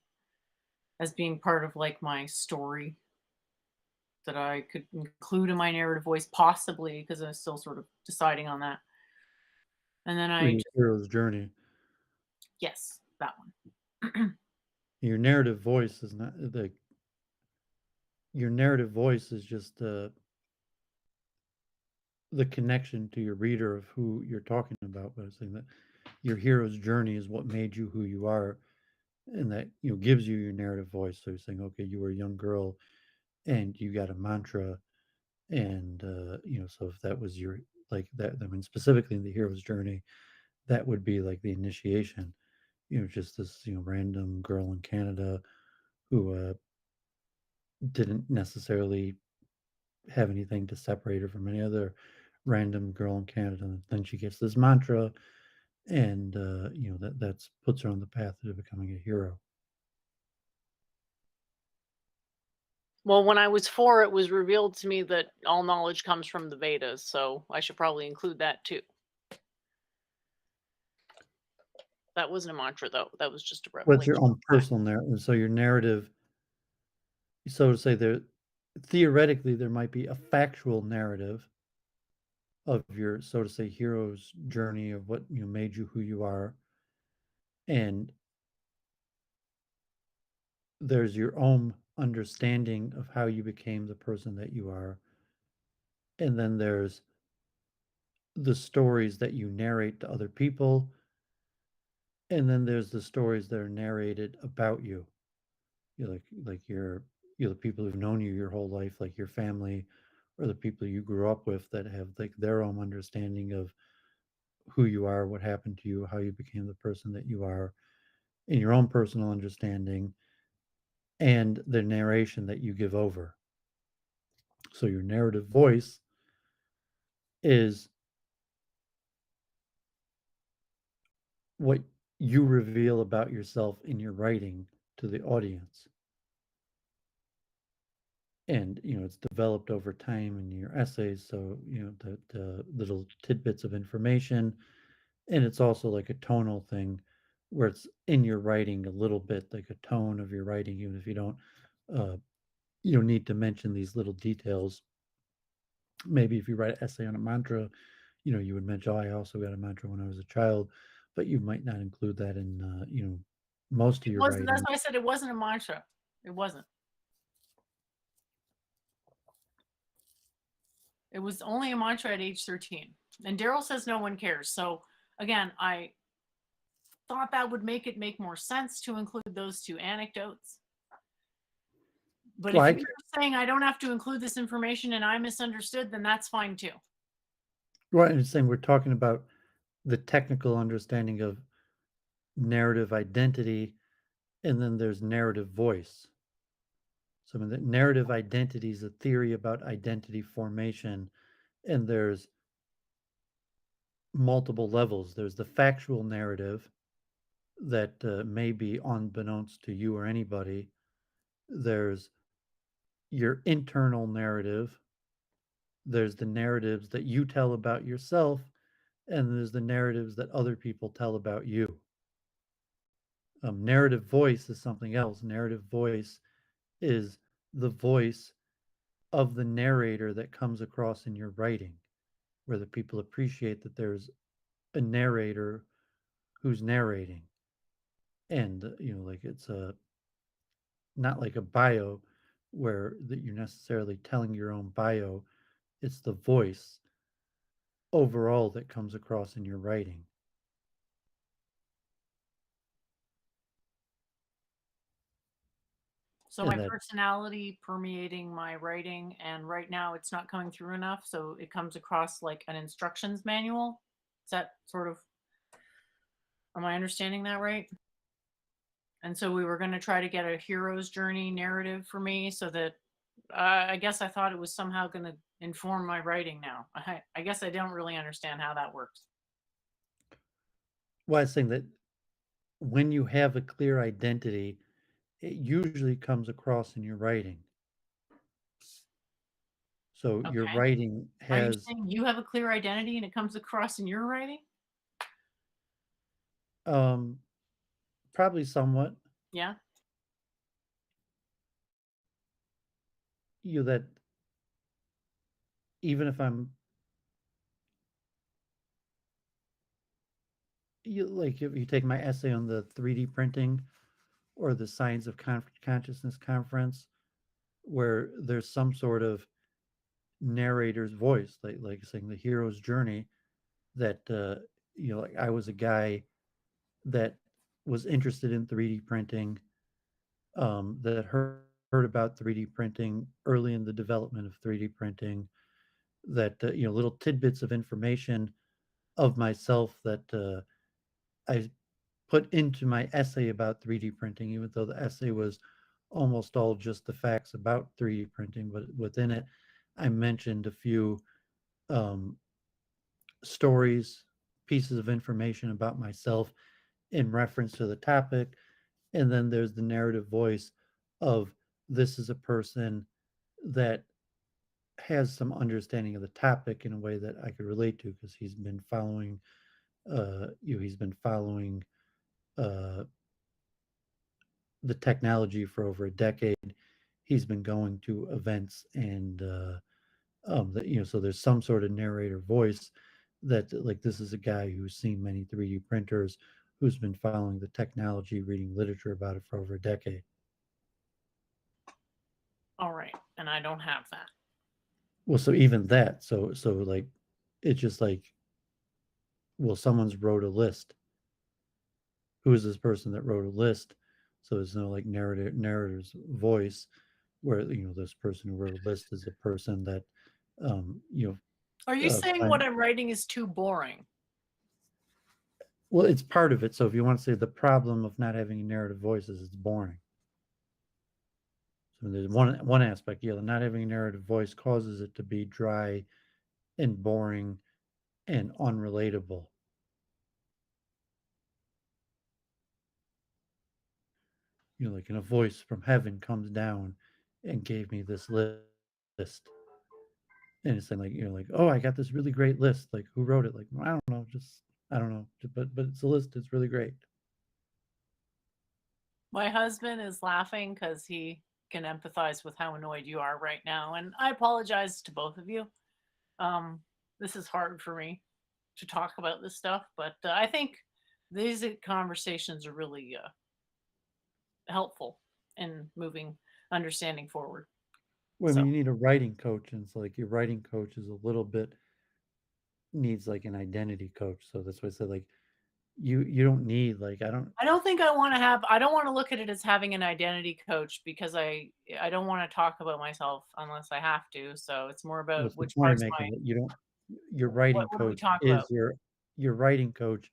as being part of like my story that I could include in my narrative voice, possibly, because I was still sort of deciding on that. And then I Your just, hero's journey. yes, that one. Your narrative voice is not like your narrative voice is just the connection to your reader of who you're talking about, but I was saying that your hero's journey is what made you who you are, and that gives you your narrative voice. So you're saying, okay, you were a young girl and you got a mantra, and so if that was your like that, I mean, specifically in the hero's journey, that would be like the initiation. Just this random girl in Canada who didn't necessarily have anything to separate her from any other random girl in Canada. And then she gets this mantra, and that's puts her on the path to becoming a hero. Well, when I was 4, it was revealed to me that all knowledge comes from the Vedas, so I should probably include that too. That wasn't a mantra, though. That was just a What's revelation. your own personal narrative? So your narrative, so to say, there theoretically there might be a factual narrative of your, so to say, hero's journey of what made you who you are, and there's your own understanding of how you became the person that you are, and then there's the stories that you narrate to other people, and then there's the stories that are narrated about you. Like your the people who've known you your whole life, like your family, or the people you grew up with that have like their own understanding of who you are, what happened to you, how you became the person that you are, in your own personal understanding, and the narration that you give over. So your narrative voice is what you reveal about yourself in your writing to the audience. And it's developed over time in your essays, so the little tidbits of information. And it's also like a tonal thing where it's in your writing a little bit, like a tone of your writing, even if you don't uh, need to mention these little details. Maybe if you write an essay on a mantra, you would mention, oh, I also got a mantra when I was a child, but you might not include that in most of It your wasn't. That's writing. why I said it wasn't a mantra. It wasn't. It was only a mantra at age 13. And Daryl says no one cares. So again, I thought that would make it make more sense to include those 2 anecdotes. But if Like, you're saying I don't have to include this information and I misunderstood, then that's fine too. right, and saying we're talking about the technical understanding of narrative identity, and then there's narrative voice. So I mean, the narrative identity is a theory about identity formation, and there's multiple levels. There's the factual narrative that may be unbeknownst to you or anybody. There's your internal narrative. There's the narratives that you tell about yourself, and there's the narratives that other people tell about you. Narrative voice is something else. Narrative voice is the voice of the narrator that comes across in your writing, where the people appreciate that there's a narrator who's narrating. And like it's a not like a bio where that you're necessarily telling your own bio. It's the voice overall that comes across in your writing. So And my that, personality permeating my writing, and right now it's not coming through enough. So it comes across like an instructions manual. Is that sort of, am I understanding that right? And so we were going to try to get a hero's journey narrative for me so that I guess I thought it was somehow going to inform my writing now. I guess I don't really understand how that works. well, I was saying that when you have a clear identity, it usually comes across in your writing. So your Okay. writing Are you has saying you have a clear identity and it comes across in your writing? um, probably somewhat Yeah. that even if I'm like if you take my essay on the 3D printing or the science of consciousness conference, where there's some sort of narrator's voice, like saying the hero's journey. That like I was a guy that was interested in 3D printing, that heard about 3D printing early in the development of 3D printing, that little tidbits of information of myself that I put into my essay about 3D printing, even though the essay was almost all just the facts about 3D printing. But within it, I mentioned a few um, stories, pieces of information about myself in reference to the topic. And then there's the narrative voice of this is a person that has some understanding of the topic in a way that I could relate to because he's been following uh, the technology for over a decade. He's been going to events and so there's some sort of narrator voice that like this is a guy who's seen many 3D printers, who's been following the technology, reading literature about it for over a decade. All right. And I don't have that. Well, so even that, so like it's just like, well, someone's wrote a list. Who is this person that wrote a list? So there's no like narrator's voice where this person who wrote a list is a person that um, you know Are you saying what find, I'm writing is too boring? well, it's part of it. So if you want to say the problem of not having a narrative voice is it's boring. So there's one aspect, yeah, not having a narrative voice causes it to be dry and boring and unrelatable. Like, and a voice from heaven comes down and gave me this list. And it's saying like, like, oh, I got this really great list. Like, who wrote it? Like, well, I don't know, just I don't know. But it's a list, it's really great. My husband is laughing because he can empathize with how annoyed you are right now. And I apologize to both of you. Um, this is hard for me to talk about this stuff, but I think these conversations are really helpful in moving understanding forward. Well, I So mean, you need a writing coach, and it's like your writing coach is a little bit needs like an identity coach. So that's why I said like you don't need like I don't. I don't think I want to have. I don't want to look at it as having an identity coach because I don't want to talk about myself unless I have to. So it's more about What's the which point of parts of my making it? You don't. Your writing what do we coach talk about? is your writing coach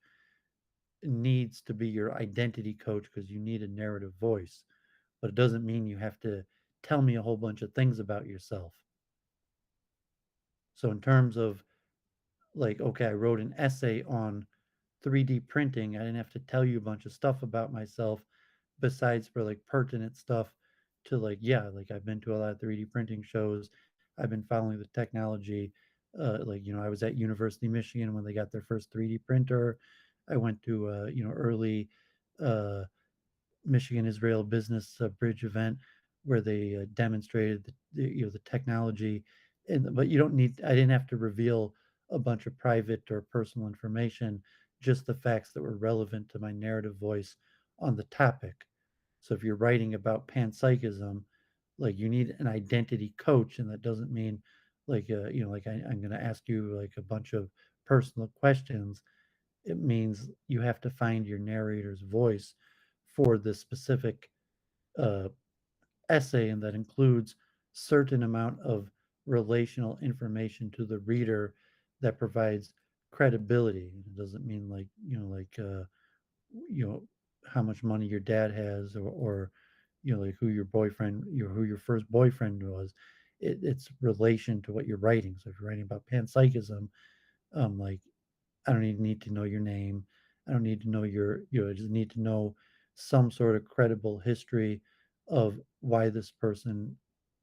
needs to be your identity coach because you need a narrative voice, but it doesn't mean you have to tell me a whole bunch of things about yourself. So in terms of like, okay, I wrote an essay on 3D printing. I didn't have to tell you a bunch of stuff about myself besides for like pertinent stuff to like, yeah, like I've been to a lot of 3D printing shows. I've been following the technology. Like, I was at University of Michigan when they got their first 3D printer. I went to, early uh, Michigan Israel business bridge event where they demonstrated the technology, and but you don't need. I didn't have to reveal a bunch of private or personal information, just the facts that were relevant to my narrative voice on the topic. So if you're writing about panpsychism, like you need an identity coach, and that doesn't mean like like I'm going to ask you like a bunch of personal questions. It means you have to find your narrator's voice for this specific uh, essay, and that includes certain amount of relational information to the reader that provides credibility. It doesn't mean like you know how much money your dad has, or like who your boyfriend, who your first boyfriend was. It's relation to what you're writing. So if you're writing about panpsychism, like I don't even need to know your name. I don't need to know I just need to know some sort of credible history of why this person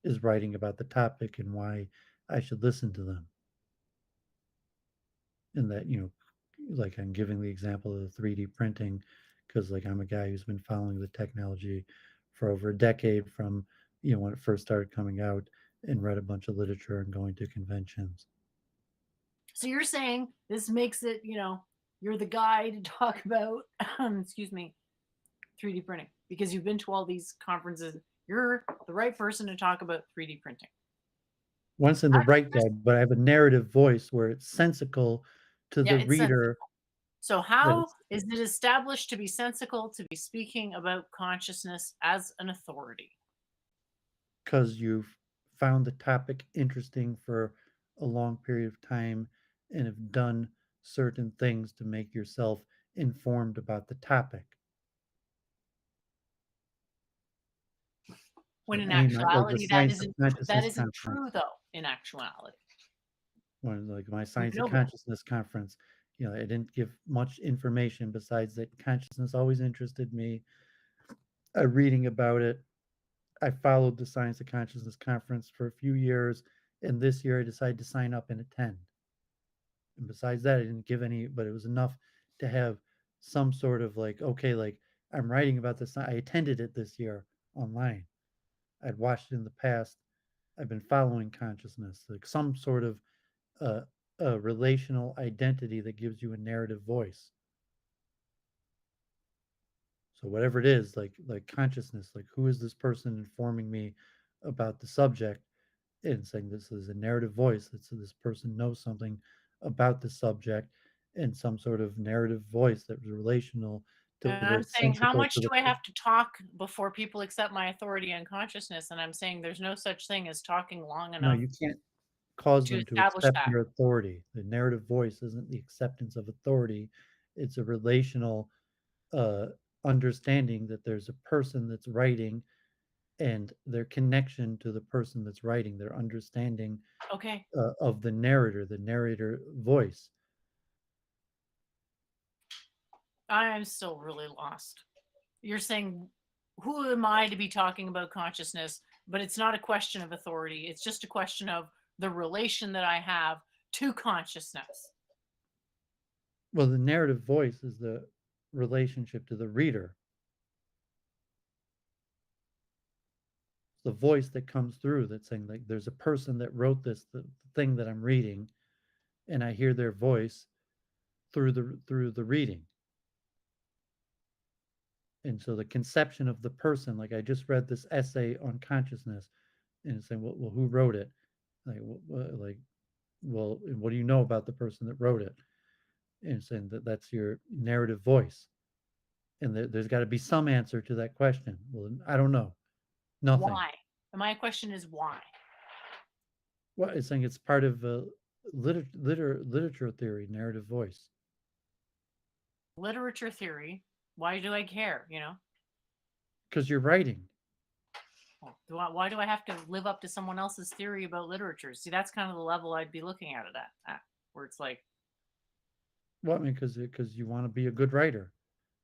is writing about the topic and why I should listen to them. And that, like I'm giving the example of the 3D printing because like I'm a guy who's been following the technology for over a decade from, when it first started coming out, and read a bunch of literature and going to conventions. So you're saying this makes it, you're the guy to talk about, excuse me, 3D printing because you've been to all these conferences. You're the right person to talk about 3D printing. once in the right guide, but I have a narrative voice where it's sensical to Yeah, the it's sensical. reader. So That how it's is it established to be sensical to be speaking about consciousness as an authority? because you've found the topic interesting for a long period of time and have done certain things to make yourself informed about the topic. When So in any like the actuality, Science of that Consciousness isn't true conference, though, in actuality. when like my We Science of know that. Consciousness conference, I didn't give much information besides that consciousness always interested me. Reading about it, I followed the Science of Consciousness conference for a few years, and this year I decided to sign up and attend. And besides that, I didn't give any, but it was enough to have some sort of like, okay, like I'm writing about this. I attended it this year online. I'd watched it in the past. I've been following consciousness, like some sort of uh, a relational identity that gives you a narrative voice. So whatever it is, like consciousness, like who is this person informing me about the subject, and saying this is a narrative voice that so this person knows something about the subject and some sort of narrative voice that was relational to And where I'm it's saying, how sensical much to do the I have to talk before people accept my authority and consciousness? And I'm saying there's no such thing as talking long no, enough you can't cause to them to establish accept that. your authority. The narrative voice isn't the acceptance of authority. It's a relational uh understanding that there's a person that's writing and their connection to the person that's writing, their understanding Okay. of the narrator voice. I'm still really lost. You're saying, who am I to be talking about consciousness? But it's not a question of authority. It's just a question of the relation that I have to consciousness. Well, the narrative voice is the relationship to the reader. It's the voice that comes through that's saying like there's a person that wrote this the thing that I'm reading, and I hear their voice through the reading. And so the conception of the person, like I just read this essay on consciousness, and it's saying, well who wrote it? Like, like, well, what do you know about the person that wrote it? And saying that that's your narrative voice, and there's got to be some answer to that question. Well, I don't know, nothing. Why? And my question is why? Well, it's saying it's part of literature theory, narrative voice, Literature theory. Why do I care? You know, because you're writing. why do I have to live up to someone else's theory about literature? See, that's kind of the level I'd be looking at it at where it's like, Well, I mean, because you want to be a good writer,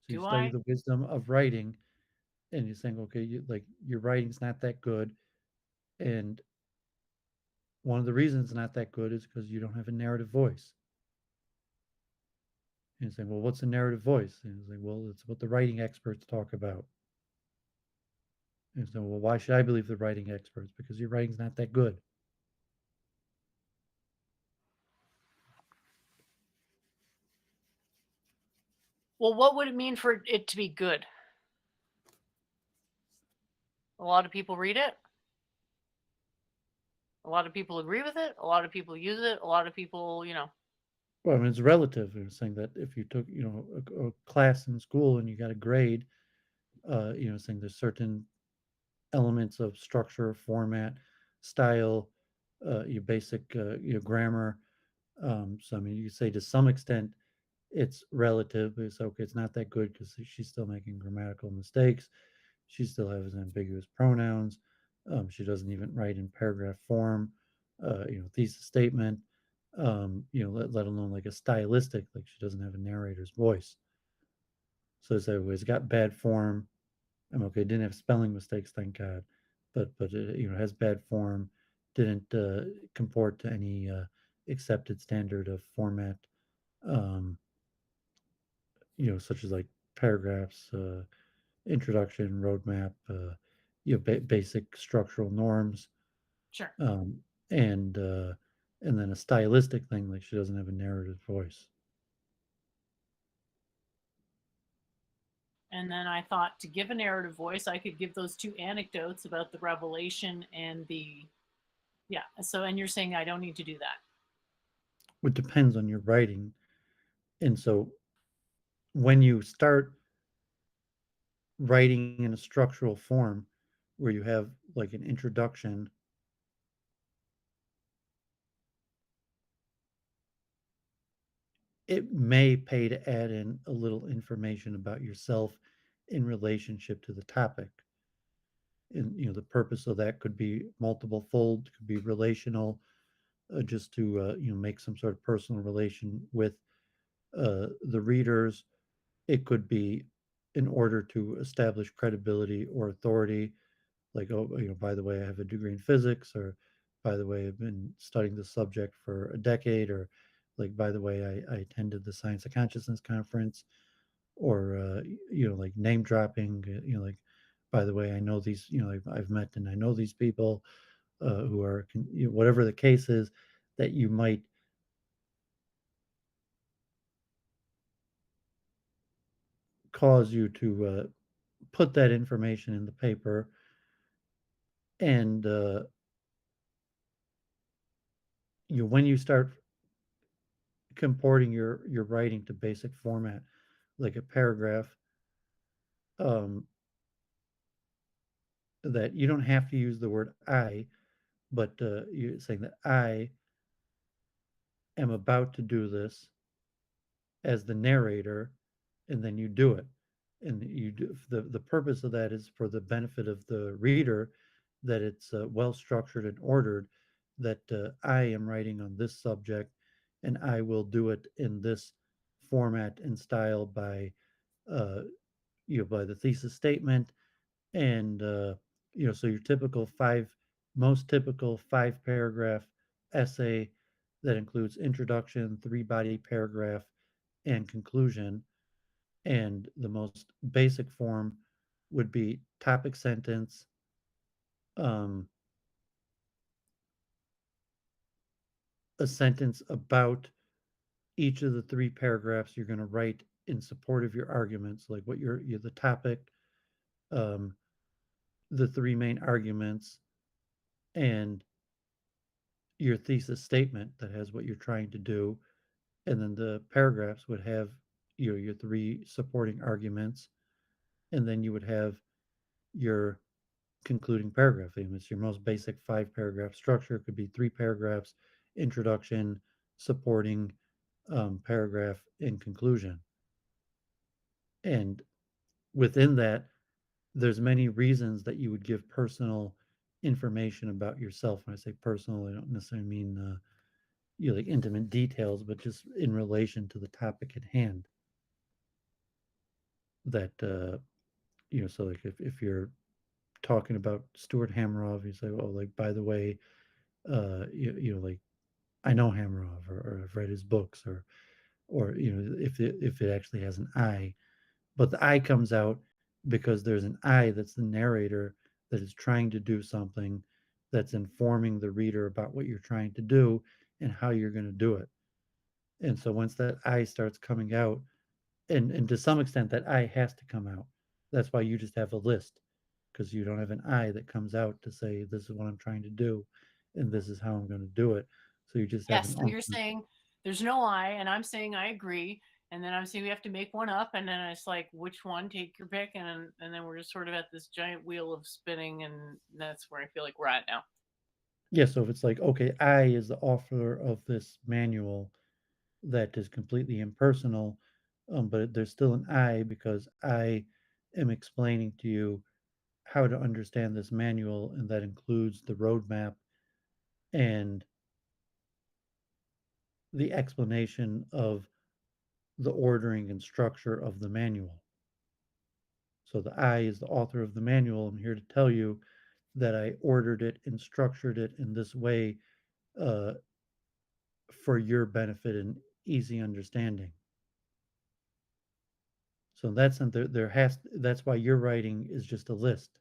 so you do study I? the wisdom of writing, and you're saying, okay, like your writing's not that good, and one of the reasons it's not that good is because you don't have a narrative voice. And you're saying, well, what's a narrative voice? And it's like, well, it's what the writing experts talk about. And so, well, why should I believe the writing experts? Because your writing's not that good. Well, what would it mean for it to be good? A lot of people read it. A lot of people agree with it. A lot of people use it. A lot of people, Well, I mean, it's relative. It's saying that if you took, a class in school and you got a grade, saying there's certain elements of structure, format, style, your basic, your grammar. So, I mean, you say to some extent it's relative. It's okay. It's not that good because she's still making grammatical mistakes. She still has ambiguous pronouns. She doesn't even write in paragraph form. Thesis statement. Let alone like a stylistic, like she doesn't have a narrator's voice. So it's got bad form. I'm okay. Didn't have spelling mistakes, thank God. But has bad form. Didn't comport to any accepted standard of format. Um, such as like paragraphs, introduction, roadmap, basic structural norms, sure. um, and then a stylistic thing like she doesn't have a narrative voice. And then I thought to give a narrative voice, I could give those two anecdotes about the revelation and the Yeah. So, and you're saying I don't need to do that. It depends on your writing. And so when you start writing in a structural form where you have like an introduction, it may pay to add in a little information about yourself in relationship to the topic. And the purpose of that could be multiple fold, could be relational, just to make some sort of personal relation with the readers. It could be in order to establish credibility or authority, like, oh, by the way, I have a degree in physics, or by the way, I've been studying this subject for a decade, or like, by the way, I attended the Science of Consciousness conference, or like name dropping, like, by the way, I know these, I've met and I know these people who are, whatever the case is, that you might cause you to put that information in the paper. And when you start comporting your writing to basic format, like a paragraph, um, that you don't have to use the word I, but you're saying that I am about to do this as the narrator, and then you do it. And you do, the purpose of that is for the benefit of the reader, that it's well structured and ordered, that I am writing on this subject, and I will do it in this format and style by uh, by the thesis statement. And so your typical most typical 5 paragraph essay that includes introduction, 3 body paragraph, and conclusion. And the most basic form would be topic sentence, um, a sentence about each of the 3 paragraphs you're going to write in support of your arguments, like what you're the topic, um, the 3 main arguments, and your thesis statement that has what you're trying to do. And then the paragraphs would have your 3 supporting arguments, and then you would have your concluding paragraph. It's your most basic 5 paragraph structure. It could be 3 paragraphs, introduction, supporting paragraph, and conclusion. And within that, there's many reasons that you would give personal information about yourself. When I say personal, I don't necessarily mean like intimate details, but just in relation to the topic at hand. That so like if you're talking about Stuart Hameroff, you say, oh, like, by the way, like, I know Hameroff, or I've read his books, or if it actually has an I, but the I comes out because there's an I that's the narrator that is trying to do something, that's informing the reader about what you're trying to do and how you're going to do it. And so once that I starts coming out, and to some extent that I has to come out. That's why you just have a list, because you don't have an I that comes out to say this is what I'm trying to do, and this is how I'm going to do it. So you just have Yes. an So you're ultimate. saying there's no I, and I'm saying I agree. And then I'm saying we have to make one up, and then it's like, which one? Take your pick, and then we're just sort of at this giant wheel of spinning, and that's where I feel like we're at now. Yeah, so if it's like, okay, I is the author of this manual that is completely impersonal, but there's still an I because I am explaining to you how to understand this manual, and that includes the roadmap and the explanation of the ordering and structure of the manual. So the I is the author of the manual. I'm here to tell you that I ordered it and structured it in this way, uh, for your benefit and easy understanding. So that's that's why your writing is just a list,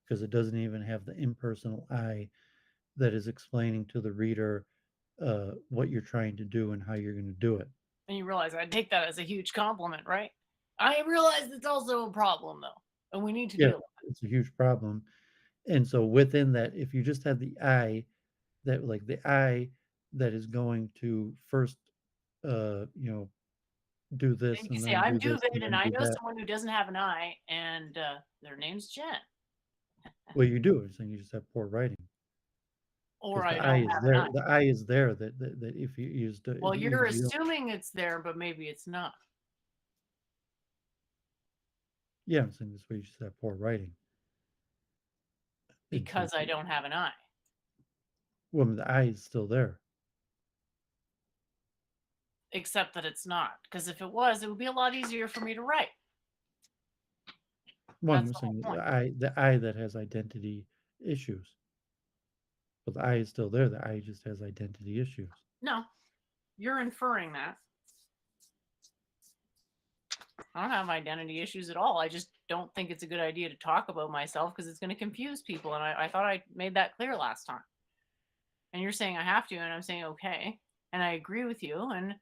because it doesn't even have the impersonal I that is explaining to the reader what you're trying to do and how you're going to do it. And you realize I take that as a huge compliment, right? I realize it's also a problem, though, and we need to Yeah, deal with it's a huge problem. And so within that, if you just have the I, that like the I that is going to first do And this you can and say, then I'm do this and Doovid, and then I do know that. someone who doesn't have an eye, and their name's Jen, Well, you do. It's saying you just have poor writing or because the I I don't is have an there. eye. The I is there that if you use the Well, you're even if you don't. assuming it's there, but maybe it's not Yeah, I'm saying this way you just have poor writing. And so because I don't have an eye. well, the I is still there. Except that it's not. Because if it was, it would be a lot easier for me to write. Well, That's I'm the whole saying point. the I that has identity issues. But the I is still there. The I just has identity issues. No, you're inferring that. I don't have identity issues at all. I just don't think it's a good idea to talk about myself because it's going to confuse people. And I thought I made that clear last time. And you're saying I have to, and I'm saying okay, and I agree with you. And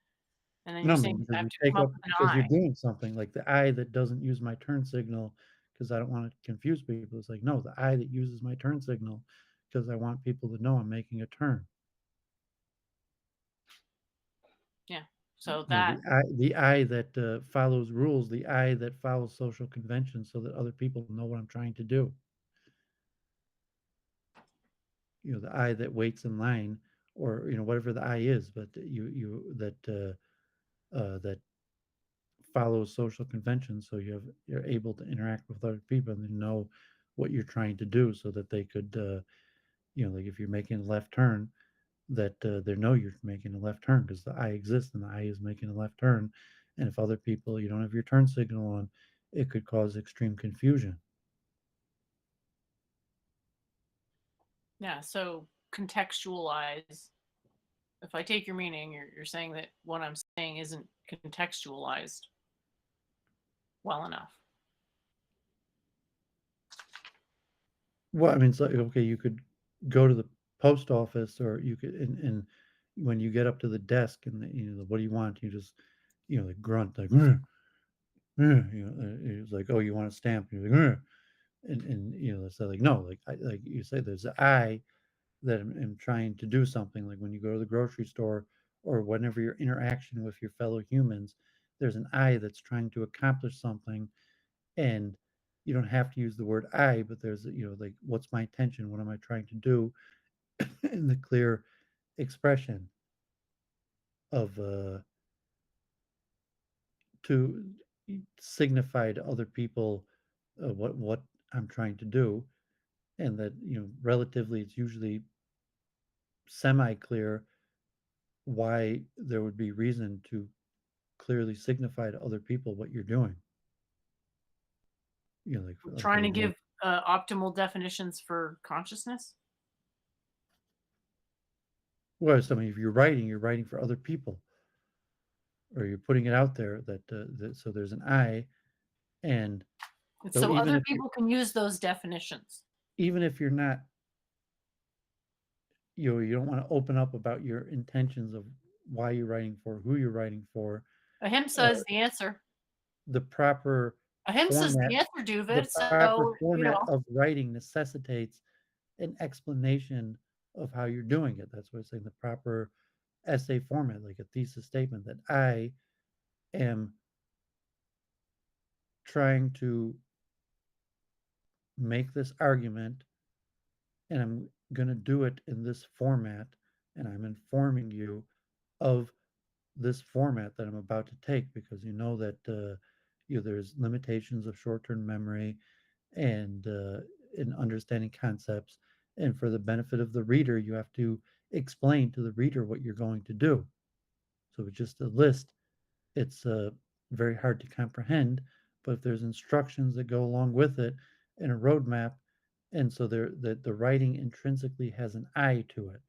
then No, you're I saying mean I because have you to take come up up with an because you're eye. doing something like the I that doesn't use my turn signal because I don't want to confuse people. It's like no, the I that uses my turn signal because I want people to know I'm making a turn. Yeah. So You know, that the I that follows rules, the I that follows social conventions so that other people know what I'm trying to do. You know, the I that waits in line, or whatever the I is, but that follows social conventions, so you're able to interact with other people and they know what you're trying to do, so that they could, like if you're making a left turn, that they know you're making a left turn because the I exists and the I is making a left turn. And if other people, you don't have your turn signal on, it could cause extreme confusion. yeah. So contextualize. If I take your meaning, you're saying that what I'm saying isn't contextualized well enough. Well, I mean, it's like, okay, you could go to the post office, or you could, and when you get up to the desk and what do you want? You just, like grunt, like, it's like, oh, you want a stamp? You're like, and it's like, no, like you say, there's an I that am trying to do something. Like when you go to the grocery store or whenever your interaction with your fellow humans, there's an I that's trying to accomplish something, and you don't have to use the word I, but there's like, what's my intention? What am I trying to do? In the clear expression of to signify to other people what I'm trying to do, and that relatively it's usually semi clear why there would be reason to clearly signify to other people what you're doing. Like Trying a to more give optimal definitions for consciousness. well, I mean, if you're writing for other people, or you're putting it out there that so there's an I, and so So other people can use those definitions. even if you're not, you don't want to open up about your intentions of why you're writing for, who you're writing for, Ahimsa uh, is the answer. the proper Ahimsa is format the answer, the Doovid. proper So, format of writing necessitates an explanation of how you're doing it. That's what I'm saying. The proper essay format, like a thesis statement, that I am trying to make this argument and I'm going to do it in this format, and I'm informing you of this format that I'm about to take, because you know that there's limitations of short-term memory and in understanding concepts, and for the benefit of the reader, you have to explain to the reader what you're going to do. So it's just a list. It's very hard to comprehend, but if there's instructions that go along with it and a roadmap, and so the writing intrinsically has an I to it.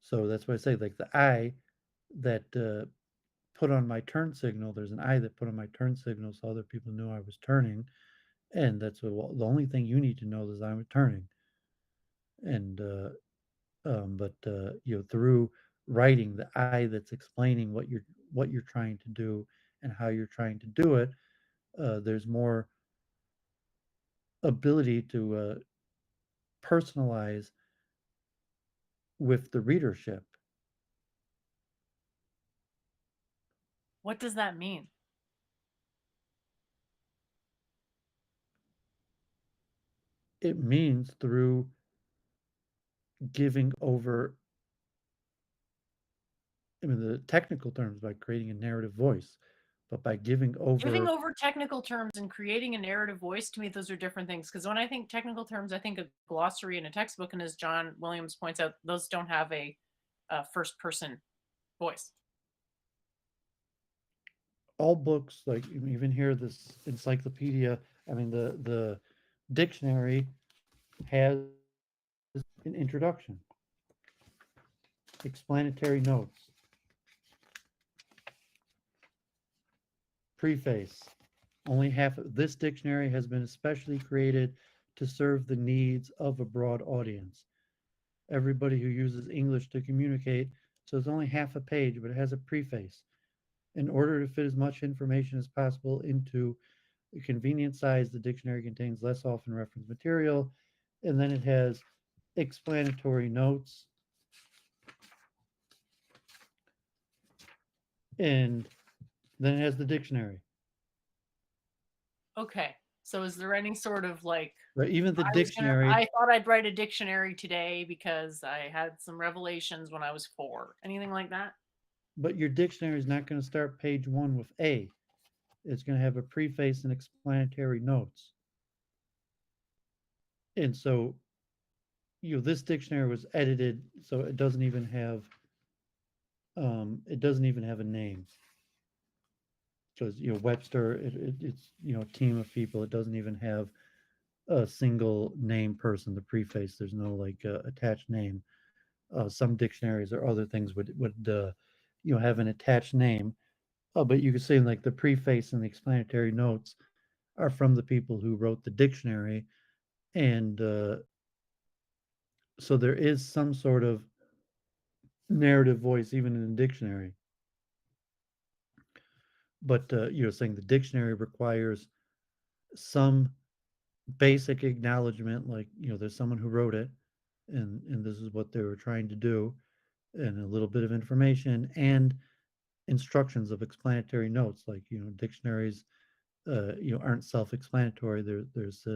So that's why I say, like, the I that put on my turn signal, there's an I that put on my turn signal so other people knew I was turning, and that's what, well, the only thing you need to know is I'm turning. And but through writing, the I that's explaining what you're trying to do and how you're trying to do it, there's more ability to personalize with the readership. What does that mean? It means through giving over, I mean, the technical terms, by creating a narrative voice, but by giving Giving over over technical terms and creating a narrative voice, to me, those are different things. Because when I think technical terms, I think a glossary and a textbook. And as John Williams points out, those don't have a first person voice. all books, like even here, this encyclopedia, I mean, the dictionary has an introduction, explanatory notes, preface. Only half of this dictionary has been especially created to serve the needs of a broad audience. Everybody who uses English to communicate, so it's only half a page, but it has a preface. In order to fit as much information as possible into a convenient size, the dictionary contains less often referenced material, and then it has explanatory notes, and then it has the dictionary. Okay. So is there any sort of like, Right? Even the I was gonna, dictionary, I thought I'd write a dictionary today because I had some revelations when I was 4. Anything like that? but your dictionary is not going to start page one with A. It's going to have a preface and explanatory notes. And so, this dictionary was edited so it doesn't even have a name, because Webster, it's a team of people. It doesn't even have a single name person. The preface, there's no like attached name. Some dictionaries or other things would have an attached name. But you could say like the preface and the explanatory notes are from the people who wrote the dictionary, and so there is some sort of narrative voice even in the dictionary. But saying the dictionary requires some basic acknowledgement, like there's someone who wrote it, and this is what they were trying to do, and a little bit of information and instructions of explanatory notes, like dictionaries aren't self-explanatory. There's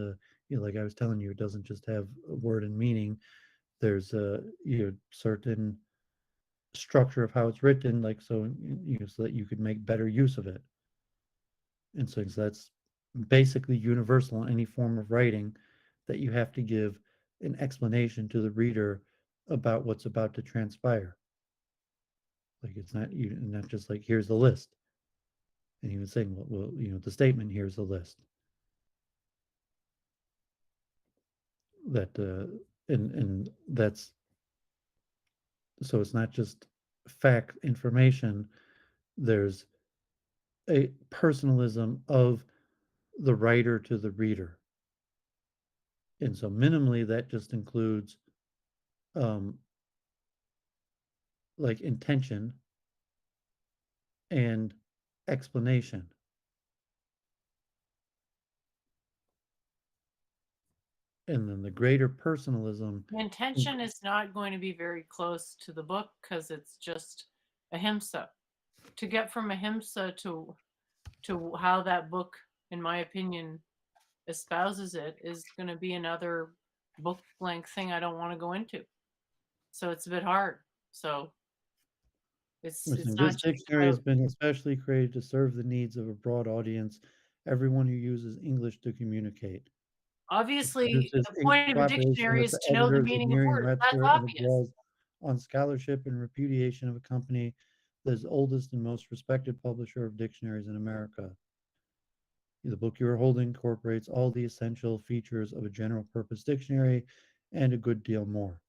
like I was telling you, it doesn't just have a word and meaning. There's a certain structure of how it's written, like so that you could make better use of it. And so that's basically universal in any form of writing, that you have to give an explanation to the reader about what's about to transpire. Like it's not just like here's the list, and even saying, well, the statement, here's the list. That and that's, so it's not just fact information. There's a personalism of the writer to the reader, and so minimally that just includes um, like intention and explanation. And then the greater personalism. The intention is not going to be very close to the book because it's just ahimsa. To get from ahimsa to how that book, in my opinion, espouses it, is going to be another book length thing I don't want to go into. So it's a bit hard. So it's This not just dictionary has about, been especially created to serve the needs of a broad audience, everyone who uses English to communicate. obviously This the in point of a cooperation dictionary with is the to know the editors of meaning of words. That's Merriam-Webster, and it obvious. draws on scholarship and repudiation of a company that is the oldest and most respected publisher of dictionaries in America. The book you are holding incorporates all the essential features of a general purpose dictionary and a good deal more.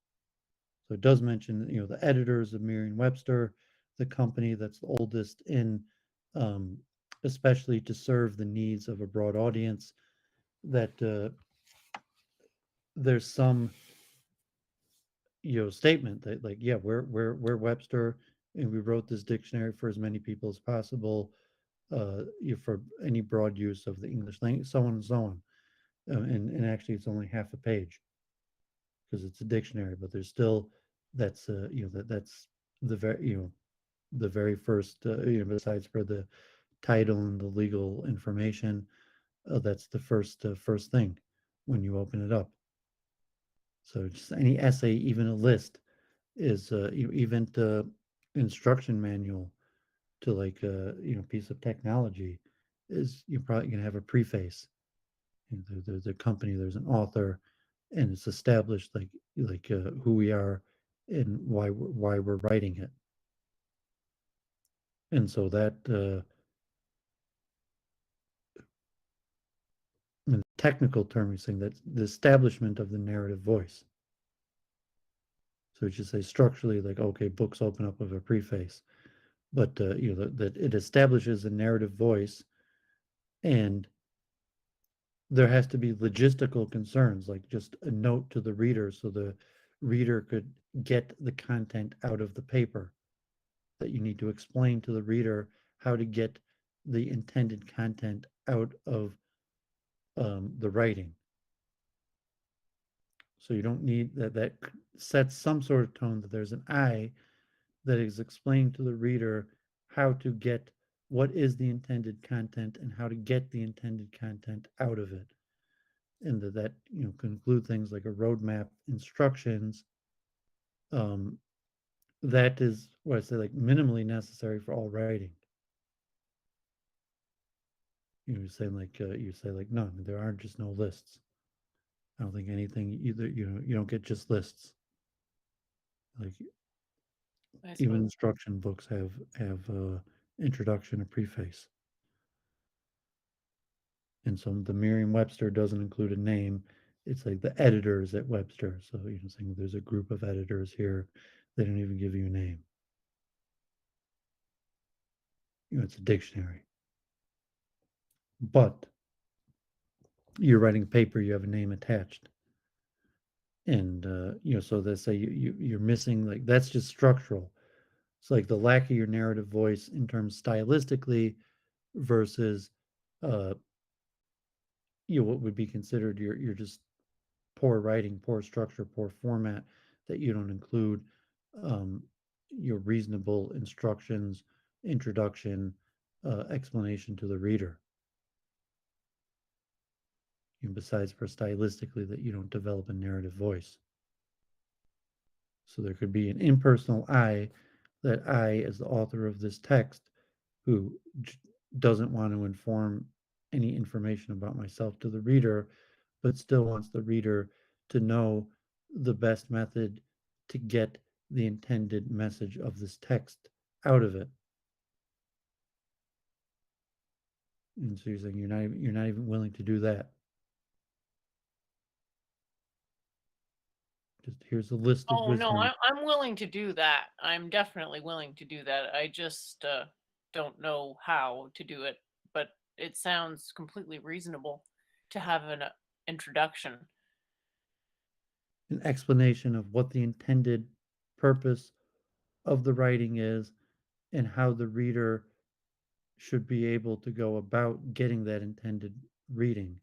So it does mention, the editors of Merriam-Webster, the company that's the oldest in, um, especially to serve the needs of a broad audience. That there's some, statement that, like, yeah, we're Webster, and we wrote this dictionary for as many people as possible, for any broad use of the English language, so on and so on. And actually, it's only half a page because it's a dictionary, but there's still That's that's the very the very first besides for the title and the legal information, that's the first thing when you open it up. So just any essay, even a list, is even the instruction manual to like piece of technology is you're probably gonna have a preface. There's a company, there's an author, and it's established who we are and why we're writing it. And so that in the technical term, we're saying that's the establishment of the narrative voice. So we should say structurally, like, okay, books open up with a preface, but that it establishes a narrative voice, and there has to be logistical concerns, like just a note to the reader, so the reader could get the content out of the paper. That you need to explain to the reader how to get the intended content out of the writing. So you don't need that. That sets some sort of tone that there's an I that is explained to the reader how to get what is the intended content and how to get the intended content out of it. And that can include things like a roadmap, instructions. Um, that is what I say, like minimally necessary for all writing. You say no, there aren't just no lists. I don't think anything either. You don't get just lists. Like even instruction books have introduction and preface. And so the Merriam-Webster doesn't include a name. It's like the editors at Webster. So saying there's a group of editors here. They don't even give you a name. It's a dictionary. But you're writing a paper, you have a name attached. And so they say you're missing, like, that's just structural. It's like the lack of your narrative voice in terms stylistically versus what would be considered you're just poor writing, poor structure, poor format, that you don't include um, your reasonable instructions, introduction, explanation to the reader. Besides for stylistically that you don't develop a narrative voice. So there could be an impersonal I, that I, as the author of this text, who doesn't want to inform any information about myself to the reader, but still wants the reader to know the best method to get the intended message of this text out of it. And so you're saying you're not even willing to do that. Just here's a list of Oh no, wisdom. I'm willing to do that. I'm definitely willing to do that. I just don't know how to do it, but it sounds completely reasonable to have an introduction. An explanation of what the intended purpose of the writing is and how the reader should be able to go about getting that intended reading,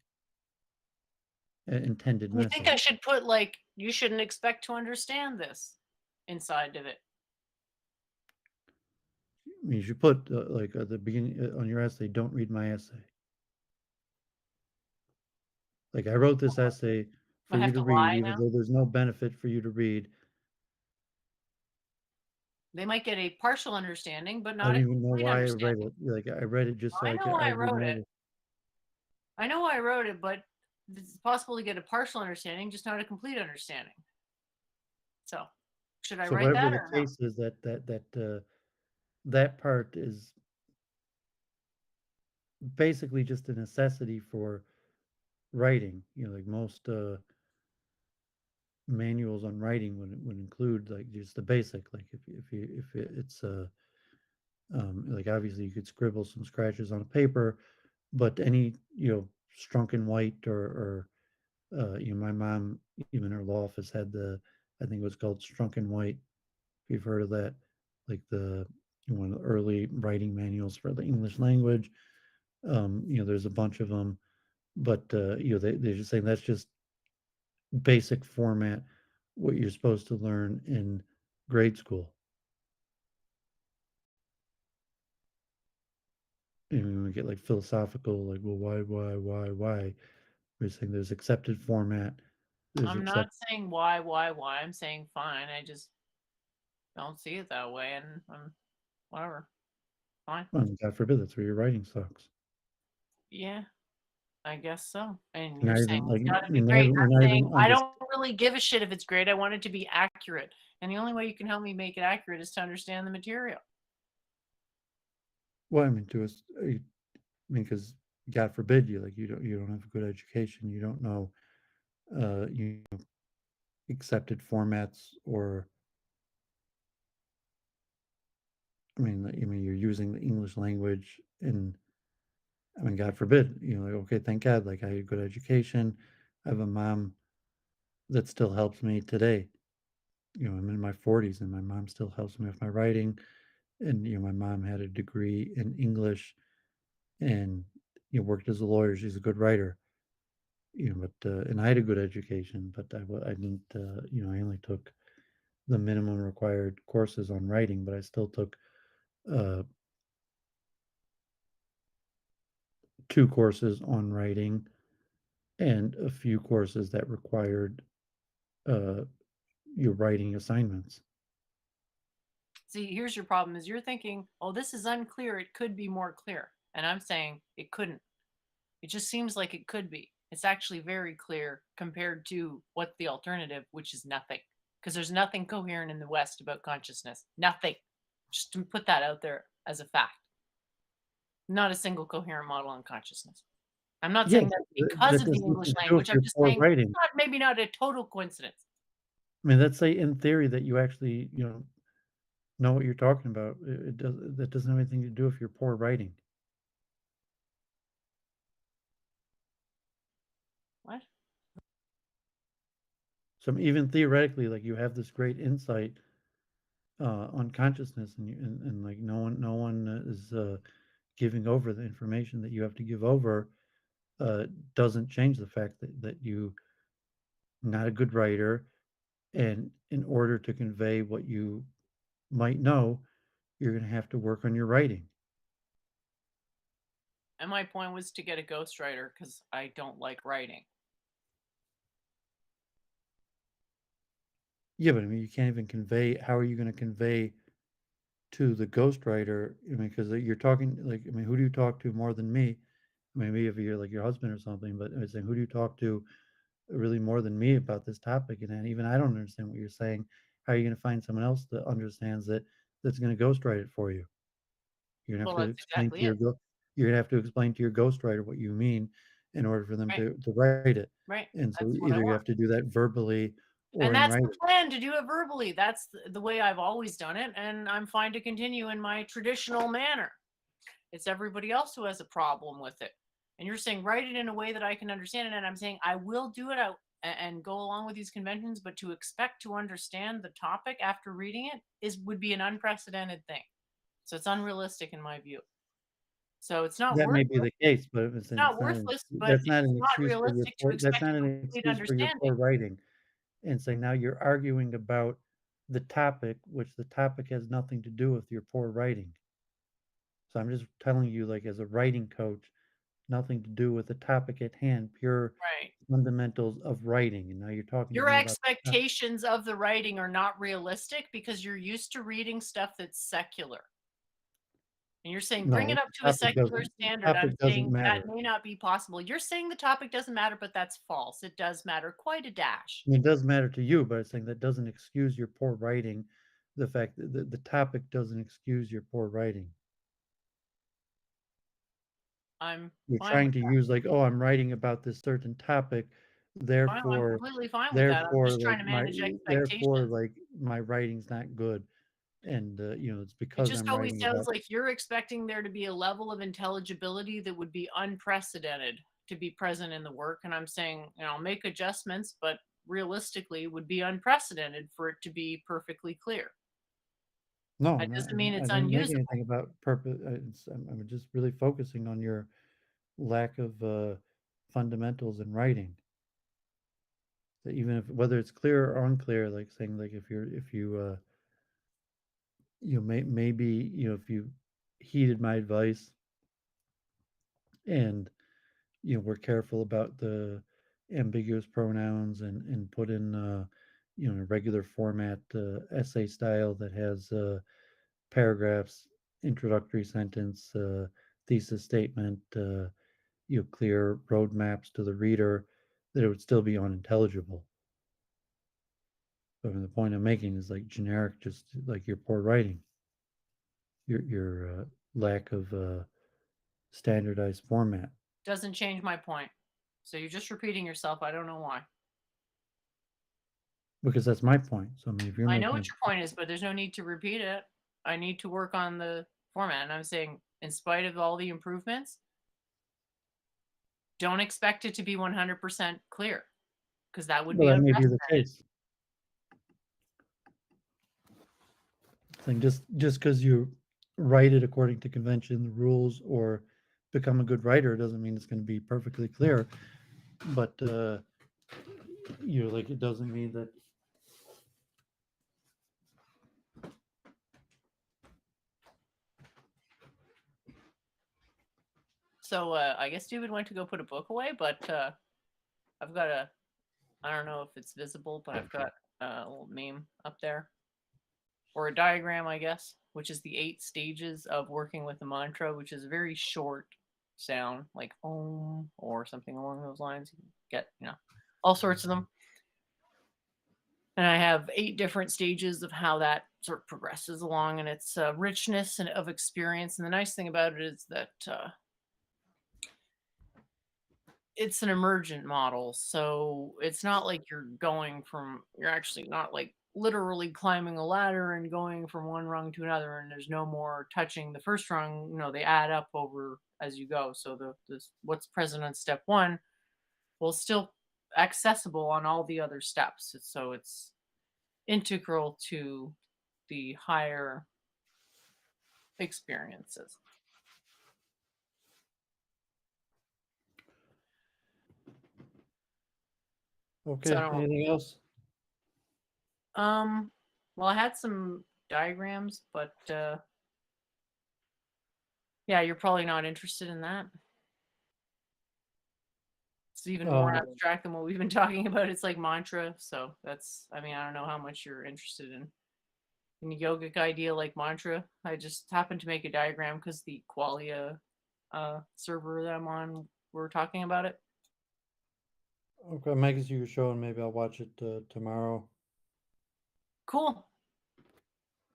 intended You think I message. should put like you shouldn't expect to understand this inside of it? I mean, you should put like at the beginning on your essay, don't read my essay. Like, I wrote this essay for I you have to to read, lie even now? though there's no benefit for you to read. They might get a partial understanding, but I not don't a even know complete why I read understanding. it. Like, I read it just so I I know could why I argue wrote my. it. I know why I wrote it, but it's possible to get a partial understanding, just not a complete understanding. So, should I So write whatever that the or no? case is, that part is basically just a necessity for writing. Like most manuals on writing would include like just the basic. Like if it's like obviously you could scribble some scratches on a paper, but any Strunken White or my mom, even her law office had I think it was called Strunken White. If you've heard of that, like the one of the early writing manuals for the English language. There's a bunch of them, but they're just saying that's just basic format, what you're supposed to learn in grade school. And we get like philosophical, like, well, why? We're saying there's accepted format, there's I'm accept. not saying why. I'm saying fine. I just don't see it that way, and whatever. Fine. God forbid, that's where your writing sucks. Yeah, I guess so. And You're you're not saying even it's like got to be you're not great. even, you're I'm not saying even I under. don't really give a shit if it's great. I want it to be accurate, and the only way you can help me make it accurate is to understand the material. Well, I mean, I mean, because God forbid you don't have a good education, you don't know you know, accepted formats, or I mean, you're using the English language, and I mean, God forbid, like, okay, thank God, like, I had a good education. I have a mom that still helps me today. I'm in my 40s, and my mom still helps me with my writing. And my mom had a degree in English, and worked as a lawyer. She's a good writer. But and I had a good education, but I didn't. I only took the minimum required courses on writing, but I still took uh, 2 courses on writing and a few courses that required uh, your writing assignments. See, here's your problem: is you're thinking, "Oh, this is unclear. It could be more clear," and I'm saying it couldn't. It just seems like it could be. It's actually very clear compared to what the alternative, which is nothing. Because there's nothing coherent in the West about consciousness. Nothing. Just to put that out there as a fact. Not a single coherent model on consciousness. I'm not Yeah, saying that but because that of the does English nothing to do with language. I'm your just poor saying it's writing. not maybe not a total coincidence. I mean, let's say in theory that you actually, know what you're talking about. It does that doesn't have anything to do with your poor writing. What? So even theoretically, like, you have this great insight on consciousness, and like no one is giving over the information that you have to give over. Doesn't change the fact that you not a good writer, and in order to convey what you might know, you're going to have to work on your writing. And my point was to get a ghostwriter because I don't like writing. Yeah, but I mean, you can't even convey. How are you going to convey to the ghostwriter? I mean, because you're talking, like, I mean, who do you talk to more than me? Maybe if you're like your husband or something, but I was saying, who do you talk to really more than me about this topic? And then even I don't understand what you're saying. How are you going to find someone else that understands it, that's going to ghostwrite it for you? You're gonna have Well, to that's explain to exactly it. you're gonna have to explain to your ghostwriter what you mean in order for them Right. to write it. Right. And so That's what I either you want. have to do that verbally or And in that's the writing. plan, to do it verbally. That's the way I've always done it, and I'm fine to continue in my traditional manner. It's everybody else who has a problem with it. And you're saying write it in a way that I can understand it, and I'm saying I will do it out and go along with these conventions, but to expect to understand the topic after reading it is would be an unprecedented thing. So it's unrealistic in my view. So it's not That may be worthless. the case, but It's not worthless, but that's not it's an not excuse for your realistic to poor that's expect not a an complete excuse for your understanding. poor writing. And saying now you're arguing about the topic, which the topic has nothing to do with your poor writing. So I'm just telling you, like, as a writing coach, nothing to do with the topic at hand, pure Right. fundamentals of writing. And now you're talking to Your me about expectations of the writing are not realistic because you're used to reading stuff that's secular. And you're saying bring it no, up to a secular standard. I'm topic doesn't saying that matter. may not be possible. You're saying the topic doesn't matter, but that's false. It does matter quite a dash. I mean, it does matter to you, but I'm saying that doesn't excuse your poor writing. The fact that the topic doesn't excuse your poor writing. I'm You're fine with trying to use, like, oh, I'm writing about this certain topic, fine. I'm therefore, completely fine with that. I'm just trying to manage therefore, expectations. like, my writing's not good. And it's It because just I'm always writing sounds about. like you're expecting there to be a level of intelligibility that would be unprecedented to be present in the work. And I'm saying, make adjustments, but realistically would be unprecedented for it to be perfectly clear. No, That I'm not. doesn't mean I it's didn't make unusable. anything about purpose. I'm just really focusing on your lack of fundamentals in writing. That even if whether it's clear or unclear, like saying, like, if you maybe if you heeded my advice and we're careful about the ambiguous pronouns and put in a regular format essay style that has paragraphs, introductory sentence, thesis statement, clear roadmaps to the reader, that it would still be unintelligible. But the point I'm making is like generic, just like your poor writing, your lack of standardized format. Doesn't change my point. So you're just repeating yourself. I don't know why. Because that's my point. So I mean, if you're I know making what your point is, but there's no need to repeat it. I need to work on the format. And I'm saying, in spite of all the improvements, don't expect it to be 100% clear, because that would well, be that may be the unprecedented. case. Thing just because you write it according to convention, the rules, or become a good writer doesn't mean it's going to be perfectly clear. But like it doesn't mean that. So I guess David went to go put a book away, but I've got I don't know if it's visible, but I've got a little meme up there, or a diagram, I guess, which is the 8 stages of working with the mantra, which is a very short sound, like om or something along those lines. You can get, all sorts of them. And I have 8 different stages of how that sort of progresses along, and its richness and of experience. And the nice thing about it is that it's an emergent model, so it's not like you're actually not like literally climbing a ladder and going from one rung to another, and there's no more touching the first rung. They add up over as you go. So what's present on step 1 will still accessible on all the other steps. So it's integral to the higher experiences. Okay. So I don't Anything else? well, I had some diagrams, but yeah, you're probably not interested in that. It's even more abstract than what we've been talking about. It's like mantra. So I don't know how much you're interested in a yogic idea like mantra. I just happened to make a diagram because the Qualia server that I'm on, we're talking about it. Okay, Mike, is your show, and maybe I'll watch it tomorrow. Cool.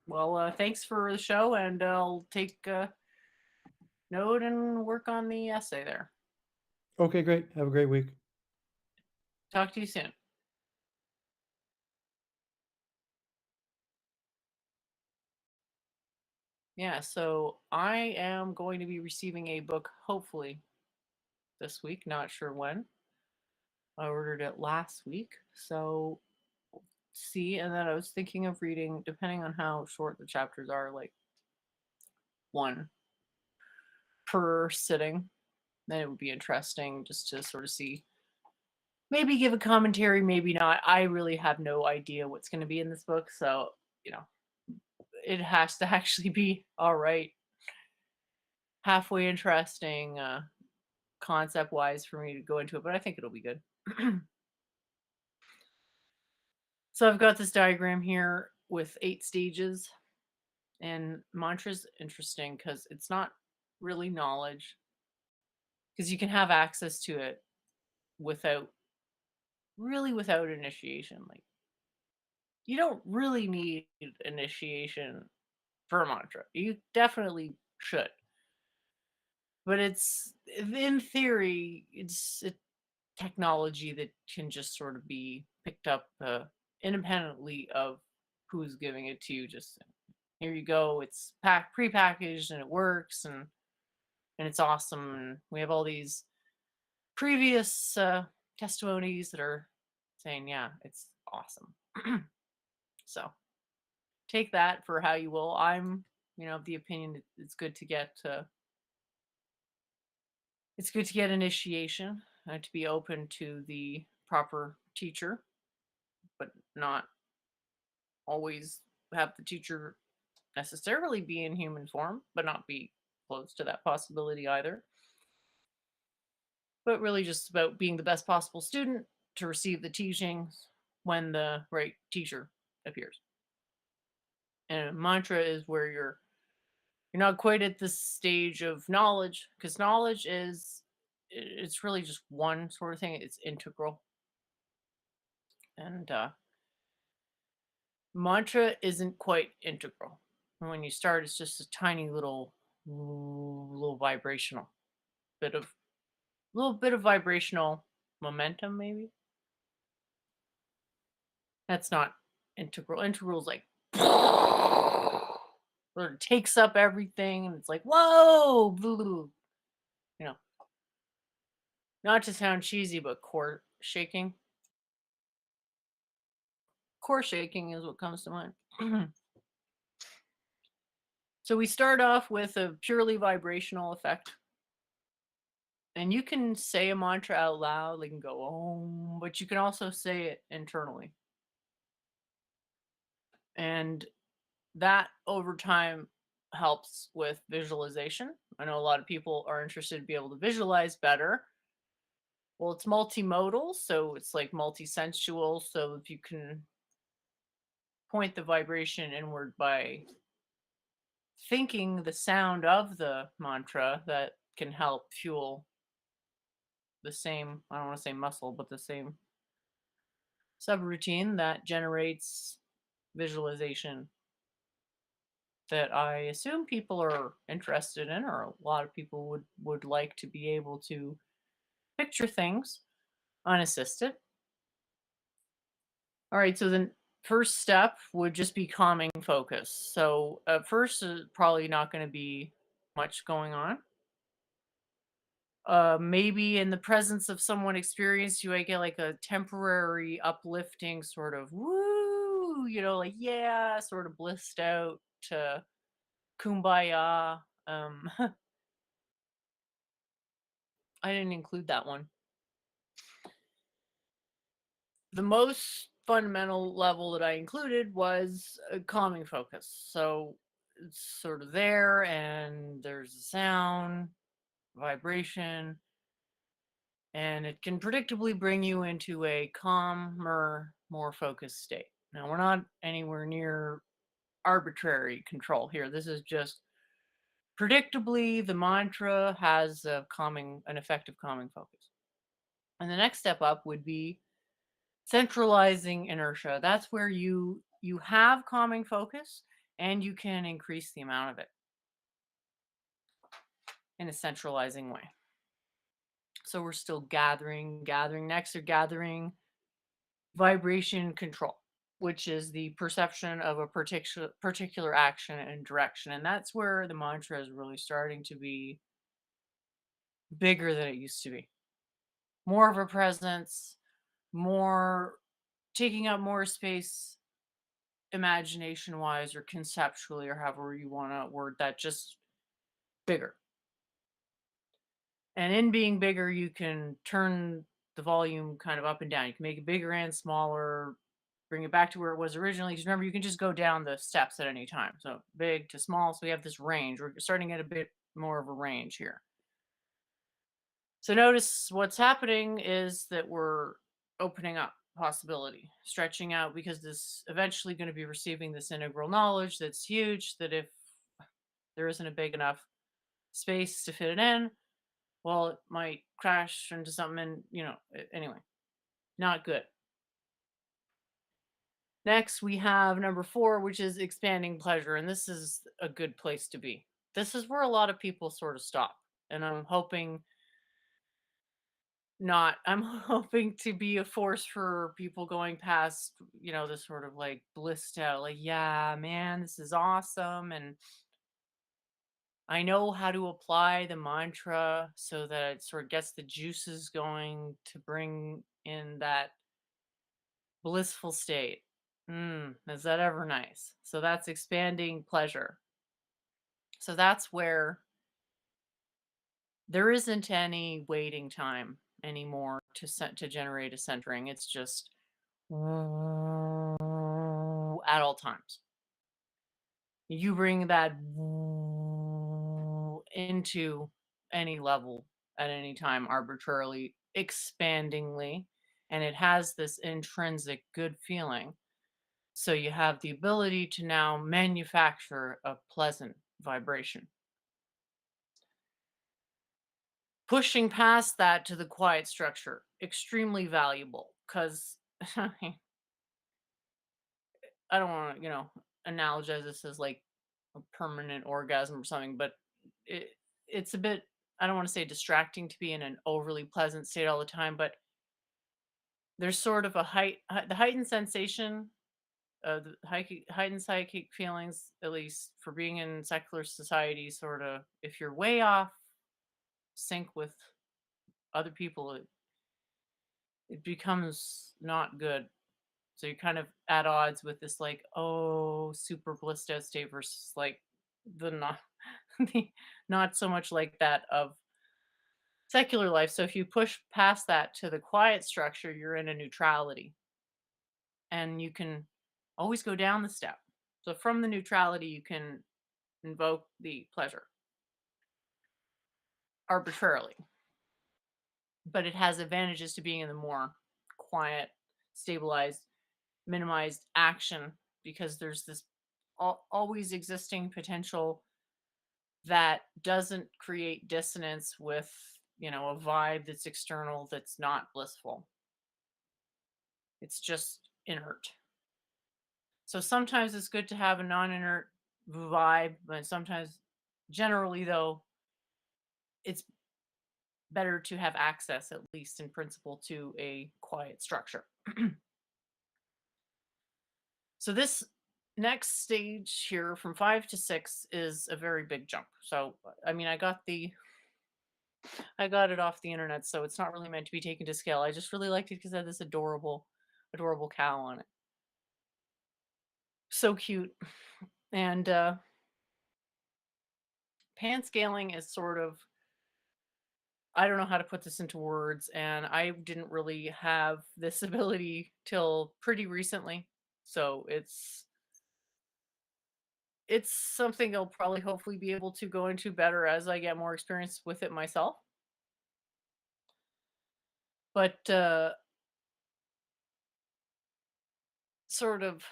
Well, thanks for the show, and I'll take note and work on the essay there. Okay, great. Have a great week. Talk to you soon. Yeah, so I am going to be receiving a book hopefully this week, not sure when. I ordered it last week, so see. And then I was thinking of reading, depending on how short the chapters are, like 1 per sitting. Then it would be interesting just to sort of see, maybe give a commentary, maybe not. I really have no idea what's going to be in this book, so it has to actually be all right, halfway interesting concept wise for me to go into it, but I think it'll be good. So I've got this diagram here with 8 stages, and mantra's interesting because it's not really knowledge, because you can have access to it without initiation. Like, you don't really need initiation for a mantra. You definitely should. But it's, in theory, it's a technology that can just sort of be picked up independently of who's giving it to you. Just here you go. It's pre-packaged and it works, and it's awesome. And we have all these previous testimonies that are saying, yeah, it's awesome. So take that for how you will. I'm, of the opinion that it's good to get initiation, to be open to the proper teacher, but not always have the teacher necessarily be in human form, but not be close to that possibility either. But really just about being the best possible student to receive the teachings when the right teacher appears. And a mantra is where you're not quite at the stage of knowledge, because knowledge is it's really just one sort of thing. It's integral. And mantra isn't quite integral. And when you start, it's just a tiny little vibrational bit of little bit of vibrational momentum, maybe. That's not integral. Integral is like where it takes up everything, and it's like whoa, you know, not to sound cheesy, but core shaking. Core shaking is what comes to mind. So we start off with a purely vibrational effect. And you can say a mantra out loud, like, and go, oh, but you can also say it internally. And that over time helps with visualization. I know a lot of people are interested to be able to visualize better. Well, it's multimodal, so it's like multisensual. So if you can point the vibration inward by thinking the sound of the mantra, that can help fuel the same, I don't want to say muscle, but the same subroutine that generates visualization that I assume people are interested in, or a lot of people would like to be able to picture things unassisted. All right, so the first step would just be calming focus. So at first, probably not going to be much going on. Maybe in the presence of someone experienced, you might get like a temporary uplifting sort of woo, like yeah, sort of blissed out to kumbaya. I didn't include that one. The most fundamental level that I included was a calming focus. So it's sort of there, and there's a sound, vibration, and it can predictably bring you into a calmer, more focused state. Now, we're not anywhere near arbitrary control here. This is just predictably the mantra has an effective calming focus. And the next step up would be centralizing inertia. That's where you have calming focus and you can increase the amount of it in a centralizing way. So we're still gathering. Next, you're gathering vibration control, which is the perception of a particular action and direction. And that's where the mantra is really starting to be bigger than it used to be. More of a presence, more taking up more space imagination wise or conceptually or however you want to word that, just bigger. And in being bigger, you can turn the volume kind of up and down. You can make it bigger and smaller, bring it back to where it was originally. Because remember, you can just go down the steps at any time. So big to small. So we have this range. We're starting at a bit more of a range here. So notice what's happening is that we're opening up possibility, stretching out, because this eventually going to be receiving this integral knowledge that's huge, that if there isn't a big enough space to fit it in, well, it might crash into something and, anyway, not good. Next, we have number 4, which is expanding pleasure. And this is a good place to be. This is where a lot of people sort of stop. And I'm hoping not. I'm hoping to be a force for people going past, this sort of like blissed out, like, yeah, man, this is awesome. And I know how to apply the mantra so that it sort of gets the juices going to bring in that blissful state. Is that ever nice? So that's expanding pleasure. So that's where there isn't any waiting time anymore to generate a centering. It's just at all times. You bring that into any level at any time arbitrarily, expandingly, and it has this intrinsic good feeling. So you have the ability to now manufacture a pleasant vibration. Pushing past that to the quiet structure, extremely valuable because I don't want to, analogize this as like a permanent orgasm or something, but it, it's a bit, I don't want to say distracting to be in an overly pleasant state all the time, but there's sort of a the heightened sensation, the heightened psychic feelings, at least for being in secular society, sort of, if you're way off sync with other people, it becomes not good. So you're kind of at odds with this, like, oh, super blissed out state versus like the not the not so much like that of secular life. So if you push past that to the quiet structure, you're in a neutrality and you can always go down the step. So from the neutrality, you can invoke the pleasure arbitrarily, but it has advantages to being in the more quiet, stabilized, minimized action because there's this always existing potential that doesn't create dissonance with, a vibe that's external that's not blissful. It's just inert. So sometimes it's good to have a non-inert vibe, but sometimes, generally though, it's better to have access, at least in principle, to a quiet structure. So this next stage here from 5 to 6 is a very big jump. So I mean, I got it off the internet, so it's not really meant to be taken to scale. I just really liked it because it had this adorable cow on it. So cute. And pan scaling is sort of, I don't know how to put this into words, and I didn't really have this ability till pretty recently. So it's something I'll probably hopefully be able to go into better as I get more experience with it myself. But sort of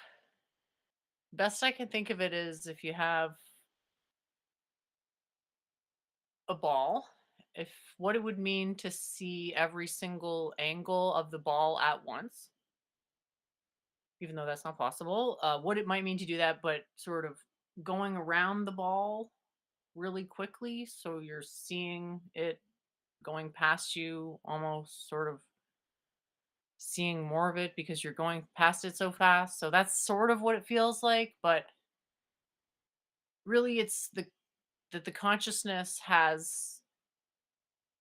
best I can think of it is if you have a ball, if what it would mean to see every single angle of the ball at once, even though that's not possible, what it might mean to do that, but sort of going around the ball really quickly. So you're seeing it going past you, almost sort of seeing more of it because you're going past it so fast. So that's sort of what it feels like. But really, it's that the consciousness has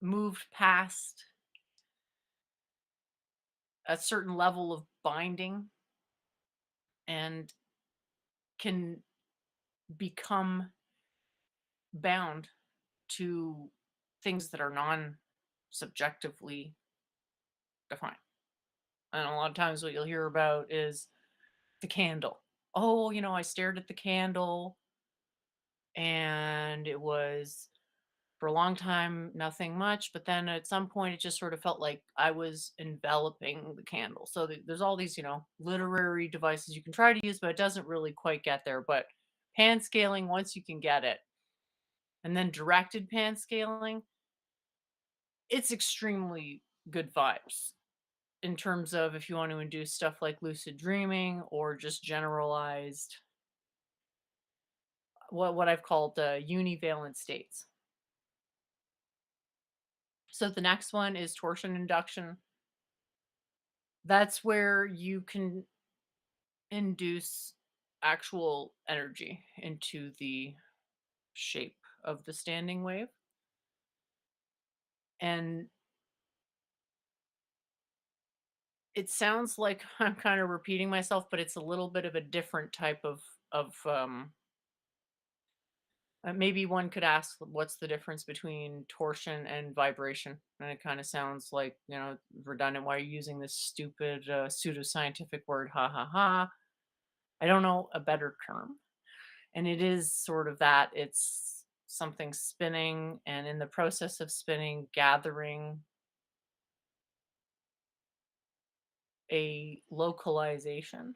moved past a certain level of binding and can become bound to things that are non-subjectively defined. And a lot of times what you'll hear about is the candle. Oh, I stared at the candle and it was for a long time nothing much, but then at some point it just sort of felt like I was enveloping the candle. So there's all these, literary devices you can try to use, but it doesn't really quite get there. But pan scaling, once you can get it, and then directed pan scaling, it's extremely good vibes in terms of if you want to induce stuff like lucid dreaming or just generalized what I've called univalent states. So the next one is torsion induction. That's where you can induce actual energy into the shape of the standing wave. And it sounds like I'm kind of repeating myself, but it's a little bit of a different type of maybe one could ask what's the difference between torsion and vibration, and it kind of sounds like, redundant. Why are you using this stupid pseudoscientific word? Ha ha ha. I don't know a better term. And it is sort of that. It's something spinning, and in the process of spinning, gathering a localization.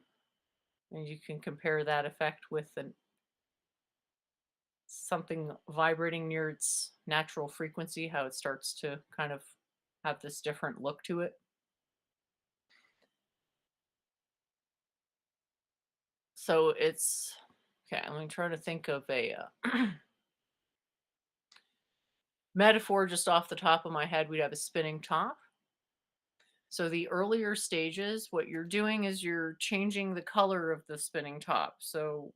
And you can compare that effect with something vibrating near its natural frequency, how it starts to kind of have this different look to it. So it's okay. Let me try to think of a metaphor just off the top of my head. We'd have a spinning top. So the earlier stages, what you're doing is you're changing the color of the spinning top. So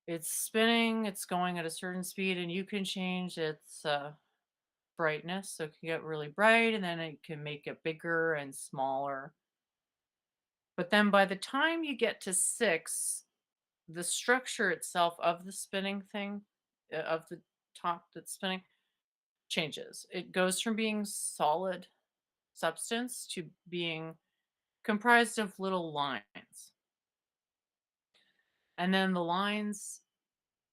it's spinning, it's going at a certain speed, and you can change its brightness. So it can get really bright, and then it can make it bigger and smaller. But then by the time you get to 6, the structure itself of the spinning thing, of the top that's spinning, changes. It goes from being solid substance to being comprised of little lines. And then the lines,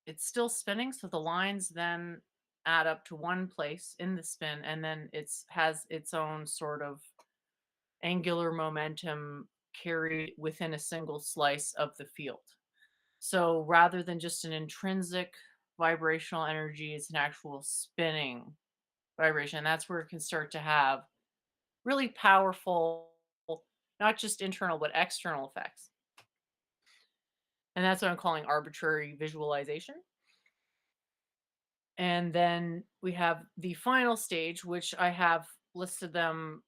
it's still spinning, so the lines then add up to one place in the spin, and then it's has its own sort of angular momentum carried within a single slice of the field. So rather than just an intrinsic vibrational energy, it's an actual spinning vibration. That's where it can start to have really powerful, not just internal, but external effects. And that's what I'm calling arbitrary visualization. And then we have the final stage, which I have listed them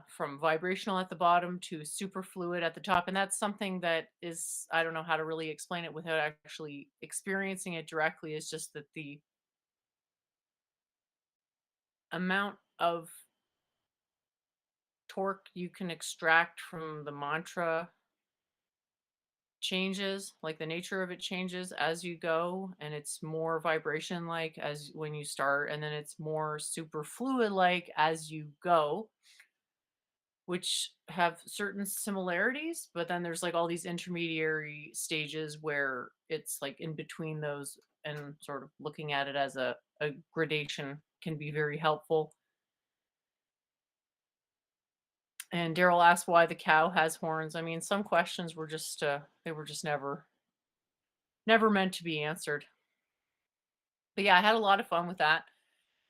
from vibrational at the bottom to superfluid at the top. And that's something that is, I don't know how to really explain it without actually experiencing it directly, is just that the amount of torque you can extract from the mantra changes, like the nature of it changes as you go, and it's more vibration like as when you start, and then it's more super fluid like as you go, which have certain similarities, but then there's like all these intermediary stages where it's like in between those, and sort of looking at it as a gradation can be very helpful. And Daryl asked why the cow has horns. I mean, some questions were just they were just never meant to be answered. But yeah, I had a lot of fun with that.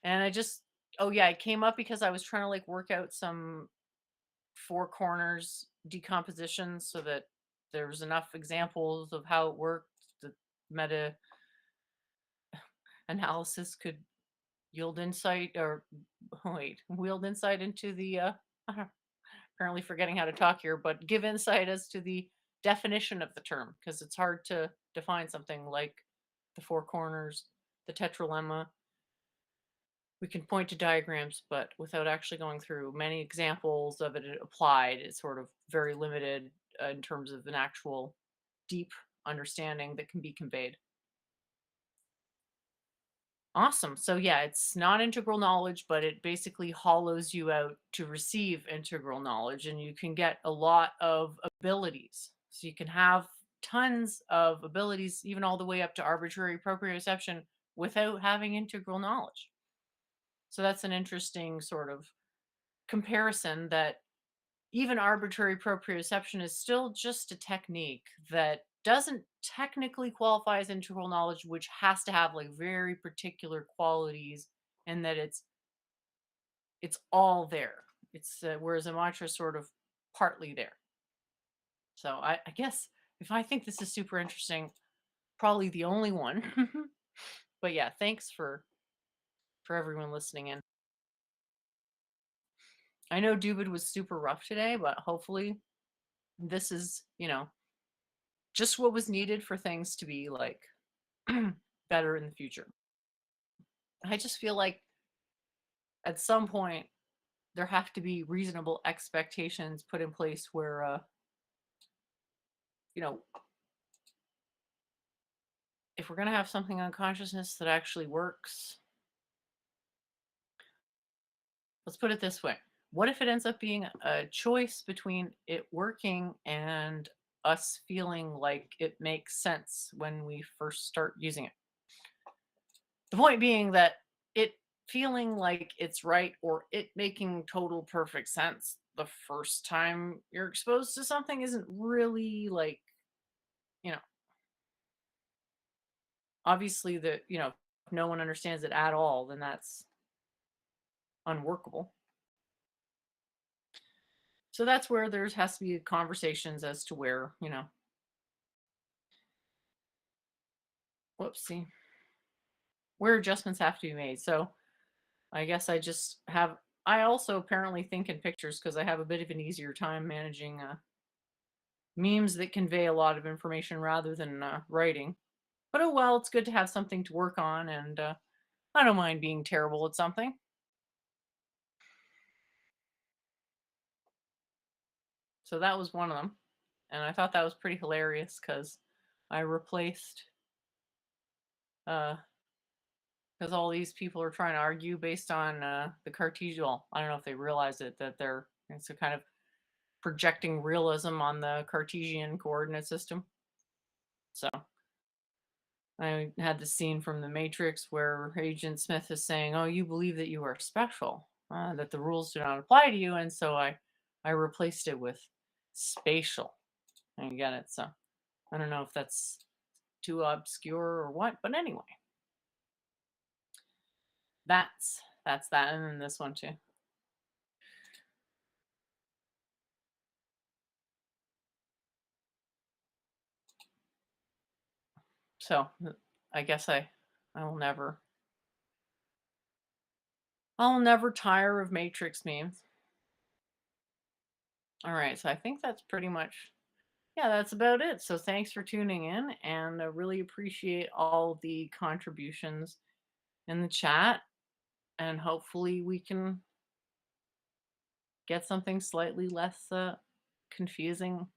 And I just, oh yeah, it came up because I was trying to like work out some four corners decomposition so that there was enough examples of how it worked. The meta analysis could yield insight, or wait, wield insight into the apparently forgetting how to talk here, but give insight as to the definition of the term, because it's hard to define something like the four corners, the tetralemma. We can point to diagrams, but without actually going through many examples of it applied, it's sort of very limited in terms of an actual deep understanding that can be conveyed. Awesome. So yeah, it's not integral knowledge, but it basically hollows you out to receive integral knowledge, and you can get a lot of abilities. So you can have tons of abilities, even all the way up to arbitrary proprioception, without having integral knowledge. So that's an interesting sort of comparison, that even arbitrary proprioception is still just a technique that doesn't technically qualify as integral knowledge, which has to have like very particular qualities, and that it's all there. It's whereas a mantra is sort of partly there. So I guess if I think this is super interesting, probably the only one. But yeah, thanks for everyone listening in. I know Doovid was super rough today, but hopefully this is, just what was needed for things to be like better in the future. I just feel like at some point there have to be reasonable expectations put in place where you know, if we're going to have something on consciousness that actually works, let's put it this way. What if it ends up being a choice between it working and us feeling like it makes sense when we first start using it. The point being that it feeling like it's right or it making total perfect sense the first time you're exposed to something isn't really like, you know, obviously if no one understands it at all, then that's unworkable. So that's where there has to be conversations as to where, whoopsie, where adjustments have to be made. So I guess I also apparently think in pictures because I have a bit of an easier time managing memes that convey a lot of information rather than writing. But oh well, it's good to have something to work on, and I don't mind being terrible at something. So that was one of them. And I thought that was pretty hilarious because I replaced, because all these people are trying to argue based on the Cartesian. Well, I don't know if they realize it, that it's a kind of projecting realism on the Cartesian coordinate system. So I had the scene from The Matrix where Agent Smith is saying, "Oh, you believe that you are special, that the rules do not apply to you," and so I replaced it with spatial. And you get it. So I don't know if that's too obscure or what, but anyway, that's that, and then this one too. So I guess I'll never I'll never tire of Matrix memes. All right, so I think that's pretty much, yeah, that's about it. So thanks for tuning in, and I really appreciate all the contributions in the chat, and hopefully we can get something slightly less confusing